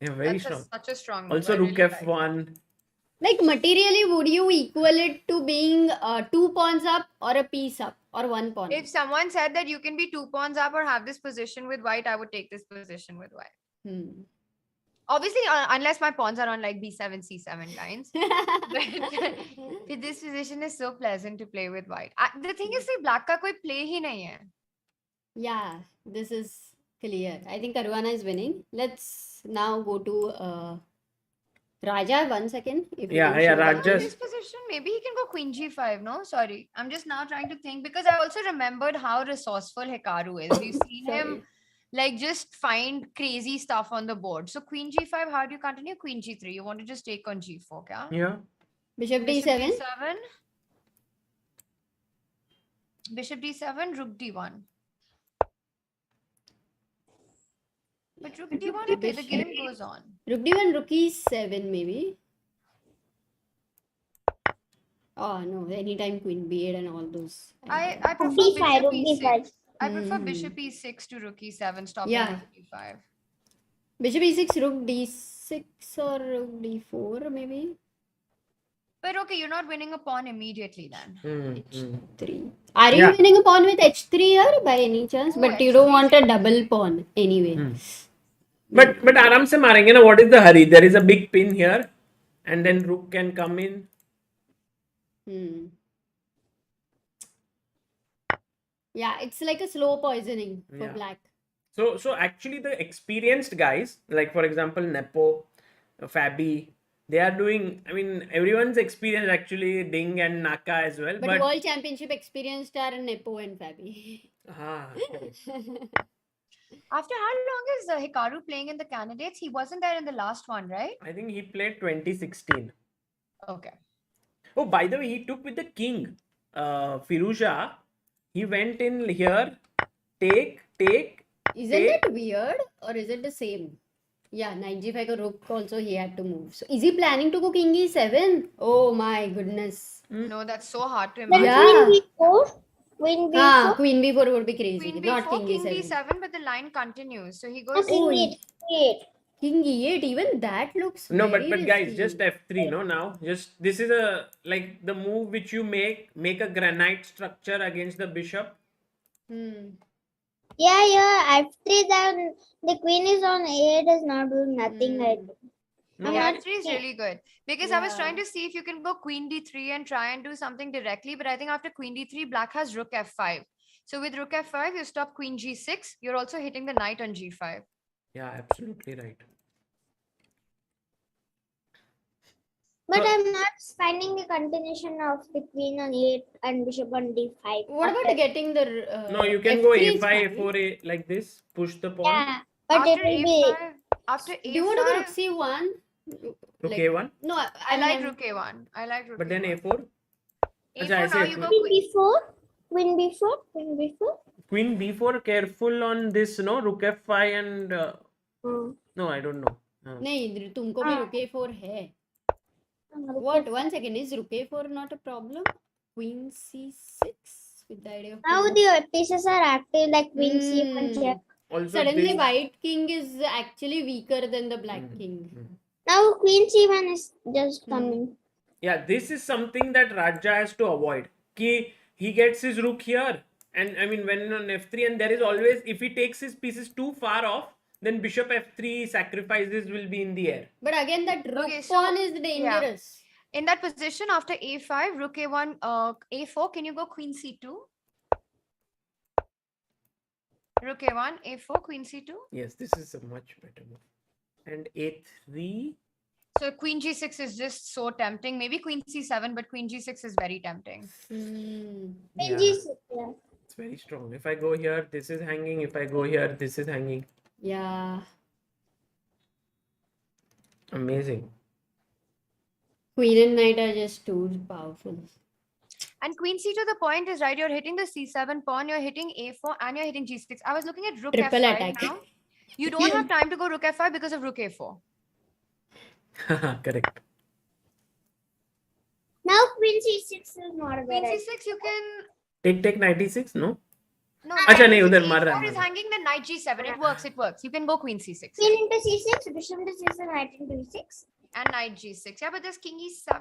very That's strong. such a strong move. Also I rook really like it. f1. Like materially, would you equal it to being 2 pawns up or a piece up or 1 pawn? If someone said that you can be 2 pawns up or have this position with white, I would take this position with white. Hmm. Obviously, unless my pawns are on like b7, c7 lines. But this position is so pleasant to play with white. The thing is, see, black ka koi play hi nahi hai. Yeah, this is clear. I think Karuwana is winning. Let's now go to Radja. 1 second. If you Yeah, can yeah, show that. Radja. This position, maybe he can go queen g5. No, sorry. I'm just now trying to think because I also remembered how resourceful Hikaru is. We've seen him Sorry. like just find crazy stuff on the board. So queen g5, how do you continue? Queen g3. You want to just take on g4, kya? Yeah. Bishop Bishop D7. d7. Bishop d7, rook d1. But rook d1, okay, the game goes on. Rook D1, rook E7 maybe. Oh no, anytime queen B8 and all those. I prefer b5, rook bishop b5. e6. I prefer Hmm. bishop e6 to rook e7, stopping Yeah. rook e5. Bishop E6, rook D6 or rook D4 maybe. But okay, you're not winning a pawn immediately then. H3. Are you Yeah. winning a pawn with H3 here by any chance? Oh, But you don't H3 want a double pawn anyway. But आराम से मारेंगे ना. What is the hurry? There is a big pin here, and then rook can come in. Hmm. Yeah, it's like a slow poisoning for Yeah. black. So actually the experienced guys, like for example Nepo, Fabi, they are doing. I mean, everyone's experienced actually. Ding and Naka as well. But But World Championship experienced are Nepo and Fabi. After how long is Hikaru playing in the candidates? He wasn't there in the last one, right? I think he played 2016. Okay. Oh, by the way, he took with the king, Firuja. He went in here, take. Isn't Take. it weird or is it the same? Yeah, knight g5 or rook also he had to move. So is he planning to go king e7? Oh my goodness. No, that's so hard to Then imagine. Yeah. queen b4, queen b4, Queen b4 would be crazy. Queen Not b4, king king e7. d7, but the line continues. So he no, goes. king Oh, e8, e8. King e8, even that looks No, very but guys, risky. just F3. No, now just this is a like the move which you make a granite structure against the bishop. Yeah, f3, then the queen is on a8 is not doing nothing right. No, Yeah, not- f3 is really good. Because I was Yeah. trying to see if you can go queen d3 and try and do something directly. But I think after queen d3, black has rook f5. So with rook f5, you stop queen g6. You're also hitting the knight on g5. Yeah, absolutely right. But So- I'm not finding the continuation of the queen on a8 and bishop on d5. What about getting the No, you can go F3 is a5, fine. a4, like this. Push the pawn. Yeah, but After it will be a5, after a5, Do you want to go rook c1? Rook Like- a1, No, I like rook a1. I like rook but then a1. a4. A4, I now said you go queen queen. b4, queen b4, queen b4. Queen b4. Careful on this. No, rook f5 and Hmm. no, I don't know. नहीं तुमको भी rook a4 है. What? 1 second. Is rook a4 not a problem? Queen c6 with the idea of Now king. the pieces are active like queen c1 check. Also Suddenly this. white king is actually weaker than the black king. Now queen c1 is just coming. Yeah, this is something that Radja has to avoid. He gets his rook here, and I mean when on f3, and there is always, if he takes his pieces too far off, then bishop f3 sacrifices will be in the air. But again, that rook Okay, so, pawn is yeah. dangerous. In that position, after a5, rook a1, a4, can you go queen c2? Rook a1, a4, queen c2. Yes, this is a much better move. And a3. So queen g6 is just so tempting. Maybe queen c7, but queen g6 is very tempting. Yeah, Yeah. it's very strong. If I go here, this is hanging. If I go here, this is hanging. Yeah. Amazing. Queen and knight are just too powerful. And queen c2, the point is, right, you're hitting the c7 pawn, you're hitting a4, and you're hitting g6. I was looking at rook Triple f5 attack. now. You don't have time to go rook f5 because of rook a4. Correct. Now queen c6 is not a Queen good idea. c6, you can... Take knight e6, no? No, Acha, nahi, if udhar a4 mar raha hai. is hanging, then knight g7. It works, it works. You can go queen c6. Queen into c6, bishop into c7, knight into e6. And knight g6. Yeah, but there's king e7.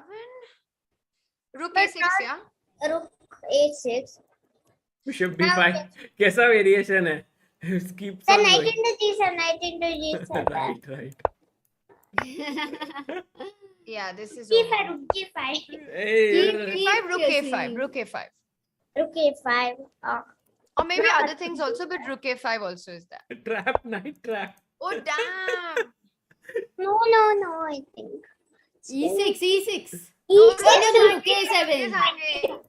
Rook But a6, not- yeah? Rook a6. Bishop b5. कैसा variation है? Keeps Then on knight going. into g7, knight into g7. Right. Yeah, this is g5, over. rook g5. Hey, a5, rook a5, rook a5. Rook a5. Oh. Or maybe other things also, but rook a5 also is there. trap, night trap. Oh, damn. No, I think. E6, E6. E6. Rook It is A7. hanging.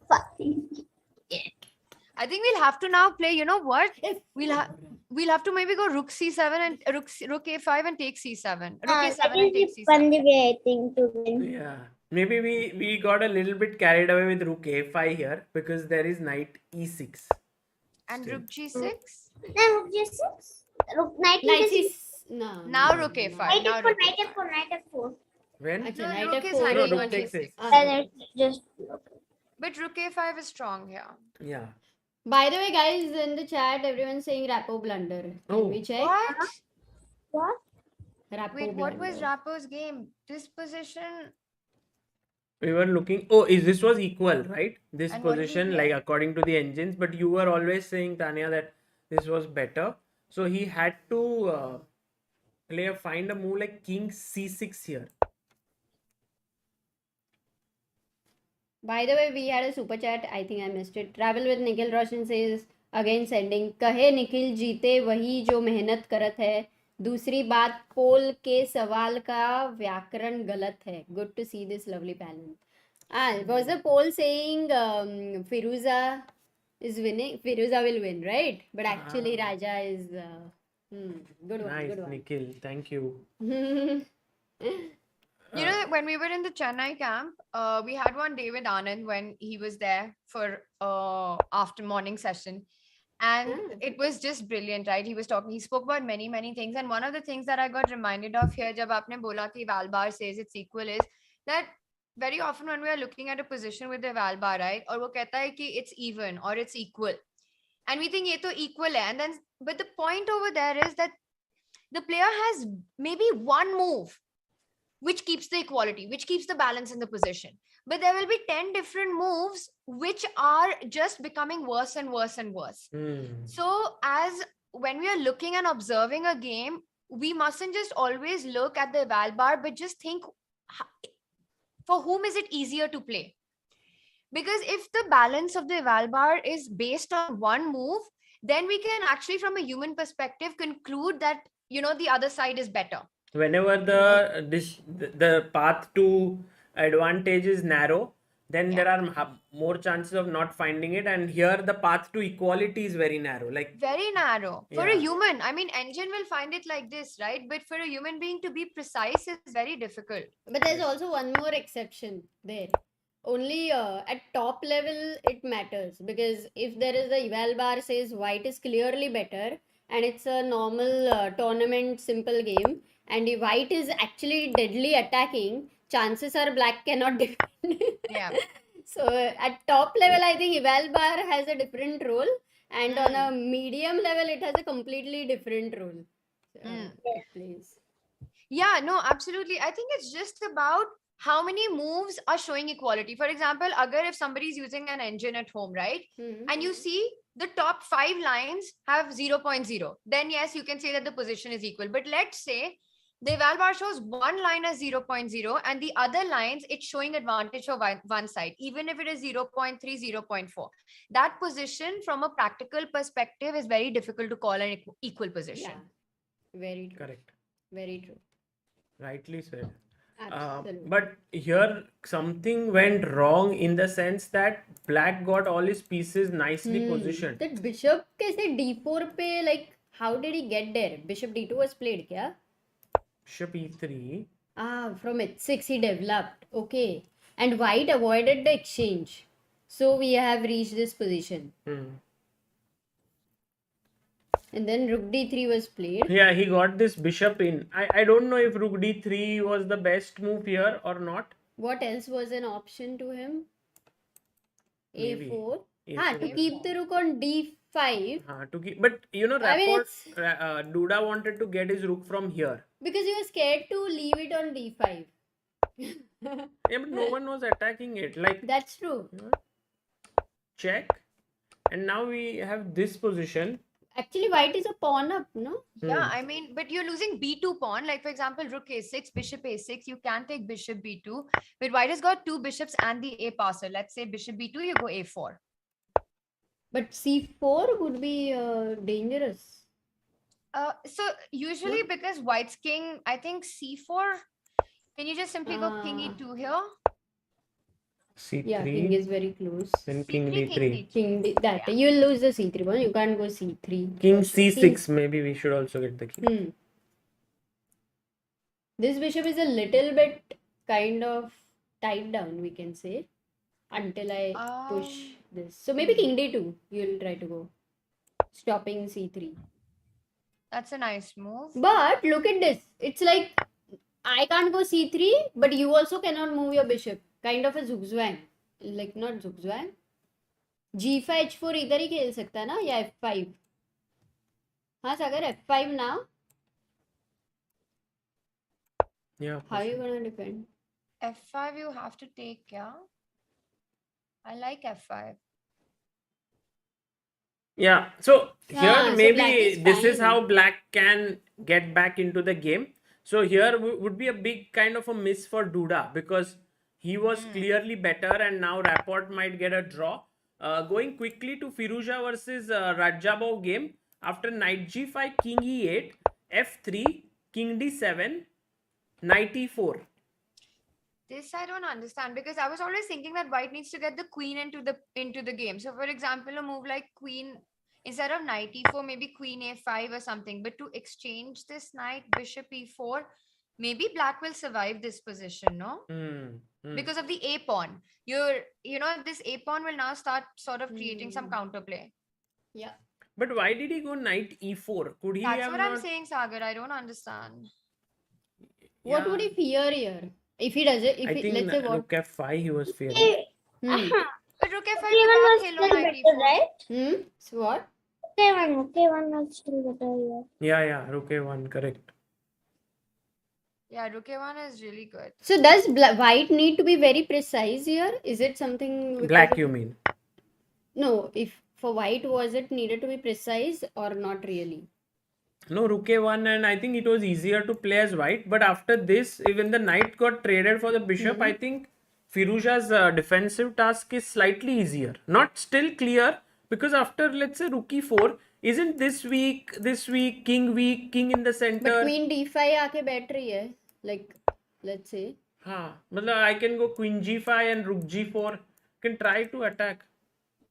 I think we'll have to now play, you know what? We'll have to maybe go rook c7 and rook a5 and take c7. Rook a7 That and take is the c7. fun way, I think, to win. Yeah. Maybe we got a little bit carried away with rook a5 here because there is knight e6. And Still. rook g6. Then rook g6. Rook knight Knight into is no. Now no, rook no. a5. knight Now f4, rook knight a5. f4, knight f4. When? Acha, No, knight rook is F4. hanging rook on takes g6. it. Ah. Then it's just But rook a5 is strong here. Yeah. By the way, guys, in the chat, everyone's saying Rapport blunder. Can Oh. we check? What? what? Rapport Wait, what was blunder. Rapport's game? This position. We were looking. Oh, this was equal, right? This And what did we position, play? like according to the engines. But you were always saying, Tania, that this was better. So he had to find a move like king c6 here. By the way, we had a super chat. I think I missed it. Travel with Nikhil Roshan says again sending. कहे निखिल जीते वही जो मेहनत करत है. दूसरी बात पोल के सवाल का व्याकरण गलत है. Good to see this lovely balance. Was the poll saying Firuja is winning? Firuja will win, right? But actually Raja is good one. Nice, Good one. Nikhil. Thank you. You know, when we were in the Chennai camp, we had one day with Anand when he was there for after morning session. And it was just brilliant, right? He spoke about many, many things. And one of the things that I got reminded of here, jab aapne bola ki eval bar says it's equal, is that very often when we are looking at a position with the eval bar, right? Or wo kehta hai ki it's even or it's equal. And we think ye to equal hai. And then, but the point over there is that the player has maybe one move which keeps the equality, which keeps the balance in the position. But there will be 10 different moves which are just becoming worse and worse and worse. So as when we are looking and observing a game, we mustn't just always look at the eval bar, but just think for whom is it easier to play? Because if the balance of the eval bar is based on one move, then we can actually from a human perspective conclude that, you know, the other side is better. Whenever the path to advantage is narrow, then there are more chances of not finding it. And here the path to equality is very narrow. Like Very narrow. For a Yeah. human, I mean, engine will find it like this, right? But for a human being to be precise is very difficult. But there's also one more exception there. Only at top level it matters, because if there is a eval bar says white is clearly better and it's a normal tournament simple game, and if white is actually deadly attacking, chances are black cannot defend. Yeah. So at top level, I think eval bar has a different role, and on a medium level, it has a completely different role. So, Mm. please. Yeah, no, absolutely. I think it's just about how many moves are showing equality. For example, agar if somebody is using an engine at home, right? And you see the top 5 lines have 0.0, then yes, you can say that the position is equal. But let's say the eval bar shows one line as 0.0 and the other lines it's showing advantage for one side, even if it is 0.3, 0.4. That position from a practical perspective is very difficult to call an equal position. Yeah, very true. Correct. Very true. Rightly said. Absolutely. But here something went wrong in the sense that black got all his pieces nicely positioned. That bishop कैसे d4 पे, like how did he get there? Bishop d2 was played क्या? Bishop e3. From h6 he developed. Okay. And white avoided the exchange. So we have reached this position. And then rook d3 was played. Yeah, he got this bishop in. I don't know if rook d3 was the best move here or not. What else was an option to him? Maybe. a4. A4. To keep the rook on d5. To keep, but you know, I mean, Rapport, Duda wanted to get his rook from here. Because he was scared to leave it on d5. Yeah, but no one was attacking it. Like, That's true. check. And now we have this position. Actually, white is a pawn up, no? Yeah, I mean, but you're losing b2 pawn. Like, for example, rook a6, bishop a6. You can take bishop b2. But white has got 2 bishops and the a passer. Let's say bishop b2, you go a4. But c4 would be dangerous. So usually because white's king, I think c4. Can you just simply go king e2 here? C3. Yeah, king is very close. Then king C3, d3. King that you'll lose the c3 one. You can't go c3. King c6. Maybe we should also get the king. This bishop is a little bit kind of tied down, we can say, until I push this. So maybe king d2 you'll try to go, stopping c3. That's a nice move. But look at this. It's like I can't go c3, but you also cannot move your bishop. Kind of a zugzwang. Like not zugzwang. g5 h4 इधर ही खेल सकता है ना, या f5. हाँ सागर, f5 now. Yeah. How are you gonna defend? f5 you have to take, yeah. I like f5. Yeah. So here so maybe black is this is fine. how black can get back into the game. So here would be a big kind of a miss for Duda because he was clearly better and now Rapport might get a draw. Going quickly to Firuja versus Radja game. After knight g5, king e8, f3, king d7, knight e4. This I don't understand because I was always thinking that white needs to get the queen into the game. So for example, a move like queen, instead of knight e4, maybe queen a5 or something. But to exchange this knight, bishop e4, maybe black will survive this position, no? Because of the a pawn. This a pawn will now start sort of creating some counterplay. Yeah. But why did he go knight e4? Could he That's have what not... I'm saying, Sagar. I don't understand. What would he fear here? If he does it, I think let's say what? rook f5 he was fearing. But rook f5 K1 was hello still knight better, e4. right? So what? K1 was still better here. Yeah, rook a1, correct. Yeah, rook a1 is really good. So does white need to be very precise here? Is it something... Black, you mean? No, if for white was it needed to be precise or not really? No, rook a1, and I think it was easier to play as white. But after this, even the knight got traded for the bishop. I think Firuja's defensive task is slightly easier. Not still clear, because after, let's say, rook e4, isn't this weak, king in the center? But queen d5 आके बैठ रही है, like let's say. हाँ, मतलब I can go queen g5 and rook g4. Can try to attack.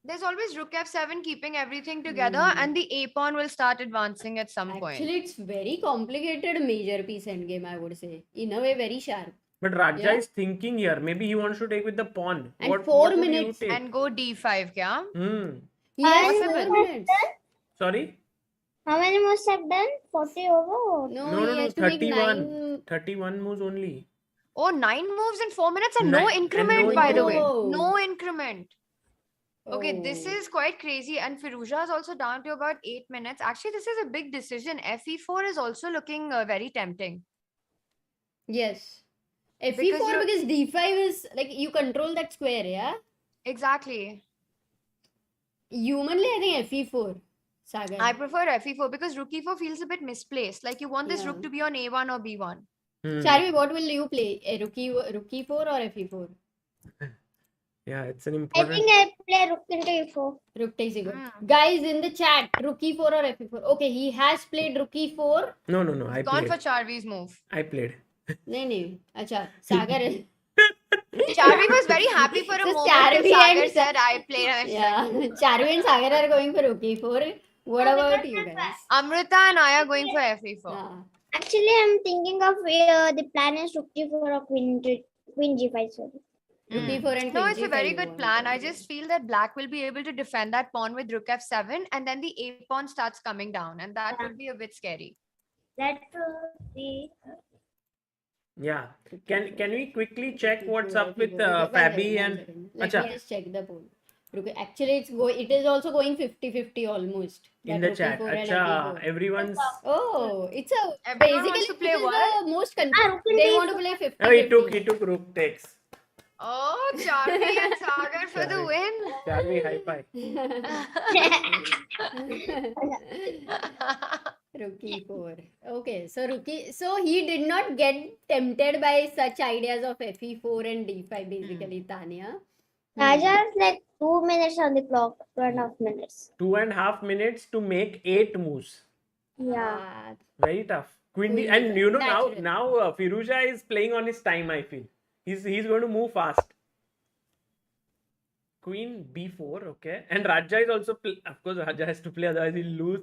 There's always rook f7 keeping everything together, and the a pawn will start advancing at some point. Actually, it's very complicated major piece endgame, I would say. In a way, very sharp. But Radja is thinking here. Maybe he wants to take with the pawn. And What would you minutes. take? And go d5, yeah? Yes, Possible. 4 minutes. Sorry? How many moves have done? 40 over? No, he has to make 9. 31 moves only. Oh, 9 moves in 4 minutes and no Nine- and increment, no by the way. increment. No increment. Okay, this Oh. is quite crazy. And Firuja is also down to about 8 minutes. Actually, this is a big decision. FE4 is also looking very tempting. Yes. FE4 you're- because D5 is like you control that square, yeah? Exactly. Humanly, I think FE4. Sagar. I prefer FE4 because rook e4 feels a bit misplaced. Like you want this Yeah. rook to be on A1 or B1. Charvi, what will you play? Rook E4 or FE4? Yeah, it's an I important. think I play rook into e4. Rook takes E4. Mm. Guys in the chat, Rook E4 or FE4? Okay, he has played Rook E4. No. I Gone played. for Charvi's move. I played. No. Acha, Sagar. Charvi was very happy for a So moment Charvi till Sagar and said I played and Yeah, Charvi and Sagar are going for Rook E4. What about you guys? Amruta and I are going for FE4. Yeah. Actually, I'm thinking of the plan is rook g4 or queen g5. Sorry. Rook Mm. E4 and No, Queen it's a G5 very you good want plan. to I do. just feel that black will be able to defend that pawn with rook f7 and then the a pawn starts coming down and that would be a bit scary. That would be. Yeah. Can we quickly check Rook what's E4, up with FE4. One Fabi second, one and second. Let Acha. me just check the poll. Actually, it is also going 50-50 almost. in that the Rook chat? E4 and Acha, FE4. everyone's. Oh, it's a Everyone basically wants to play this is what? the most rook they into want to e4. play 50. Oh, he took rook takes. Oh, Charvi and Sagar for the Charvi. win. Charvi, high five. Rook E4. Okay, so he did not get tempted by such ideas of FE4 and D5 basically, Tania. Raja is like 2 minutes on the clock, 2.5 minutes. 2.5 minutes to make 8 moves. Yeah. Ah, Very tough. Queen D, Queen and D5, you know natural. now Firuja is playing on his time. I feel he's going to move fast. Queen B4, okay, and Radja is also of course Radja has to play, otherwise he'll lose.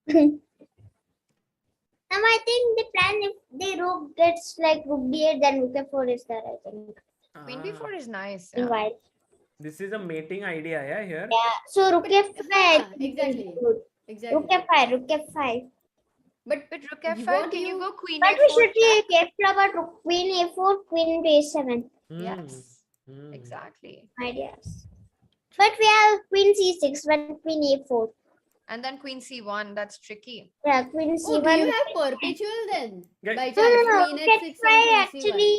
Now I think the plan if the rook gets like rook d8, then rook f4 is there. I think. Queen Ah, b4 is nice. In Yeah. white. this is a mating idea, yeah. Here, Yeah. So rook f5. yeah, exactly. Exactly. Rook f5. Rook f5. But But rook f5, What can you you- go queen But we a4 should be check? careful about rook queen a4, queen to a7 Hmm, Yes, hmm. exactly. ideas. But we have queen c6, but queen a4. And then queen c1, that's tricky. Yeah, queen oh, c1. do you have perpetual then? Guys- By No, chance, no, Queen rook H6 and h5 Queen C1. actually,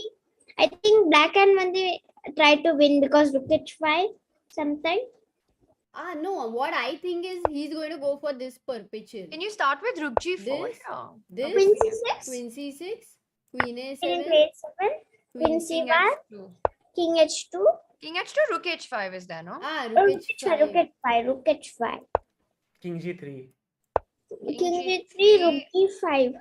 I think black and when they try to win because rook h5 sometime. Ah, no. What I think is he's going to go for this perpetual. Can you start with rook g4 This? here? This Queen c6, Queen C6, Queen queen A7, to a7, queen King c1, h2. king h2, King h2, rook h5 is there, no? ah, rook rook h5, rook H5. h5, rook h5, King G3. king g3, rook g5,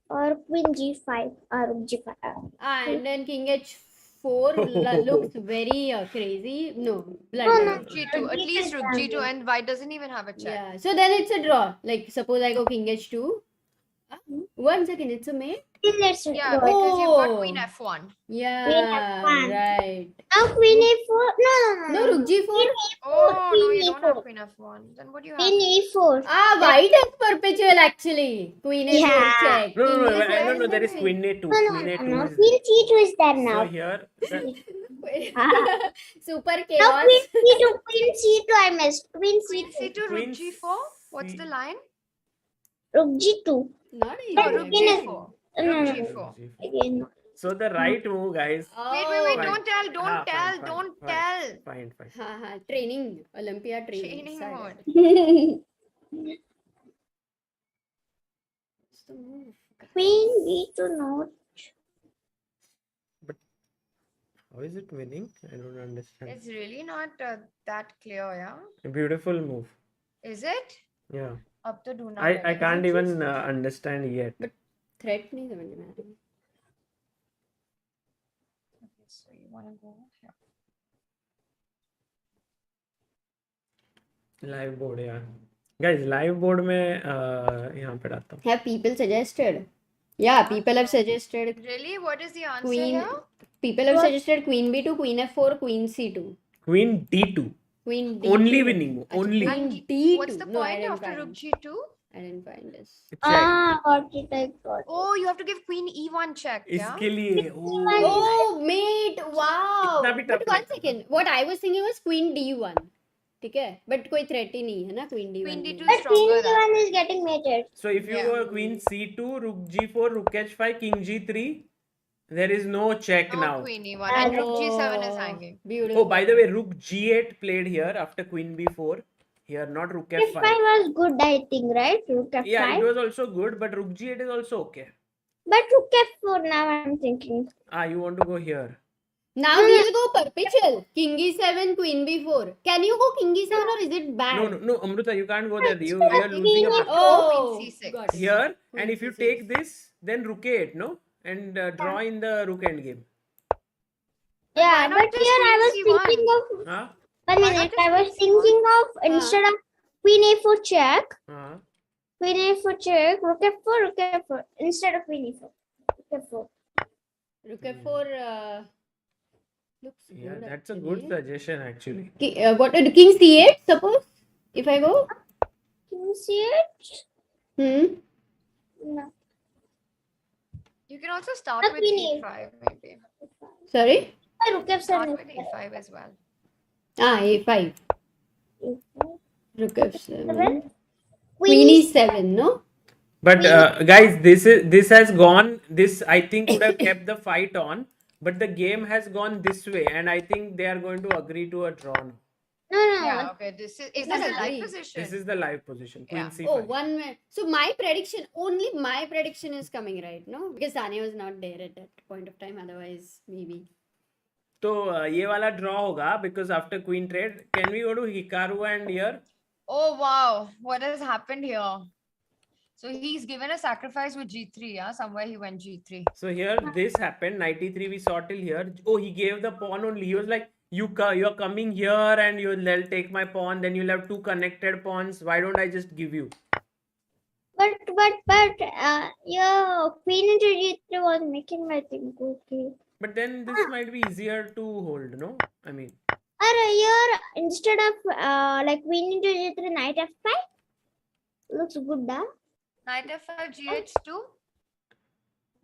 or queen g5, or rook g5. Ah, and then King H4 looks very crazy. No, No, blunder. no. Rook g2, at least rook g2, and white doesn't even have a check. Yeah, so then it's a draw. Like, suppose I go King H2. Ah, 1 second, it's a mate? Let's Yeah, go. because you've got queen Oh. f1. Yeah, F1. right. Now queen a4, no, No, rook G4. Queen Oh, no, queen you don't have e4, queen f1. Then what do you have? queen e4. Ah, white has perpetual actually. Queen A4 Yeah. check. No, King A4 no. There is check. Queen A2. No, Queen A2 no, is queen c2 is there so now. here. Super Now chaos. queen c2 I missed. Queen Queen c2, c2, Queen rook g4? What's C- the line? rook g2. Not easy. No, rook Queen g4. No, Rook no, g4. again. no. So the right move, guys. Wait, Oh. don't tell, don't Ah, tell, fine, don't fine, tell. Fine. Ha, ha, training. Olympia training. Training Saga. mode. What's the move? Queen b2 no. How is it winning? I don't understand. It's really not that clear, yeah? A beautiful move. Is it? Yeah. Up to do now. I can't even understand yet. Threat नहीं समझ में आ रही. Okay, so you want to go here. Live board, yeah. Guys, live board में यहाँ पे डालता हूँ. Have people suggested? Yeah, people have suggested Really? What is the answer Queen. here? People have suggested Queen B2, Queen F4, Queen C2. Queen D2. Queen D2. Only winning move. Achha, Only. Queen And D2. what's the No, I point didn't after find. rook g2? I didn't find this. Check. Ah, got it, I got it. Oh, you have to give queen e1 check, yeah? इसके लिए. Oh, mate! Wow! इतना भी But tough one नहीं. second. What I was thinking was Queen D1. ठीक है? But कोई threat ही नहीं है ना Queen D1 Queen में. d2 is But queen stronger than. d1 is getting mated. So if you Yeah. go Queen C2, Rook G4, Rook H5, King G3, There is no check No now. queen e1 and rook g7 is Oh, hanging. beautiful. Oh, by the way, rook g8 played here after queen b4. Here, not rook F5 f5. was good, I think, right? Rook F5. Yeah, it was also good, but rook g8 is also okay. But rook F4 now I'm thinking. You want to go here? Now we'll go perpetual. King e7, queen b4. Can you go king e7 or is it bad? No, Amruta, you can't go there. You Queen are losing a e4. pawn. Oh, Queen c6. got it. Here, Queen and if you c6. take this, then rook a8, no? And draw in the rook endgame. Yeah, why not but just here I was queen c1? thinking of Huh? 1 Why minute. not I was just queen c1? thinking of instead of queen a4 check, Huh? queen a4 check, rook f4, rook f4 instead of queen e4. Rook f4. Rook f4 looks Yeah, good. that's a actually. good suggestion actually. What king c8? Suppose if I go. King c8? Hmm. No. You can also start Not with queen e5 maybe. Sorry. Rook f7. Start with e5 as well. A5. E5. Rook f7. Queen Queen e7. e7. No. But guys, this has gone. This I think would have kept the fight on, but the game has gone this way, and I think they are going to agree to a draw now. No, no. Yeah, okay. Is It's this not a live agree. position? This is the live position. Queen Yeah. c5. Oh, 1 minute. So my prediction, only my prediction is coming right, no? Because Tania was not there at that point of time. Otherwise, maybe. तो ये वाला draw होगा because after queen trade. Can we go to Hikaru and here? Oh wow, what has happened here? So he's given a sacrifice with g3, yeah? Somewhere he went g3. So here this happened. Knight e3 we saw till here. Oh, he gave the pawn only. He was like, you're coming here and you'll take my pawn. Then you'll have two connected pawns. Why don't I just give you? But your queen into g3 was making my thing okay. But then this might be easier to hold, no? I mean, Or here instead of like queen into g3, knight f5 looks good, huh? Knight f5, gh2.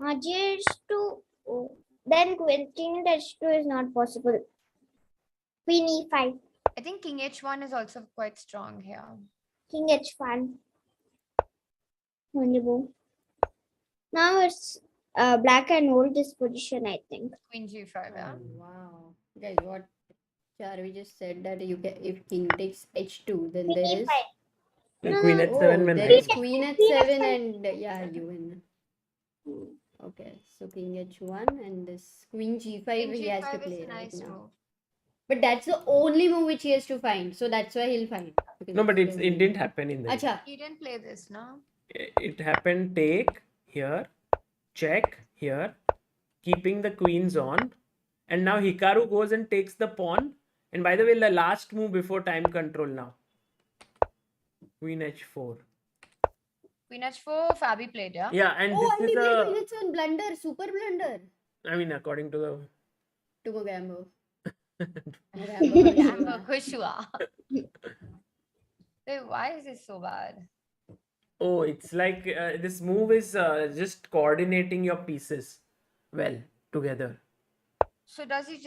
Gh2. Oh. Then king h2 is not possible. Queen e5, I think king h1 is also quite strong here. king h1. Only move. Now it's black and hold this position, I think. Queen g5, yeah. Wow. Guys, what Charvi just said that you can, if king takes h2, then Queen there is. e5. No, queen no. h7 Oh, mein there knight. is queen h7 and yeah, you win. Okay, so king h1 and this queen g5 King he has to g5 is play a right nice now. move. But that's the only move which he has to find. So that's why he'll find. because No, but it's it the only didn't move. happen in the game. Acha. He didn't play this, no? It happened take here, check here, keeping the queens on. And now Hikaru goes and takes the pawn. And by the way, the last move before time control now. Queen h4. Queen h4, Fabi played, yeah? Yeah, and Oh, this is a... it's a blunder, super blunder. I mean, according to the... Tumogambo. Gambo, khush hua. Wait, why is this so bad? Oh, it's like this move is just coordinating your pieces well together. So does he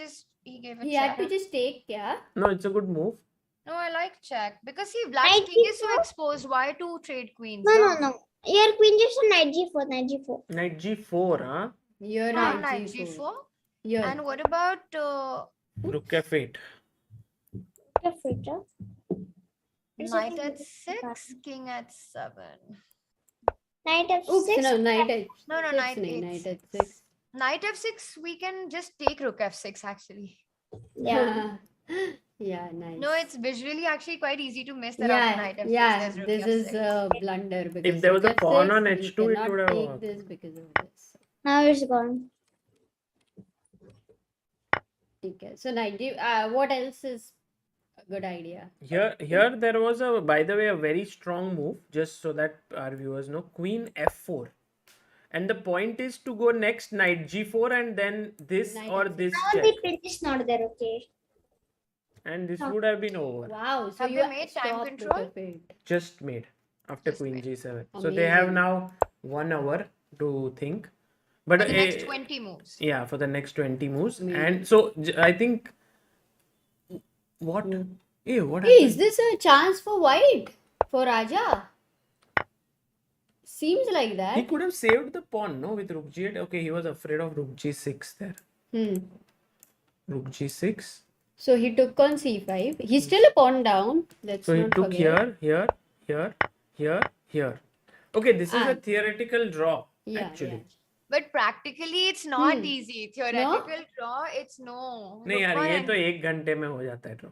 gave a He check? had to just take, yeah. No, it's a good move. No, I like check. Because see, black's Knight king is so g4? exposed. Why to trade queens? No. Here queen g4, knight g4, knight g4. Knight g4, huh? You're Ah, right. knight g4. Yeah. And what about Rook f8. F8. knight at 6, king at 7? Knight f6. Oops, no, knight h6. No, knight Knight h6. h6. Knight f6, we can just take rook f6 actually. Yeah. Yeah, nice. No, it's visually actually quite easy to miss that yeah, after knight f6 yeah. there's rook This f6. is a blunder because there was a rook pawn f6, on we h2, it cannot would have take worked. this because of this. Now it's gone. Okay. So what else is a good idea? Here there was a, by the way, a very strong move, just so that our viewers know. Queen f4. And the point is to go next knight g4 and then this Knight or f6. this Now check. the print is not there, okay. And this would have been over. Wow. So Have you they made time stopped control? rook f8. Just made after Just queen made. g7. So they have Amazing. now 1 hour to think. But For the next 20 moves. yeah, for the next 20 moves. Amazing. And so I think what? Hey, what Hey, happened? is this a chance for white? For Radja? Seems like He that. could have saved the pawn, no, with rook g8. Okay, he was afraid of rook g6 there. Rook g6. So he took on c5. He's still a pawn down. Let's So he not took forget. here. Okay, this is Ah. a theoretical draw, Yeah, actually. But practically, it's not Hmm. easy. Theoretical draw, it's no. नहीं यार, Rook ये one तो 1 घंटे में हो जाता है draw.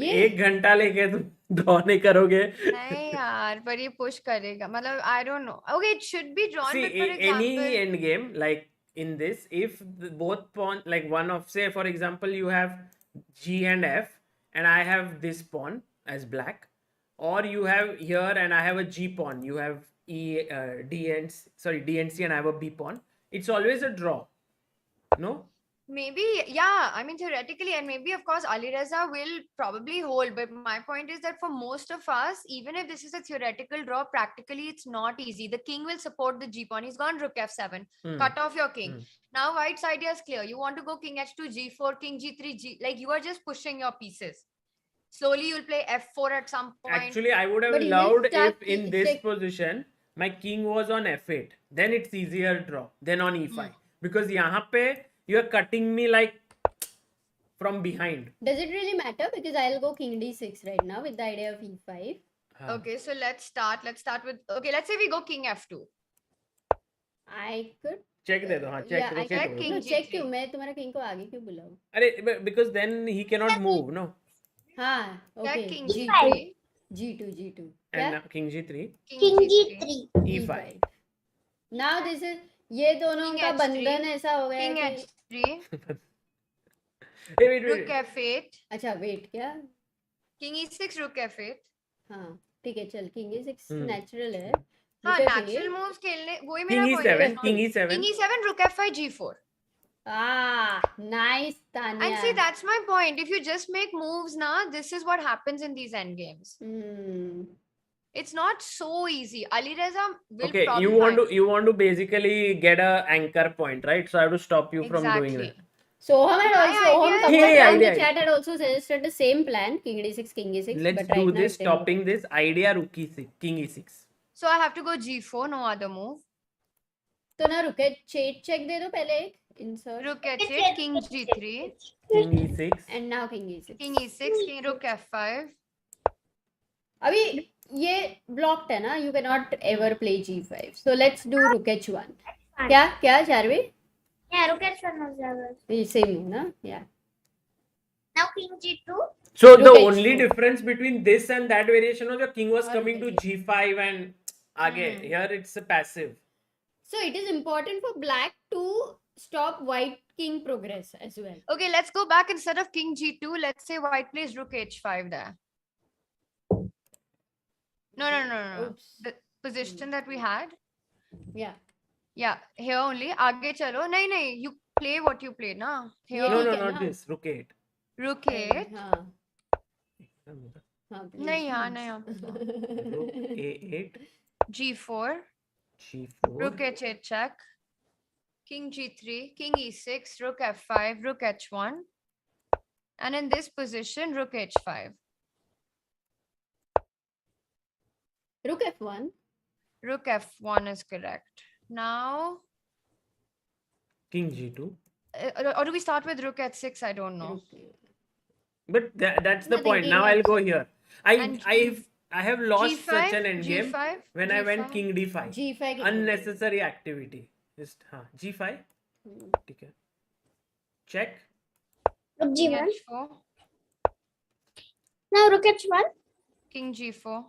ये 1 घंटा लेके तुम draw नहीं करोगे. नहीं यार, पर ये push करेगा. मतलब I don't know. Okay, it should be drawn, See, but for any example, end game like in this, if both pawn, like one of, say for example, you have G and F, and I have this pawn as black, or you have here and I have a G pawn, you have D and C, and I have a B pawn. It's always a draw. No. maybe, yeah, I mean theoretically, and maybe of course Ali Reza will probably hold, but my point is that for most of us, even if this is a theoretical draw, practically it's not easy. The king will support the G pawn. He's gone rook f7, cut off your king. Now white's idea is clear. You want to go king h2, g4, king g3, like you are just pushing your pieces. Slowly you'll play f4 at some point. Actually, I would have But he will loved start if in this position my king was on f8. Then it's easier draw than on e5. Because यहाँ पे you are cutting me like from behind. Does it really matter? Because I'll go king d6 right now with the idea of e5. Okay, so let's start with, okay, let's say we go king f2. I could. Check दे दो, हाँ, check. Yeah, I check can. करो. king No, check G3. क्यों? मैं तुम्हारा king को आगे क्यों बुलाऊं? अरे, because then he cannot move, no? हाँ, okay. Check king G2. g3, G2. And क्या? now king g3, King G3. e5. Now this is ये दोनों King का H3, बंधन ऐसा हो गया king है कि h3, Hey, wait. rook f8, अच्छा वेट क्या? king e6, rook f8. हाँ ठीक है चल king e6 Hmm. नेचुरल है. हाँ, Rook natural f8. moves खेलने वही King मेरा point है. e7, king e7. King e7, rook f5, g4. Ah, nice Tania. And see, that's my point. If you just make moves now, this is what happens in these endgames. Hmm. It's not so easy. Ali Reza will Okay, probably you want to basically get a anchor point, right? So I have to stop you from doing Exactly. that. Soham had My also Soham idea someone is- from the idea. chat had also suggested the same plan, king d6, king e6. Let's but right do now this, it didn't work. stopping this idea rook e6, king e6. So I have to go g4, no other move. तो ना रुके check दे दो पहले एक insert Rook h8, king g3, King e6. and now king e6. king e6, king rook f5. अभी ये blocked है ना, you cannot ever play g5. So let's do rook h1. क्या Charvi? Yeah, rook h1 was there. ये same है ना? Yeah. Now king G2. So Rook the h2. only difference between this and that variation was your king was Or coming to rook g5 and again here it's a passive. So it is important for black to stop white king progress as well. Okay, let's go back. Instead of king g2, let's say white plays rook h5 there. No. Oops. The position that we had. Yeah. Yeah, here only. आगे चलो. नहीं. You play what you play, na? Here. Yeah. No, ठीक है not ना? this. Rook 8. Rook 8. हाँ. हाँ, please. नहीं यहाँ. Rook a8, G4. g4. Rook h8 check. King g3. King e6. Rook f5. Rook h1. And in this position, rook h5. Rook f1. Rook f1 is correct. Now, King g2. or do we start with rook h6? I don't know. But that's the Nothing, point. king Now I'll h6. go here. And I have lost such an endgame G5, when I went G5. king d5. G5 Unnecessary activity. Just g5. ठीक है. Check. Rook King G1. h4. Now rook h1. King g4.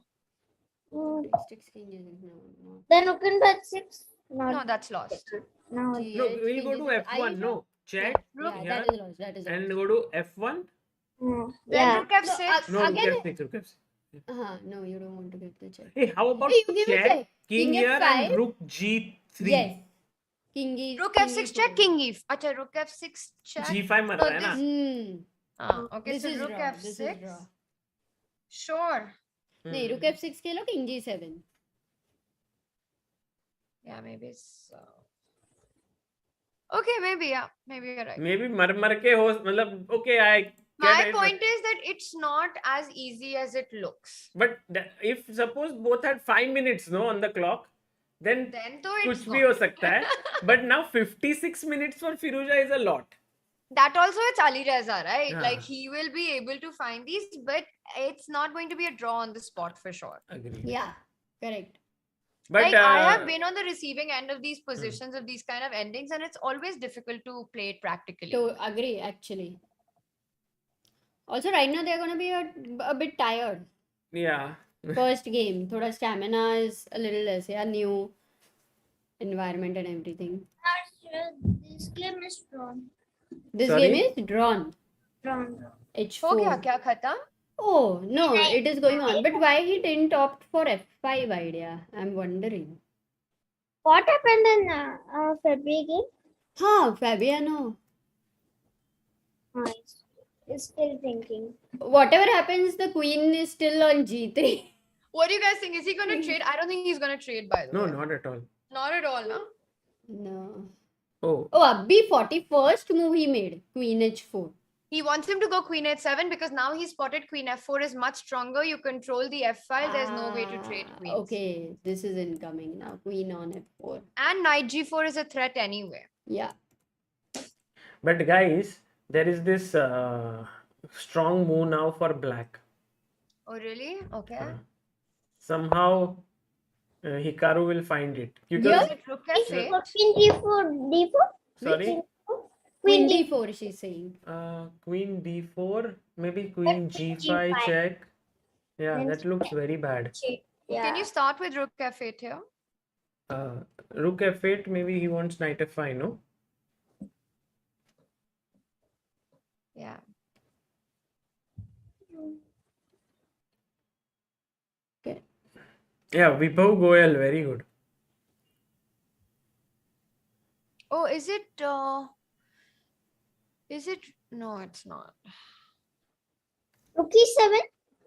Then rook into h6. No, that's lost. Now No, we'll go to f1. No, check Yeah, here that is lost. That is and lost. go to f1. no. Then Yeah. rook f6. No, rook Again- f6. Rook f6. No, you don't want to get the check. Hey, how about Hey, you give me check? check. King King here f5. and rook g3. Yes. King is Rook king f6 is check, four. king e. Acha, rook f6 check. g5 मर No, रहा है ना? Okay, This so is rook raw. This is f6. raw. Sure. नहीं, rook f6 Khelo, king g7. Yeah, maybe so. Okay, maybe, yeah. Maybe you're right. Maybe मर के हो मतलब okay I get My it, point is that it's not as easy as it looks. but if suppose both had 5 minutes no on the clock then Then to कुछ it's भी हो not. सकता है. But now 56 minutes for Firuja is a lot. That also it's Ali Reza, right? Yeah. Like he will be able to find these, but it's not going to be a draw on the spot for sure. Agreed. Yeah, correct. But Like I have been on the receiving end of these positions of these kind of endings, and it's always difficult to play it practically. To agree, actually. Also, right now they're gonna be a bit tired. yeah. First game, thoda stamina is a little less. Yeah, new environment and everything. This game is drawn. This Sorry? game is drawn. Drawn. हो गया H4. क्या खत्म? Oh no, it is going on. But why he didn't opt for F5 idea? I'm wondering. What happened in February game? Huh, Fabiano. He's still thinking. Whatever happens, the queen is still on G3. What do you guys think? Is he going to trade? I don't think he's going to trade, by the No, way. not at all. Not at all, no? No. Oh. Oh, Abhi 41st move he made. Queen H4. He wants him to go queen h7 because now he spotted queen f4 is much stronger. You control the f file. There's no way to trade queens. Okay, this is incoming now. Queen on F4. And knight g4 is a threat anyway. Yeah. But guys, there is this strong move now for black. Oh, really? Okay. Somehow Hikaru will find it. Yeah. Because, Is it rook f8? Queen d4. sorry, Queen D4, she's saying. Queen d4, maybe Queen g5 check. Yeah, that looks very bad. Yeah. Can you start with rook f8 here? Rook f8, maybe he wants knight f5, no? Yeah. Okay. Yeah, Vibhav Goyal, very good. Oh, is it? No, it's not. Rook e7?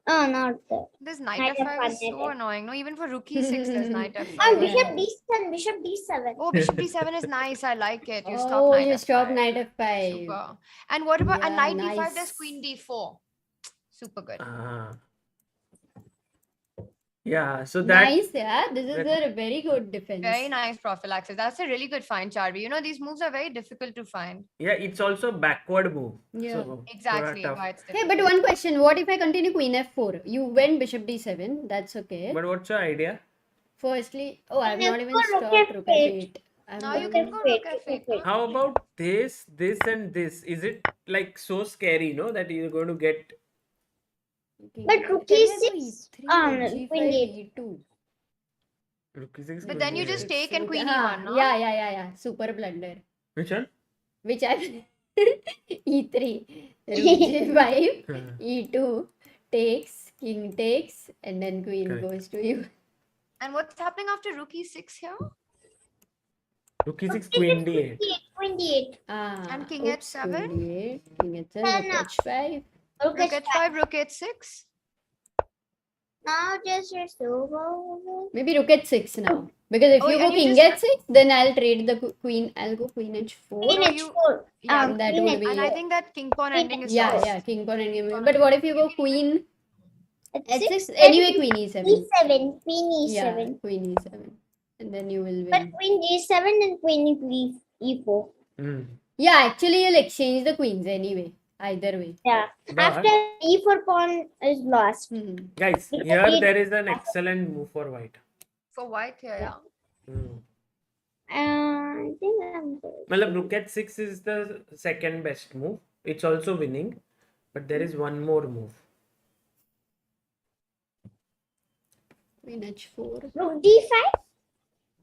Oh, not that. This knight Knight f5 is f5, so annoying. No, even for rook e6, there's knight Oh, f5. bishop d7. Bishop d7. Oh, bishop d7 is nice. I like it. You stop Oh, knight you f5. stop knight F5. Super. And what about a Yeah, knight d5? nice. There's queen d4. Super good. Yeah, so that Nice, yeah. This is a very good defense. Very nice prophylaxis. That's a really good find, Charvi. You know, these moves are very difficult to find. yeah, it's also a backward move. Yeah. So, Exactly. tough. Why it's Hey, difficult. but one question. What if I continue queen F4? You went bishop D7. That's okay. But what's your idea? Firstly, oh, I've not even Rook stopped rook F8. F8. I'm Now you going- can go rook f8. no? How about this, and this? Is it like so scary, no? That you're going to get. But rook Can I go E6? E3, queen G5, E2? Rook e6, But then you queen just e8. take and queen Ah, e1, no? Yeah. Super blunder. Which one? Which I E3, rook G5, Uh, E2 takes, king takes, and then queen Correct. goes to you. And what's happening after rook e6 here? Rook e6, queen d8. Queen d8. Ah, And king oops, H7? queen D8, king H7, No, rook no. H5. Rook Rook h5. h5, rook h6. Now just your silver. Maybe rook H6 now. Because if Oh, you go and you king just- H6, then I'll trade the queen. I'll go queen H4. Queen No, you- h4. Yeah, that queen would H- be- and I think that king pawn ending is Yeah, lost. yeah, king pawn and game. But what if you go queen H6. H6? Anyway, queen E7. E7. Queen Yeah, e7. queen E7. And then you will But win. queen g7 and queen e4. Hmm. Yeah, actually, you'll exchange the queens anyway. Either way. Yeah. But- After e4 pawn is lost. Guys, here there is an excellent move for white. For white here, yeah. Hmm. I think I'm good. Matlab, rook h6 is the second best move. It's also winning, but there is one more move. Queen H4. Rook d5?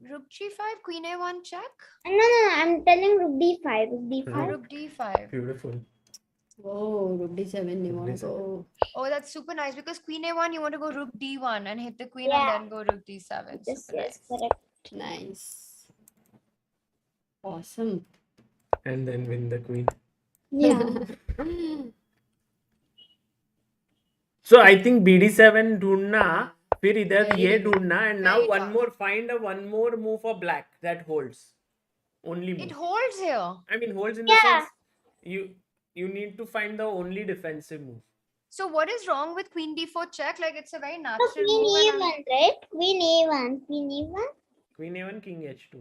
Rook g5, queen a1 check. No. I'm telling rook d5. Rook Or d5. rook d5. Beautiful. Oh, rook D7, you want to D7. go. Oh, that's super nice because queen a1, you want to go rook d1 and hit the queen Yeah. and then go rook d7. Yes, Super yes, nice. correct. Nice. Awesome. And then win the queen. Yeah. So I think BD7 ढूंढना, फिर इधर Very ये good. ढूंढना, and now Very one tough. more, find one more move for black that holds. Only It move. holds here. I mean holds in the Yeah. sense you need to find the only defensive move. So what is wrong with queen d4 check? Like it's a very So natural queen move. and I'm- e1, right? Queen e1. Queen e1. Queen A1, King H2.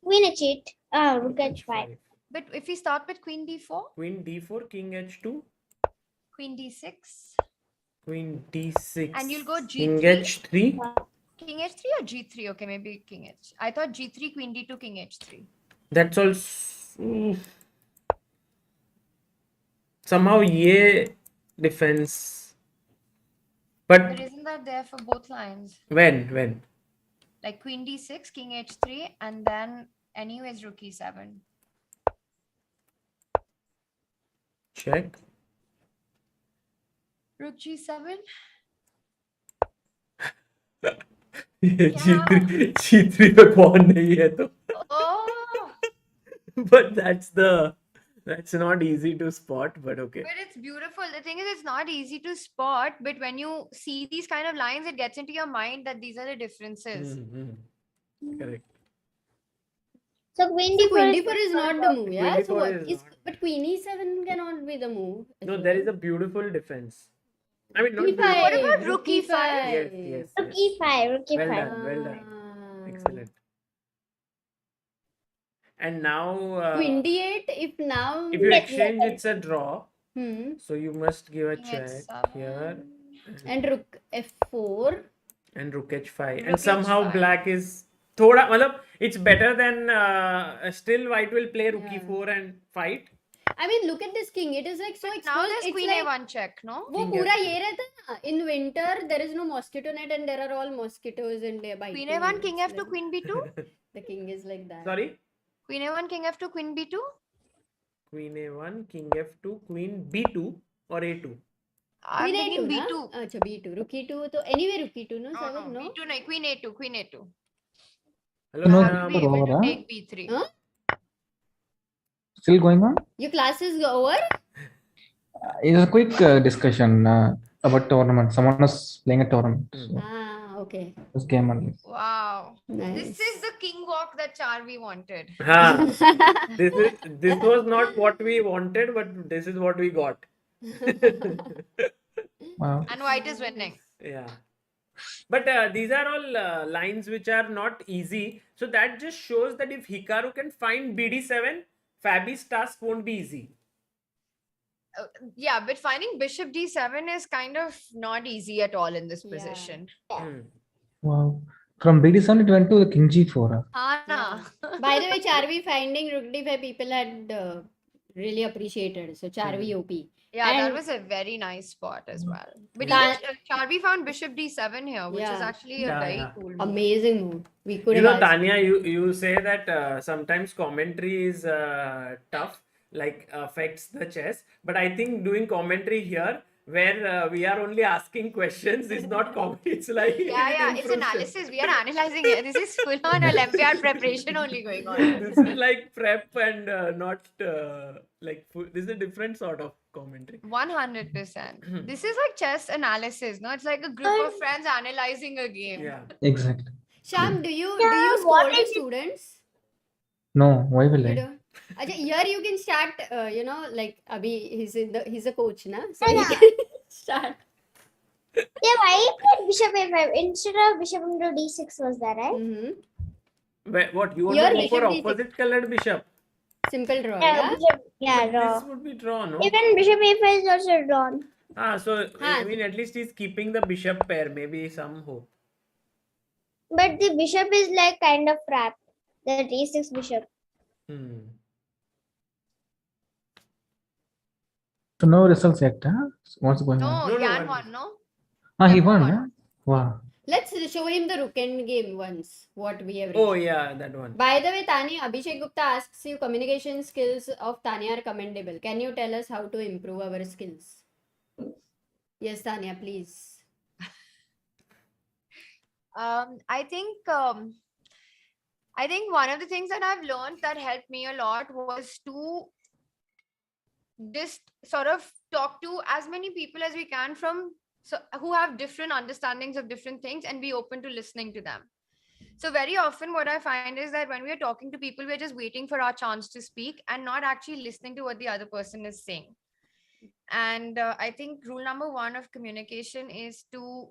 Queen H8. Rook H5. But if we start with Queen D4, Queen D4, King H2, Queen D6, Queen D6. and you'll go King G3. H3. King H3 or G3? Okay, maybe King H. I thought G3, Queen D2, King H3. That's also somehow ye defense. But But isn't that there for both lines? when? Like Queen D6, King H3, and then anyways Rook E7. Check. Rook G7. G3 पे pawn नहीं है तो. Oh, But that's not easy to spot, but okay. but it's beautiful. The thing is, it's not easy to spot, but when you see these kind of lines, it gets into your mind that these are the differences. Correct. So Queen So D4 Queen is D4 is not the move, yeah? Queen So D4 what is is, not. but Queen E7 cannot be the move. No, there is a beautiful defense. I mean, not E5. beautiful. What about Rook E5? Yes. Rook E5. Rook Well E5. done, well done. Excellent. And now, Queen D8, if now... if you exchange, it's a draw. Hmm. So you must give a King check H7. here And Rook F4. and Rook H5. Rook And somehow H5. black is thoda, matlab, it's better than still white will play Rook Yeah. E4 and fight. I mean, look at this king. It is like so exposed. Now there's It's Queen like A1 check, no? वो King पूरा F2. ये रहता है ना. In winter, there is no mosquito net and there are all mosquitoes and they're biting. Queen A1, King It's F2, like- Queen B2. The king is like that. Sorry? Queen A1, King F2, Queen B2. Queen A1, King F2, Queen B2 or A2. I'm Queen thinking A2 B2. ना? अच्छा B2. Rook E2 तो anyway Rook E2 no? No, Sagar, no? B2 no, Queen A2, Queen A2. Hello, No, I have to be able to Firuja. take B3. Huh? Still going on? Your class is over? It's a quick discussion about tournament. Someone was playing a tournament. So Ah, okay. this game only. Wow. Nice. This is the king walk that Charvi wanted. Ha. This was not what we wanted, but this is what we got. Wow. And white is winning. Yeah. But these are all lines which are not easy. So that just shows that if Hikaru can find BD7, Fabi's task won't be easy. Yeah, but finding bishop d7 is kind of not easy at all in this Yeah. position. Hmm. Wow. From BD7 it went to the King G4. Anna. By the way, Charvi finding Rook D5 people had really appreciated. So Charvi OP. Yeah, that And- was a very nice spot as well. But That- even Charvi found bishop d7 here, which is Yeah. actually a Yeah, very yeah. cool move. Amazing move. We could You have know, asked- Tania, you say that sometimes commentary is tough, like affects the chess. But I think doing commentary here, where we are only asking questions, is not commentary. It's like Yeah, it's improvement. analysis. We are analyzing it. This is full on Olympiad preparation only going on. This is like prep and not like full, this is a different sort of commentary. 100%. This is like chess analysis, no? It's like a group of friends analyzing a game. Yeah. Exactly. Shyam, do you Yeah, scold what your is it? students? No, why will You I? don't? Acha, here you can start, like Abhi, he's a coach, na? So Yeah. he can start. Yeah, why you played bishop a5 instead of bishop into d6 was that, right? Mm-hmm. What you want Your to go for bishop is- opposite colored bishop? Simple draw, Yeah, yeah? bishop, yeah, But draw. this would be draw, no? Even bishop a5 is also drawn. So I Huh. mean, at least he's keeping the bishop pair. Maybe some hope. But the bishop is like kind of trapped. The d6 bishop. Hmm. So no results yet, huh? What's going on? No, No, Yan one. won, no? He Yan won, won. huh? Wow. Let's show him the rook end game once, what we have reached. Oh yeah, that one. By the way, Tania, Abhishek Gupta asks you communication skills of Tania are commendable. Can you tell us how to improve our skills? Yes, Tania, please. I think one of the things that I've learned that helped me a lot was to just sort of talk to as many people as we can who have different understandings of different things and be open to listening to them. So very often what I find is that when we are talking to people, we're just waiting for our chance to speak and not actually listening to what the other person is saying. And I think rule number one of communication is to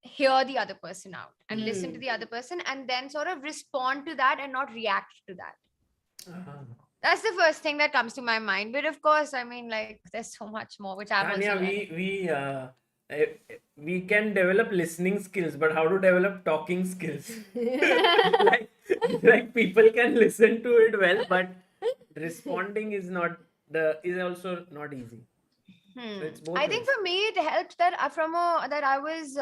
hear the other person out and listen to Hmm. the other person and then sort of respond to that and not react to that. Ah. That's the first thing that comes to my mind. But of course, I mean, like, there's so much more which I'm Tanya, also learning. eh, we can develop listening skills, but how to develop talking skills? like, like people can listen to it well, but responding is also not easy. So it's both I think ways. for me it helped that I was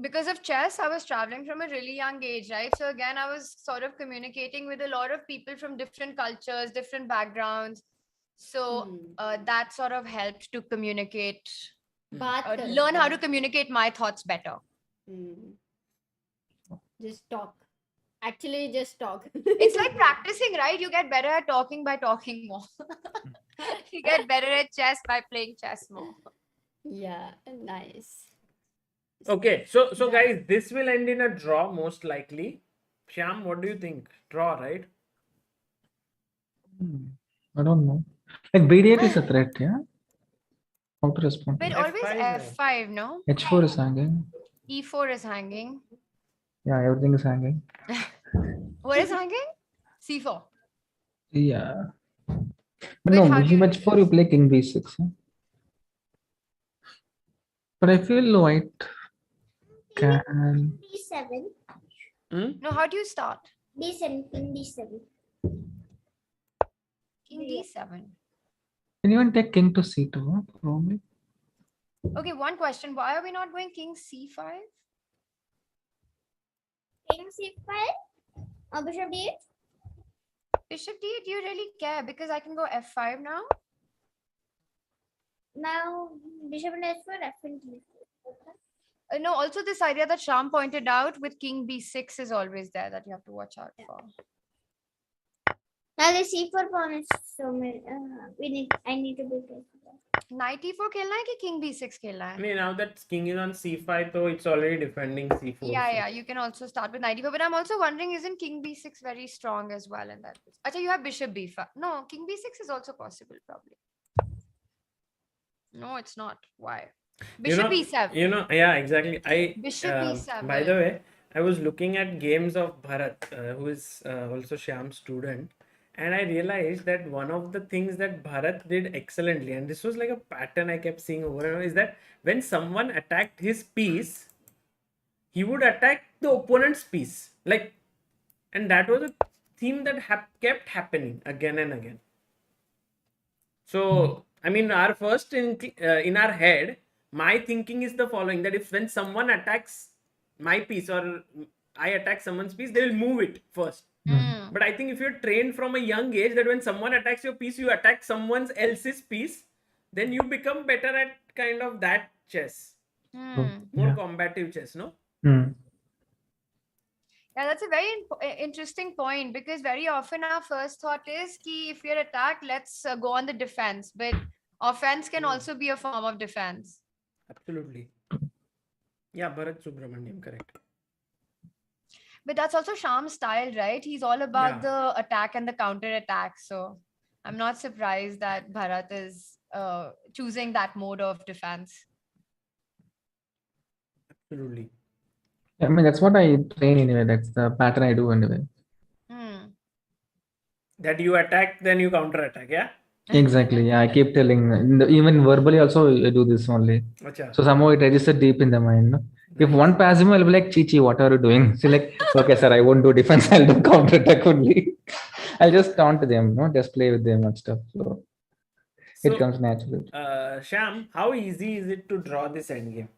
because of chess I was traveling from a really young age, right? So again I was sort of communicating with a lot of people from different cultures, different backgrounds. So that sort of helped to communicate, बात करो, learn how to बात. communicate my thoughts better. Just talk. Actually, just talk. It's like practicing, right? You get better at talking by talking more. You get better at chess by playing chess more. Yeah, nice. Okay, so Yeah. guys, this will end in a draw most likely. Shyam, what do you think? Draw, right? I don't know. Like BD8 is a threat, yeah? How to respond? But to always F5, F5, no? it? H4 is hanging. E4 is hanging. Yeah, everything is hanging. What is hanging? C4. Yeah. But But no, how do you H4 do you this? play king b6. Huh? But I feel white can. D7. No, how do you start? D7. King D7. King D7. Can you even take king to c2? Huh? Probably. Okay, one question. Why are we not going King C5? King C5. Or bishop D8. Bishop D8, do you really care? Because I can go F5 now. Now bishop and F4. F and D4. No, also this idea that Shyam pointed out with King B6 is always there that you have to watch out for. Now the C4 pawn is so many. I need to be careful. Knight E4 खेलना है कि King B6 खेलना है? I mean, now that king is on c5, so it's already defending c4. Yeah, so- yeah, you can also start with knight e4, but I'm also wondering, isn't King B6 very strong as well in that case? Acha, you have Bishop B5. No, King B6 is also possible, probably. No, it's not. Why? Bishop B7. Yeah, exactly. Bishop B7. By the way, I was looking at games of Bharat, who is also Shyam's student, and I realized that one of the things that Bharat did excellently, and this was like a pattern I kept seeing over and over, is that when someone attacked his piece, he would attack the opponent's piece. Like, and that was a theme that kept happening again and again. So, I mean, our first in our head, my thinking is the following: that if when someone attacks my piece or I attack someone's piece, they will move it first. But I think if you're trained from a young age that when someone attacks your piece, you attack someone else's piece, then you become better at kind of that chess, more combative chess, no? Yeah, that's a very interesting point, because very often our first thought is ki if you're attacked, let's go on the defense. But offense can also be a form of defense. Absolutely. Yeah, Bharat Subramaniam, correct. But that's also Shyam's style, right? He's all about the attack and the counter attack. So I'm not surprised that Bharat is choosing that mode of defense. Absolutely. I mean, that's what I train anyway. That's the pattern I do anyway. That you attack, then you counter attack, yeah? Exactly. Yeah, I keep telling. Even verbally also I do this only. Achha. So somehow it registered deep in the mind. No? If one passes me, I'll be like, Chichi, what are you doing? So like, okay, sir, I won't do defense. I'll do counter attack only. I'll just taunt them, no, just play with them and stuff. So it comes naturally. Shyam, how easy is it to draw this endgame?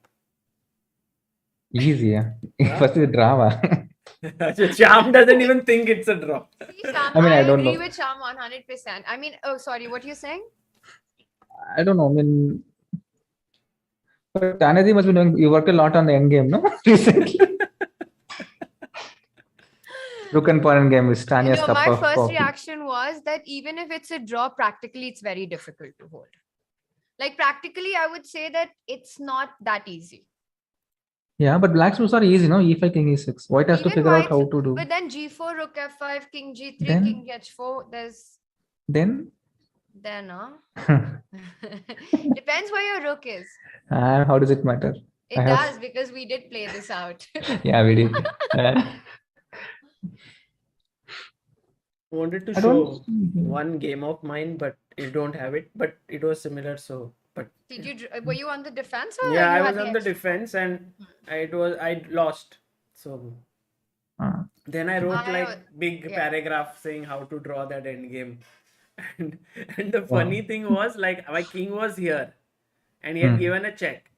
Easy, yeah. First is drama. Shyam doesn't even think it's a draw. See, Shyam, I mean, I don't agree know. with Shyam 100%. I mean, oh, sorry, what are you saying? I don't know. I mean, but Tania must be doing. You worked a lot on the end game, no? Recently. Rook and pawn game is Tania's cup My of first coffee. reaction was that even if it's a draw, practically it's very difficult to hold. Like practically, I would say that it's not that easy. Yeah, but black's moves are easy, no? E5, king e6. White has to Even figure out white's- how to do. But then G4, Rook F5, King G3, Then- King H4. There's Then, depends where your rook is. how does it matter? It I have- does because we did play this out. Yeah, we did. Wanted to I show don't. one game of mine, but you don't have it. But it was similar, so. But Did you? Were you on the defense or yeah, you I had was on the extra? defense, and I lost. So Uh, then I wrote I like was- big yeah. paragraph saying how to draw that end game. And the Wow. funny thing was, like, my king was here and he had given a check,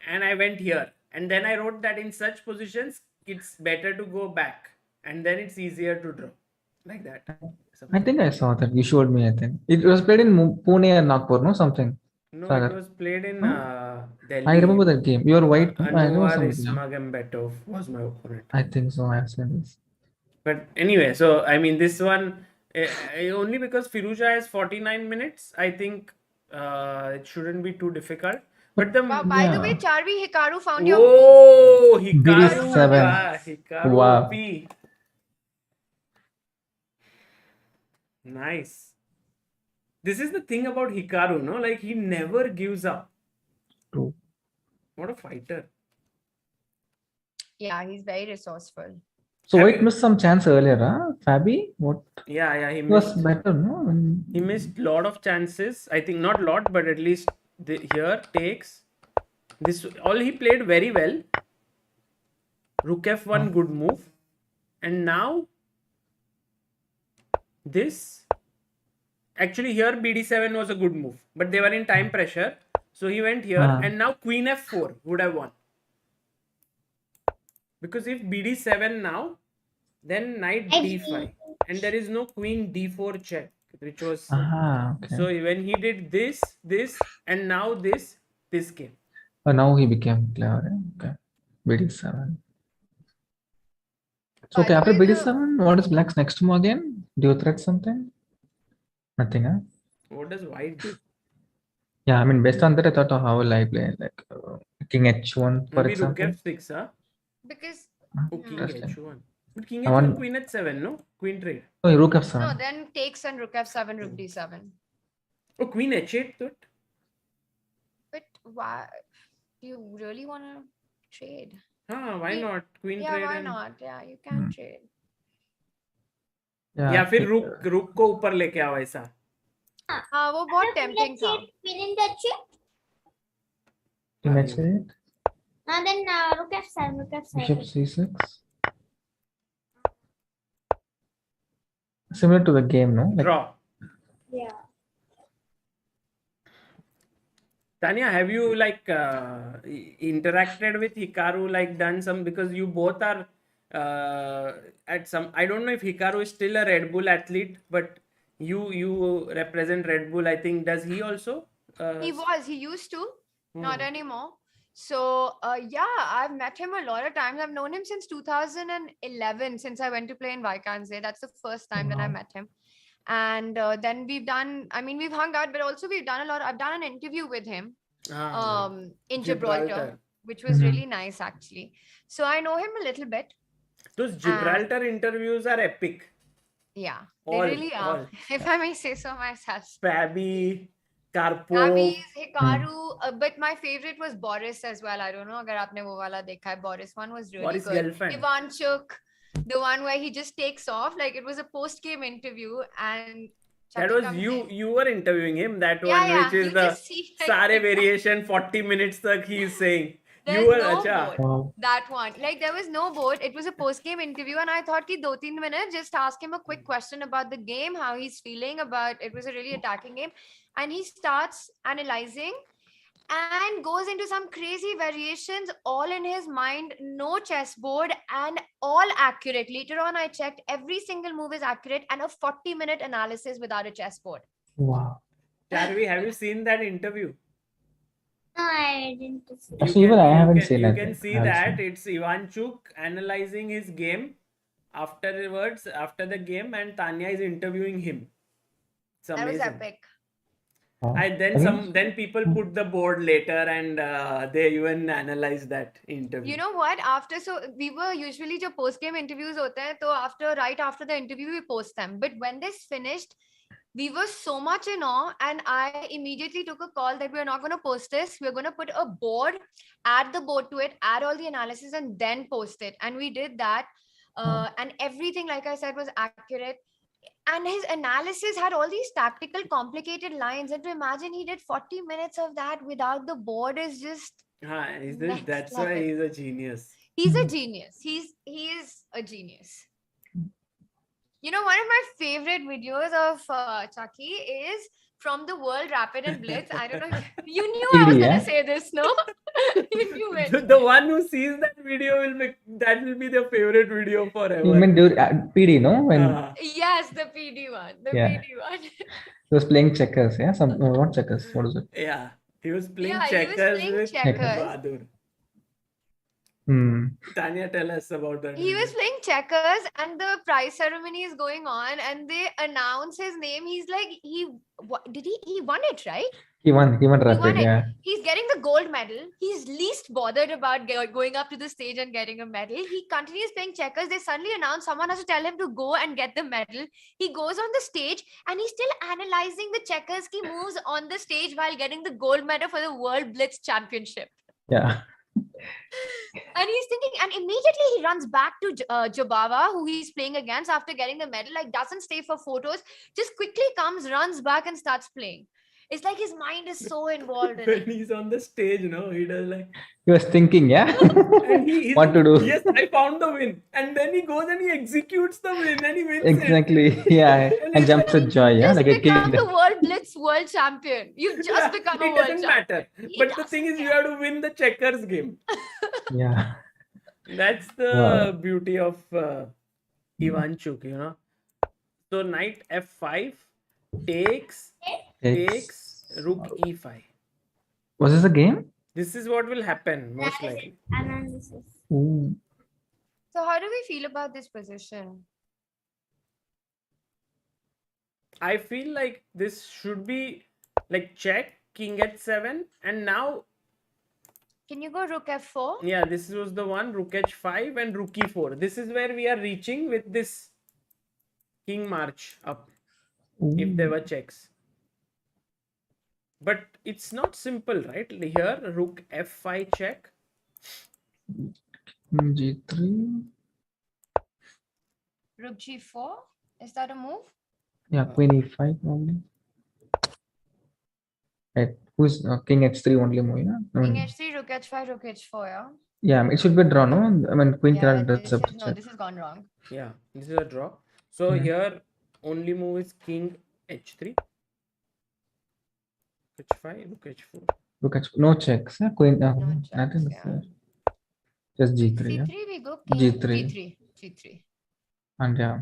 and I went here, and then I wrote that in such positions it's better to go back, and then it's easier to draw, like that. I think I saw that. You showed me. I think it was played in Pune and Nagpur, no something. No, Sagar. it was played in Delhi. I remember that game. You are white. No? I know Anwar something. Ismagambetov was my opponent. I think so. I have seen this. But anyway, so I mean, this one only because Firuja has 49 minutes. I think it shouldn't be too difficult. But the Wow, by the way, Yeah. Charvi, Hikaru found your. whoa, Hikaru, BD7. Hikaru Wow. OP. Nice. This is the thing about Hikaru, no? Like, he never gives up. True. What a fighter. Yeah, he's very resourceful. So Have White you- missed some chance earlier, huh? Fabi, what Yeah, he he was missed. better, no? He missed lot of chances. I think not lot, but at least here takes this. All he played very well. Rook F1, good move, and now this. Actually, here BD7 was a good move, but they were in time pressure, so he went here, and now Queen F4 would have won. Because if BD7 now, then Knight D5, and there is no Queen D4 check, which was. Okay. So when he did this, and now this came. Oh, now he became clever. Okay. BD7. So By okay, the after way, BD7, what is Black's next move again? Do you threat something? Nothing, huh? What does White do? Yeah, I mean, based on that, I thought, how will I play? Like King H1, for Maybe example. Rook F6, huh? Because Oh, King Interesting. H1. But King I H1, want- Queen H7, no? Queen trade. Oh, Rook F7. no, then takes and Rook F7, Rook D7. Oh, Queen H8 to it. But why? Do you really want to trade? Why Yeah. not? Queen Yeah, trade why and... not? Yeah, you can trade. या फिर रुक को ऊपर लेके आओ ऐसा. हाँ, वो बहुत tempting था. Queen in the chip. King H8, Then Rook F7, Rook Bishop F7. C6. Similar to the game, no? Like, Draw. Yeah. Tania, have you like interacted with Hikaru, like done some, because you both are at some, I don't know if Hikaru is still a Red Bull athlete, but you represent Red Bull, I think. Does he also? He used to, not anymore. So yeah, I've met him a lot of times. I've known him since 2011, since I went to play in Vaikanse. That's the first time that I met him. And then we've hung out, but also we've done I've done an interview with him in Gibraltar, which was really nice actually. So I know him a little bit. Those Gibraltar interviews are epic. Yeah, All- they really are. all. If I may say so myself. Pabi, Karpov. Abby's, Hikaru, but my favorite was Boris as well. I don't know agar aapne wo wala dekha hai. Boris one was really Boris good. girlfriend. Ivanchuk, the one where he just takes off, like it was a post-game interview and That Chatti was comes you. in. You were interviewing him. That one, Yeah, which is you the just see, like, Sare the- variation 40 minutes tak he is saying. There's You were no acha. vote. wow. That one, like there was no vote. It was a post-game interview, and I thought ki 2-3 minutes, just ask him a quick question about the game, how he's feeling about. It was a really attacking game, and he starts analyzing and goes into some crazy variations, all in his mind, no chessboard, and all accurate. Later on, I checked, every single move is accurate, and a 40-minute analysis without a chessboard. Wow. Charvi, have you seen that interview? No, I didn't. Actually, even I haven't seen You it. can see I haven't that seen. it's Ivanchuk analyzing his game afterwards, after the game, and Tania is interviewing him. It's That was amazing. epic. Wow. And then people put the board later, and they even analyze that interview. You know what? So we were usually jo post-game interviews hote hain, so right after the interview, we post them. But when this finished, we were so much in awe, and I immediately took a call that we're not going to post this. We're going to put a board, add the board to it, add all the analysis, and then post it. And we did that. And everything, like I said, was accurate. And his analysis had all these tactical, complicated lines. And to imagine he did 40 minutes of that without the board is just next That's why level. he's a genius. He's a genius. He is a genius. You know, one of my favorite videos of Chucky is from the World Rapid and Blitz. I don't know. You knew I was PD, going yeah? to say this, no? You knew it. The one who sees that video will be their favorite video forever. You mean during PD, no? When Ah. Yes, the PD one. The Yeah. PD one. he was playing checkers, yeah? Not checkers. What is it? Yeah, he was playing Yeah, he was checkers playing with checkers. Bahadur. Hmm. Tanya, tell us about that. He was video. playing checkers and the prize ceremony is going on and they announce his name. He's like, he won it, right? He won He rapid, won it. yeah. He's getting the gold medal. He's least bothered about going up to the stage and getting a medal. He continues playing checkers. They suddenly announce someone has to tell him to go and get the medal. He goes on the stage and he's still analyzing the checkers key moves on the stage while getting the gold medal for the World Blitz Championship. Yeah. And he's thinking, and immediately he runs back to Jabava, who he's playing against after getting the medal, like doesn't stay for photos, just quickly comes, runs back and starts playing. It's like his mind is so involved in When it. he's on the stage, he does like, He was thinking, yeah? and he's What to do. Yes, I found the win. And then he goes and he executes the win and he wins it. Exactly. Yeah. And jumps with joy, yeah? Just Like a become kid. the World Blitz World Champion. You've just become a It world doesn't champion. matter. It But the doesn't thing is, you matter. have to win the checkers game. Yeah. That's the Wow. beauty of Ivanchuk, So knight f5 takes rook e5. Was this a game? This is what will happen most likely. Analysis. Ooh. So how do we feel about this position? I feel like this should be like check, king h7, and now, Can you go rook f4? yeah, this was the one, rook h5 and rook e4. This is where we are reaching with this king march up, if there were checks. But it's not simple, right? Here, rook f5 check. G3. Rook g4? Is that a move? Yeah, queen e5 probably. Right. Who's king h3 only move, yeah? I King mean, h3, rook h5, rook h4, yeah? yeah, it should be drawn, no? I mean, queen cannot this intercept is, the no, check. this has gone wrong. Yeah, this is a draw. So Yeah. here, only move is king h3. h5, rook h4. Look at no checks. Yeah? Queen. No I think checks, it's, yeah. just G3. Yeah? c3, we go king G3. g3. And yeah.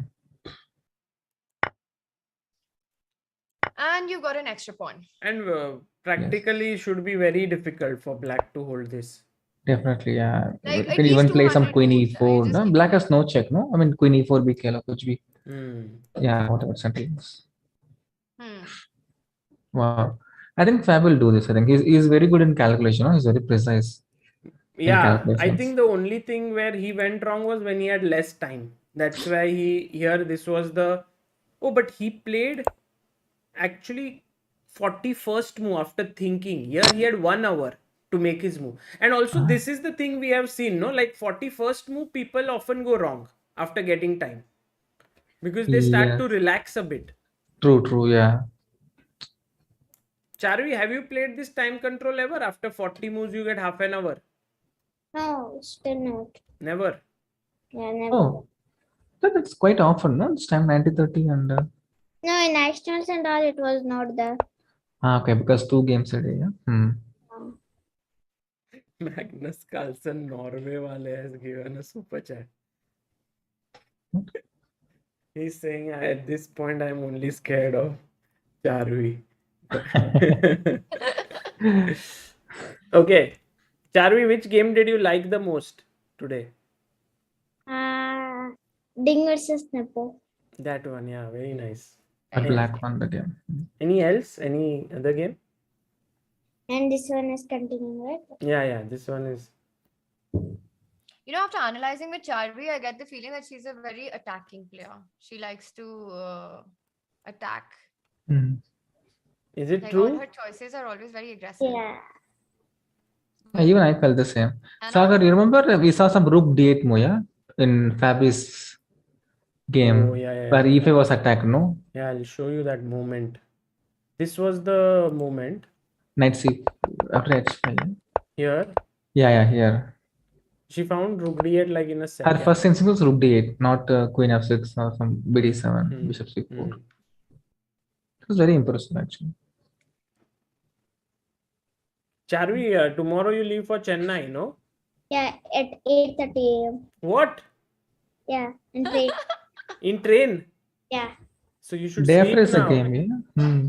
And you've got an extra pawn. And practically should be very difficult for black to hold this. Definitely, yeah. Like, You at can even least play some 200 queen moves, e4. just No? keep Black playing. has no check, no? I mean, queen e4 be kela kuch bhi. Hmm. Yeah, whatever settings. Hmm. Wow. I think Fab will do this. I think he's very good in calculation. No? He's very precise. Yeah, I calculations. think the only thing where he went wrong was when he had less time. That's why this was the... Oh, but he played actually 41st move after thinking. Here he had 1 hour to make his move. And also this is the thing we have seen, no? Like 41st move, people often go wrong after getting time. Because they start Yes. to relax a bit. True, yeah. Charvi, have you played this time control ever? After 40 moves, you get half an hour. No, still not. Never. Yeah, never. Oh, that's quite often, no? This time 90-30 and... No, in nationals and all, it was not there. okay, because 2 games a day, yeah? Magnus Carlsen, Norway wale has given a super chat. He's saying, at this point, I'm only scared of Charvi. Okay. Charvi, which game did you like the most today? Ding versus Nepo. That one, yeah, very nice. A black one, the game. Any else? Any other game? And this one is continuing, right? Yeah, this one is... You know, after analyzing with Charvi, I get the feeling that she's a very attacking player. She likes to attack Hmm. Is it Like all true? her choices are always very aggressive. Yeah. Even I felt the same. And Sagar, you remember we saw some rook d8 Moya in Fabi's game Oh, yeah, yeah, where yeah. E5 was attacked, no? Yeah, I'll show you that moment. This was the moment Knight c after h5. here. Yeah, here. She found rook d8 like in a Her second. first instinct was rook d8, not queen f6 or some bd7, bishop c4. Hmm. It was very impressive actually. Charvi, tomorrow you leave for Chennai, no? Yeah, at 8:30 a.m. What? Yeah, and train. In train? Yeah, So you should Day after sleep is a now. game, yeah. Hmm.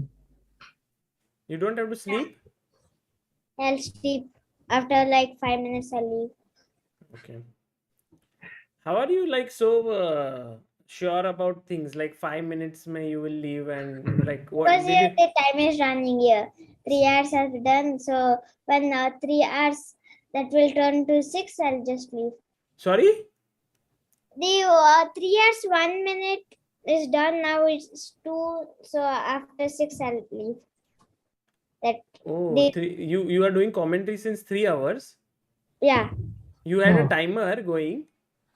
You don't have to sleep? I'll sleep. After like 5 minutes, I'll leave. Okay. How are you like so sure about things? Like 5 minutes may you will leave and like what Because did you? the time is running here. 3 hours are done. So when 3 hours that will turn to 6, I'll just leave. Sorry? The 3 hours 1 minute is done. Now it's 2. So after 6, I'll leave. That Oh, the you are doing commentary since 3 hours. yeah. You had a Oh. timer going.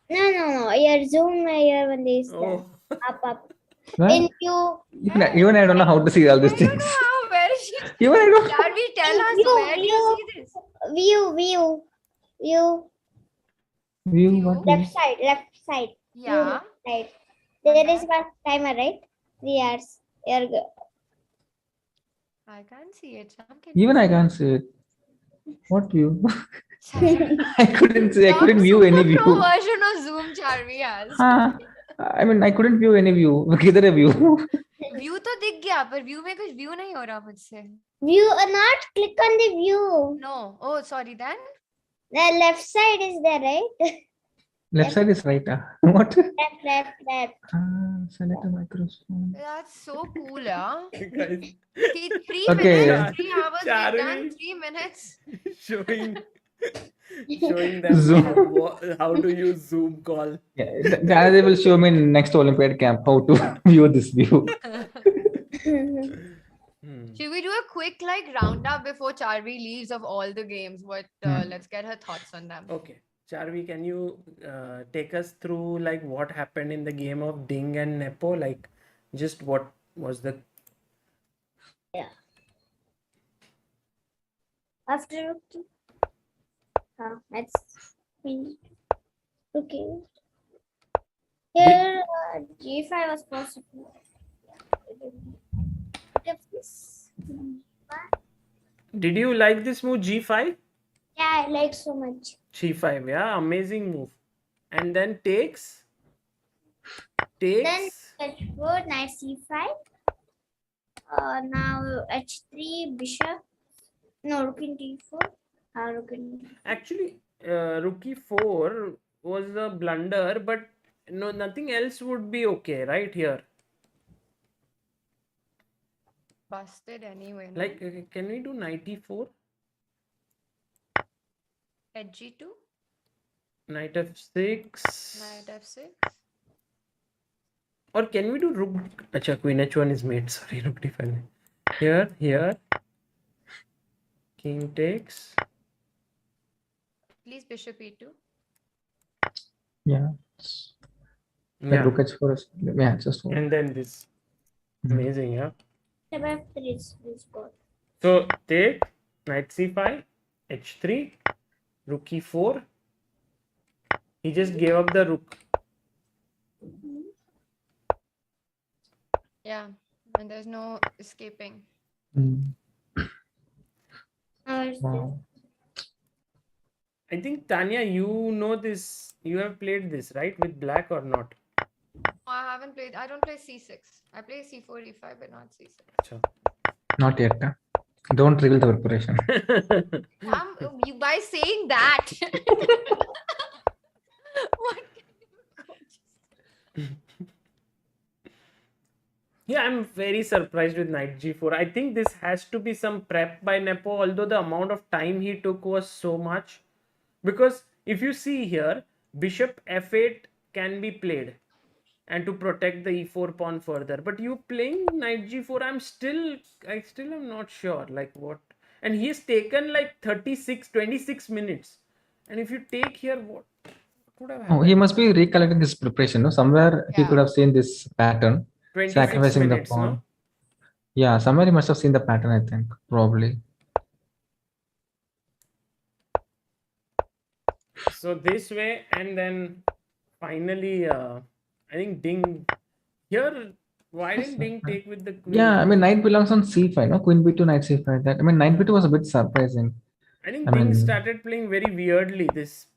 No. Your Zoom here when this Oh, up. Well, When you even I don't know how to see all these I don't things. know how. Where is she? Even I don't. Charvi, tell us You- where do you you- see this? view View what view? left side. Yeah. Left side. There Okay. is one timer, right? 3 hours. Here go. I can't see it. Shyam, can Even you I can't see it. What view? Shyam, I couldn't see. I some couldn't view any super pro view. version of Zoom Charvi has. हाँ, I mean, I couldn't view any view. किधर है view? View तो दिख गया पर view में कुछ view नहीं हो रहा मुझसे. View or not? Click on the view. No. Oh, sorry then. The left side is there, right? Left side is right. What? Left. Select a microphone. That's so cool, yeah. guys, 3 Okay. minutes, 3 hours, we've Charvi. done 3 minutes. showing them Zoom. how to use Zoom call. Yeah, they will show me in next Olympiad camp how to view this view. Should we do a quick like roundup before Charvi leaves of all the games? Let's get her thoughts on them. Okay, Charvi, can you take us through like what happened in the game of Ding and Nepo? Like, just what was the After let's okay. Here G5 was possible. Did you like this move G5? Yeah, I like so much. G5, yeah, amazing move. And then takes. Then H4, knight C5. Now H3, bishop. No, rook in D4. Rook in Actually, rook e4 was a blunder, but no, nothing else would be okay, right here. Busted anyway. No? Like, can we do knight e4? At G2, Knight f6. knight F6. Or can we do rook? Acha, queen h1 is mate. Sorry, rook d5. Here. King takes. Please bishop E2. Yeah. Yeah. Rook h4 is, yeah, just one. And then this. Amazing, yeah. F3 is good. So take knight c5, h3, rook e4. He just gave up the rook. Yeah, and there's no escaping. Wow. I think Tania, you know this. You have played this, right? With black or not? I haven't played. I don't play C6. I play C4, E5, but not C6. Acha. Not yet. Don't reveal the preparation. You by saying that. What? Yeah, I'm very surprised with knight g4. I think this has to be some prep by Nepo, although the amount of time he took was so much. Because if you see here, bishop f8 can be played. and to protect the e4 pawn further. But you playing knight g4, I still am not sure like what. And he has taken like 26 minutes. And if you take here, what could have Oh, happened? he must be recollecting his preparation. No, somewhere he Yeah. could have seen this pattern, 26 sacrificing the minutes, pawn. no? Yeah, somewhere he must have seen the pattern. I think probably. So this way, and then finally, I think Ding here. Why didn't Ding take with the queen? Yeah, I mean knight belongs on c5. No, queen b2, knight c5. That I mean knight b2 was a bit surprising. I think I Ding mean- started playing very weirdly. This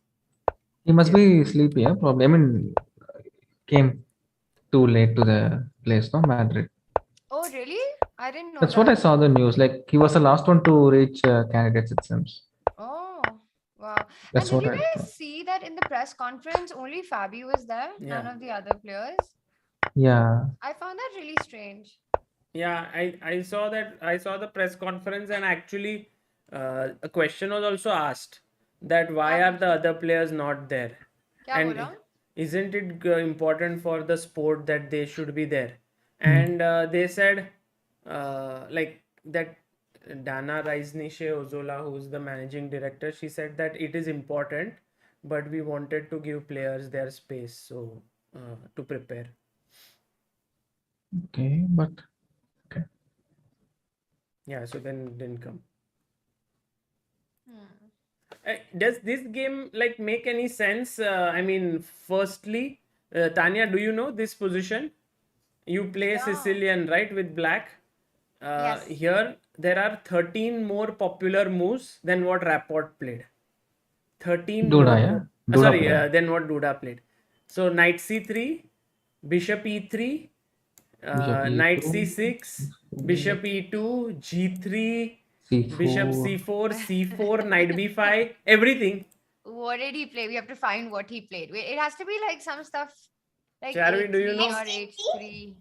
He must be sleepy. Yeah, probably. I mean, came too late to the place. No, Madrid. Oh, really? I didn't know That's that. what I saw the news. Like he was the last one to reach candidates. It seems. Oh, wow. That's And did what you I guys see that in the press conference, only Fabi was there, none Yeah. of the other players? Yeah. I found that really strange. Yeah, I saw that. I saw the press conference, and actually, a question was also asked that why are the other players not there? Kya And bola? isn't it important for the sport that they should be there? And they said, like that Dana Raisnishe Ozola, who's the managing director, she said that it is important, but we wanted to give players their space, so to prepare. Okay, but Yeah, so then it didn't come. Hmm. Does this game like make any sense? I mean, firstly, Tanya, do you know this position? You play Yeah. Sicilian, right, with black. Yes. Here, there are 13 more popular moves than what Rapport played. 13 Duda, more. yeah? Duda Sorry, played. than what Duda played. So, knight c3, bishop e3, Bishop knight E2, c6, bishop e2, g3, c4. bishop c4, c4, knight b5, everything. What did he play? We have to find what he played. Wait, it has to be like some stuff like Charvi, do you A3 know? or H3.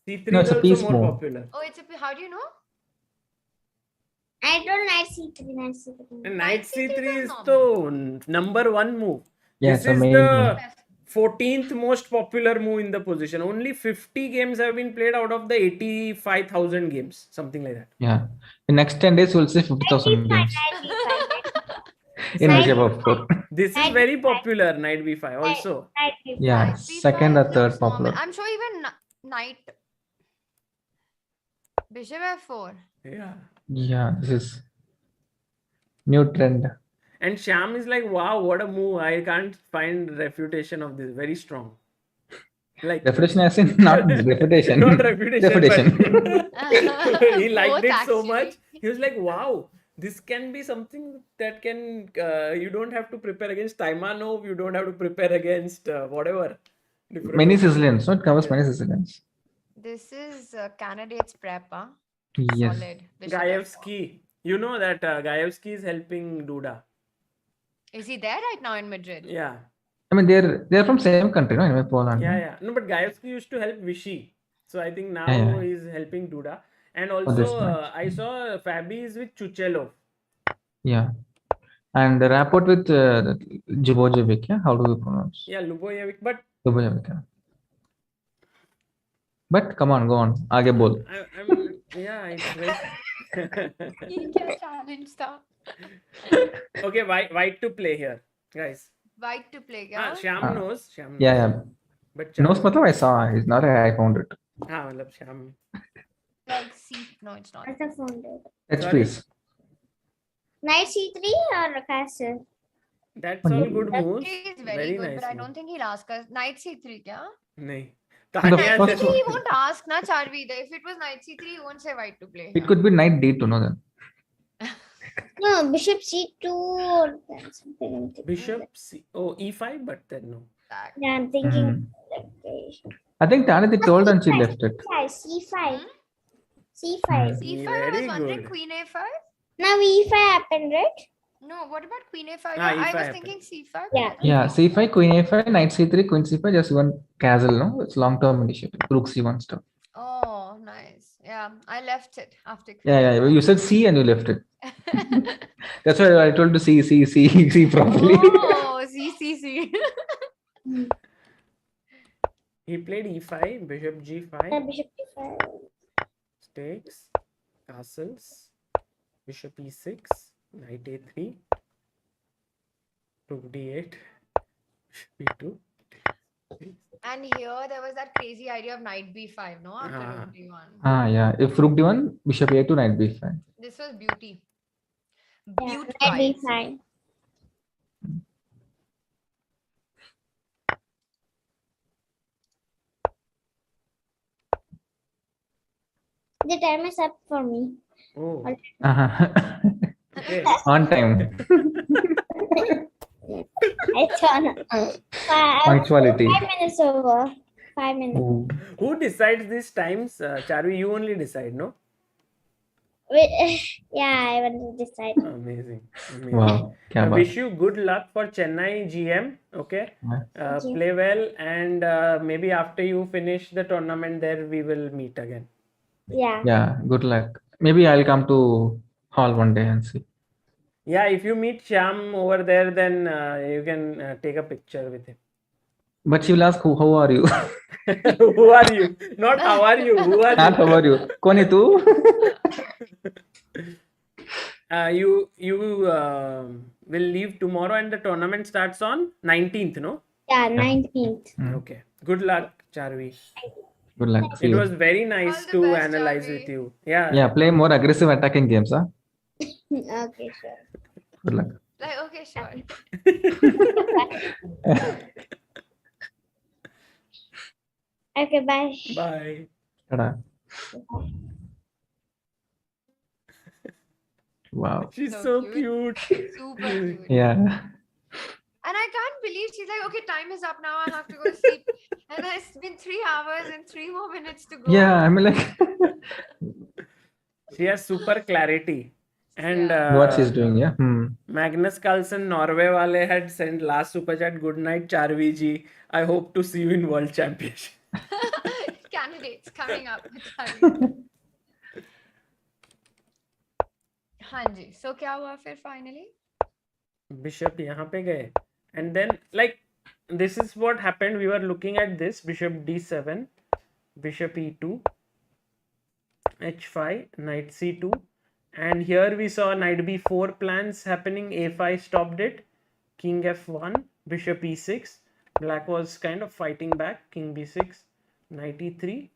C3 No, is it's a also piece more move. popular. Oh, it's a how do you know? I don't knight c3, knight c3. And Knight knight C3 c3 is is the number one move. Yeah, This it's a is main the move. 14th most popular move in the position. Only 50 games have been played out of the 85,000 games, something like that. Yeah. In next 10 days, we'll see 50,000 games in Knight Russia, of course. This is Knight very b5. popular, knight b5 also. Knight b5. Yeah, Knight second or B5 third looks normal. popular. I'm sure even knight bishop f4. Yeah. Yeah, this is new trend. And Shyam is like, wow, what a move. I can't find refutation of this. Very strong. Like Refutation as in not refutation. not refutation. But he liked Both it so actually. much. He was like, wow, this can be something that can, you don't have to prepare against Taimanov, you don't have to prepare against whatever. different Many options. Sicilians. No, it covers many Sicilians. This is candidates prep, huh? Yes. Solid. Bishop F4. Gaevsky. You know that Gaevsky is helping Duda. Is he there right now in Madrid? Yeah. I mean, they're from same country, no? Anyway, Poland. Yeah, no? yeah. No, but Gaevsky used to help Vichy. So I think now Yeah, yeah. he's helping Duda. And this also, match. I saw Fabi is with Chuchelov. Yeah. And the rapport with Djibojevic, yeah? How do you pronounce? Yeah, Lubojevic. But Djibojevic, yeah. But come on, go on. Aage bol. I'm yeah, it's very. He can challenge stuff. Okay, white to play here, guys. White to play, yeah? Shyam knows. Shyam knows. Yeah, yeah. But Knows, matlab I saw. It's not I found it. matlab Shyam. Like C. No, it's not. What's the phone did? H Sorry? please. Knight c3 or castle? That's all good That moves. is very, Very good, nice but I move. don't think he'll ask us. Knight C3, kya? Nahi. The Tanya first said- one- He won't ask, na Charvi. If it was Knight C3, he won't say white to play. It could be knight d2, no then. No, bishop c2 or something. I'm thinking. Bishop C. Oh, e5, but then no. That. Yeah, I'm thinking. Hmm. Like, I think Tanya they told and she left it. c5. Hmm? c5. C5, I was Very wondering good. Queen A5. Now e5 happened, right? No, what about Queen A5? Ah, Yeah, I E5 was happened. thinking C5. Yeah. Yeah, c5, queen a5, knight c3, queen c5, just one castle, no? It's long-term initiative. Rook c1 stuff. Oh, nice. Yeah, I left it after Queen. Yeah, yeah. You said C and you left it. That's why I told to see properly. Oh, see. He played e5, bishop g5, Bishop d5. takes, castles, bishop e6, knight a3, rook d8, b2. And here there was that crazy idea of knight b5, no? After Ah. rook d1. Yeah. If rook d1, bishop a2, knight b5. This was beauty. Yeah, Beaut knight vibes. d5. The time is up for me. Oh, okay. On time. It's on. Punctuality. 5 minutes over. 5 minutes. Ooh. Who decides these times? Charvi, you only decide, no? Yeah, I want to decide. Amazing. Wow. I Kya baat. wish you good luck for Chennai GM. Okay. Yeah. you. Play well, and maybe after you finish the tournament, there we will meet again. Yeah. Yeah. Good luck. Maybe I'll come to hall one day and see. Yeah, if you meet Shyam over there, then you can take a picture with him. But she will ask, how are you? Who are you? Not how are you? Who are Not how are you? Koni tu? you? You will leave tomorrow, and the tournament starts on 19th, no? Yeah, 19th. Okay. Good luck, Charvi. Good luck. See It you. was very nice All the to best, analyze Charvi. with you. Yeah. Yeah, play more aggressive attacking games, huh? Okay, sure. Good luck. Like, okay, sure. Okay, bye. Bye. Ta-da. Wow. She's So so cute. cute. Super cute. Yeah. And I can't believe she's like, okay, time is up now. I'll have to go sleep. And then it's been 3 hours and 3 more minutes to go. Yeah, I mean like She has super clarity. And what she's doing, yeah. Magnus Carlsen, Norway wale had sent last super chat. Good night, Charvi ji. I hope to see you in World Championship. Candidates coming up. हाँ जी. So क्या हुआ फिर finally? Bishop यहाँ पे गए. And then like this is what happened. We were looking at this. Bishop d7, bishop e2, h5, knight c2. And here we saw knight b4 plans happening. a5 stopped it. King f1, bishop e6. Black was kind of fighting back. King b6, knight e3.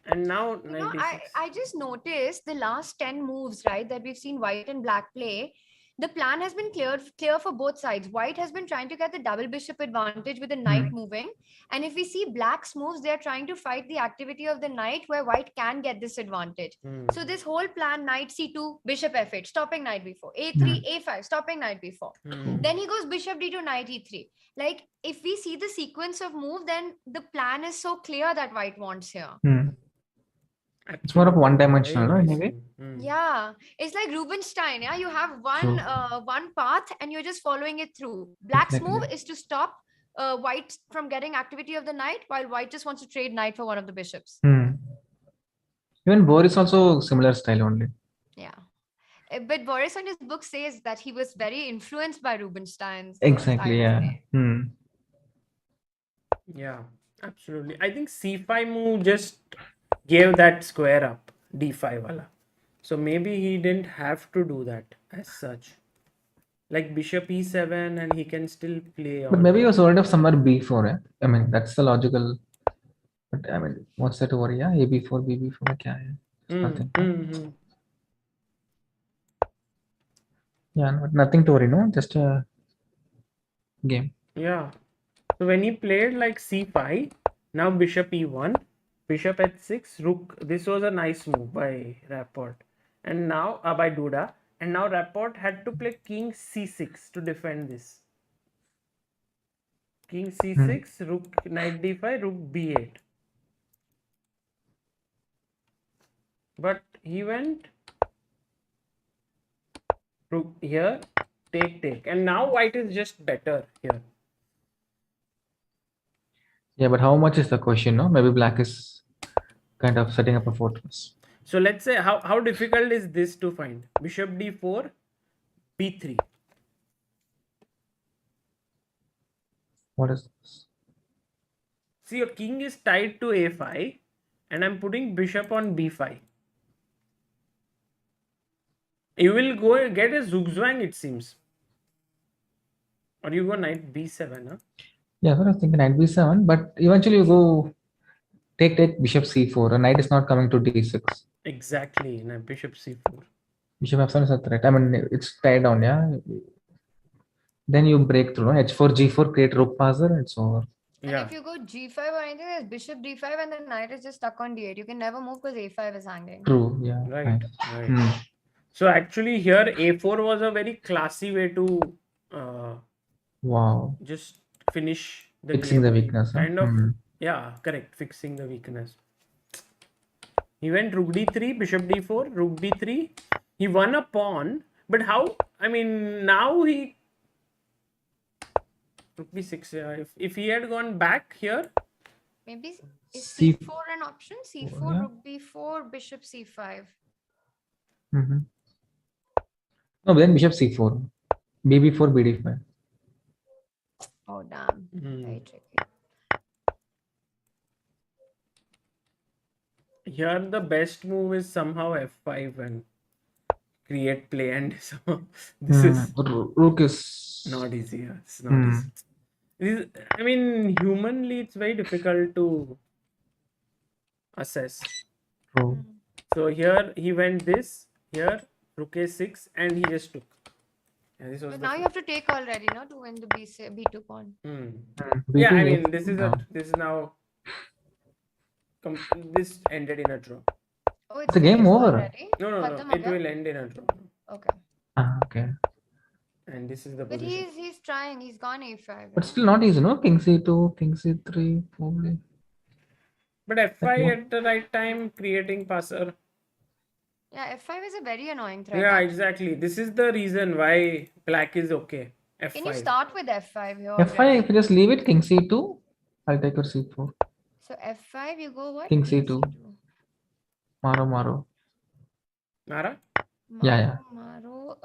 And now You knight know, d6. I just noticed the last 10 moves, right, that we've seen white and black play. The plan has been clear for both sides. White has been trying to get the double bishop advantage with the knight moving. And if we see black's moves, they're trying to fight the activity of the knight where white can get this advantage. So this whole plan, knight c2, bishop f8, stopping knight b4, a3, a5, stopping knight b4. Then he goes bishop d2, knight e3. Like, if we see the sequence of move, then the plan is so clear that white wants here. It's more of one-dimensional, no, in a way. Yeah, it's like Rubinstein. Yeah, you have one one path and you're just following it through. Black's Exactly. move is to stop white from getting activity of the knight, while white just wants to trade knight for one of the bishops. Even Boris also similar style only. Yeah, but Boris on his book says that he was very influenced by Rubinstein's Exactly, style of yeah. play. Yeah, absolutely. I think c5 move just gave that square up, d5 wala. So maybe he didn't have to do that as such. Like bishop e7 and he can still play on. But maybe he was worried of somewhere b4, eh? I mean, that's the logical. But I mean, what's that to worry? Yeah, ab4, bb4, kya hai? Nothing. Yeah, nothing to worry, no? Just a game. Yeah. So when he played like c5, now bishop e1, bishop h6, rook. This was a nice move by Rapport. And now by Duda. And now Rapport had to play king c6 to defend this. King c6, rook, knight d5, rook b8. But he went rook here, take. And now white is just better here. Yeah, but how much is the question, no? Maybe black is kind of setting up a fortress. So let's say how difficult is this to find? Bishop d4, b3. What is this? See, your king is tied to a5, and I'm putting bishop on b5. You will go get a zugzwang, it seems. Or you go knight b7, huh? Yeah, I was thinking knight b7, but eventually you go take bishop c4. A knight is not coming to d6. Exactly, now bishop c4. Bishop f7 is a threat. I mean, it's tied down, yeah. Then you break through, no? h4, g4, create rook passer, it's over. And Yeah, if you go g5 or anything, there's bishop d5 and the knight is just stuck on d8. You can never move because a5 is hanging. True, yeah. right, Fine. right. Hmm. So actually here a4 was a very classy way to Wow. just finish the Fixing game. the weakness. Huh? Kind of, Hmm. yeah, correct, fixing the weakness. He went rook d3, bishop d4, rook b3. He won a pawn, but how? I mean, now he rook b6. Yeah, if he had gone back here, Maybe is C- c4 an option? c4, yeah. rook b4, bishop c5. Mm-hmm. No, then bishop c4, bb4, bd5. Oh damn, very tricky. here the best move is somehow f5 and create play, and somehow this is Rook is not easy. Yeah, it's not easy. I mean, humanly, it's very difficult to assess. true. So here he went this, here rook a6, and he just took. Yeah, this was But the now you have to take already, no, to win the b2 pawn. Yeah, I B2 mean, is this is now this ended in a draw. Oh, It's a game finished over. already? No, Khatam it ho gaya? will end in a draw. Okay. Okay. And this is the But position. he's trying. He's gone a5. But still not easy, no? King c2, king c3, probably. But f5 one- at the right time, creating passer. Yeah, f5 is a very annoying threat. Yeah, actually. exactly. This is the reason why black is okay. F5. Can you start with f5 here? f5, already? if you just leave it, king c2, I'll take your c4. So f5, you go what? King c2. Maro. Nara? Yeah. Maro.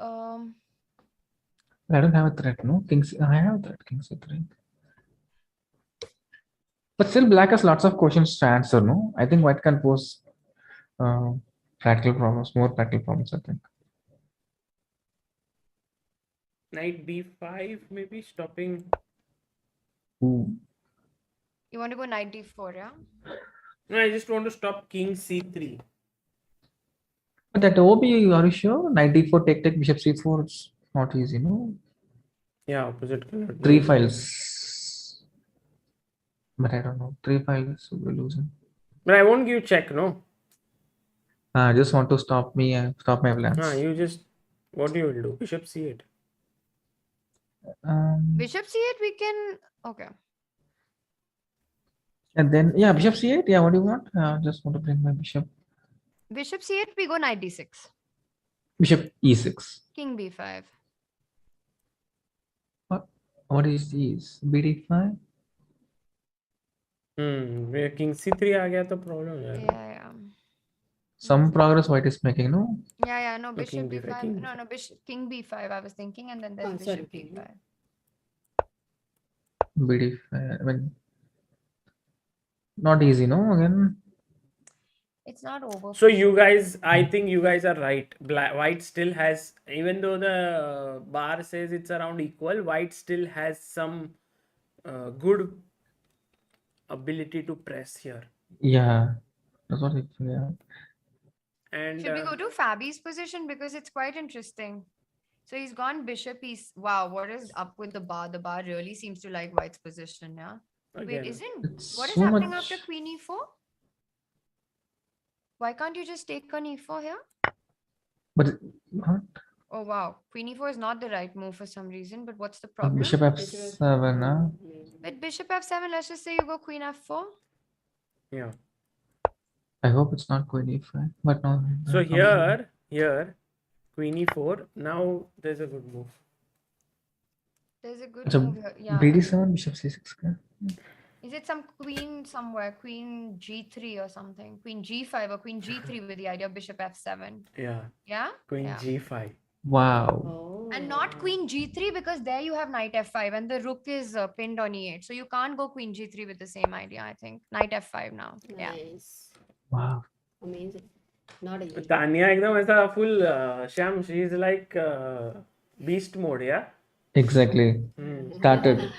I don't have a threat, no? I have a threat, king c3. But still, black has lots of questions to answer, no? I think white can pose more practical problems, I think. Knight b5, maybe stopping. Ooh. You want to go knight d4, yeah? No, I just want to stop king c3. But that OB, are you sure? Knight d4, take, bishop c4, it's not easy, no? Yeah, opposite color. 3 files. But I don't know. 3 files, we're losing. But I won't give check, no? I just want to stop my plans. You just, what you will do? Bishop c8. Bishop c8, we can. Okay. And then, yeah, bishop c8. Yeah, what do you want? Just want to bring my bishop. Bishop c8, we go knight d6. Bishop e6. King b5. What is these? bd5? Where king c3 आ गया तो problem है. Yeah. Some progress white is making, no? Yeah, no, king bishop b5, b5. king No, king b5, I was thinking, and then there's sorry, bishop d5. bd5. I mean, not easy, no? Again. It's not over. So you guys, I think you guys are right. White still has, even though the bar says it's around equal, white still has some good ability to press here. Yeah. That's what it, yeah. And Should we go to Fabi's position? Because it's quite interesting. So he's gone bishop. Wow, what is up with the bar? The bar really seems to like white's position, yeah? again, Wait, It's what is so happening much- after queen e4? Why can't you just take on e4 here? But what? Oh wow, queen e4 is not the right move for some reason, but what's the problem? Bishop f7, huh? With bishop f7, let's just say you go queen f4. yeah. I hope it's not queen e5. But no. So here, queen e4. Now there's a good move. There's a good It's a move here. Yeah. bd7, bishop c6. Okay? Is it some queen somewhere? Queen g3 or something? Queen g5 or queen g3 with the idea of bishop f7. Yeah. Yeah? Queen Yeah. g5. Wow. Oh. And not queen g3 because there you have knight f5 and the rook is pinned on e8. So you can't go queen g3 with the same idea, I think. Knight f5 now. Yeah. Nice. Wow. Amazing. Not easy. Tania एकदम ऐसा full Shyam, she is like beast mode, yeah. Exactly. Started.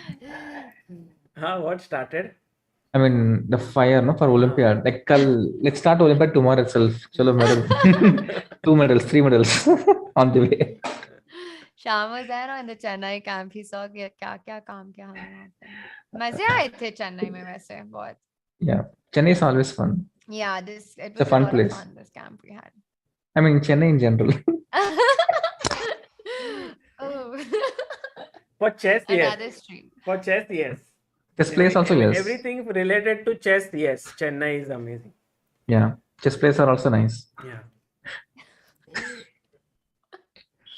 What started? I mean, the fire, no, for Olympiad. Like, let's start Olympiad tomorrow itself. Chalo, medal. 2 medals, 3 medals on the way. Shyam was there in the Chennai camp. He saw क्या क्या काम किया हमने वहाँ पे. मजे आए थे चेन्नई में वैसे बहुत. Yeah. Chennai is always fun. Yeah, it It's was a fun lot place. of fun, this camp we had. I mean, Chennai in general. Oh. For chess, yes. Another stream. For chess, yes. Chess place also, yes. Everything related to chess, yes. Chennai is amazing. Yeah. Chess plays are also nice. Yeah.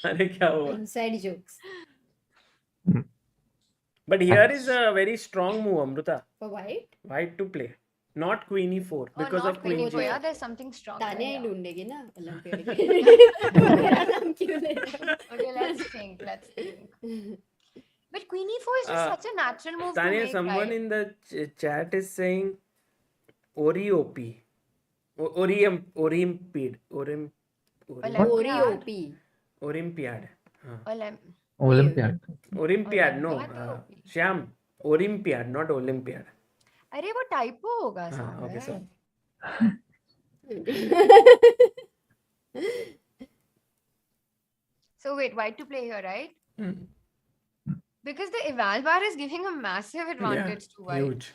अरे क्या हुआ? Inside jokes. But here is a very strong move, Amruta. For white? White to play. Not queen e4 because not of queen queen g4. yeah, there's something strong. Tania he there. ढूंढेगी ना olympiad के मेरा नाम क्यों ले रहे हो? Okay, let's think. Let's think. But queen e4 is just such a natural move to Tania, make, someone right? in the chat is saying Ori-OP. Olympiad. ORIOP. Olympiad. Olympiad. Olympiad, no. Olympiad. Shyam, Olympiad, not Olympiad. अरे वो typo होगा Okay, सामने. sorry. So wait, white to play here, right? Hmm. Because the eval bar is giving a massive advantage to white. Huge.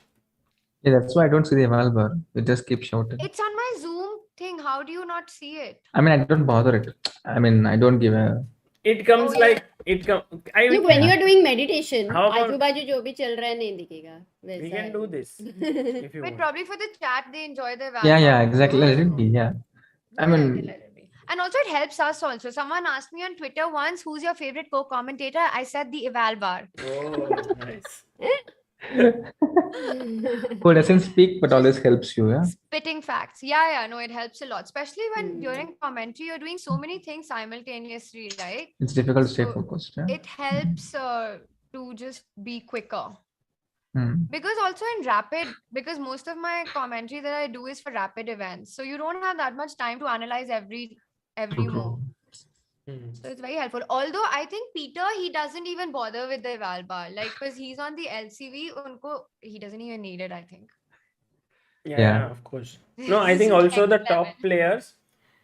Yeah, that's why I don't see the eval bar. It just keeps shouting. It's on my Zoom thing. How do you not see it? I mean, I don't bother it. I mean, I don't give a. It comes like it comes. Look, when you are doing meditation, How about- आजू बाजू जो भी चल रहा है नहीं दिखेगा. We वैसा can है. do this if you But want. probably for the chat, they enjoy the eval Yeah, bar. yeah, exactly. Let it be. Yeah. I Let mean, it be. And also it helps us also. Someone asked me on Twitter once, who's your favorite co-commentator? I said the eval bar. Oh, nice. who doesn't speak but always helps you. Yeah. Spitting facts. Yeah, no, it helps a lot. Especially when during commentary, you're doing so many things simultaneously, right? It's difficult to stay So, focused. Yeah. It helps to just be quicker. Hmm. Because also in rapid, because most of my commentary that I do is for rapid events. So you don't have that much time to analyze every True, move. true. So it's very helpful. Although I think Peter, he doesn't even bother with the eval bar. Like, because he's on the LCV, he doesn't even need it, I think. Yeah, of course. No, I think also the top players,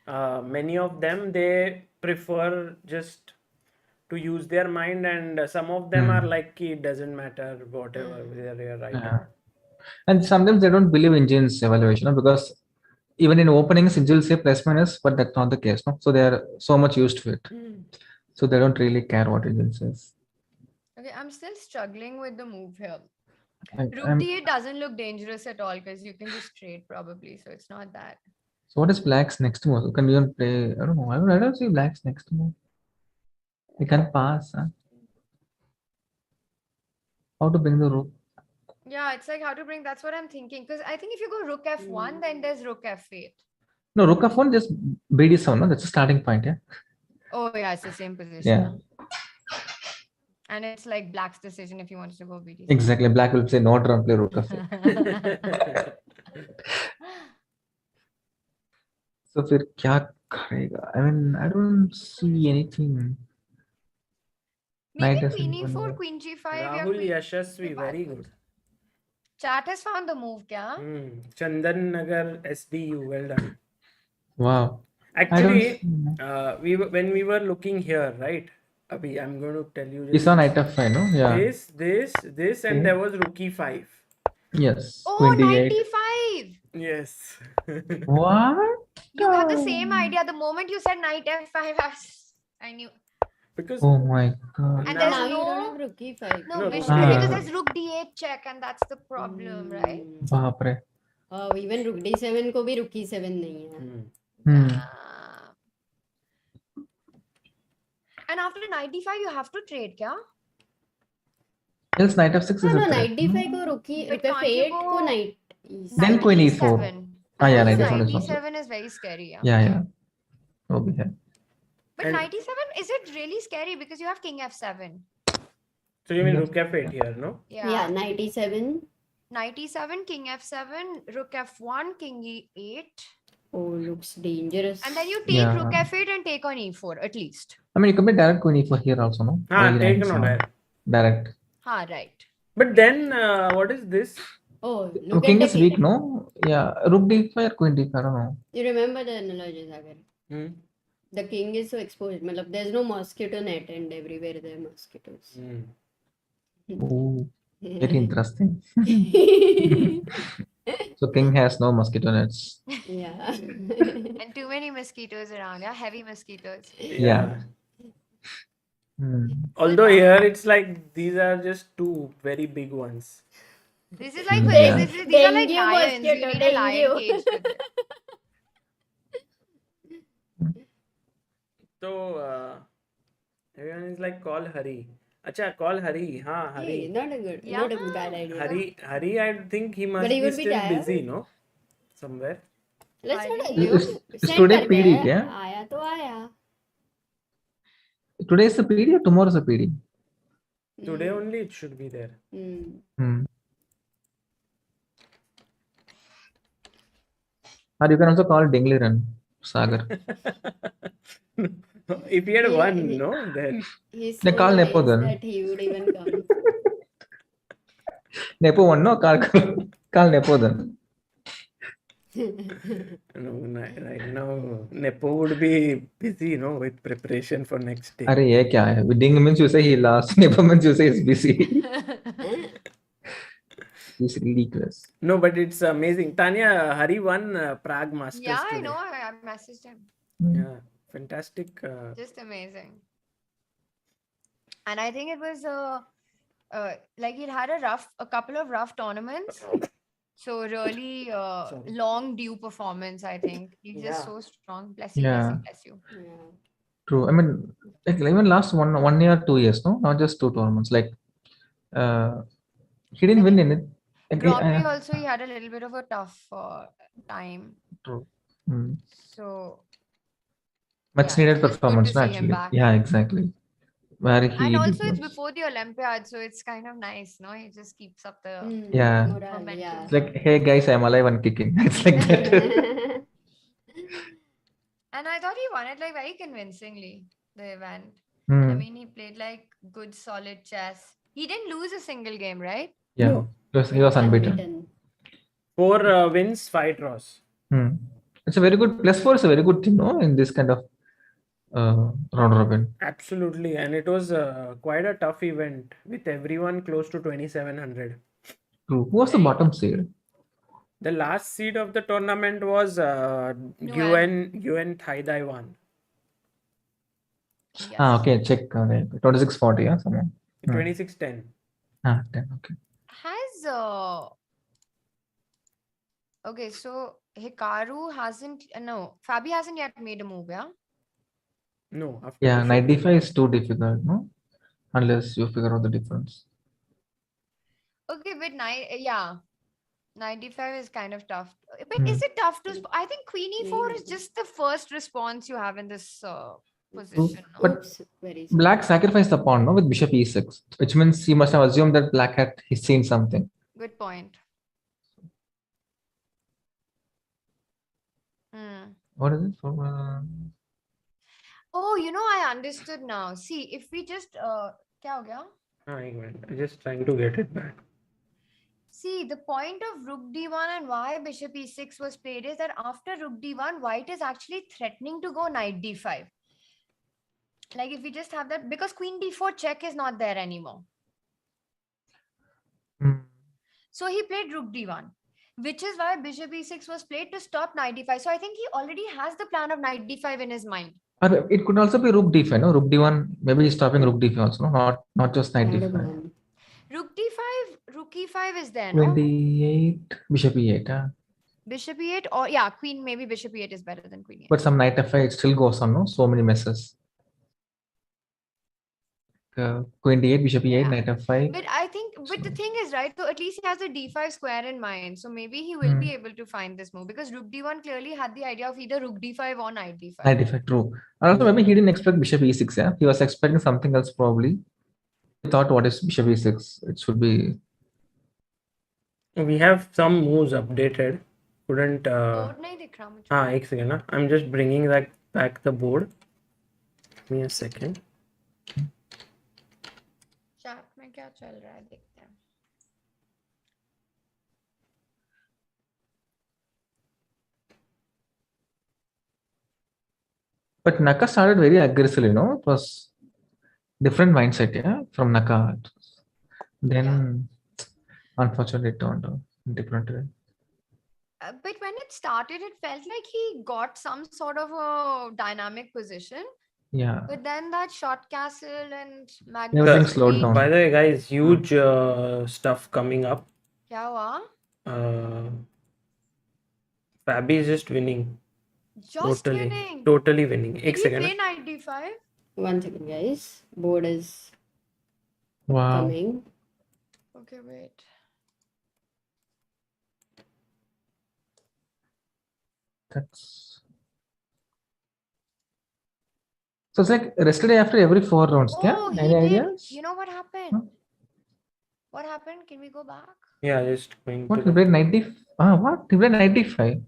many of them, they prefer just to use their mind, and some of them are like, it doesn't matter whatever whether you're right or Yeah. not. And sometimes they don't believe Indians evaluation, no, because even in openings, India will say plus minus, but that's not the case. No? So they are so much used to it. So they don't really care what Indian says. Okay, I'm still struggling with the move here. Like, Rook d8 doesn't look dangerous at all because you can just trade probably. So it's not that. so what is black's next move? Can you even play? I don't know. I don't see black's next move. You can pass. Huh? How to bring the rook? Yeah, it's like how to bring. That's what I'm thinking. Because I think if you go rook f1, then there's rook f8. No, rook f1 just BD7. No, that's the starting point. Yeah. Oh, yeah, it's the same position. Yeah. And it's like black's decision if he wants to go BD. Exactly. Black will say no, don't play rook f8. So फिर क्या करेगा? I mean, I don't see anything. Maybe Knight queen f1 e4, over. queen g5. yeah, Rahul queen- Yashasvi, very good. Chat has found the move, kya? Chandan Nagar SDU, well done. Wow. Actually, when we were looking here, right? Abhi, I'm going to tell you You saw knight f5, no? Yeah. this, and there was rook e5. Yes. Oh, Queen d8. 95. Yes. What? You have the same idea. The moment you said knight f5, I knew. Because Oh my god. And Now- there's Now you don't no, have rook e5. no No, mystery rook- because there's rook d8 check, and that's the problem, right? बाप रे. Even rook d7 को भी rook e7 नहीं है. Hmm. Ah. And after knight d5, you have to trade, kya? Else knight f6 is No, a no, threat. knight d5 को rook But can't you f8 go- को knight Then e7. queen e4. E7. Ah, yeah, Also, knight knight e7 is also. d7 is very scary. Yeah. Yeah, yeah. वो भी है. But And- knight e7, is it really scary? Because you have king f7. So you mean Yeah. rook f8 here, no? Yeah, 97. Knight e7, king f7, rook f1, king e8. Oh, looks dangerous. And then you take Yeah. rook f8 and take on e4 at least. I mean, you can play direct queen e4 here also, no? Ah, Why take knight no e7? direct. Direct. Ha, right. But then, what is this? Oh, Oh, look king at is the weak, no? Yeah, rook d5 or queen d5, I don't know. You remember the analogy, Sagar? Hmm. The king is so exposed. Matlab, there's no mosquito net, and everywhere there are mosquitoes. Hmm. Oh, very interesting. So king has no mosquito nets. Yeah. And too many mosquitoes around, yeah, heavy mosquitoes. Yeah. Hmm. Although here it's like these are just two very big ones. This is like, Yeah. these are like Dengue lions. You mosquito, need a lion dengue. cage with it. So everyone is like call Hari. Acha, call Hari. Ha, Hey, Hari. not a bad idea. Hari, I think he must But he be would be still tired. busy, no? Somewhere. Let's not Hari. assume. Is Send today करते PD हैं, क्या? आया तो आया. Today is the PD or tomorrow is the PD? Today only it should be there. Hmm. Or you can also call Dingliran, Sagar. If he had He- won, he- no, then He's They so call nice Nepo then. that he would even come. Nepo one, no? Call Nepo then. no, right now Nepo would be busy, with preparation for next day. Arey, ye kya hai? With Ding means you say he lost. Nepo means you say he's busy. He's ridiculous. No, but it's amazing. Tania, Hari won Prague Masters Yeah, I today. know. I messaged him. Yeah, fantastic. Just amazing. And I think it was like he'd had a couple of rough tournaments. So really long due performance, I think. He's just Yeah. so strong. Bless you, Yeah. bless you. Yeah. True. I mean, like even last 1 year, 2 years, no? Not just two tournaments. Like, he didn't win in it. Like, Grand Prix also, he had a little bit of a tough time. True. Hmm. So, Much yeah, needed it's just good performance, to no, see him actually. back. Yeah, exactly. Where he And also, did it's was- before the Olympiad, so it's kind of nice, no? He just keeps up the. Yeah. Morale, Momentum. yeah. It's like, hey guys, I'm alive and kicking. It's like that. And I thought he won it like very convincingly, the event. Hmm. I mean, he played like good, solid chess. He didn't lose a single game, right? Yeah. No. He was unbeaten. 4 wins, 5 draws. Hmm. It's a very good +4 is a very good thing, no? In this kind of round robin. Absolutely, and it was quite a tough event with everyone close to 2700. True. Who was the bottom seed? The last seed of the tournament was UN Taiwan. Yes. Ah, okay. Check. Okay. 2640, yeah, someone. 2610. Ah, 10. Okay. Has okay, so Hikaru hasn't Fabi hasn't yet made a move, yeah? No, after Yeah, the knight show. d5 is too difficult, no? Unless you figure out the difference. Okay, but knight 95 is kind of tough. But is it tough to? I think Queen e4 is just the first response you have in this position. No? But Oops, very Black sacrificed the pawn, no, with bishop e6, which means he must have assumed that black had seen something. Good point. Hmm. What is it? Oh, I understood now. See, if we just क्या हो गया? I'm just trying to get it back. See, the point of rook d1 and why bishop e6 was played is that after rook d1, white is actually threatening to go knight d5. Like if we just have that, because queen d4 check is not there anymore. Hmm. So he played rook d1, which is why bishop e6 was played to stop knight d5. So I think he already has the plan of knight d5 in his mind. Or it could also be rook d5, no? Rook d1, maybe he's stopping rook d5 also, no? Not just knight d5. Rook d5, rook e5 is there, no? 28, bishop e8, huh? Bishop e8 or queen, maybe bishop e8 is better than queen e8. But some knight f5 it still goes on, no? So many messes. Queen d8, bishop e8, Yeah. knight f5. But I think, but the So- thing is, right? So at least he has the d5 square in mind. So maybe he will be able to find this move because rook d1 clearly had the idea of either rook d5 or knight d5. Knight d5, true. And also maybe he didn't expect bishop e6. Yeah, he was expecting something else probably. He thought, what is bishop e6? It should be. We have some moves updated. Couldn't. Board nahi dikh raha mujhe. एक second. ना I'm just bringing that back the board. Give me a second. Chat में क्या चल रहा है देखते हैं. But Naka started very aggressively, no? It was different mindset, yeah, from Naka. Then, unfortunately, it turned out different way. But when it started, it felt like he got some sort of a dynamic position. Yeah. But then that short castle and Everything Magnus slowed down. By the way, guys, huge stuff coming up. क्या हुआ? Fabi is just winning. Just winning. Totally winning. Did एक he second. play knight d5? 1 second, guys. Board is Wow. coming. Okay, wait. That's. So it's like rested after every 4 rounds. Oh, Yeah? he Any did. ideas? You know what happened? Huh? What happened? Can we go back? Yeah, just going What? to. He played 90. What? He played 95.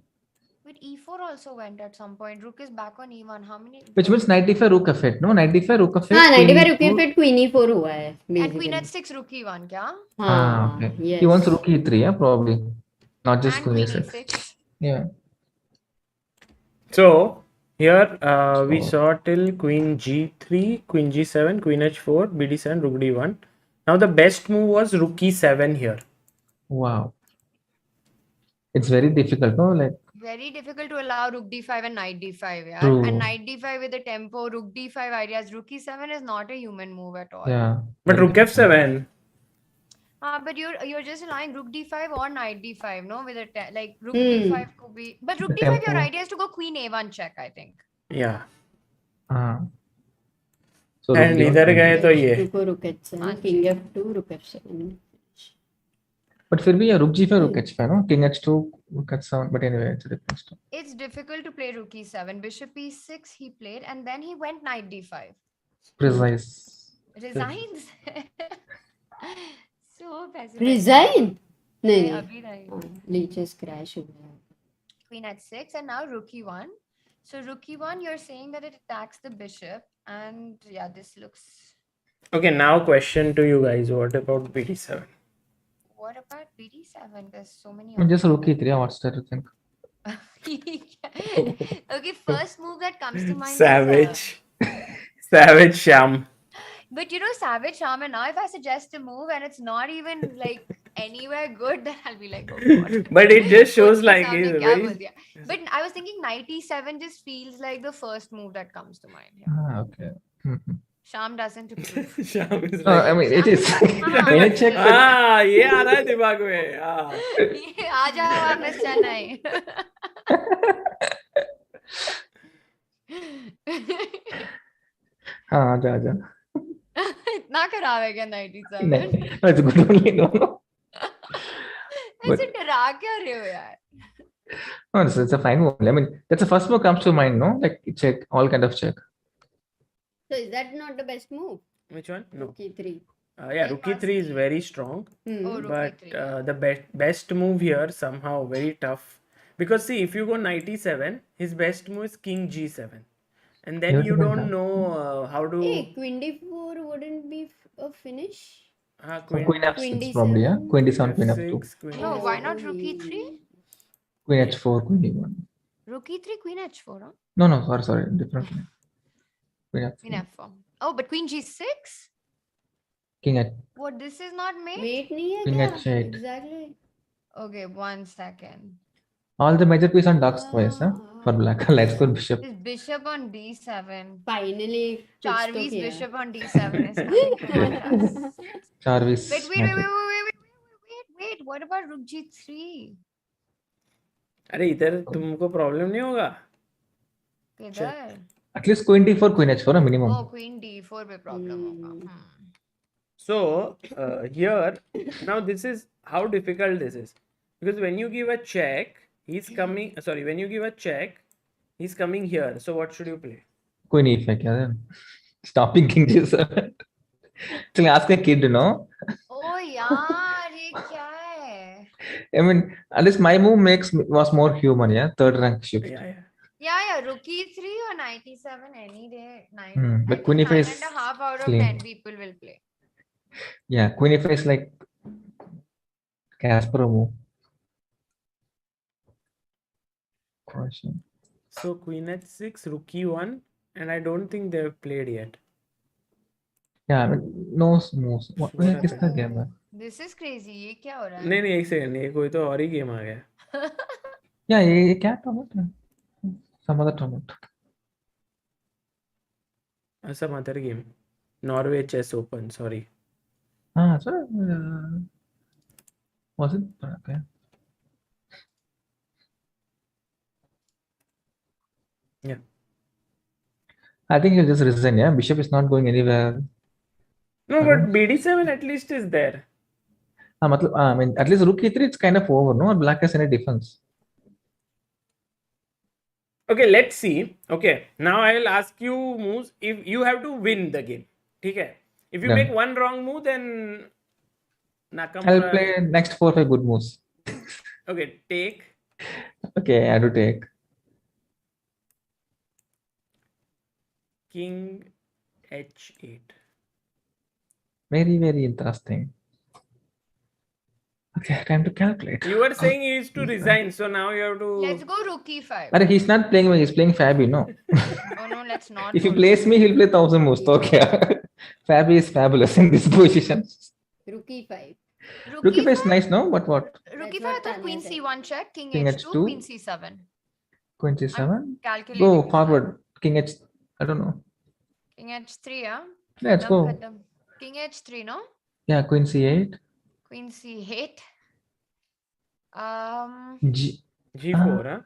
But e4 also went at some point. Rook is back on e1. How many? Which means 95 rook f8. No, 95 rook f8. हाँ queen 95 रुपये e4. फिर queen e4 हुआ है And queen basically. h6, rook e1, क्या? Ah, okay. yes. He wants rook e3, yeah, probably. Not just And queen queen e6. e6. Yeah. So here we So- saw till queen g3, queen g7, queen h4, bd7, rook d1. Now the best move was rook e7 here. Wow. It's very difficult, no? Like, Very difficult to allow rook d5 and knight d5. Yeah? True. And knight d5 with the tempo, rook d5 ideas. Rook e7 is not a human move at all. yeah. But very rook difficult. f7. But you're just allowing rook d5 or knight d5, no? With a like rook Hmm. d5 could be. But rook The d5, your tempo. idea is to go queen a1 check, I think. Yeah. Ah. So And rook इधर d1, गए तो ये. रुको rook h7 हाँ king ji. f2 rook f7. But फिर भी rook g5, rook h5, no? King h2, rook h7. But anyway, it's a different stuff. It's difficult to play rook e7. Bishop e6 he played, and then he went knight d5. Precise. Resigns. So pessimistic. Resign? नहीं नहीं, नहीं अभी नहीं. Leches crash हो गया. Queen h6 and now rook e1. So rook e1, you're saying that it attacks the bishop, and yeah, this looks. Okay, now question to you guys. What about bd7? What about bd7? There's so many. I mean, just rook e3, what's there to think? Okay, first move that comes to mind. Savage. Savage Shyam. But you know, Savage Shyam, and now if I suggest a move and it's not even like anywhere good, then I'll be like, oh god. But it just shows like Saamne he's kya very. bol diya? But I was thinking knight e7 just feels like the first move that comes to mind. Yeah. Ah, okay. Mhm. Shyam doesn't approve. Shyam is No, like. I mean, it is. हाँ, When I check with हाँ ये आ रहा है दिमाग में हाँ ये आ जाओ आप मिस चेन्नई. हाँ आजा आजा इतना खराब है क्या 97? नहीं it's good only no no ऐसे डरा क्या रहे हो यार? no it's a fine move. I mean that's the first move comes to mind, no? Like check all kind of check. So is that not the best move? which one no Rook e3. yeah rook e3 is very strong Oh, rook but e3. the best move here somehow very tough because see if you go knight e7 his best move is king g7 and then Yes, you yes, don't yes. know how to Hey, queen d4 wouldn't be a finish. Queen Queen f6 probably, yeah. d7. Queen d7, queen f2, f6 queen No, f6. why not rook e3? queen h4, queen e1. Rook e3, queen h4, huh? No, sorry, different. Queen Queen f4, f4. Oh, but queen g6? king h, What, this is not mate? Wait नहीं है King क्या? h8. Exactly. Okay, 1 second. all the major pieces on dark squares, huh? For black, light square bishop. This bishop on d7. Finally कुछ तो Charvi's किया. bishop on d7 is coming to us. Charvis. Wait. What about rook g3? अरे इधर तुमको problem नहीं होगा किधर? At least queen d4, queen h4 a minimum. Oh, queen d4 पे problem होगा. So here now this is how difficult this is, because when you give a check, he's coming. Sorry, when you give a check, he's coming here. So what should you play? Queen e5 क्या then? Stopping king g7. Actually, ask a kid, you know. Oh यार ये क्या है? I mean, at least my move was more human, yeah. Third rank shift. Yeah, rook e3 or knight e7 any day. But I queen think e5 is 9.5 out of clean. 10 people will play. Yeah, queen e5 is like Casper move. Question. So queen h6, rook e1, and I don't think they've played yet. Yeah, I mean, no moves. What किसका game है? This is crazy. ये क्या हो रहा है? नहीं एक second, ये कोई तो और ही गेम आ गया. Yeah, ये क्या tournament है? Some other tournament. Some other game. Norway Chess Open. Sorry. So was it? Okay. Yeah. I think he'll just resign. Yeah, bishop is not going anywhere. No, but bd7 at least is there. I mean, at least rook e3 it's kind of over. No, black has any defense. Okay, let's see. Okay, now I will ask you moves if you have to win the game. Okay. If you Done. make one wrong move, then Nakamura. I'll play next 4 or 5 good moves. Okay, take. Okay, I have to take. King h8. Very, very interesting. Okay, time to calculate. You were saying he used to resign, so now you have to. Let's go rook e5. But he's not playing me, he's playing Fabi, no? Oh no, let's not. If he go plays me, he'll play 1000 moves. Okay. Fabi is fabulous in this position. Rook e5. Rook e5 is nice, no? But what? Rook That's e5 what to Tania queen said. c1 check, king King h2, h2. queen c7. Queen c7. Calculating. Go this forward. King h. I don't know. one. King h3, yeah. Let's go. King h3, no? Yeah, queen c8. Queen c8. G. g4, huh?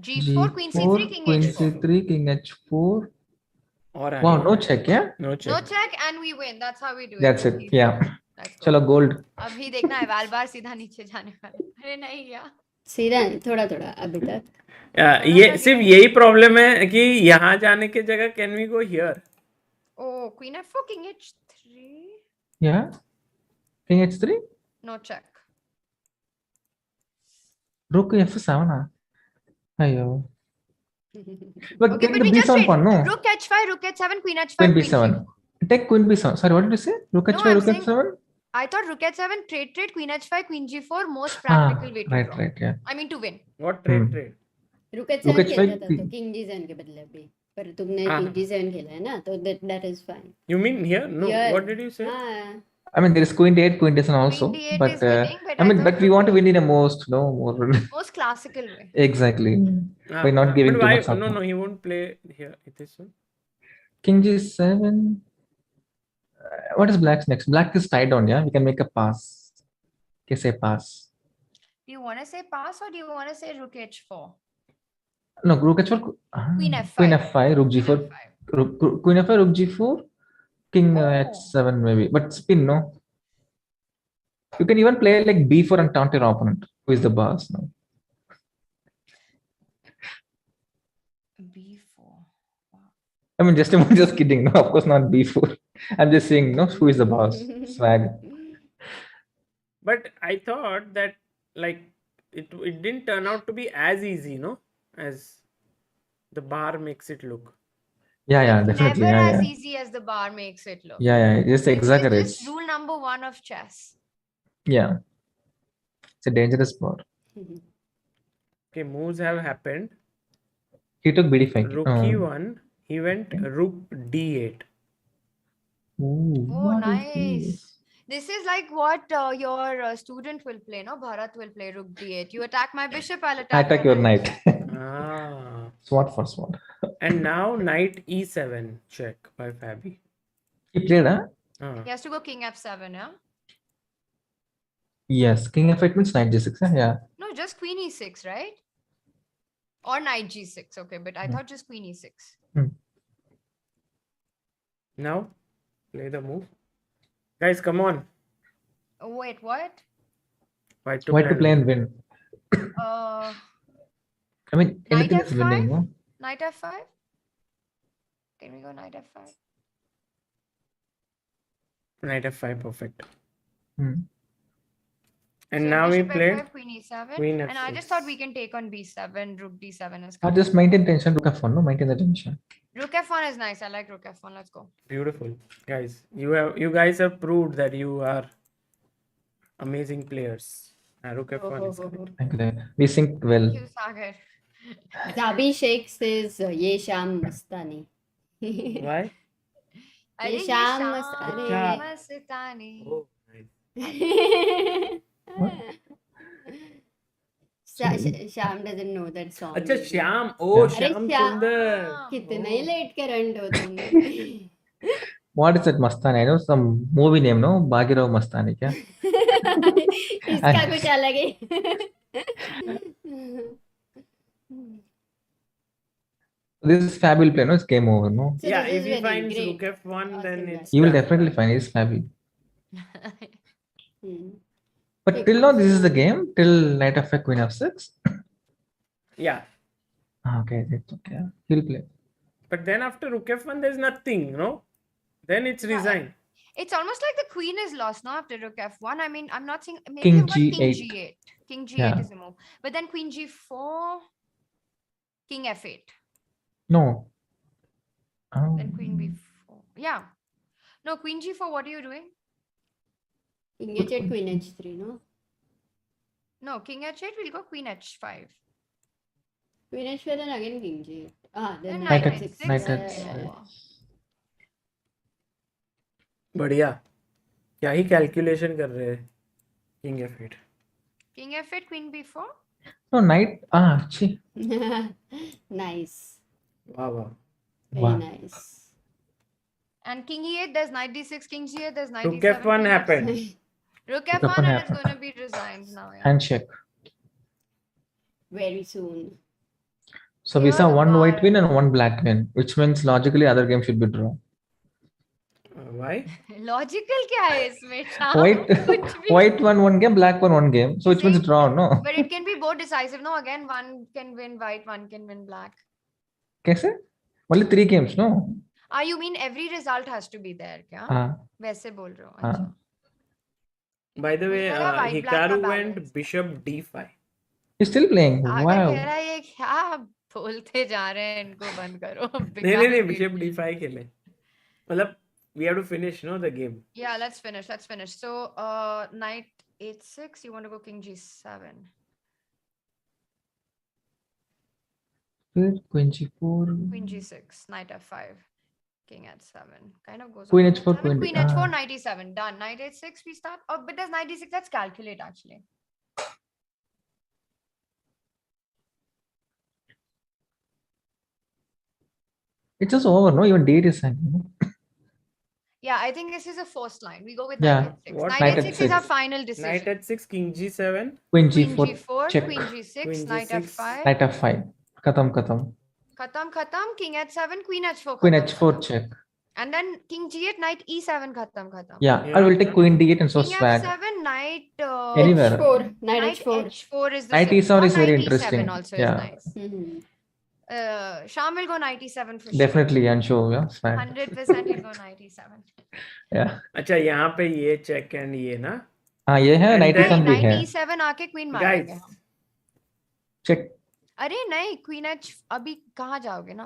G4, queen c3, king queen h4. c3, king h4. Or Wow, no check, yeah? No check. No check and we win. That's how we do That's it. it. Yeah. Let's go. Chalo, gold. अभी देखना है वाल बार सीधा नीचे जाने वाला. अरे नहीं यार. सीधा थोड़ा थोड़ा अभी तक. ये सिर्फ यही प्रॉब्लम है कि यहाँ जाने की जगह can we go here. Oh, queen f4, king h3. Yeah. King h3. No check. Rook f7. Ayo. But Okay, take but the we just b7 wait. pawn, no? Rook h5, rook h7, queen h5, Queen queen b7. Take queen b7. Sorry, what did you say? Rook No, h5, I'm rook saying- h7? I thought rook h7, trade, queen h5, queen g4, most practical way to right, draw. right, yeah. I mean to win. What trade? रुक Rook h7 h5 खेलता था तो king g7 के बदले भी. पर तुमने हाँ. किंग g7 खेला है ना, तो that is fine. You mean here? No. Here. What did you say? हाँ. I mean, there is queen d8, queen d7 also. Queen d8 But, is winning, but I mean, thought but we want to win in a most, more. most classical way. Exactly. By not giving but too why? much support. No, he won't play here. It is so. King g7. What is black's next? Black is tied on, yeah? We can make a pass. Okay, say pass. Do you want to say pass or do you want to say rook h4? No, rook h4. Queen f5. Queen f5, rook Queen g4. f5. Queen f5, rook g4. King Oh. h7 maybe. But spin, no? You can even play like b4 and taunt your opponent. Who is the boss now? b4. I mean, just kidding. No, of course not b4. I'm just saying, no, who is the boss? Swag. But I thought that like it didn't turn out to be as easy, no, as the bar makes it look. Yeah, definitely. Never Yeah, as yeah. easy as the bar makes it look. Yeah, it just It's exaggerates. just rule number 1 of chess. Yeah. It's a dangerous board. Okay, moves have happened. He took bd5. Rook e1. He went rook d8. Ooh, Oh, what is nice. this? This is like what your student will play, no? Bharat will play rook d8. You attack my bishop, I'll I attack attack your knight. Ah. Sword for sword. And now knight e7 check by Fabi. He played, huh? Ah. He has to go king f7, yeah? Yes. King f8 means knight g6. Huh? Yeah. No, just queen e6, right? Or knight g6. Okay, but I thought just queen e6. Now, play the move. Guys, come on. Oh, wait, what? White Why to play and win? Uh, I mean, Knight anything is winning, F5? no? Knight F5? Can we go Knight F5? Knight F5, perfect. Hmm. And So now we Bishop played F5, Queen E7. Queen And I just F6. thought we can take on B7, Rook D7 is Or coming. just maintain tension, Rook F1, no? Maintain the tension. Rook F1 is nice. I like Rook F1. Let's go. Beautiful. Guys, you guys have proved that you are amazing players. Rook F1 is correct. Thank you. We sync well. Thank you, Sagar. Zabi Sheikh says, "Ye Shyam Mastani." Why? Arey, Shyam Shyam Mastani. Mastani. Oh, nice. Shyam doesn't know that song. अच्छा maybe. Shyam ओ अरे श्याम श्याम। सुंदर कितना ही late के run हो तुम। What is that Mastani? I know some movie name, no? Bagirao Mastani, kya? इसका कुछ अलग है। This is Fab will play, no? It's game over, no? So yeah this if is he winning. finds Great. rook f1 then Awesome, it's You will done. definitely find it's Fabi. Hmm. But Take till now, one. this is the game. Till Knight F5, Queen F6. yeah Okay, that's okay. He'll play. but then after rook f1 there's nothing no then it's Yeah, resign. It's almost like the queen is lost now after Rook F1. I mean, I'm not saying maybe King you've got King G8. G8. King G8 Yeah. is the move. But then Queen G4, King F8, No. then Queen B4. Yeah. No, Queen G4, what are you doing? King H8, Queen H3, no? No, King H8, we'll go Queen H5. Queen H4 and again King G8. Ah, then And Knight Knight F6. H6. Knight Yeah, F6. yeah, yeah. बढ़िया क्या ही calculation कर रहे हैं king f8 King F8, Queen B4. No, Knight. Ah, chi. Nice. वाह वाह Very Wow. nice. And King E8, there's Knight D6. King G8, there's Knight rook D7. f1 King happened F6. Rook Rook F1 F1 and happened. it's going to be resigned now. Yeah. Handshake. Very soon. So we Here saw the one white bar- win and one black win, which means logically other game should be draw. why Logical क्या है इसमें? शाम White, कुछ भी. white won one game, black won one game. So which means See? draw, no? But it can be both decisive. No, again, one can win white, one can win black. कैसे? Only 3 games, no? Ah, you mean every result has to be there, क्या? Ah, वैसे बोल रहे हो. हाँ. अच्छा. by the way मुझे लगा white black का hikaru balance. went bishop d5 He's still playing. सागर Wow. कह रहा है ये क्या बोलते जा रहे हैं इनको बंद करो. नहीं नहीं नहीं bishop d5 खेले मतलब we have to finish no the game. Yeah, let's finish. So, knight h6. You want to go king g7. Queen G4. Queen g6. Knight f5. King h7. Kind of goes. Queen on h4, Queen Queen h4. ah. Knight e7. Done. Knight h6. We start. Oh, but there's knight d6. Let's calculate actually. It's just over, no? Even date is signed. No? Yeah, I think this is a first line. We go with Yeah. knight h6. What? Knight Knight h6 is our h6. final decision. knight h6 king g7 Queen Queen G4. g4, check. Queen g6, Queen knight g6, f5. Knight F5. Khatam. Khatam, king h7, queen h4. Queen khatam, H4 khatam. check. And then king g8, knight e7, khatam. Yeah, Yeah. I will take Queen D8 and so King swag. f7, knight Anywhere. H4. Knight Knight H4. h4 is the Knight same. E7 Or is very knight interesting. e7 also Yeah. is nice. Mhm. Shyam will go knight e7 for Definitely, and show, yeah, sure. swag. 100% he'll go knight e7. Yeah. अच्छा यहाँ पे ये check and ये ना हाँ ये है And Knight then- E7 भी Knight है. e7 आके queen guys मारेंगे हम. Check. अरे नहीं, queen h अभी कहाँ जाओगे ना?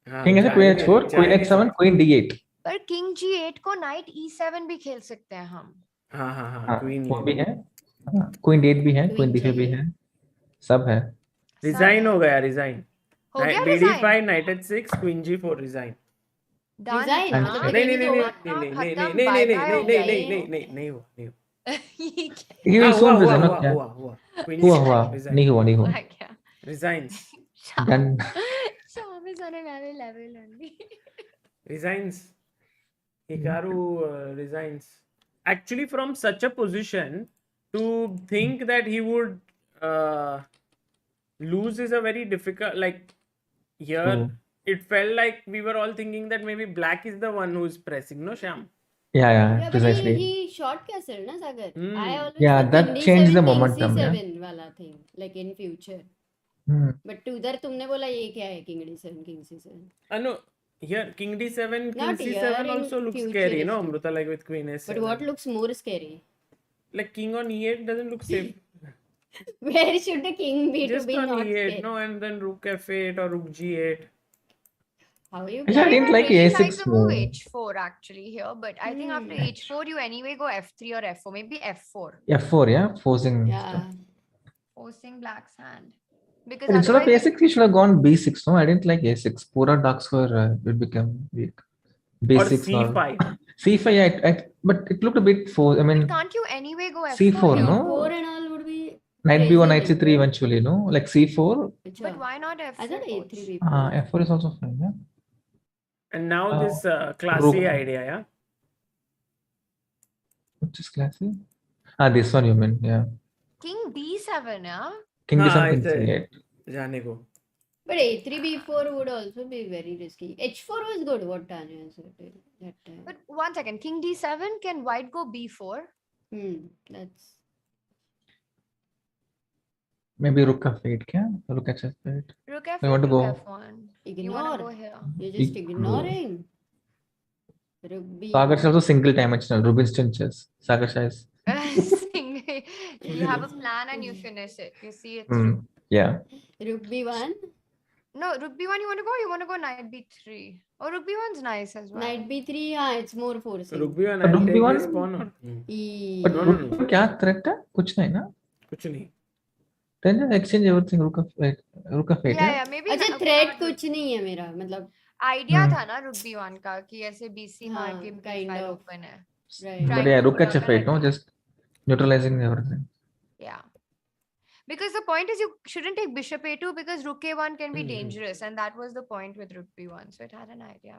हाँ, King है Queen H4, Queen जाएंगे। H7, Queen D8. पर king g8 को knight e7 भी खेल सकते हैं हम. हाँ हाँ हाँ हाँ, queen वो भी है. हाँ, Queen D8 भी है, Queen D5 भी है. सब है. resign हो गया resign हो गया bd5 resign? knight h6 queen g4 resign Done. Resign? हाँ, मतलब नहीं नहीं game नहीं is नहीं over. नहीं नहीं खत्म, नहीं नहीं bye-bye हो नहीं गया नहीं ये. नहीं नहीं नहीं हुआ नहीं हुआ ये क्या He will soon हुआ resign, हुआ क्या? हुआ queen हुआ g4 हुआ. resign नहीं हुआ. हुआ क्या? resigns Done. Shyam is on another level only. resigns hikaru resigns actually from such a position to think that he would lose is a very difficult like here True. it felt like we were all thinking that maybe black is the one who's pressing, no, Shyam? Yeah, Yeah, but precisely. he short castle, na Sagar. Hmm. I always Yeah, thought that king changed the D7, king momentum, yeah. C7 वाला thing, like in future. Hmm. But उधर तुमने बोला ये क्या है king D7, king C7. No, here king d7, king Not c7 here, in also looks scary, no, futuristic. Amruta, like with queen s7. But what looks more scary? Like king on e8 doesn't look safe. Where should the king be to Just be on not e8, scary? no, and then rook f8 or rook g8. How are you Actually, I planning? didn't like really A6 like the move move. h4 actually here, but I think after h4 you anyway go f3 or f4, maybe f4, F4, yeah, forcing Yeah. stuff. forcing black's hand. Because But instead of otherwise, A6, he should have gone B6. No, I didn't like A6. Pura darks were will become weak. Or B6 c5. C5, yeah, but it looked a bit forced. I but mean, can't you anyway go f4? C4, here? no? Four and all would be Knight crazy B1, Knight like C3 eventually, no? Like C4. Achha. But why not f4? I thought A3 coach? before. F4 is also fine, yeah. And now this classy rook. idea, yeah? Which is classy? This one you mean, yeah. King d7, yeah? King Nah, D7, King it's a- C8. Jane ko. But A3 B4 would also be very risky. H4 was good, what Tania said that time. But 1 second, king d7, can white go b4? That's Maybe rook f8, yeah? Rook h8. Rook I want f8, to rook go- f1. You want to go ignore. here. You're just Ignore. ignoring. Rook B. Sagar is also single dimensional. Rubinstein chess. Sagar says. You have a plan and you finish it. You see it Hmm. through. Yeah. Rook B1. No, rook b1 you want to go? You want to go knight b3? Oh, rook b1's nice as well. Knight B3, yeah, it's more forcing. Rook b1, But I'll rook take b1 this pawn or? But No, rook no. पर क्या threat है? कुछ नहीं ना? कुछ नहीं. Then just exchange everything. Rook f8. Rook f8. Yeah, maybe. अच्छा threat कुछ नहीं है मेरा मतलब आइडिया था ना रुक b1 का कि ऐसे bc मार हाँ, के kind b5 of. ओपन है. right. But Trying yeah, to rook put up h8. an No, attack. just neutralizing everything. Yeah. Because the point is you shouldn't take bishop a2 because rook a1 can be Mhm. dangerous, and that was the point with rook b1. So it had an idea.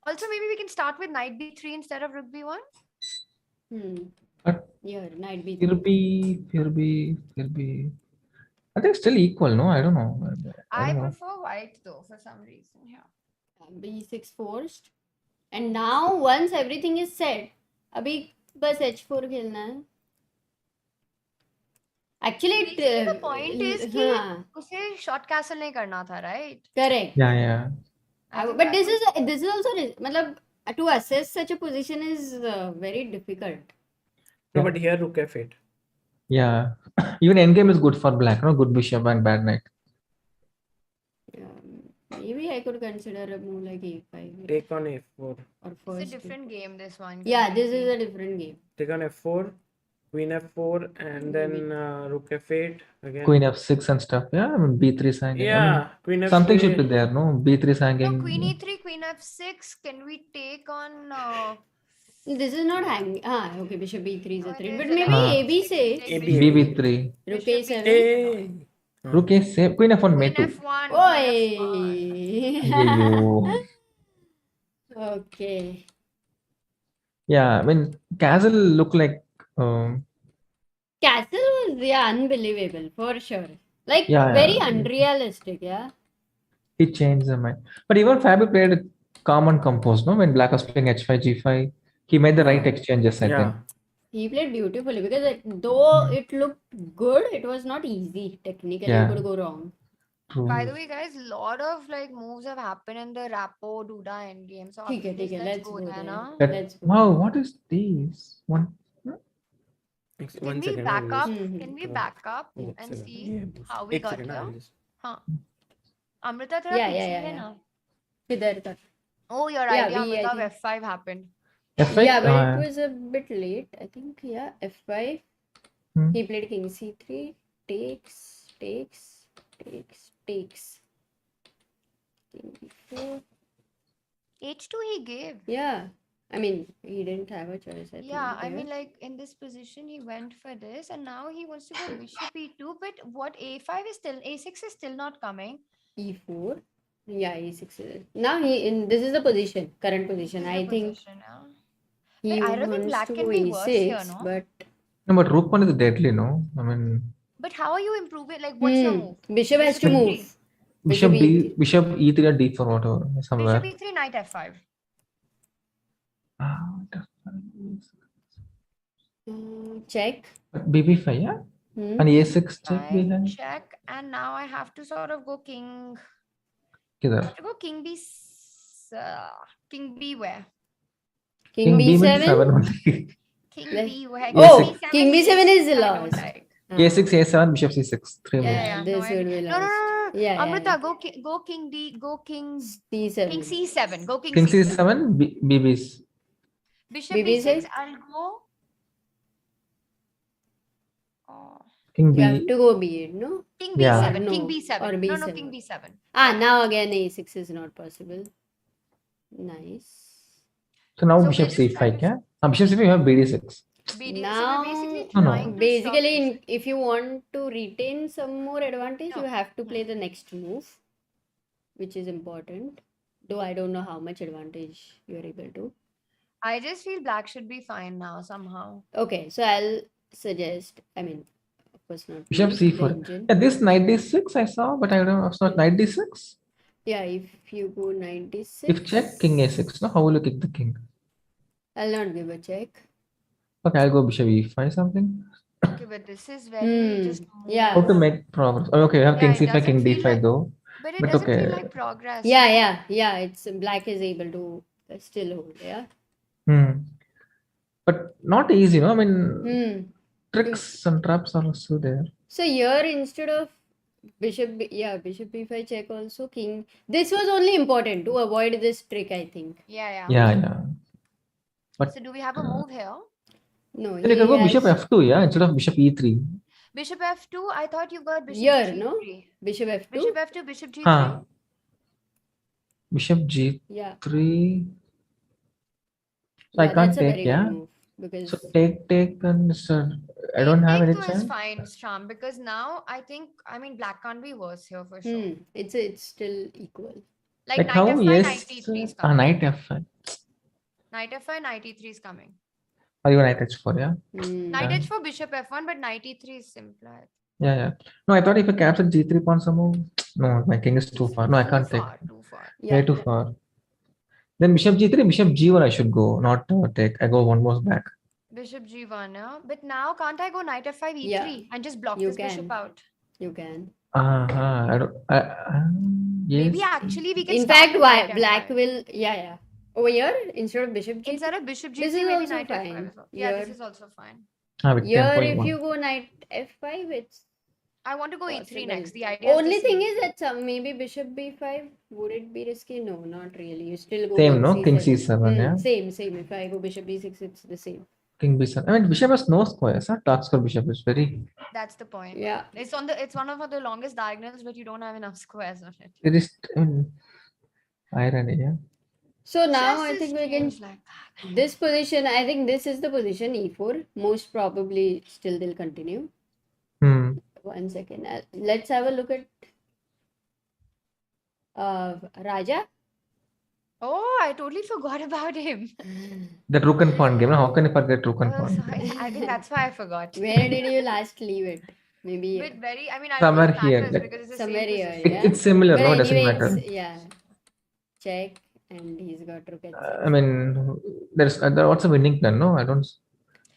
Also, maybe we can start with knight b3 instead of rook b1. But Here, knight B3. फिर भी. I think still equal. No, I don't know. I I don't know. prefer white though for some reason. Yeah. B6 forced. And now once everything is set, अभी बस H4 खेलना है. Actually, Basically, the point is कि हाँ, उसे short castle नहीं करना था, right? correct. Yeah. I think But that this was- is also मतलब to assess such a position is very difficult. No, but here rook f8. Yeah. Even endgame is good for black. No, good bishop and bad knight. Maybe I could consider a move like A5 Take on f4. or It's first. a different game, this one. Yeah, this is a different game. Take on f4. Queen f4 and then rook f8 again. Queen f6 and stuff. Yeah, I mean b3 is hanging. I mean, Yeah, queen f3. something should be there. No, b3 is hanging. No, queen e3, queen f6. Can we take on? This is not hanging. Okay, bishop B3 is a Oh, threat. it But is maybe a- AB6. AB. bb3. Rook Bishop A7. Hey. Rook a7. Queen f1 may Queen too. f1. Oi. Ayyo. Okay. Yeah, I mean, castle look like. Castle was unbelievable for sure. Like Yeah, very yeah. unrealistic, yeah. He changed the mind. But even Fabi played calm and composed. No, when black was playing h5, g5, he made the right exchanges. I Yeah. think. He played beautifully because though it looked good, it was not easy. Technically, Yeah. it could go wrong. True. By the way, guys, a lot of like moves have happened in the Rapport, Duda endgame. So ठीक है, after this, ठीक है, let's go there, there. na? That- Let's go. Wow, what is this? One. Can One we second. back I'll up? just- Can we Yeah. back up एक and second. see ये how we एक got second, here? I'll just- Amruta, तेरा Yeah, पीछे yeah, है yeah. ना? किधर तक? Oh, your Yeah, idea I Amruta think- f5 happened. F8? Yeah, but it was a bit late. I think, yeah, F5. Hmm. He played king C3, takes. King B4. H2 he gave. Yeah, I mean, he didn't have a choice. I Yeah, think, I mean, like in this position, he went for this, and now he wants to go bishop e2. But what a5 is still, a6 is still not coming. E4. Yeah, E6 is. Now this is the position, current position. This is I the think position, yeah. he But I don't think wants black to can go be worse here, E6, no? but No, but rook 1 is deadly, no? I mean, But how are you improving? Like, what's your move? bishop has to Bishop move. E3. Bishop Bishop D, Bishop E3 or D4, whatever, somewhere. Bishop E3, knight F5. Ah, check. BB5, yeah? Hmm. And A6 check Fine, behind. check, and now I have to sort of go king. I Kidhar? have to go king B. King B where? King B means B7. 7 only. King Let- B where? Oh, B7 King B7 is I don't lost. like. A6, A7, Bishop C6. 3 moves. Yeah, This no, would be no, lost. no. Yeah, Amruta, yeah. go king D, go king C7. king C7. Go king King C7. C7, BB's. Bishop BB6? B6. I'll go. Oh, King You have B. to go B8, no? king Yeah. B7. Or King no, B7. or No, no, B7. king B7. Ah, now again A6 is not possible. Nice. So now So Bishop we're just trying C5, to- yeah? Bishop C5, you have BD6. BD. Now, So we're basically No, no. trying to stop basically, this. if you want to retain some more advantage, No. you have to play the next move, which is important. Though I don't know how much advantage you are able to. I just feel black should be fine now somehow. Okay, so I'll suggest, I mean, of course not. Bishop me, the C4. engine. Yeah, this knight D6 I saw, but I don't know. It's not knight D6. Yeah, if you go 96. If check, king A6. No, how will you kick the king? I'll not give a check. Okay, I'll go Bishop E5 something. Okay, but this is very just yeah. How to move. make progress? Oh, okay, you have Yeah, king it C5, king doesn't feel D5 like- though. But it But doesn't okay. feel like progress. Yeah. It's black is able to still hold. Yeah. But not easy, no? I mean, tricks and traps are also there. So here instead of bishop b5 check also king. This was only important to avoid this trick, I think. Yeah. Yeah. But So do we have a move here? No, then you can go he Bishop has F2, yeah, instead of Bishop E3. Bishop F2. I thought you got Bishop Here, G3. no? Bishop f2. Bishop F2, Bishop G3. Huh. Bishop G3. Yeah. So I Yeah, can't that's a very take, good yeah. move because So take and I don't have any Take two is chance. fine, Shyam, because now I mean, black can't be worse here for sure. it's still equal. Like Like knight how? F5, Yes. knight E3 is coming. Knight F5. Knight F5, knight E3 is coming. Or even knight H4, yeah. Knight Yeah. H4, Bishop F1, but knight E3 is simpler. Yeah. No, I thought if I capture G3 pawn somehow. No, my king is too far. No, I can't take. Too far. Yeah. Way too far. Then Bishop G3, Bishop G1 I should go, not take. I go one more back. Bishop G1, yeah. But now can't I go knight F5, E3 Yeah, and just block you this bishop can. out? You can. I don't. Yes. Maybe actually we can In start fact, with why knight black F5. will over here instead of bishop g3. Instead of Bishop G3, This is maybe also knight F5 fine. as well. Yeah, this Here. is also fine. With Here, tempo if one. you go knight f5, it's I want to go E3 possible. next. The idea Only is the thing same. is that maybe bishop b5 would it be risky? No, not really. You still go Same, king no? King c7. C7, yeah. Same. If I go bishop b6, it's the same. King B7. I mean, Bishop has no squares. Huh? Dark square Bishop is very. That's the point. Yeah. It's one of the longest diagonals, but you don't have enough squares on it. It is. I mean, irony, yeah. So now Chess I is think we can strange like that. this position. I think this is the position e4. Most probably still they'll continue. 1 second. Let's have a look at Radja. Oh, I totally forgot about him. That rook and pawn game. How can you forget rook and Oh, pawn? sorry. I think that's why I forgot. Where did you last leave it? Maybe But I mean, I Somewhere don't know here, matters like- because it's the somewhere same here, position. yeah. It's similar, But no? It doesn't anyway, matter. yeah. Check, and he's got rook at I mean, there's what's a winning plan? No, I don't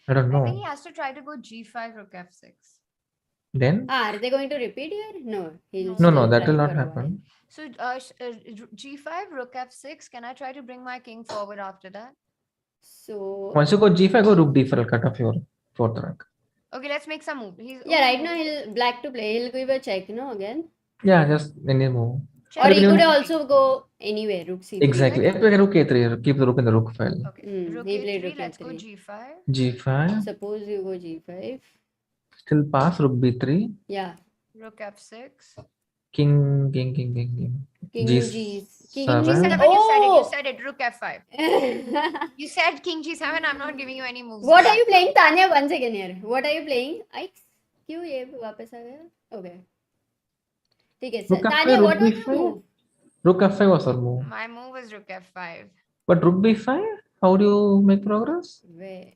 I think know. he has to try to go G5, Rook F6. Then are they going to repeat here? No, he'll No, still that try will not for a happen. So G5, Rook F6. Can I try to bring my king forward after that? So Once you go G5, go rook D4. I'll cut off your fourth rank. Okay, let's make some move. yeah, right now he'll black to play. He'll give a check, again. Yeah, just any move. Or he Even- could also go anywhere. Rook c3. Exactly. right? If we can rook A3, keep the rook in the rook file. Okay. Rook he played A3. rook Let's go A3. G5. G5. Suppose you go g5. Still pass rook B3. Yeah. Rook F6. King. King G7. King King G7. Oh! You said it. Rook F5. You said King G7. I'm not giving you any moves. What are you playing, Tania? 1 second here. What are you playing? क्यों ये वापस आ गया? Okay. ठीक है. Rook Tania, F5, what was rook your move? Rook F5 was our move. My move is Rook F5. But rook B5? How do you make progress? Where?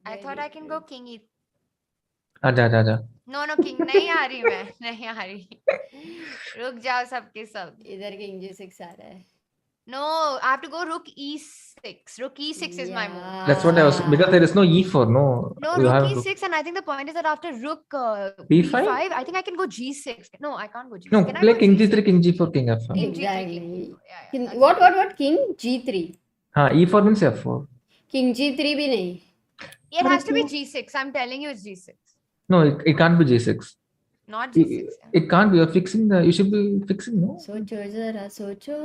I thought I can go King E. Aja. No, king. नहीं आ रही मैं. नहीं आ रही. रुक जाओ सबके सब. इधर किंग G6 आ रहा है. No, I have to go rook E6. Rook E6 is my move. That's what I was, because there is no E4, no. No, You rook have E6, and I think the point is that after rook B5? B5, I think I can go G6. No, I can't go G6. No, Can I play go king G6? G3, king G4, king F5. King G3, Exactly. king G4. Yeah, King, that's what? King G3. E4 means F4. King G3 भी नहीं. It has to be G6. I'm telling you, it's G6. No, it can't be G6. Not G6. It can't be. You're fixing the. You should be fixing, no? सोचो जरा सोचो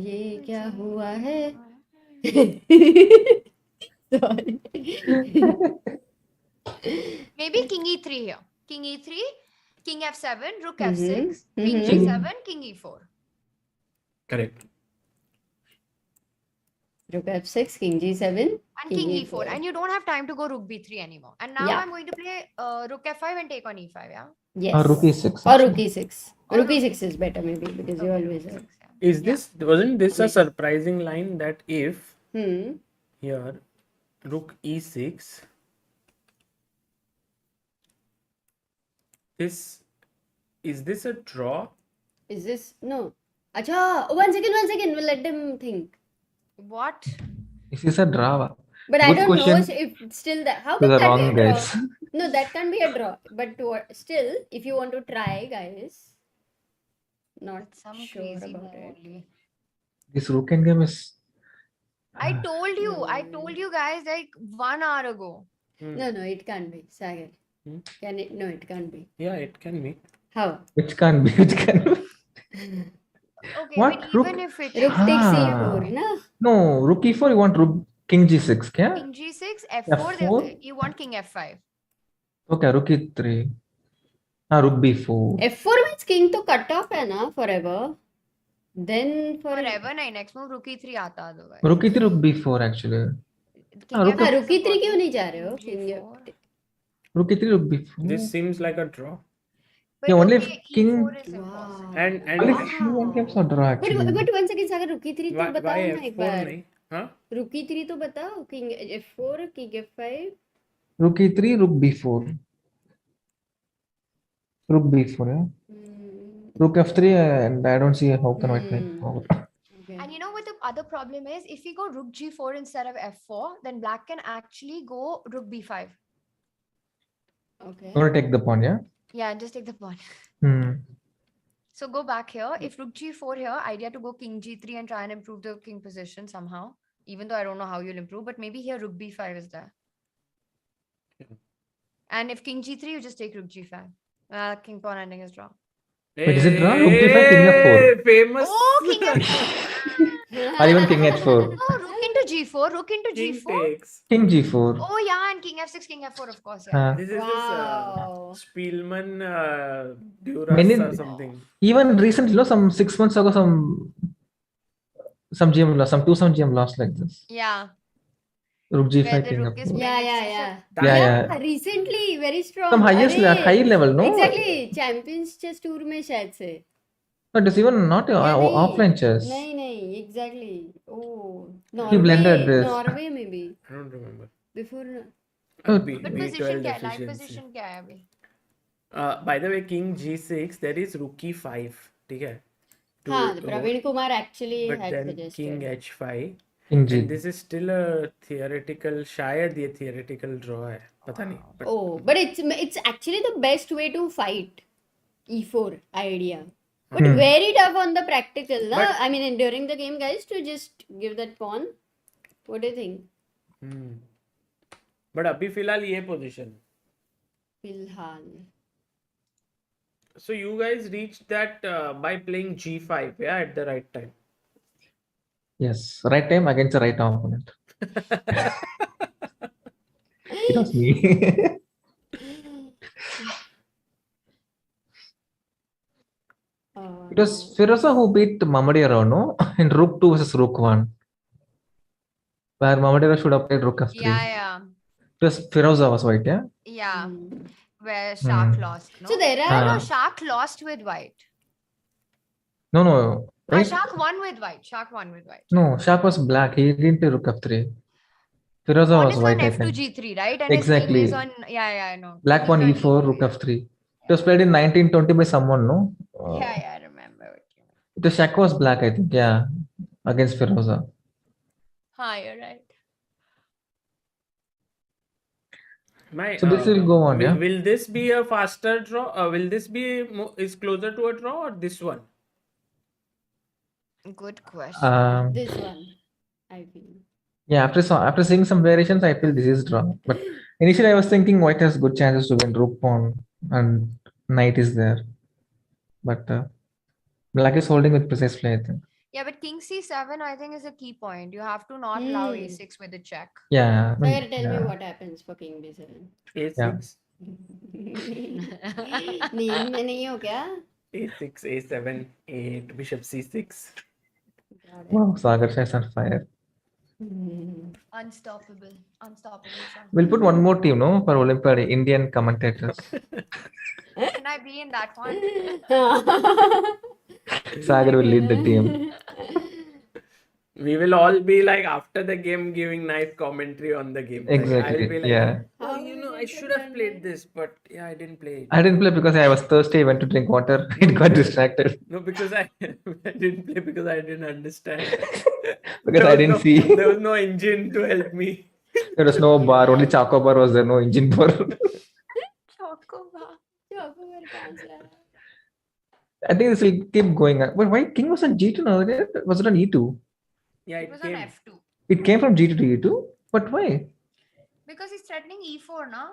ये क्या हुआ है. Sorry. Maybe king E3 here. King E3, king F7, rook Mhm, F6, king mhm. G7, king E4. Correct. Rook F6, king G7, And king E4. And you don't have time to go rook B3 anymore. And now Yeah. I'm going to play rook F5 and take on E5, yeah? yes. Or rook E6. Or rook actually. E6. Or Rook rook E6 is better maybe because you always have. Is this wasn't this a surprising line that if here rook E6, is this a draw? Is this no? Acha, one second. We'll let them think. What? This is a draw. But I Good don't know question. if still that. How To can the that wrong be a draw? guys. No, that can't be a draw. But still, if you want to try, guys, not That's some sure crazy about move it. only. This rook endgame is. I told you guys like 1 hour ago. No, it can't be. Sagar. Hmm? Can it? No, it can't be. Yeah, it can be. How? Which can't be. Which can be. Okay, What? but Rook- even if it Rook is takes Ah. C4, na? No, rook E4. You want rook king G6, kya? king G6, F4, F4? you want king F5. Okay, rook E3. Rook B4. F4 means king to cut off है ना forever. Then for Forever, nahi, next move rook E3 aata otherwise. Rook E3, rook B4 actually. King rook F5 rook is E3 क्यों नहीं important. जा रहे हो? King King G4. Rook E3, rook B4. This seems like a draw. But Yeah, only okay, if king- E4 is Wow. impossible. And Only Wow. few endgames are draw actually. But one second, Sagar, rook E3 तो why बताओ ना एक F4 बार. नहीं? Huh? Rook E3 तो बताओ. King F4, king F5. Rook E3, rook B4. Rook B4, yeah. Rook F3, and I don't see how can white make forward. Okay. And you know what the other problem is? If we go rook G4 instead of F4, then black can actually go rook B5. Okay. You want to take the pawn, yeah? Yeah, just take the pawn. So go back here. If rook G4 here, idea to go king G3 and try and improve the king position somehow. Even though I don't know how you'll improve, but maybe here rook B5 is there. And if king G3, you just take rook G5. King pawn ending is draw. Wait, is it draw? Rook D5, king F4. Famous. Oh, king F4. Or even king H4. Oh, rook into G4, rook into King G4. takes. King G4. Oh, yeah, and king F6, king F4, of course. Yeah. This is Wow. this Spielman Duras Many- or something. Even recently, some 6 months ago, some GM lost, some GM lost like this. Yeah. Rook Where G5, the king rook is F4. Yeah. Yeah. Recently, very strong. Some highest, अरे, high level, no? Exactly. Champions chess tour में शायद से. But it's even not Yeah, नहीं. offline chess. नहीं, exactly. Oh, He blended this. Norway maybe. I don't remember. Before. But position क्या है? Live position क्या है अभी? By the way, king G6, there is rook E5. ठीक है? हाँ, Praveen Kumar actually But had then suggested. king H5. King G. And this is still a theoretical, शायद ये theoretical draw है. पता नहीं. But Oh, but it's actually the best way to fight E4 idea. But very tough on the practical. Na? But- I mean, during the game, guys, to just give that pawn. What do you think? But अभी फिलहाल ये position. Filhal. So you guys reached that by playing G5, yeah, at the right time. Yes, right time against the right opponent. It was me. It was Firuja who beat Mamadera, no? In Rook 2 versus Rook 1. Where Mamadera should have played Rook F3. Yeah. It was Firuja was white, yeah? Yeah. Where Shark lost. No? So there No, are. no, Shark lost with white. No. Right? Shark won with white. Shark won with white. No, Shark was black. He didn't play Rook F3. Firuja Pawn was is white, on I F2 think. G3, right? And his Exactly. king is on. Yeah, I know. Black He's pawn on E4, Rook F3. It was played in 1920 by someone, no? Yeah, I remember what you mean. The Shaq was black, I think. Yeah, against Firuja. Hi, you're right. So this will go on, yeah. Will this be a faster draw? Will this be is closer to a draw or this one? Good question. This one, I feel. Yeah, after seeing some variations, I feel this is draw. But initially, I was thinking white has good chances to win rook pawn and knight is there. But black is holding with precise play, I think. Yeah, but king c7 I think is a key point. You have to not allow a6 with the check. Yeah. Sagar, tell me what happens for king b7. A6, नींद में नहीं हो क्या? A6, A7, A8, bishop C6. Wow, Sagar is on fire. Unstoppable. Son. We'll put one more team, no, for Olympiad, Indian commentators. Can I be in that one? Sagar will lead the team. We will all be like after the game giving nice commentary on the game. Like, Exactly. I'll be like, Yeah. oh, I should have played this, but yeah, I didn't play it. I didn't play because I was thirsty. I went to drink water. It got distracted No, because I didn't play because I didn't understand. because I didn't see. There was no engine to help me. There was no bar. Only Choco bar was there. No engine bar. I think this will keep going. But why king was on G2 now? Was it on E2? Yeah, It was on f2. It came from G2 to E2? But why? Because he's threatening e4 now.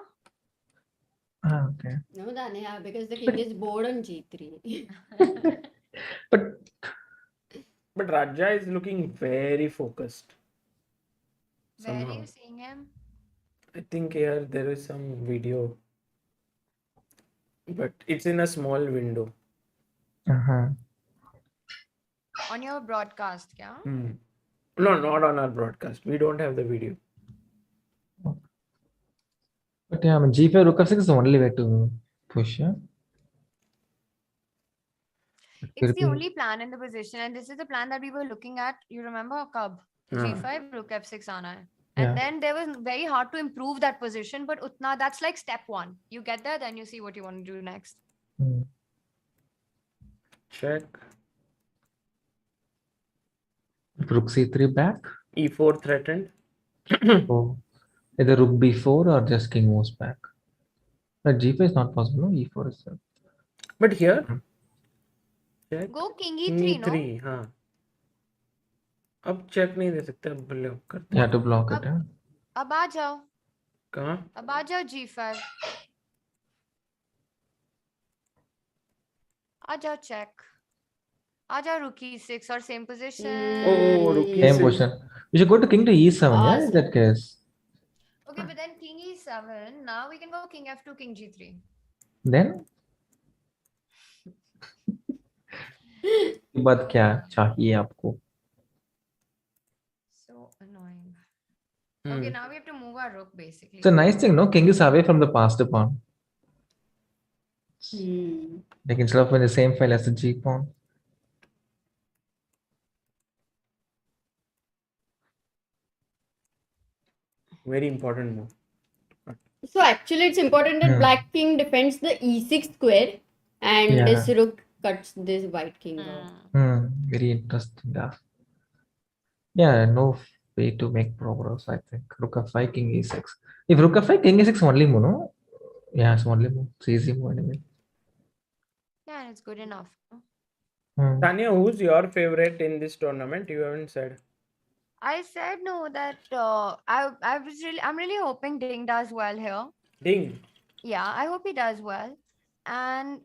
Ah, okay. No, Tania, because the king is bored on g3. But Radja is looking very focused. Where Somehow. are you seeing him? I think here there is some video, but it's in a small window. uh-huh. On your broadcast, yeah? No, not on our broadcast. We don't have the video. But yeah, I mean, G5 rook f6 is the only way to push. Yeah? It's the only plan in the position, and this is the plan that we were looking at. You remember, Cub? G5, rook f6 aana hai. And then there was very hard to improve that position, but utna, that's like step one. You get there, then you see what you want to do next. Check. Rook c3 back. E4 threatened. So either rook b4 or just king moves back. But g5 is not possible. No, e4 is there. But here, check. Go king e3, no? E3, हाँ. अब check नहीं दे सकते, अब block करते You have to block it. Yeah? अब आ जाओ. कहाँ? अब आ जाओ g5. आ जाओ check. आ जाओ rook e6 or same position. Oh, rook Same e6. position. You should go to king to e7. Yeah, in that case. Okay, but then king e7. Now we can go king f2, king g3. Then? बाद क्या चाहिए आपको? So annoying. Okay, now we have to move our rook basically. It's a nice thing, no? King is away from the passed pawn. Like instead of in the same file as the G pawn. Very important move. So actually, it's important that black king defends the e6 square, and this rook cuts this white king off. Very interesting. Yeah, no way to make progress, I think. Rook f5, king e6. If rook f5, king e6 only move, no? Yeah, it's only move. It's easy move anyway. Yeah, it's good enough. Tania, who's your favorite in this tournament? You haven't said. I said no that I'm really hoping Ding does well here. Ding. Yeah, I hope he does well. And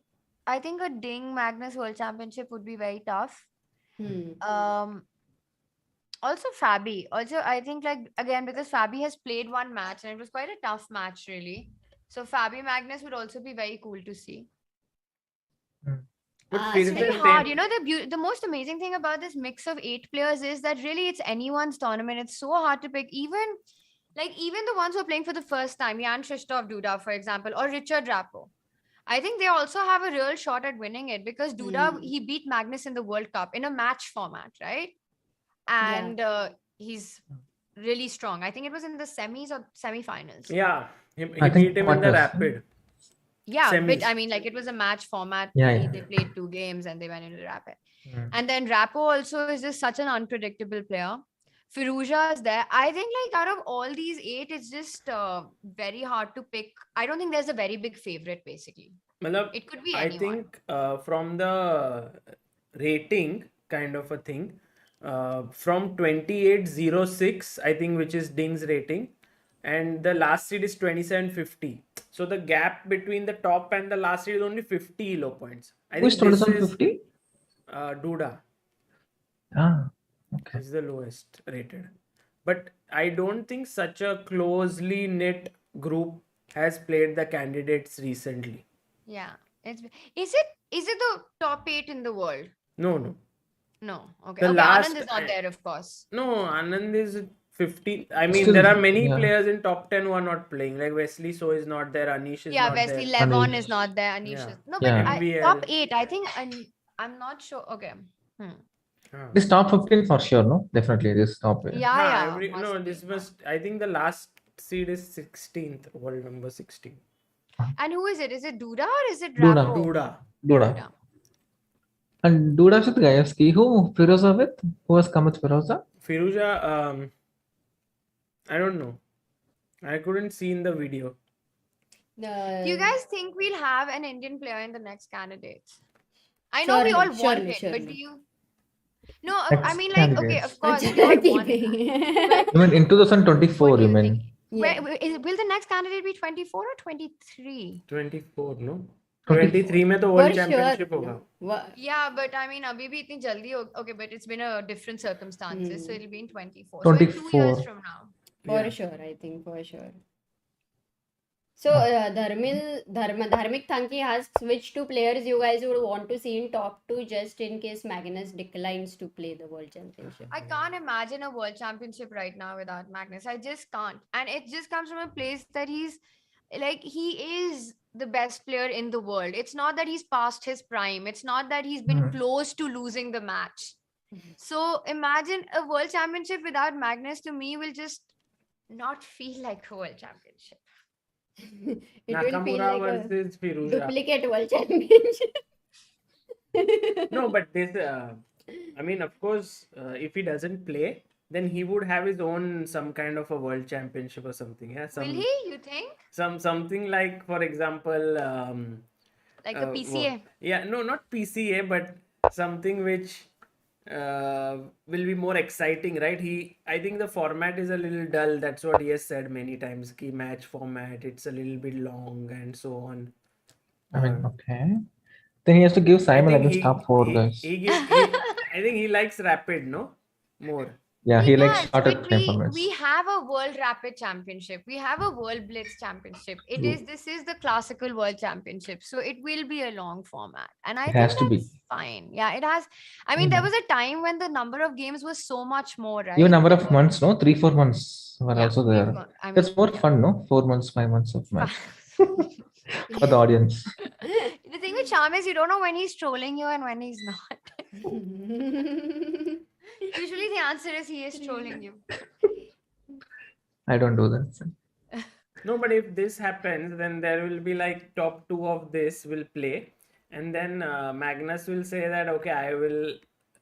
I think a Ding Magnus World Championship would be very tough. Also Fabi. Also, I think like again because Fabi has played one match and it was quite a tough match really. So Fabi Magnus would also be very cool to see. It's very hard. You know, the most amazing thing about this mix of 8 players is that really it's anyone's tournament. It's so hard to pick. Even the ones who are playing for the first time, Jan Krzysztof Duda, for example, or Richard Rapport. I think they also have a real shot at winning it because Duda, he beat Magnus in the World Cup in a match format, right? And he's really strong. I think it was in the semis or semi-finals. Yeah, he beat him in the rapid. Yeah, but Semis. I mean, like, it was a match format. Yeah. They played 2 games and they went into Rapport. Mm. And then Rapport also is just such an unpredictable player. Firuja is there. I think, like, out of all these 8, it's just very hard to pick. I don't think there's a very big favorite, basically. Matlab, It could be I anyone. think from the rating kind of a thing, from 2806, I think, which is Ding's rating, and the last seed is 2750. So the gap between the top and the last seed is only 50 elo points. I Who is think this is 2750? Duda Ah, okay. is the lowest rated. But I don't think such a closely knit group has played the candidates recently. Yeah. Is it the top 8 in the world? No. No. Okay. The Okay. last- Anand is not there, of course. No, Anand is 50. I mean, Still, there are many yeah. players in top 10 who are not playing. Like Wesley So is not there. Anish is Yeah, not Wesley there. Levon Anish. is not there. Anish Yeah. is no, but Yeah. MVL. top 8. I think I'm not sure. Okay. Ah. This top 15 for sure, no? Definitely, this top. Yeah, Ah, yeah. must no, be. this must. I think the last seed is 16th, world number 16. And who is it? Is it Duda or is it Duda. Rapport? Duda. Duda. And Duda with Gayevsky. Who? Firuja with? Who has come with Firuja? Firuja, I don't know. I couldn't see in the video. Do you guys think we'll have an Indian player in the next candidates? I know Surely, we all want surely, it, but surely. do you? No, I Next mean, like, okay, candidates. of course, we all want it. You mean in 2024, What do you you mean? think? Yeah. Will the next candidate be 24 or 23? 24, no? 24. 23 में तो For world sure. championship होगा. Yeah, but I mean, abhi bhi itni jaldi okay, but it's been a different circumstances, so it'll be in 24. So in 2 years 24. from now. For Yeah. sure, I think for sure. So Dharmik Thanki asks which 2 players you guys would want to see in top 2 just in case Magnus declines to play the World Championship. I can't imagine a world championship right now without Magnus. I just can't. And it just comes from a place that he is the best player in the world. It's not that he's past his prime. It's not that he's been close to losing the match. So imagine a world championship without Magnus, to me, will just not feel like a world championship. It will feel Nakamura like a versus Firuja. duplicate World Championship. No, but this, I mean, of course, if he doesn't play, then he would have his own some kind of a world championship or something. Yeah, Will he? You think? something like, for example, Like the PCA? yeah, no, not PCA, but something which will be more exciting, right? I think the format is a little dull. That's what he has said many times. Key match format, it's a little bit long and so on. I mean, okay. Then he has to give Simon against top 4 guys. I think he likes rapid, no? More. Yeah, he likes does, shorter but time formats. we have a World Rapid Championship. We have a World Blitz Championship. This is the classical World Championship. So it will be a long format. And I It think has to be. that's fine. Yeah, it has. I mean, there was a time when the number of games was so much more, right? Even number of months, no? 3-4 months were Yeah, also there. I That's mean, more yeah. fun, no? 4 months, 5 months of match. For the audience. The thing with Shyam is you don't know when he's trolling you and when he's not. Usually the answer is he is trolling you. I don't do that. No, but if this happens, then there will be like top 2 of this will play. And then Magnus will say that, okay, I will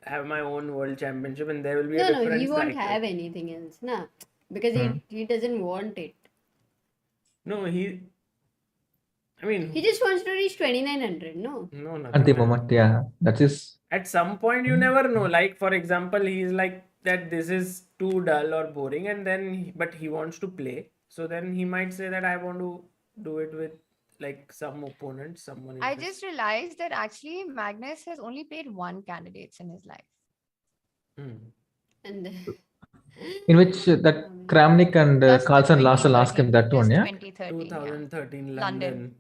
have my own world championship and there will be a No, difference. he won't like have that. anything else, nah. Because he doesn't want it. No, I mean, He just wants to reach 2900, no? no, nothing At the like moment, yeah. That is. at some point you never know, like for example he's like that this is too dull or boring, and then but he wants to play, so then he might say that I want to do it with like some opponent, someone I interesting. just realized that actually Magnus has only played 1 candidates in his life. And In which that Kramnik and Plus the Carlsen lost the last 2013, game, that one, this yeah? 2013, yeah. 2013 London. London.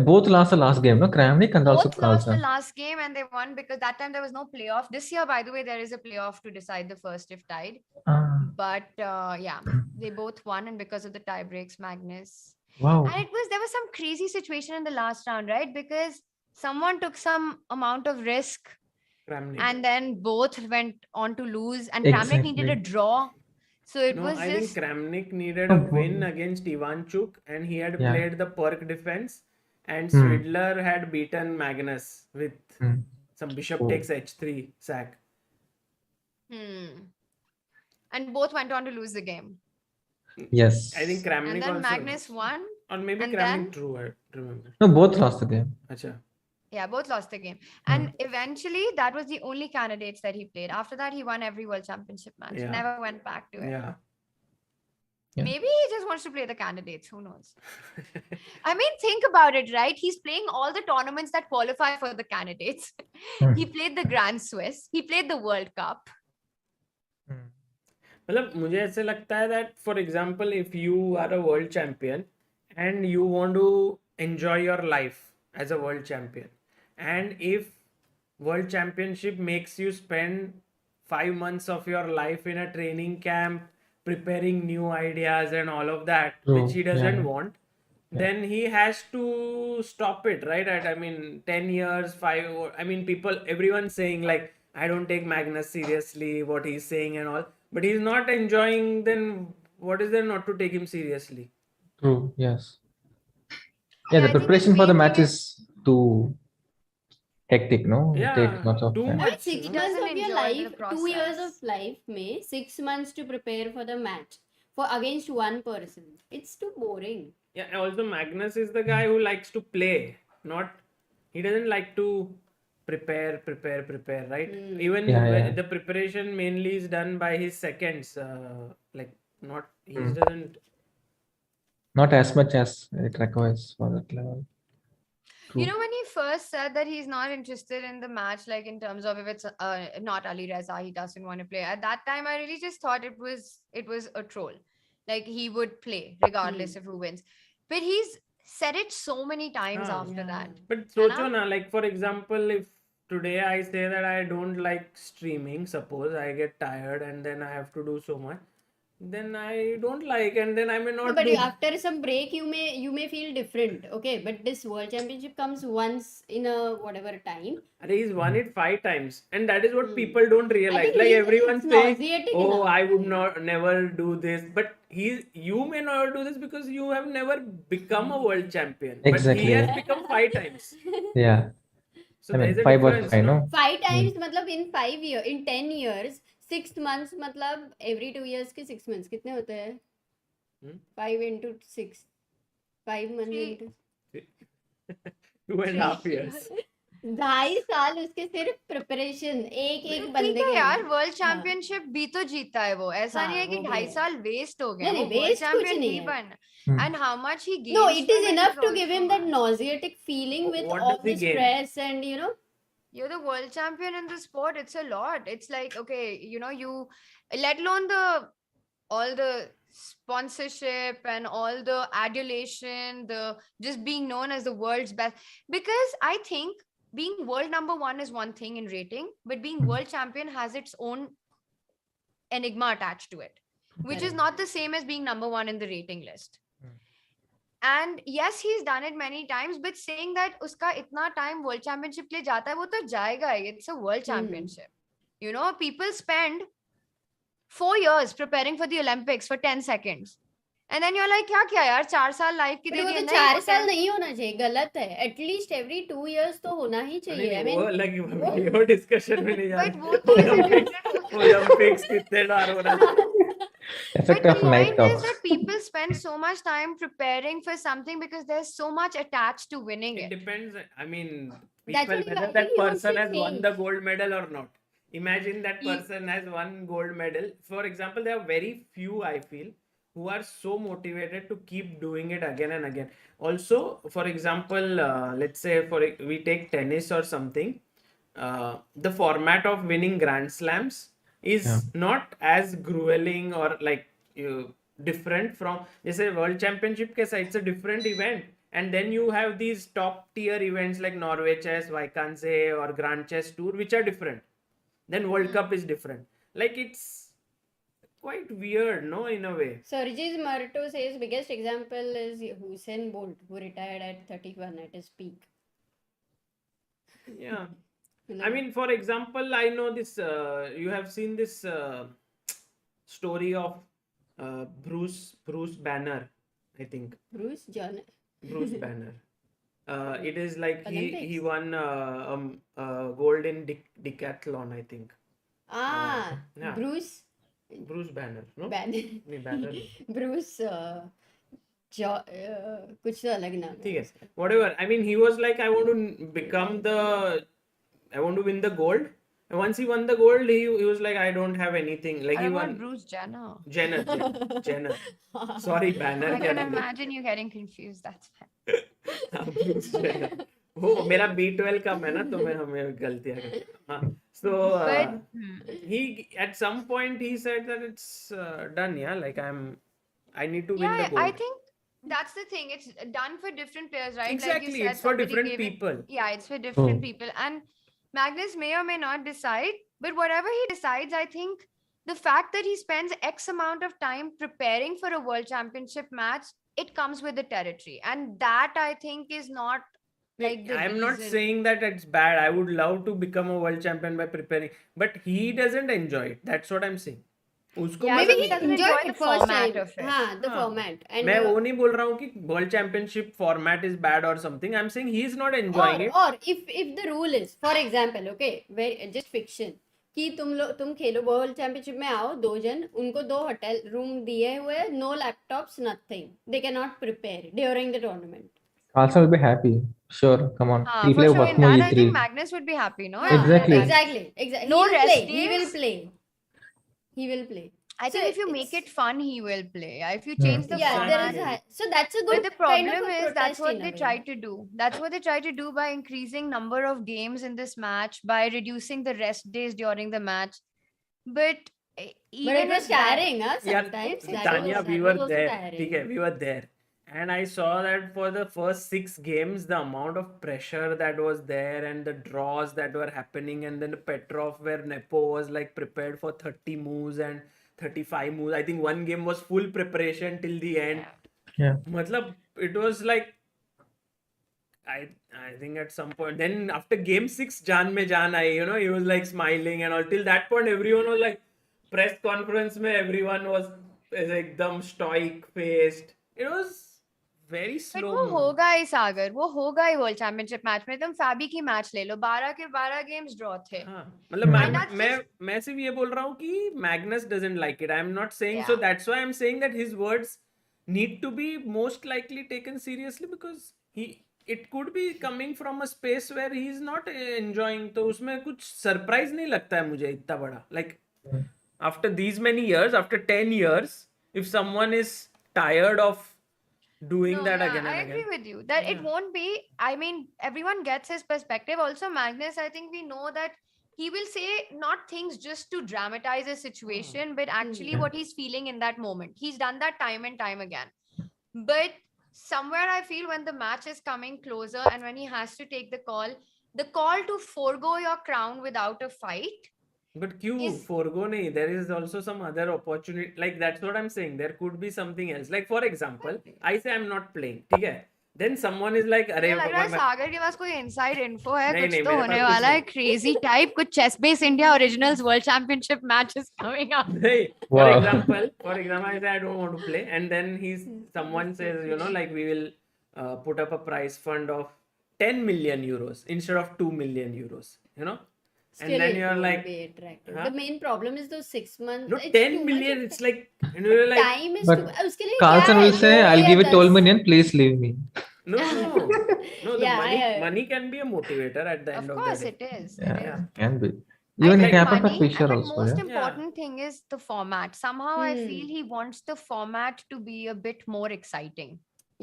Both lost the last game, no? Kramnik and also Both lost the Carlsen. last game and they won because that time there was no playoff. This year, by the way, there is a playoff to decide the first if tied. Ah, But yeah, they both won, and because of the tie breaks, Magnus. wow. And there was some crazy situation in the last round, right? Because someone took some amount of risk Kramnik. and then both went on to lose, and Kramnik needed a Exactly. draw. So it No, was I just think Kramnik needed Oh, a win boy. against Ivanchuk, and he had Yeah. played the perk defense, and Hmm. Swindler had beaten Magnus with Hmm. some bishop Oh. takes h3 sack. And both went on to lose the game. Yes. I think Kramnik And then also, Magnus won. or maybe and Kramnik then- drew. I remember. No, both lost the game. Acha. Yeah, both lost the game. And eventually, that was the only candidates that he played. After that, he won every World Championship match. Yeah. Never went back to it. Yeah. Yeah. Maybe he just wants to play the candidates. Who knows? I mean, think about it, right? He's playing all the tournaments that qualify for the candidates. Hmm. He played the Grand Swiss. He played the World Cup. मतलब मुझे ऐसे लगता है that for example if you are a world champion and you want to enjoy your life as a world champion, and if world championship makes you spend 5 months of your life in a training camp preparing new ideas and all of that, True, which he doesn't yeah. want, then he has to stop it, right? I mean 10 years 5, I mean people, everyone's saying like I don't take Magnus seriously, what he's saying and all, but he's not enjoying, then what is there not to take him seriously? True. Yes. Yeah, Yeah, the I think the preparation for the main match thing is too hectic, no? It Yeah, takes lots of too time. much. But 6 no? months Doesn't of your enjoy the life, 2 years of process. life, may 6 months to prepare for the match for against one person. It's too boring. Yeah, also Magnus is the guy who likes to play, not, he doesn't like to prepare, right? Even Yeah, when yeah. the preparation mainly is done by his seconds, like not, he Hmm. doesn't. Not as much as it requires for that level. True. You know, when he first said that he's not interested in the match, like in terms of if it's not Ali Reza, he doesn't want to play. At that time, I really just thought it was a troll. Like he would play regardless of who wins. But he's said it so many times Ah. after that. But है socho ना? na, like for example, if today I say that I don't like streaming, suppose I get tired and then I have to do so much, then I don't like, and then I may No, not but do. after some break, you may feel different. Okay, but this World Championship comes once in a whatever time. He's won it 5 times, and that is what Hmm. people don't realize. think Like he's- everyone's it's saying, nauseating "Oh, enough. I would not never do this," but you may not do this because you have never become a world champion. But he Exactly. has become 5 times. Yeah. So I there mean, is a 5 or difference, 5, no? no? 5 times, मतलब in 5 years, in 10 years, 6 months, मतलब every 2 years के 6 months कितने होते हैं? 5 into 6. 5 months Three. into 2.5 years. 2.5 साल उसके सिर्फ preparation एक ठीक बंदे है के यार, लिए। वर्ल्ड चैंपियनशिप भी तो जीता है वो, ऐसा हाँ, नहीं है कि वो भी 2.5 है। साल वेस्ट हो गए, नहीं, वो नहीं, वर्ल्ड waste कुछ चैंपियन नहीं ही है। बन. Hmm. And how much he gains No, it is from enough to also give him that much. nauseatic feeling with What all does he the gain? stress and You're the world champion in the sport. It's a lot. It's like, okay, you let alone all the sponsorship and all the adulation, the just being known as the world's best. Because I think being world number 1 is one thing in rating, but being world champion has its own enigma attached to it, which is Correct. not the same as being number 1 in the rating list. And yes, he's done it many times, but saying that uska itna time world championship ke liye jata hai, wo to jayega hi. It's a world championship. People spend 4 years preparing for the Olympics for 10 seconds. And then you're like, kya kiya yaar, 4 saal life ki But de वो diye. तो Nahi 4 होते साल हैं. नहीं होना चाहिए, गलत है। एटलीस्ट एवरी 2 years तो होना ही चाहिए। I mean, वो अलग वो डिस्कशन में नहीं जा But रहे. वो तो is a different ओलंपिक्स कितने बार हो रहा है. Effect But of the night point talks. is that people spend so much time preparing for something because there's so much attached to winning It it. depends. I mean, That's people, what whether I that think he wants person to has won change. the gold medal or not. Imagine that Ye- person has won gold medal. For example, there are very few, I feel, who are so motivated to keep doing it again and again. Also, for example, let's say we take tennis or something. The format of winning Grand Slams is Yeah. not as grueling or like different from, जैसे World Championship के side, it's a different event, and then you have these top tier events like Norway Chess, Vaikanse or Grand Chess Tour, which are different. Then World Cup is different. Like it's quite weird, no, in a way. Sergis Marto says biggest example is Usain Bolt, who retired at 31 at his peak. Yeah. You I know? mean, for example, I know this, you have seen this story of Bruce Banner, I think. Bruce John. Bruce Banner. It is like he Olympics? won gold in decathlon, I think. Yeah. Bruce Bruce Banner, no? Banner. नहीं, Banner नहीं. Bruce कुछ तो अलग नाम ठीक है है. Whatever. I mean, he was like, I want to win the gold. And once he won the gold, he was like, I don't have anything. Like he I want won. Bruce Jenner. Jenner. Sorry, Banner. I क्या can नाम है? imagine you getting confused. That's fine. Bruce Jenner. वो मेरा B12 कम है ना, तो मैं हमें गलतियाँ करता हूँ. हाँ. So But he at some point he said that it's done. Yeah, like I need to win the yeah, gold. I think that's the thing. It's done for different players, right? Exactly, Like you said, it's for somebody different gave it- people. Yeah, it's for different Oh. people. And Magnus may or may not decide, but whatever he decides, I think the fact that he spends X amount of time preparing for a world championship match, it comes with the territory. And that I think is not like the I'm not reason. saying that it's bad. I would love to become a world champion by preparing, but he doesn't enjoy it. That's what I'm saying. उसको Yeah, मतलब- maybe he he doesn't enjoyed enjoy the the first format time of it. हाँ the हाँ. format and मैं वो नहीं बोल रहा हूँ कि world championship format is bad or something. I'm saying he's not enjoying it. or if the rule is for example okay just fiction कि तुम खेलो वर्ल्ड चैंपियनशिप में आओ 2 जन उनको 2 होटल रूम दिए हुए no laptops nothing they can not prepare during the tournament Carlsen will be happy. Sure, come on. He'll For play sure, much in more that, I E3. think Magnus would be happy, no? Exactly. exactly No he will rest play days? he will play I So think if you make it's- it fun, he will play. If you Yeah. change the yeah there format. is so that's a good But the kind problem of a is that's protest what in they a try way. to do. That's what they try to do by increasing number of games in this match, by reducing the rest days during the match. But even but it was if that- tiring Yeah, sometimes Tanya, we that were was also there. tiring. ठीक है, we were there. And I saw that for the first 6 games, the amount of pressure that was there and the draws that were happening, and then the Petrov where Nepo was like prepared for 30 moves and 35 moves. I think one game was full preparation till the end. Yeah. Matlab, it was like I think at some point, then after game 6, Jaan mein Jaan aayi, you know, he was like smiling and all. Till that point, everyone was like, press conference mein, everyone was ekdam stoic faced. It was very But slow. वो होगा ही सागर, वो होगा ही world championship match में. तुम फैबी की match ले लो, 12 के 12 games draw थे. हाँ, मतलब And that's मैं सिर्फ ये बोल रहा हूँ कि Magnus doesn't like it. I'm not saying so. Yeah. That's why I'm saying that his words need to be most likely taken seriously because it could be coming from a space where he's not enjoying. तो उसमें कुछ surprise नहीं लगता है मुझे इतना बड़ा. Like after these many years, after 10 years, if someone is tired of doing No, that yeah, again I and agree again. with you that it Yeah. won't be. I mean, everyone gets his perspective. Also, Magnus, I think we know that he will say not things just to dramatize a situation, but actually Yeah. what he's feeling in that moment. He's done that time and time again. But somewhere I feel when the match is coming closer and when he has to take the call to forego your crown without a fight. But क्यों Is- forego नहीं? There is also some other opportunity. Like that's what I'm saying. There could be something else. Like for example, I say I'm not playing. ठीक है? Then someone is like, अरे मुझे लग रहा है बाबा, सागर के पास कोई इनसाइड इन्फो है. नहीं, कुछ नहीं, तो मेरे होने पास कुछ वाला है. नहीं. क्रेजी टाइप कुछ ChessBase India originals world championship match is coming up. नहीं. Wow. For example, I say I don't want to play, and then someone says, you know, like we will put up a prize fund of 10 million euros instead of 2 million euros. You know, Still and then it you're won't like, be attractive. huh? The main problem is those 6 months. no, it's 10 too million. much It's like, and we're like, time is But too. उसके लिए Carlsen क्या will है? say, दो I'll या give it 12 10 million, please leave me. no. The Yeah, money can be a motivator at the Of end of course the day. it is. Yeah, It is. can be. I Even think it happened for money, Fisher but also. most Yeah. important thing is the format. Somehow I Hmm. feel he wants the format to be a bit more exciting.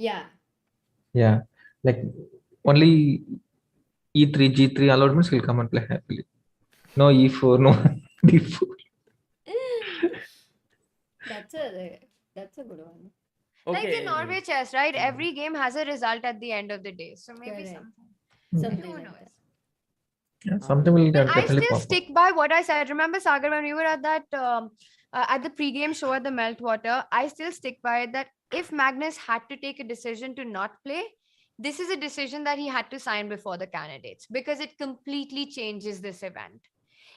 Yeah. Yeah. Like only E3, G3 allotments will come and play happily. No E4, no D4. That's a good one. Like Okay. in Norway chess, right? Every game has a result at the end of the day. So maybe Correct. something. Something Who like knows? that. Yeah, something will But I definitely still pop up. stick by what I said. Remember, Sagar, when we were at that at the pregame show at the Meltwater, I still stick by it that if Magnus had to take a decision to not play, this is a decision that he had to sign before the candidates because it completely changes this event.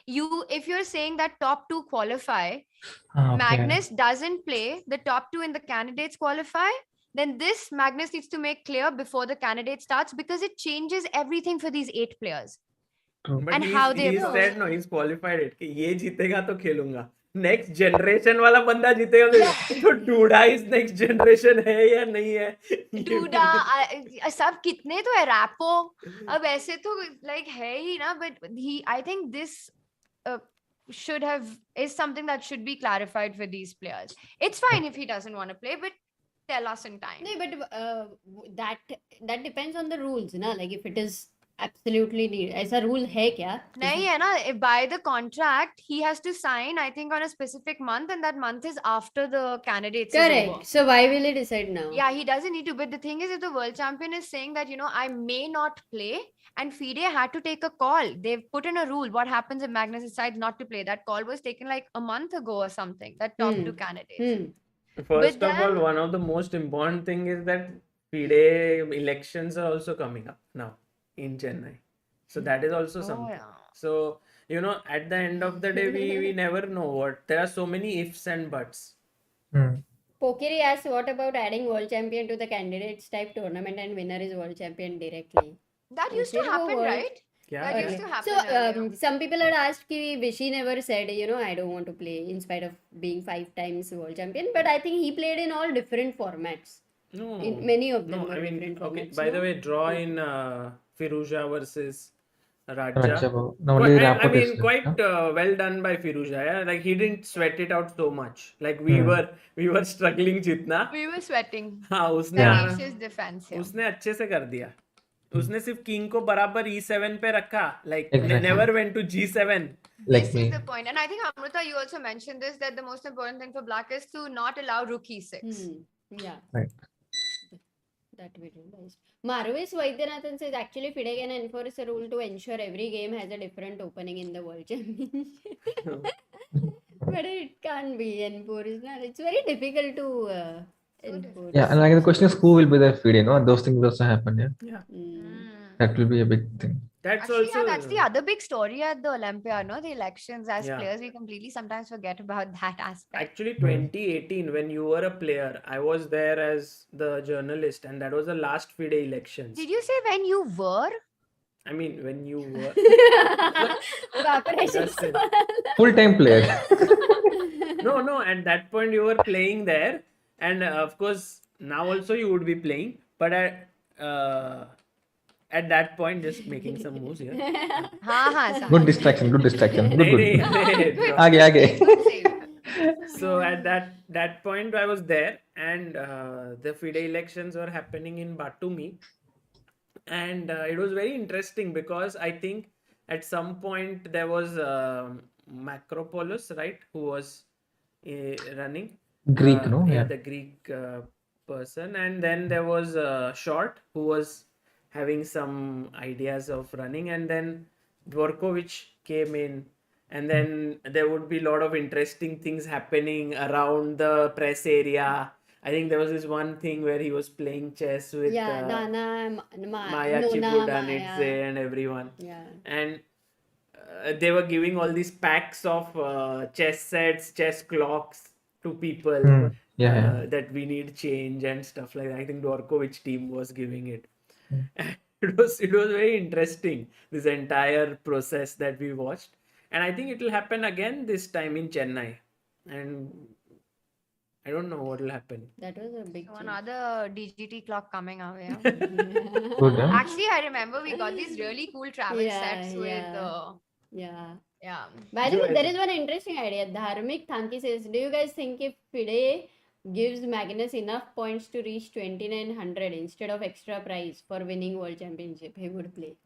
If you're saying that top two qualify, Ah, okay. Magnus doesn't play, the top two in the candidates qualify, then this Magnus needs to make clear before the candidate starts, because it changes everything for these 8 players. But And how they he approach. said no, he's qualified it कि ये जीतेगा तो खेलूंगा. Next generation वाला बंदा जीतेगा तो DUDA is next generation है या नहीं है. Duda, सब कितने तो है रैपो, अब ऐसे तो like है ही ना, but I think this is something that should be clarified for these players. It's fine if he doesn't want to play, but tell us in time. No, but that depends on the rules, na? Like if it is absolutely need, ऐसा rule है क्या? नहीं है ना, by the contract he has to sign, I think, on a specific month, and that month is after the candidates is over. Correct. So why will he decide now? Yeah, he doesn't need to. But the thing is, if the world champion is saying that, I may not play, and FIDE had to take a call. They've put in a rule. What happens if Magnus decides not to play? That call was taken like a month ago or something. That talked to candidates. First But of all, then- one of the most important thing is that FIDE elections are also coming up now in Chennai. So that is also something. yeah. So, at the end of the day, we never know what. There are so many ifs and buts. Pokeri asks, what about adding world champion to the candidates type tournament and winner is world champion directly? That used to Instead of a happen, world- right? Yeah, That yeah. used to happen. So earlier. some people had asked ki Vishy never said, I don't want to play in spite of being 5 times world champion, but I think he played in all different formats. No, In many of them no, were I mean, different okay. formats. By the no? way, draw in Firuja versus Radja. Radja, no, But only I Rapport is mean, left, quite no? well done by Firuja. Yeah? Like he didn't sweat it out so much. Like we were struggling jitna. We were sweating. हाँ उसने Tanish's defense here. उसने अच्छे से कर दिया. उसने सिर्फ king को बराबर E7 पे रखा. Like Exactly. never went to G7. Like This me. is the point. And I think, Amruta, you also mentioned this, that the most important thing for black is to not allow rook e6. Yeah. Right. That we realized. Marvis Vaidyanathan says actually FIDE can enforce a rule to ensure every game has a different opening in the World Championship. But it can't be enforced. No? It's very difficult to enforce. Yeah, and like the question is who will be the FIDE, no? Those things will also happen, yeah. Yeah. That will be a big thing. That's Actually, also yeah, that's the other big story at the Olympia, no? The elections. As Yeah. players, we completely sometimes forget about that aspect. Actually 2018 when you were a player, I was there as the journalist, and that was the last FIDE elections. Did you say when you were? I mean when you were Cooperation. Just it. Full-time player. no, at that point you were playing there, and of course now also you would be playing, but at that point just making some moves here. हाँ, Good distraction, good distraction. Good, नहीं, good. नहीं, Aage, aage. So at that point I was there, and the FIDE elections were happening in Batumi, and it was very interesting because I think at some point there was Macropoulos, right, who was running. Greek, no? Yeah, Yeah. the Greek person, and then there was Short who was having some ideas of running, and then Dvorkovic came in, and then there would be a lot of interesting things happening around the press area. I think there was this one thing where he was playing chess with Nana, Maya Nona, Chibudanidze Maya. and everyone, Yeah. and they were giving all these packs of chess sets, chess clocks to people. Yeah. That we need change and stuff like that. I think Dvorkovic team was giving it. It was very interesting, this entire process that we watched, and I think it will happen again this time in Chennai, and I don't know what will happen. That was a big So change. another DGT clock coming our way. Good, huh? Actually, I remember we got these really cool travel Yeah, sets with Yeah. yeah. By the way, Joy. there is one interesting idea. Dharmik Thanki says, do you guys think if FIDE gives Magnus enough points to reach 2900 instead of extra prize for winning World Championship, he would play?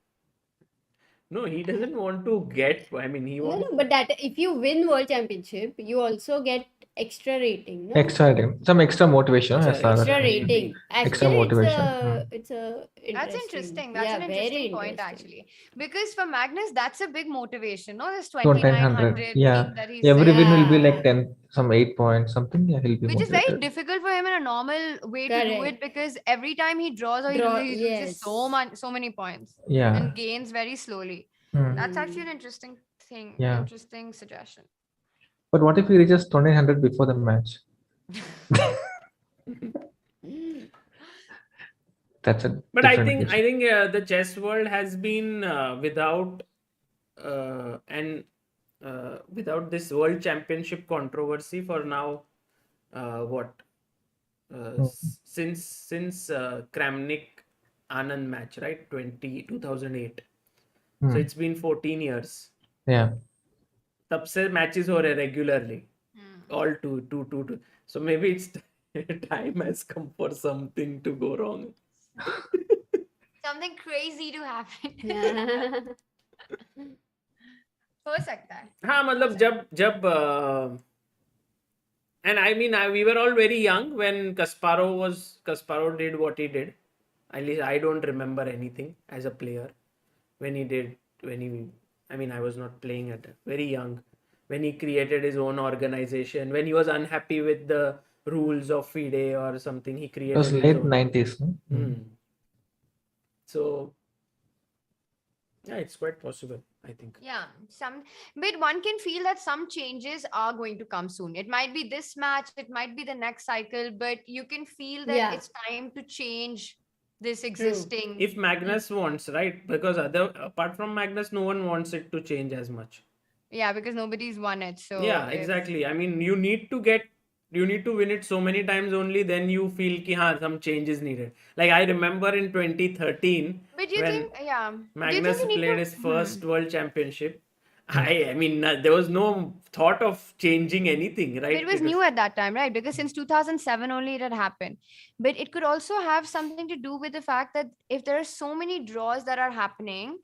No, he doesn't want to get. I mean, he No, wants. no, but that if you win World Championship, you also get extra rating. No? Extra rating. Some extra motivation, Extra- as Sagar Extra said. rating. Extra Actually, motivation. it's a That's interesting. That's yeah, an very interesting point, interesting. actually. Because for Magnus, that's a big motivation. No, this 2900. 2900 Yeah. thing that he's Every saying, win will be Yeah. like 10, some 8 points, something. Yeah, he'll be which is very motivated. difficult for him in a normal way to do it, Correct. because every time he draws or he loses Yes. so many points Yeah. and gains very slowly. Hmm. That's actually an interesting thing. Yeah. Interesting suggestion. But what if he reaches 2900 before the match? that's a But I different think case. the chess world has been without without this World Championship controversy for now. What Hmm. since Kramnik Anand match, right? 2008. Hmm. So it's been 14 years. Yeah. तब से matches हो रहे regularly. Hmm. All two. So maybe it's time has come for something to go wrong. Something crazy to happen. Yeah. हो सकता है. हाँ मतलब जब and I mean we were all very young when Kasparov did what he did. At least I don't remember anything as a player when he I mean I was not playing at very young when he created his own organization, when he was unhappy with the rules of FIDE or something, he It created was his late own. 90s. No? Hmm. So yeah, it's quite possible, I think. Yeah, but one can feel that some changes are going to come soon. It might be this match, it might be the next cycle, but you can feel that Yeah. it's time to change this existing. If Magnus wants, right? Because apart from Magnus, no one wants it to change as much. Yeah, because nobody's won it. So Yeah, exactly. I mean, you need to win it so many times only, then you feel ki haan, some change is needed. Like I remember in 2013 But you when think, yeah, do you think Magnus you need played to? his first World Championship. I mean, there was no thought of changing anything, right? It was new at that time, right? Because since 2007 only it had happened. But it could also have something to do with the fact that if there are so many draws that are happening,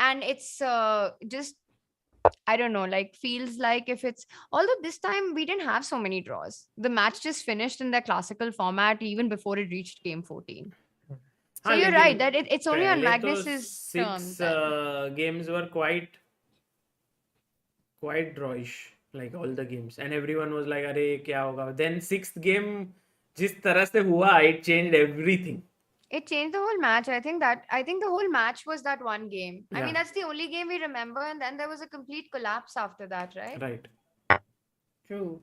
and it's just, I don't know, like feels like if it's, although this time we didn't have so many draws. The match just finished in their classical format even before it reached game 14. So हाँ, you're लेकिन right that it's only on पहले तो Magnus's terms. 6 games were quite drawish, like all the games, and everyone was like, "अरे क्या होगा?" Then 6th game, जिस तरह से हुआ, it changed everything. It changed the whole match. I think the whole match was that one game. I Yeah. mean, that's the only game we remember, and then there was a complete collapse after that, right? Right. True.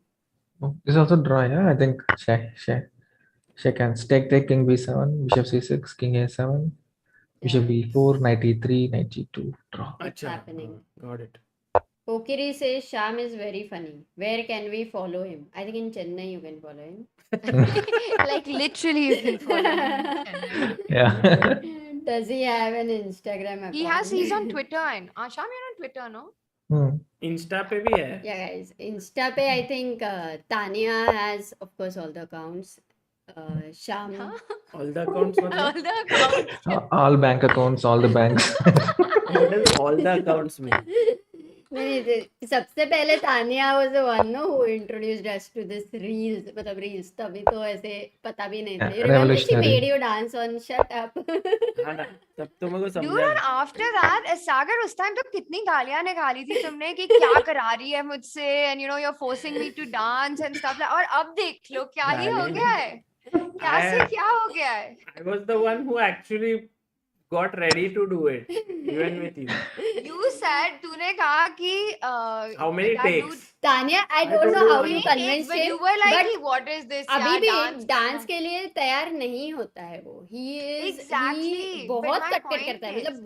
Oh, this is also draw, yeah. I think Shake hands. Take king b7, bishop c6, king a7, bishop Yeah. b4, knight e3, knight g2. Draw. It's अच्छा, happening. got it. Pokiri says Shyam is very funny. Where can we follow him? I think in Chennai you can follow him. Like literally, you can follow him. Yeah. Does he have an Instagram account? He's on Twitter, and Shyam, you're on Twitter, no? Hmm. Insta पे भी है. Yeah, guys. Insta pe I think Tania has, of course, all the accounts. Shyam. All the accounts All मतलब? the accounts. All bank accounts, all the banks. What does all the accounts mean? नहीं सबसे पहले Tania was the one no who introduced us to this reels मतलब reels तभी तो ऐसे पता भी नहीं था. You remember she Revolutionary. made you dance on Shut Up. हाँ ना, तब तो मेरे को Dude, समझा. and after that, Sagar, उस time तो कितनी गालियां निकाली थी तुमने कि क्या करा रही है मुझसे, and you know you're forcing me to dance and stuff like. और अब देख लो क्या ही हो गया है. क्या से क्या हो गया है. I was the one who actually got ready to do it, even with you. You said तूने कहा कि How many that takes? dude- Tania I I don't don't know know how how you many convinced takes, but him. you were like but कि what is this अभी यार, भी dance करना." के लिए तैयार नहीं होता है वो. Exactly, he but बहुत my कट point करता है is- मतलब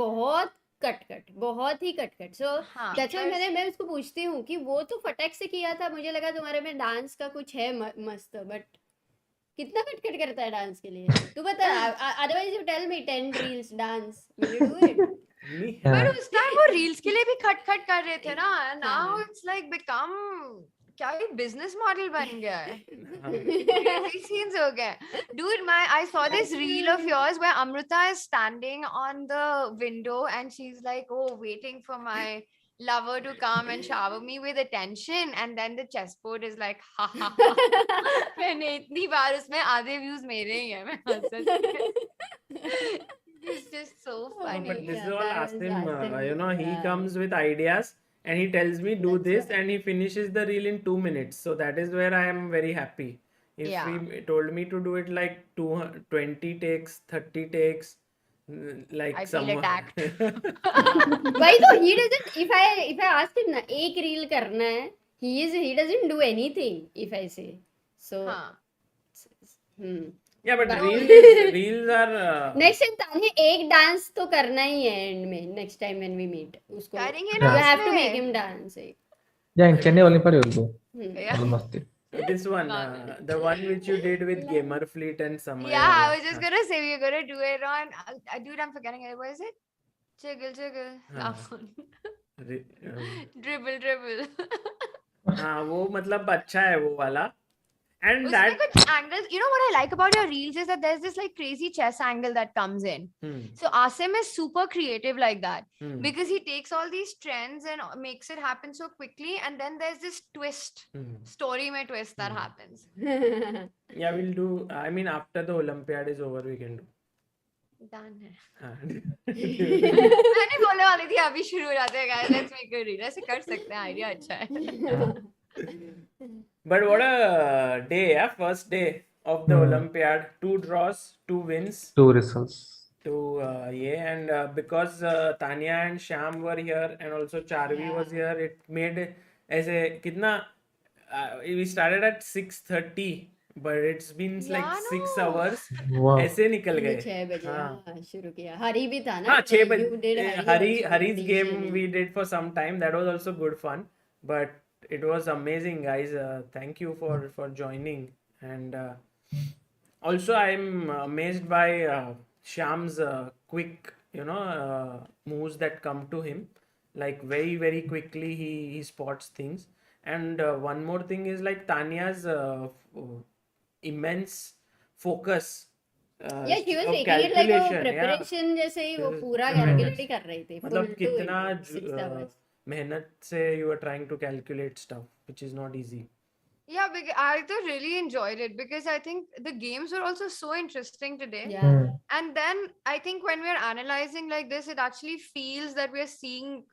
बहुत ही कट. So हाँ, that's why मैं उसको पूछती हूँ कि वो तो फटक से किया था, मुझे लगा तुम्हारे में डांस का कुछ है मस्त, बट कितना कट करता है डांस के लिए तू बता. Otherwise you tell me 10 reels dance, will you do it? Me? But Yeah. उस टाइम वो रील्स के लिए भी खट कर रहे थे ना. Now हाँ. it's like become क्या ये बिजनेस मॉडल बन गया है. हाँ. Crazy scenes हो गए. Dude, I saw this reel of yours where Amruta is standing on the window and she's like, oh, waiting for my lover to come and shower me with attention, and then the chessboard is like ha ha ha. मैंने इतनी बार उसमें आधे views मेरे ही हैं. मैं हंस It's just so No, funny. but this Yeah, is all that asked was him. Asim, You know, he yeah. comes with ideas and he tells me do That's this, why. and he finishes the reel in 2 minutes. So that is where I am very happy. If Yeah. he told me to do it like 20 takes, 30 takes, like I feel attacked. Why so he doesn't, if I ask him ना एक reel करना है, he doesn't do anything if I say so. हाँ. Yeah, but But- reels are. Next time Tanya एक dance तो करना ही है एंड में next time when we meet उसको करेंगे यू ना हैव टू मेक उसमें। हिम डांस एक Yeah, in Chennai Olympiad you will do. Yeah. All masti. This one, the one which you did with Gamer Fleet and Samay. Yeah, I wala. was just gonna say we're gonna do it on. Dude, I'm forgetting it. What is it? Jiggle, jiggle. Laugh on. Re- Dribble, dribble. हाँ वो मतलब अच्छा है वो वाला. And उसमें that. कुछ angles. You know what I like about your reels is that there's this like crazy chess angle that comes in. Hmm, So Asim is super creative like that hmm, because he takes all these trends and makes it happen so quickly, and then there's this twist, hmm. story mein twist that happens. Yeah, we'll do. I mean, after the Olympiad is over, we can do. Done है. हाँ. मैंने बोलने वाली थी अभी शुरू हो जाते हैं guys. Let's make a reel. ऐसे कर सकते हैं, idea अच्छा है. But what a day, yeah! First day of the Hmm. Olympiad. 2 draws, 2 wins. 2 results. Yeah, and because Tania and Shyam were here, and also Charvi was here, it made ऐसे कितना we started at 6:30, but it's been like Yeah, 6 no. hours. Wow. ऐसे निकल गए. 6 बजे हाँ. हाँ शुरू किया हरी भी था ना हाँ 6 You बजे. did Hari also, Hari's DJ game ने. we did for some time. That was also good fun, but it was amazing, guys. Thank you for joining, and also I'm amazed by Shyam's quick, moves that come to him. Like very very quickly he spots things, and one more thing is like Tanya's immense focus. Yeah, she was of taking it like a calculation, yeah. preparation जैसे ही वो This is- पूरा calculate ही कर रही थी मतलब full to कितना it, 6 hours. मेहनत से you are trying to calculate stuff, which is not easy. Yeah, I really enjoyed it because I think the games were also so interesting today. Yeah. Hmm. And then I think when we're analyzing like this, it actually feels that we're seeing.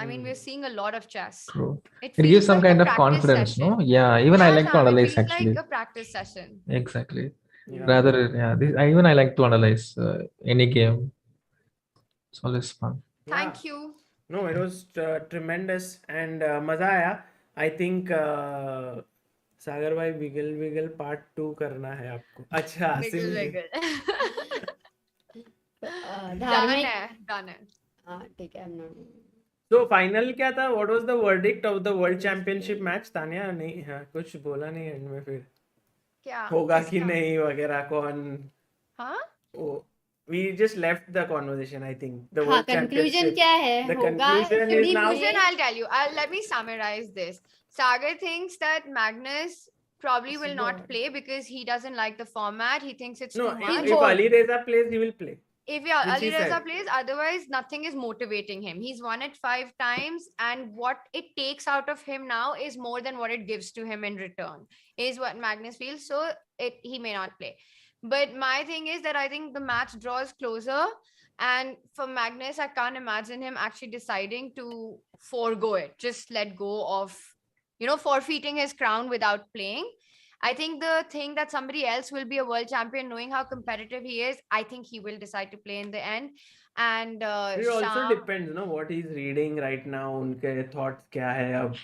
I mean, we're seeing a lot of chess. True. It It gives feels some like a kind of practice confidence, session. no? Yeah, even I Yeah, like to Sam, it analyze feels actually. like a practice session. Exactly. Yeah. Rather, yeah, even I like to analyze any game. It's always fun. Thank you. No, it was tremendous and मजा आया. I think सागर भाई wiggle part 2 करना है आपको. अच्छा Wiggle, SIM wiggle. Done धार्मिक है, done है. हाँ ठीक है I'm not तो फाइनल क्या था? What was the verdict of the World Championship match? Tania नहीं, हाँ कुछ बोला नहीं एंड में फिर क्या? होगा कि किसका? नहीं वगैरह कौन. हाँ? We just left the conversation, I think. The हाँ World कंक्लूजन Championship. क्या है The होगा conclusion is सीढ़ी now- मुझे- Conclusion, I'll tell you. Let me summarize this. Sagar thinks that Magnus probably will not bored. play because he doesn't like the format. He thinks it's No, too much. if Ali Reza plays, he will play. If Which Ali he Reza said. plays, otherwise nothing is motivating him. He's won it 5 times, and what it takes out of him now is more than what it gives to him in return. Is what Magnus feels. So he may not play. But my thing is that I think the match draws closer, and for Magnus, I can't imagine him actually deciding to forego it. Just let go of, forfeiting his crown without playing. I think the thing that somebody else will be a world champion, knowing how competitive he is, I think he will decide to play in the end. And It also Shyam, depends, what he's reading right now. उनके thoughts क्या है अब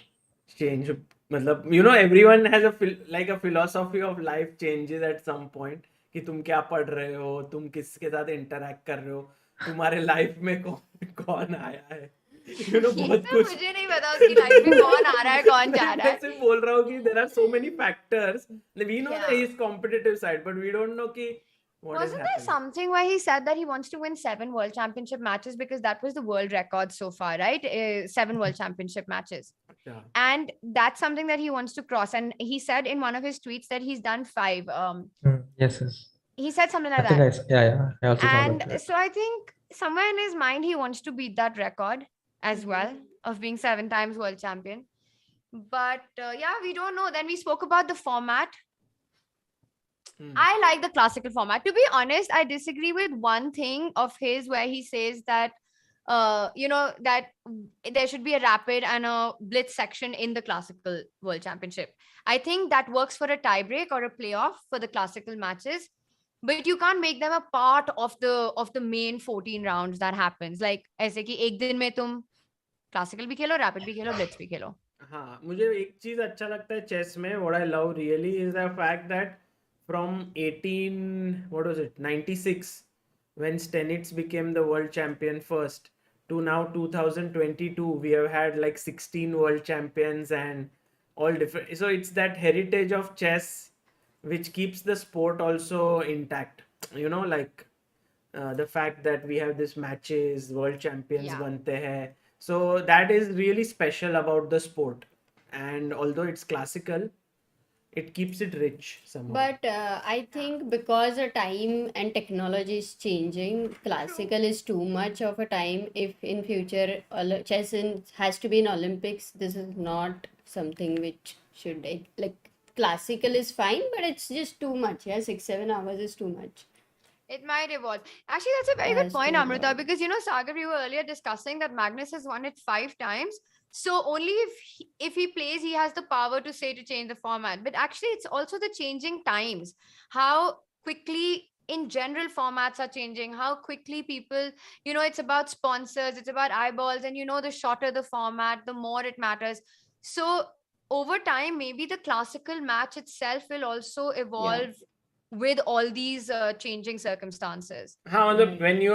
change. मतलब everyone has a philosophy of life changes at some point. कि तुम क्या पढ़ रहे हो, तुम किसके साथ interact कर रहे हो, तुम्हारे life में कौन आया है. बहुत तो कुछ. मुझे नहीं पता उसकी लाइफ में कौन आ रहा है कौन जा रहा मैं है. सिर्फ बोल रहा हूँ कि there are so many factors. We know Yeah. that he's competitive side, but we don't know कि what is Wasn't there happening. something where he said that he wants to win 7 world championship matches because that was the world record so far, right? 7 world championship matches. अच्छा. And that's something that he wants to cross. And he said in one of his tweets that he's done 5. Yes, yes. He said something I like think that. yeah. I also saw And that. so I think somewhere in his mind, he wants to beat that record as well of being 7 times world champion. But yeah, we don't know. Then we spoke about the format. I like the classical format. To be honest, I disagree with one thing of his where he says that, that there should be a rapid and a blitz section in the classical world championship. I think that works for a tiebreak or a playoff for the classical matches. But you can't make them a part of the main 14 rounds that happens. Like, ऐसे कि एक दिन में तुम classical भी खेलो, rapid भी खेलो, blitz भी खेलो. हाँ, मुझे एक चीज अच्छा लगता है चेस में. What I love really is the fact that from 96 when Stenitz became the world champion first to now 2022 we have had like 16 world champions and all different, so it's that heritage of chess which keeps the sport also intact, like the fact that we have this matches, world champions Yeah. bante hai, so that is really special about the sport, and although it's classical, it keeps it rich somehow. But I think because the time and technology is changing, classical is too much of a time. If in future chess has to be in Olympics, this is not something which should like classical is fine, but it's just too much. Yeah, 6-7 hours is too much. It might evolve. Actually, that's a very It good has point, to Amruta, evolve. because Sagar, we were earlier discussing that Magnus has won it 5 times. So only if he plays, he has the power to say to change the format. But actually, it's also the changing times. How quickly, in general, formats are changing. How quickly people, it's about sponsors, it's about eyeballs, and the shorter the format, the more it matters. So over time, maybe the classical match itself will also evolve with all these changing circumstances. When you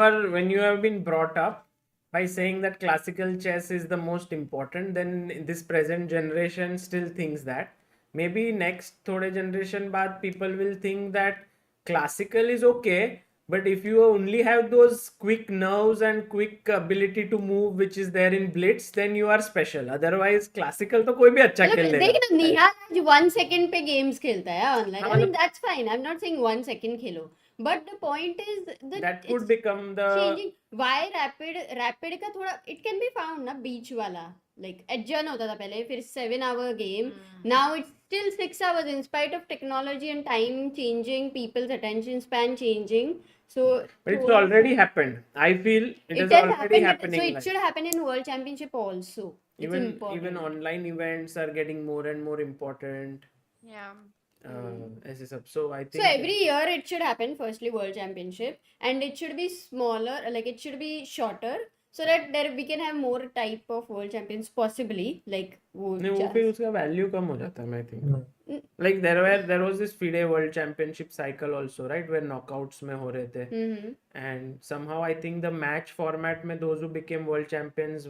have been brought up by saying that classical chess is the most important, then this present generation still thinks that. Maybe next thode generation baad people will think that classical is okay, but if you only have those quick nerves and quick ability to move which is there in blitz, then you are special. Otherwise classical तो कोई भी अच्छा खेल मतलब लेगा. देख ना, निहाल आज 1 second पे games खेलता है online. I हाँ, mean that's fine. I'm not saying 1 second Khelo. But the point is that that could it's become the changing. Why rapid का थोड़ा it can be found ना beach वाला. Like adjourn होता था पहले, फिर 7-hour game. Now it's still 6 hours in spite of technology and time changing, people's attention span changing. So but it's थोड़ा already happened. I feel it is has already happened, happening. so it like- should happen in World Championship also. It's even important. online events are getting more and more important. Yeah. ऐसे सब. So I So think every year it should happen, firstly World Championship, and it should be smaller, like it should be shorter, so that there we can have more type of world champions possibly, like वो नहीं, वो फिर उसका value कम हो जाता है, I think. Like there was this FIDE World Championship cycle also, right, where knockouts में हो रहे थे. Mhm. And somehow I think the match format में those who became world champions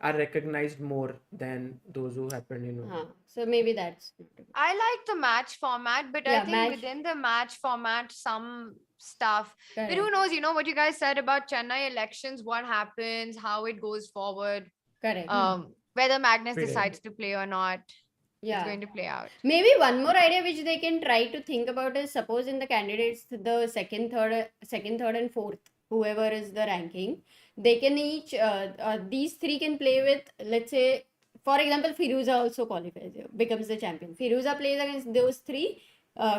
are recognized more than those who happened, हाँ, so maybe that's I like the match format, but I Yeah, think match- within the match format, some stuff. But who correct. knows, what you guys said about Chennai elections, what happens, how it goes forward, Correct. whether Magnus FIDE. decides to play or not, it's Yeah. going to play out. Maybe one more idea which they can try to think about is, suppose in the candidates, the second, third, and fourth, whoever is the ranking, they can each these three can play with, let's say, for example, Firuja also qualifies, becomes the champion. Firuja plays against those three.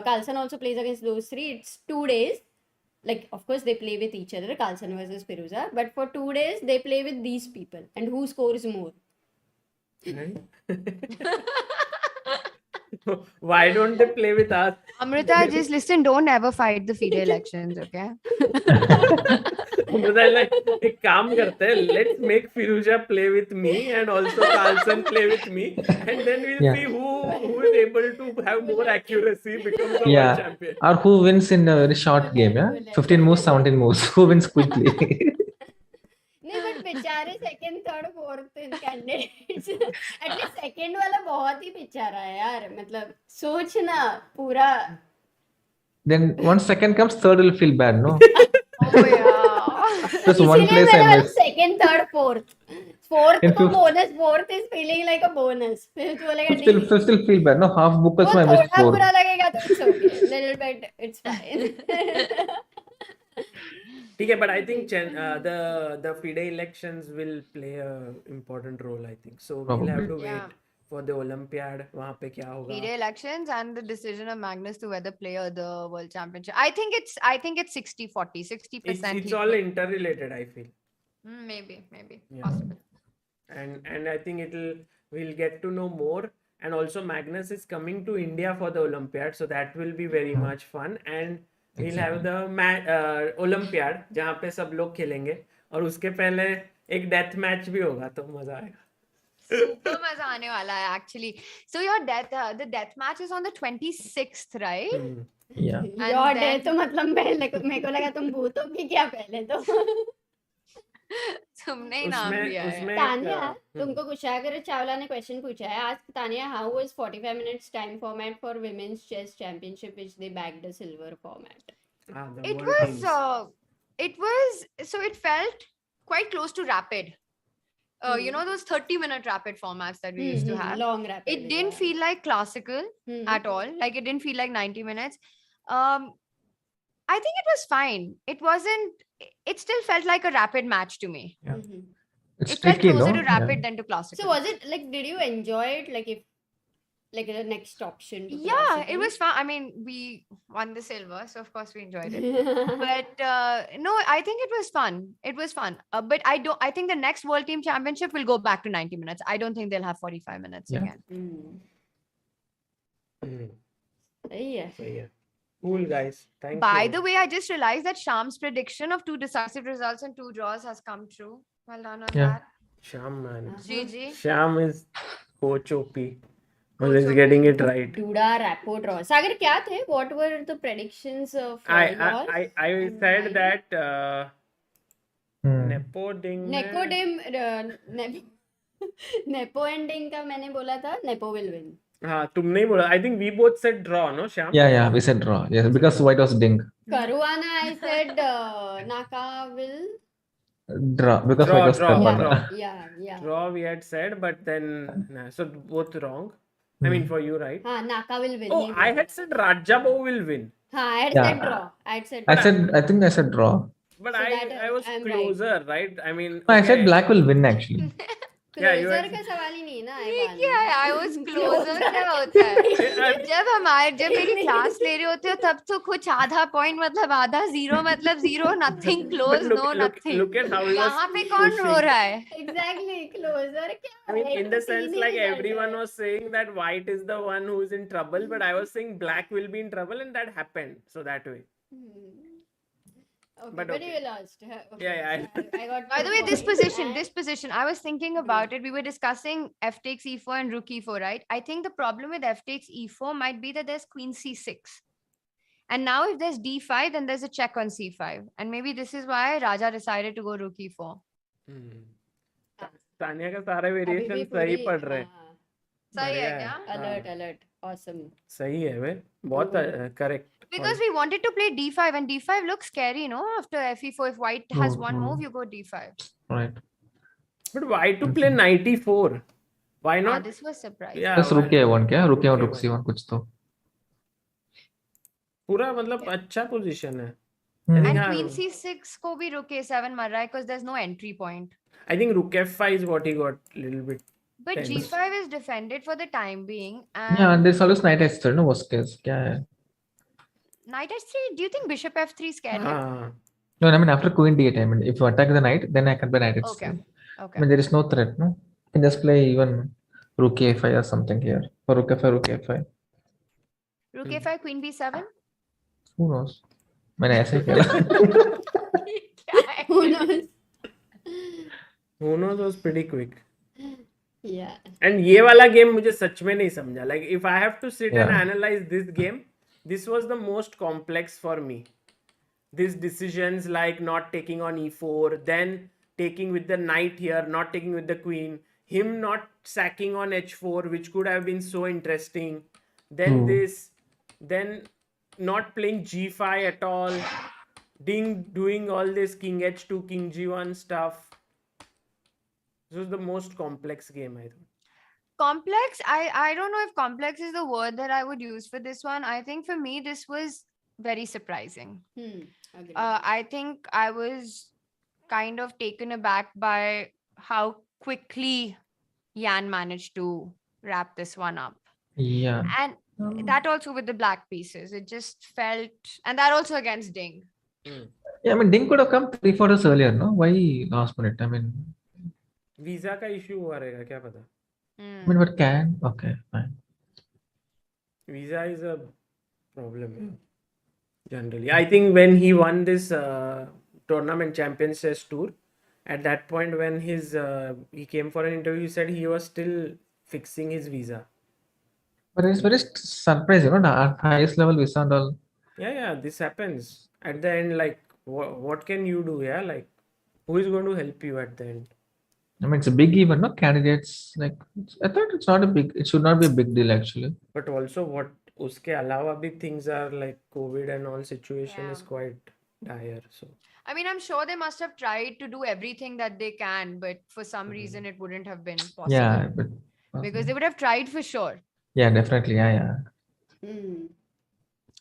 Carlsen also plays against those three. It's 2 days. Like, of course, they play with each other, Carlsen versus Firuja. But for 2 days, they play with these people. And who scores more? Right? Why don't they play with us? Amruta, just listen, don't ever fight the FIDE elections, okay? Amruta is like, एक काम करते हैं, let's make Firuja play with me and also Carlsen play with me, and then we'll Yeah. see who is able to have more accuracy, becomes the world Yeah. champion. Or who wins in a very short game, yeah? 15 moves, 17 moves. Who wins quickly? नहीं, but बेचारे second, third, fourth candidates. At least second वाला बहुत ही बेचारा है यार. मतलब सोच ना पूरा. Then once second comes, third will feel bad, no? Oh, yeah. Just one इसीलिए place मैंने I बोला missed. second, third, fourth. Fourth In को fifth- bonus. Fourth is feeling like a bonus. फिर तू बोलेगा Still, नहीं. still feel bad, no? Half book वो also I missed थोड़ा 4. बुरा लगेगा तो it's okay. Little bit, it's fine. ठीक है, but I think the FIDE elections will play a important role, I think. So we'll have to Yeah. wait for the Olympiad. वहाँ पे क्या होगा? FIDE elections and the decision of Magnus to whether play the World Championship. I think it's 60-40, 60%. It's all interrelated, I feel. Maybe, Yeah. possible. And I think we'll get to know more. And also Magnus is coming to India for the Olympiad, so that will be very much fun. And we'll have the Olympiad जहाँ पे सब लोग खेलेंगे, और उसके पहले एक death match भी होगा, तो मजा आएगा. Super maza aane wala hai, actually. So the death match is on the 26th, right? Yeah. Your day then- तो मतलब पहले मेरे को लगा तुम भूत हो कि क्या पहले तो तुमने ही नाम उसमें लिया है। उसमें तानिया एक, तुमको कुशागर चावला ने क्वेश्चन पूछा है ask Tania how was 45 minutes time format for women's chess championship which they bagged a silver format. the It World was Teams. so it felt quite close to rapid. You know those 30-minute rapid formats that we used to have. Long rapid. It didn't feel like classical at all. Like it didn't feel like 90 minutes. I think it was fine. It wasn't. It still felt like a rapid match to me. It's It felt tricky, closer no? to rapid than to classical. So was it like did you enjoy it like if like the next option to Yeah, it classical? was fun. I mean, we won the silver, so of course we enjoyed it. But no, I think it was fun. It was fun. But I don't. I think the next World Team Championship will go back to 90 minutes. I don't think they'll have 45 minutes Yeah. again. सही है So yeah, cool guys. Thank By you. the way, I just realized that Shyam's prediction of 2 decisive results and 2 draws has come true. Well done on Yeah. that. Shyam man. GG. Shyam is coach OP. Coach Always OP. getting it right. Duda, Rapport, draw. Sagar क्या थे? What were the predictions of yours? I said mine? that Hmm. Nepo Ding Nepo Nepo ending का मैंने बोला था Nepo will win. हाँ तुमने ही बोला. I think we both said draw, no Shyam? Yeah, we said draw. Yes, because white was ding. Karuwana I said Naka will. Draw because Draw, white was draw, Karuwana. draw. Yeah. Draw we had said, but then so both wrong. I mean for you, right? हाँ Naka will win. Oh, I had said Radja will win, हाँ I had Yeah. said draw. I had said. I think I said draw. but So that I was I'm closer, right? I mean, No, I said okay. black will win actually. Yeah, you Closer had- का सवाल ही नहीं है ना ये I क्या won. है? I was closer क्या होता है? जब मेरी क्लास ले रहे होते हो तब तो कुछ आधा पॉइंट मतलब आधा जीरो मतलब zero nothing But close no look nothing at how he was यहाँ पे कौन रो pushing. रहा है? Exactly closer क्या I mean, है? in the तो sense, तीन ही like result everyone है. was saying that white is the one who is in trouble, but I was saying black will be in trouble, and that happened. So that way. Okay, But but okay. you lost. Okay, Yeah. I got By 2 the way, points. this position, I was thinking about it. We were discussing f takes e4 and rook e4, right? I think the problem with f takes e4 might be that there's queen c6. And now if there's d5, then there's a check on c5. And maybe this is why Raja decided to go rook e4. Tania का सारे अभी भी variation सही पूरी पढ़ रहे. हाँ, सही है बढ़िया क्या? alert alert awesome. सही है वे. बहुत correct. Because we wanted to play d5 and d5 looks scary, no? After fe4, if white has one Mhm. move, you go d5. Right. But why to play 94? Why Ah, not? this was surprising. Yeah, Just rook a1 क्या? rook a1 rook A1. c1 कुछ तो. पूरा मतलब अच्छा position है. Hmm. And हाँ. queen c6 को भी rook a7 मर रहा है because there's no entry point. I think rook f5 is what he got little bit. But Tense. g5 is defended for the time being. And Yeah, and there's always knight h3 no worst case. क्या है? knight h3, do you think bishop f3 is scary? हाँ. No, I mean after queen d8, I mean if you attack the knight, then I can play knight h3. Okay. I Okay. mean there is no threat, no? You can just play even rook a5 or something here. Or rook f5, rook a5. Rook a5, queen b7. Who knows? मैंने ऐसे ही खेला. Who knows? Who knows was pretty quick. Yeah. And ये वाला game मुझे सच में नहीं समझा. Like if I have to sit and Yeah. analyze this game, this was the most complex for me. These decisions like not taking on e4, then taking with the knight here, not taking with the queen, him not sacking on h4, which could have been so interesting. Then True. this, then not playing g5 at all, doing all this king h2, king g1 stuff. This was the most complex game, I think. Complex, I don't know if complex is the word that I would use for this one. I think for me, this was very surprising. Agree. I think I was kind of taken aback by how quickly Yan managed to wrap this one up. Yeah. And that also with the black pieces. It just felt, and that also against Ding. Yeah, I mean Ding could have come 3-4 days earlier, no? Why last minute? I mean visa का issue हुआ रहेगा क्या पता. what can? Okay, fine. Visa is a problem generally. I think when he won this tournament Champions Chess Tour, at that point when he came for an interview, he said he was still fixing his visa. But it's very surprising, you know, at highest level visa and all. Yeah, this happens at the end. Like, what can you do? Yeah, like, who is going to help you at the end? I mean, it's a big event, no? Candidates, like, I thought it's not a big, it should not be a big deal actually. But also, what uske alawa bhi things are like COVID and all situation is Yeah. quite dire. So I mean, I'm sure they must have tried to do everything that they can, but for some reason it wouldn't have been Yeah, possible but because they would have tried for sure. yeah, definitely. Yeah. Hmm.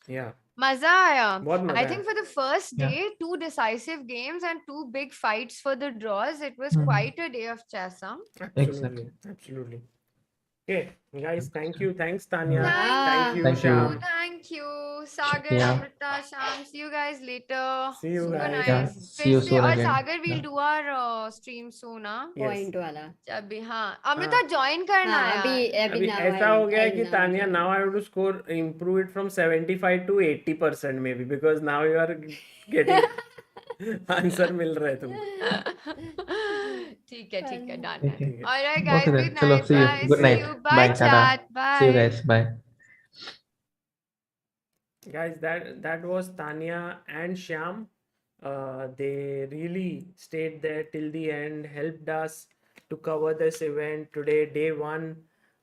yeah, Maza aaya. बहुत I मजा think है. for the first Yeah. day, two decisive games and two big fights for the draws. It was Hmm. quite a day of chess, huh? Absolutely, absolutely. Okay, guys, thank you. Thanks, Tanya. Yeah. Thank you, Thank you. Shyam. Thank you, Sagar, Yeah. Amruta, Sham. See you guys later. See you Super guys. Yeah. Nice. See you soon और again. Sagar we'll Yeah. do our stream soon, huh? Yes. Point वाला. अभी हाँ Amrita join करना हाँ यार. अभी अभी now ऐसा हो गया है कि now Tania join. now I have to score improve it from 75 to 80% maybe because now you are getting answer मिल रहा है तुमको. ठीक है done. Okay. Alright guys, Okay then. good Chalo, night. see you. Bye. Good See night. you. Bye. Bye Tata. chat. See you Bye. guys. Bye. Guys, that was Tanya and Shyam. They really stayed there till the end, helped us to cover this event today, day one.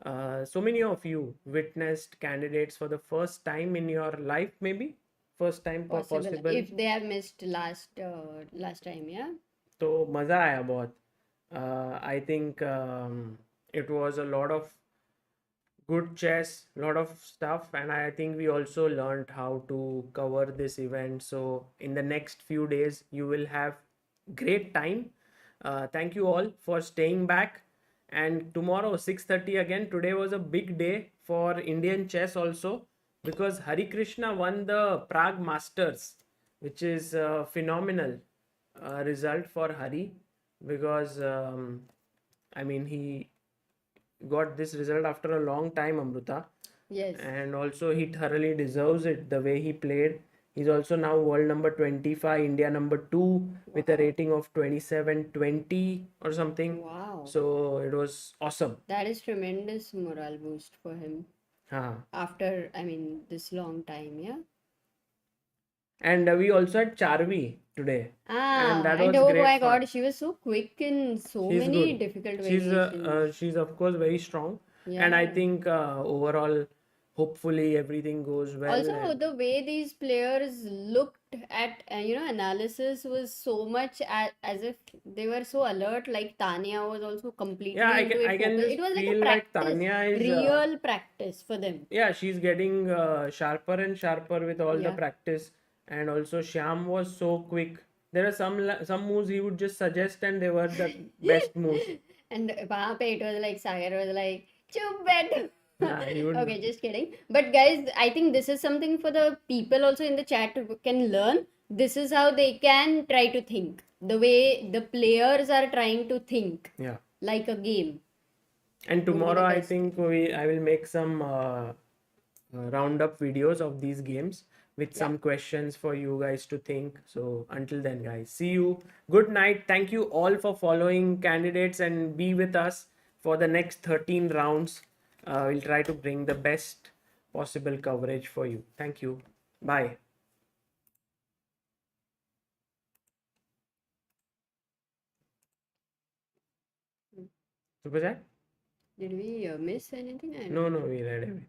So many of you witnessed candidates for the first time in your life, maybe first time Possible if they have missed last time, yeah. तो मज़ा आया बहुत. I think it was a lot of good chess, lot of stuff, and I think we also learned how to cover this event. So in the next few days you will have great time. Thank you all for staying back, and tomorrow 6:30 again. Today was a big day for Indian chess also because Hari Krishna won the Prague Masters, which is a phenomenal result for Hari because I mean he got this result after a long time, Amruta. Yes. And also he thoroughly deserves it the way he played. He's also now world number 25, India number 2 with a rating of 2720 or something. Wow. So it was awesome. That is tremendous morale boost for him Huh. after this long time, yeah. And we also had Charvi today. Ah, that and was oh great my fun. God, she was so quick in so She's many good. difficult She's variations. she's of course very strong. And I Yeah. think overall, hopefully everything goes well. Also, and- the way these players looked at analysis was so much as if they were so alert. Like Tania was also completely Yeah, into it. I can focused. just It was like feel a like practice, Tanya is real practice for them. yeah, she's getting sharper and sharper with all the Yeah. practice. And also Shyam was so quick. There are some moves he would just suggest and they were the best moves. And वहाँ पे it was like Sagar was like, "Chup बैठ." Nah, he would. Okay, just kidding. But guys, I think this is something for the people also in the chat who can learn. This is how they can try to think. The way the players are trying to think, Yeah. like a game. And Would be the tomorrow I best. think I will make some roundup videos of these games with some questions for you guys to think. So until then, guys, see you. Good night. Thank you all for following candidates and be with us for the next 13 rounds. We'll try to bring the best possible coverage for you. Thank you. Bye. Super chat? Did we miss anything? I don't No, know. we read everything.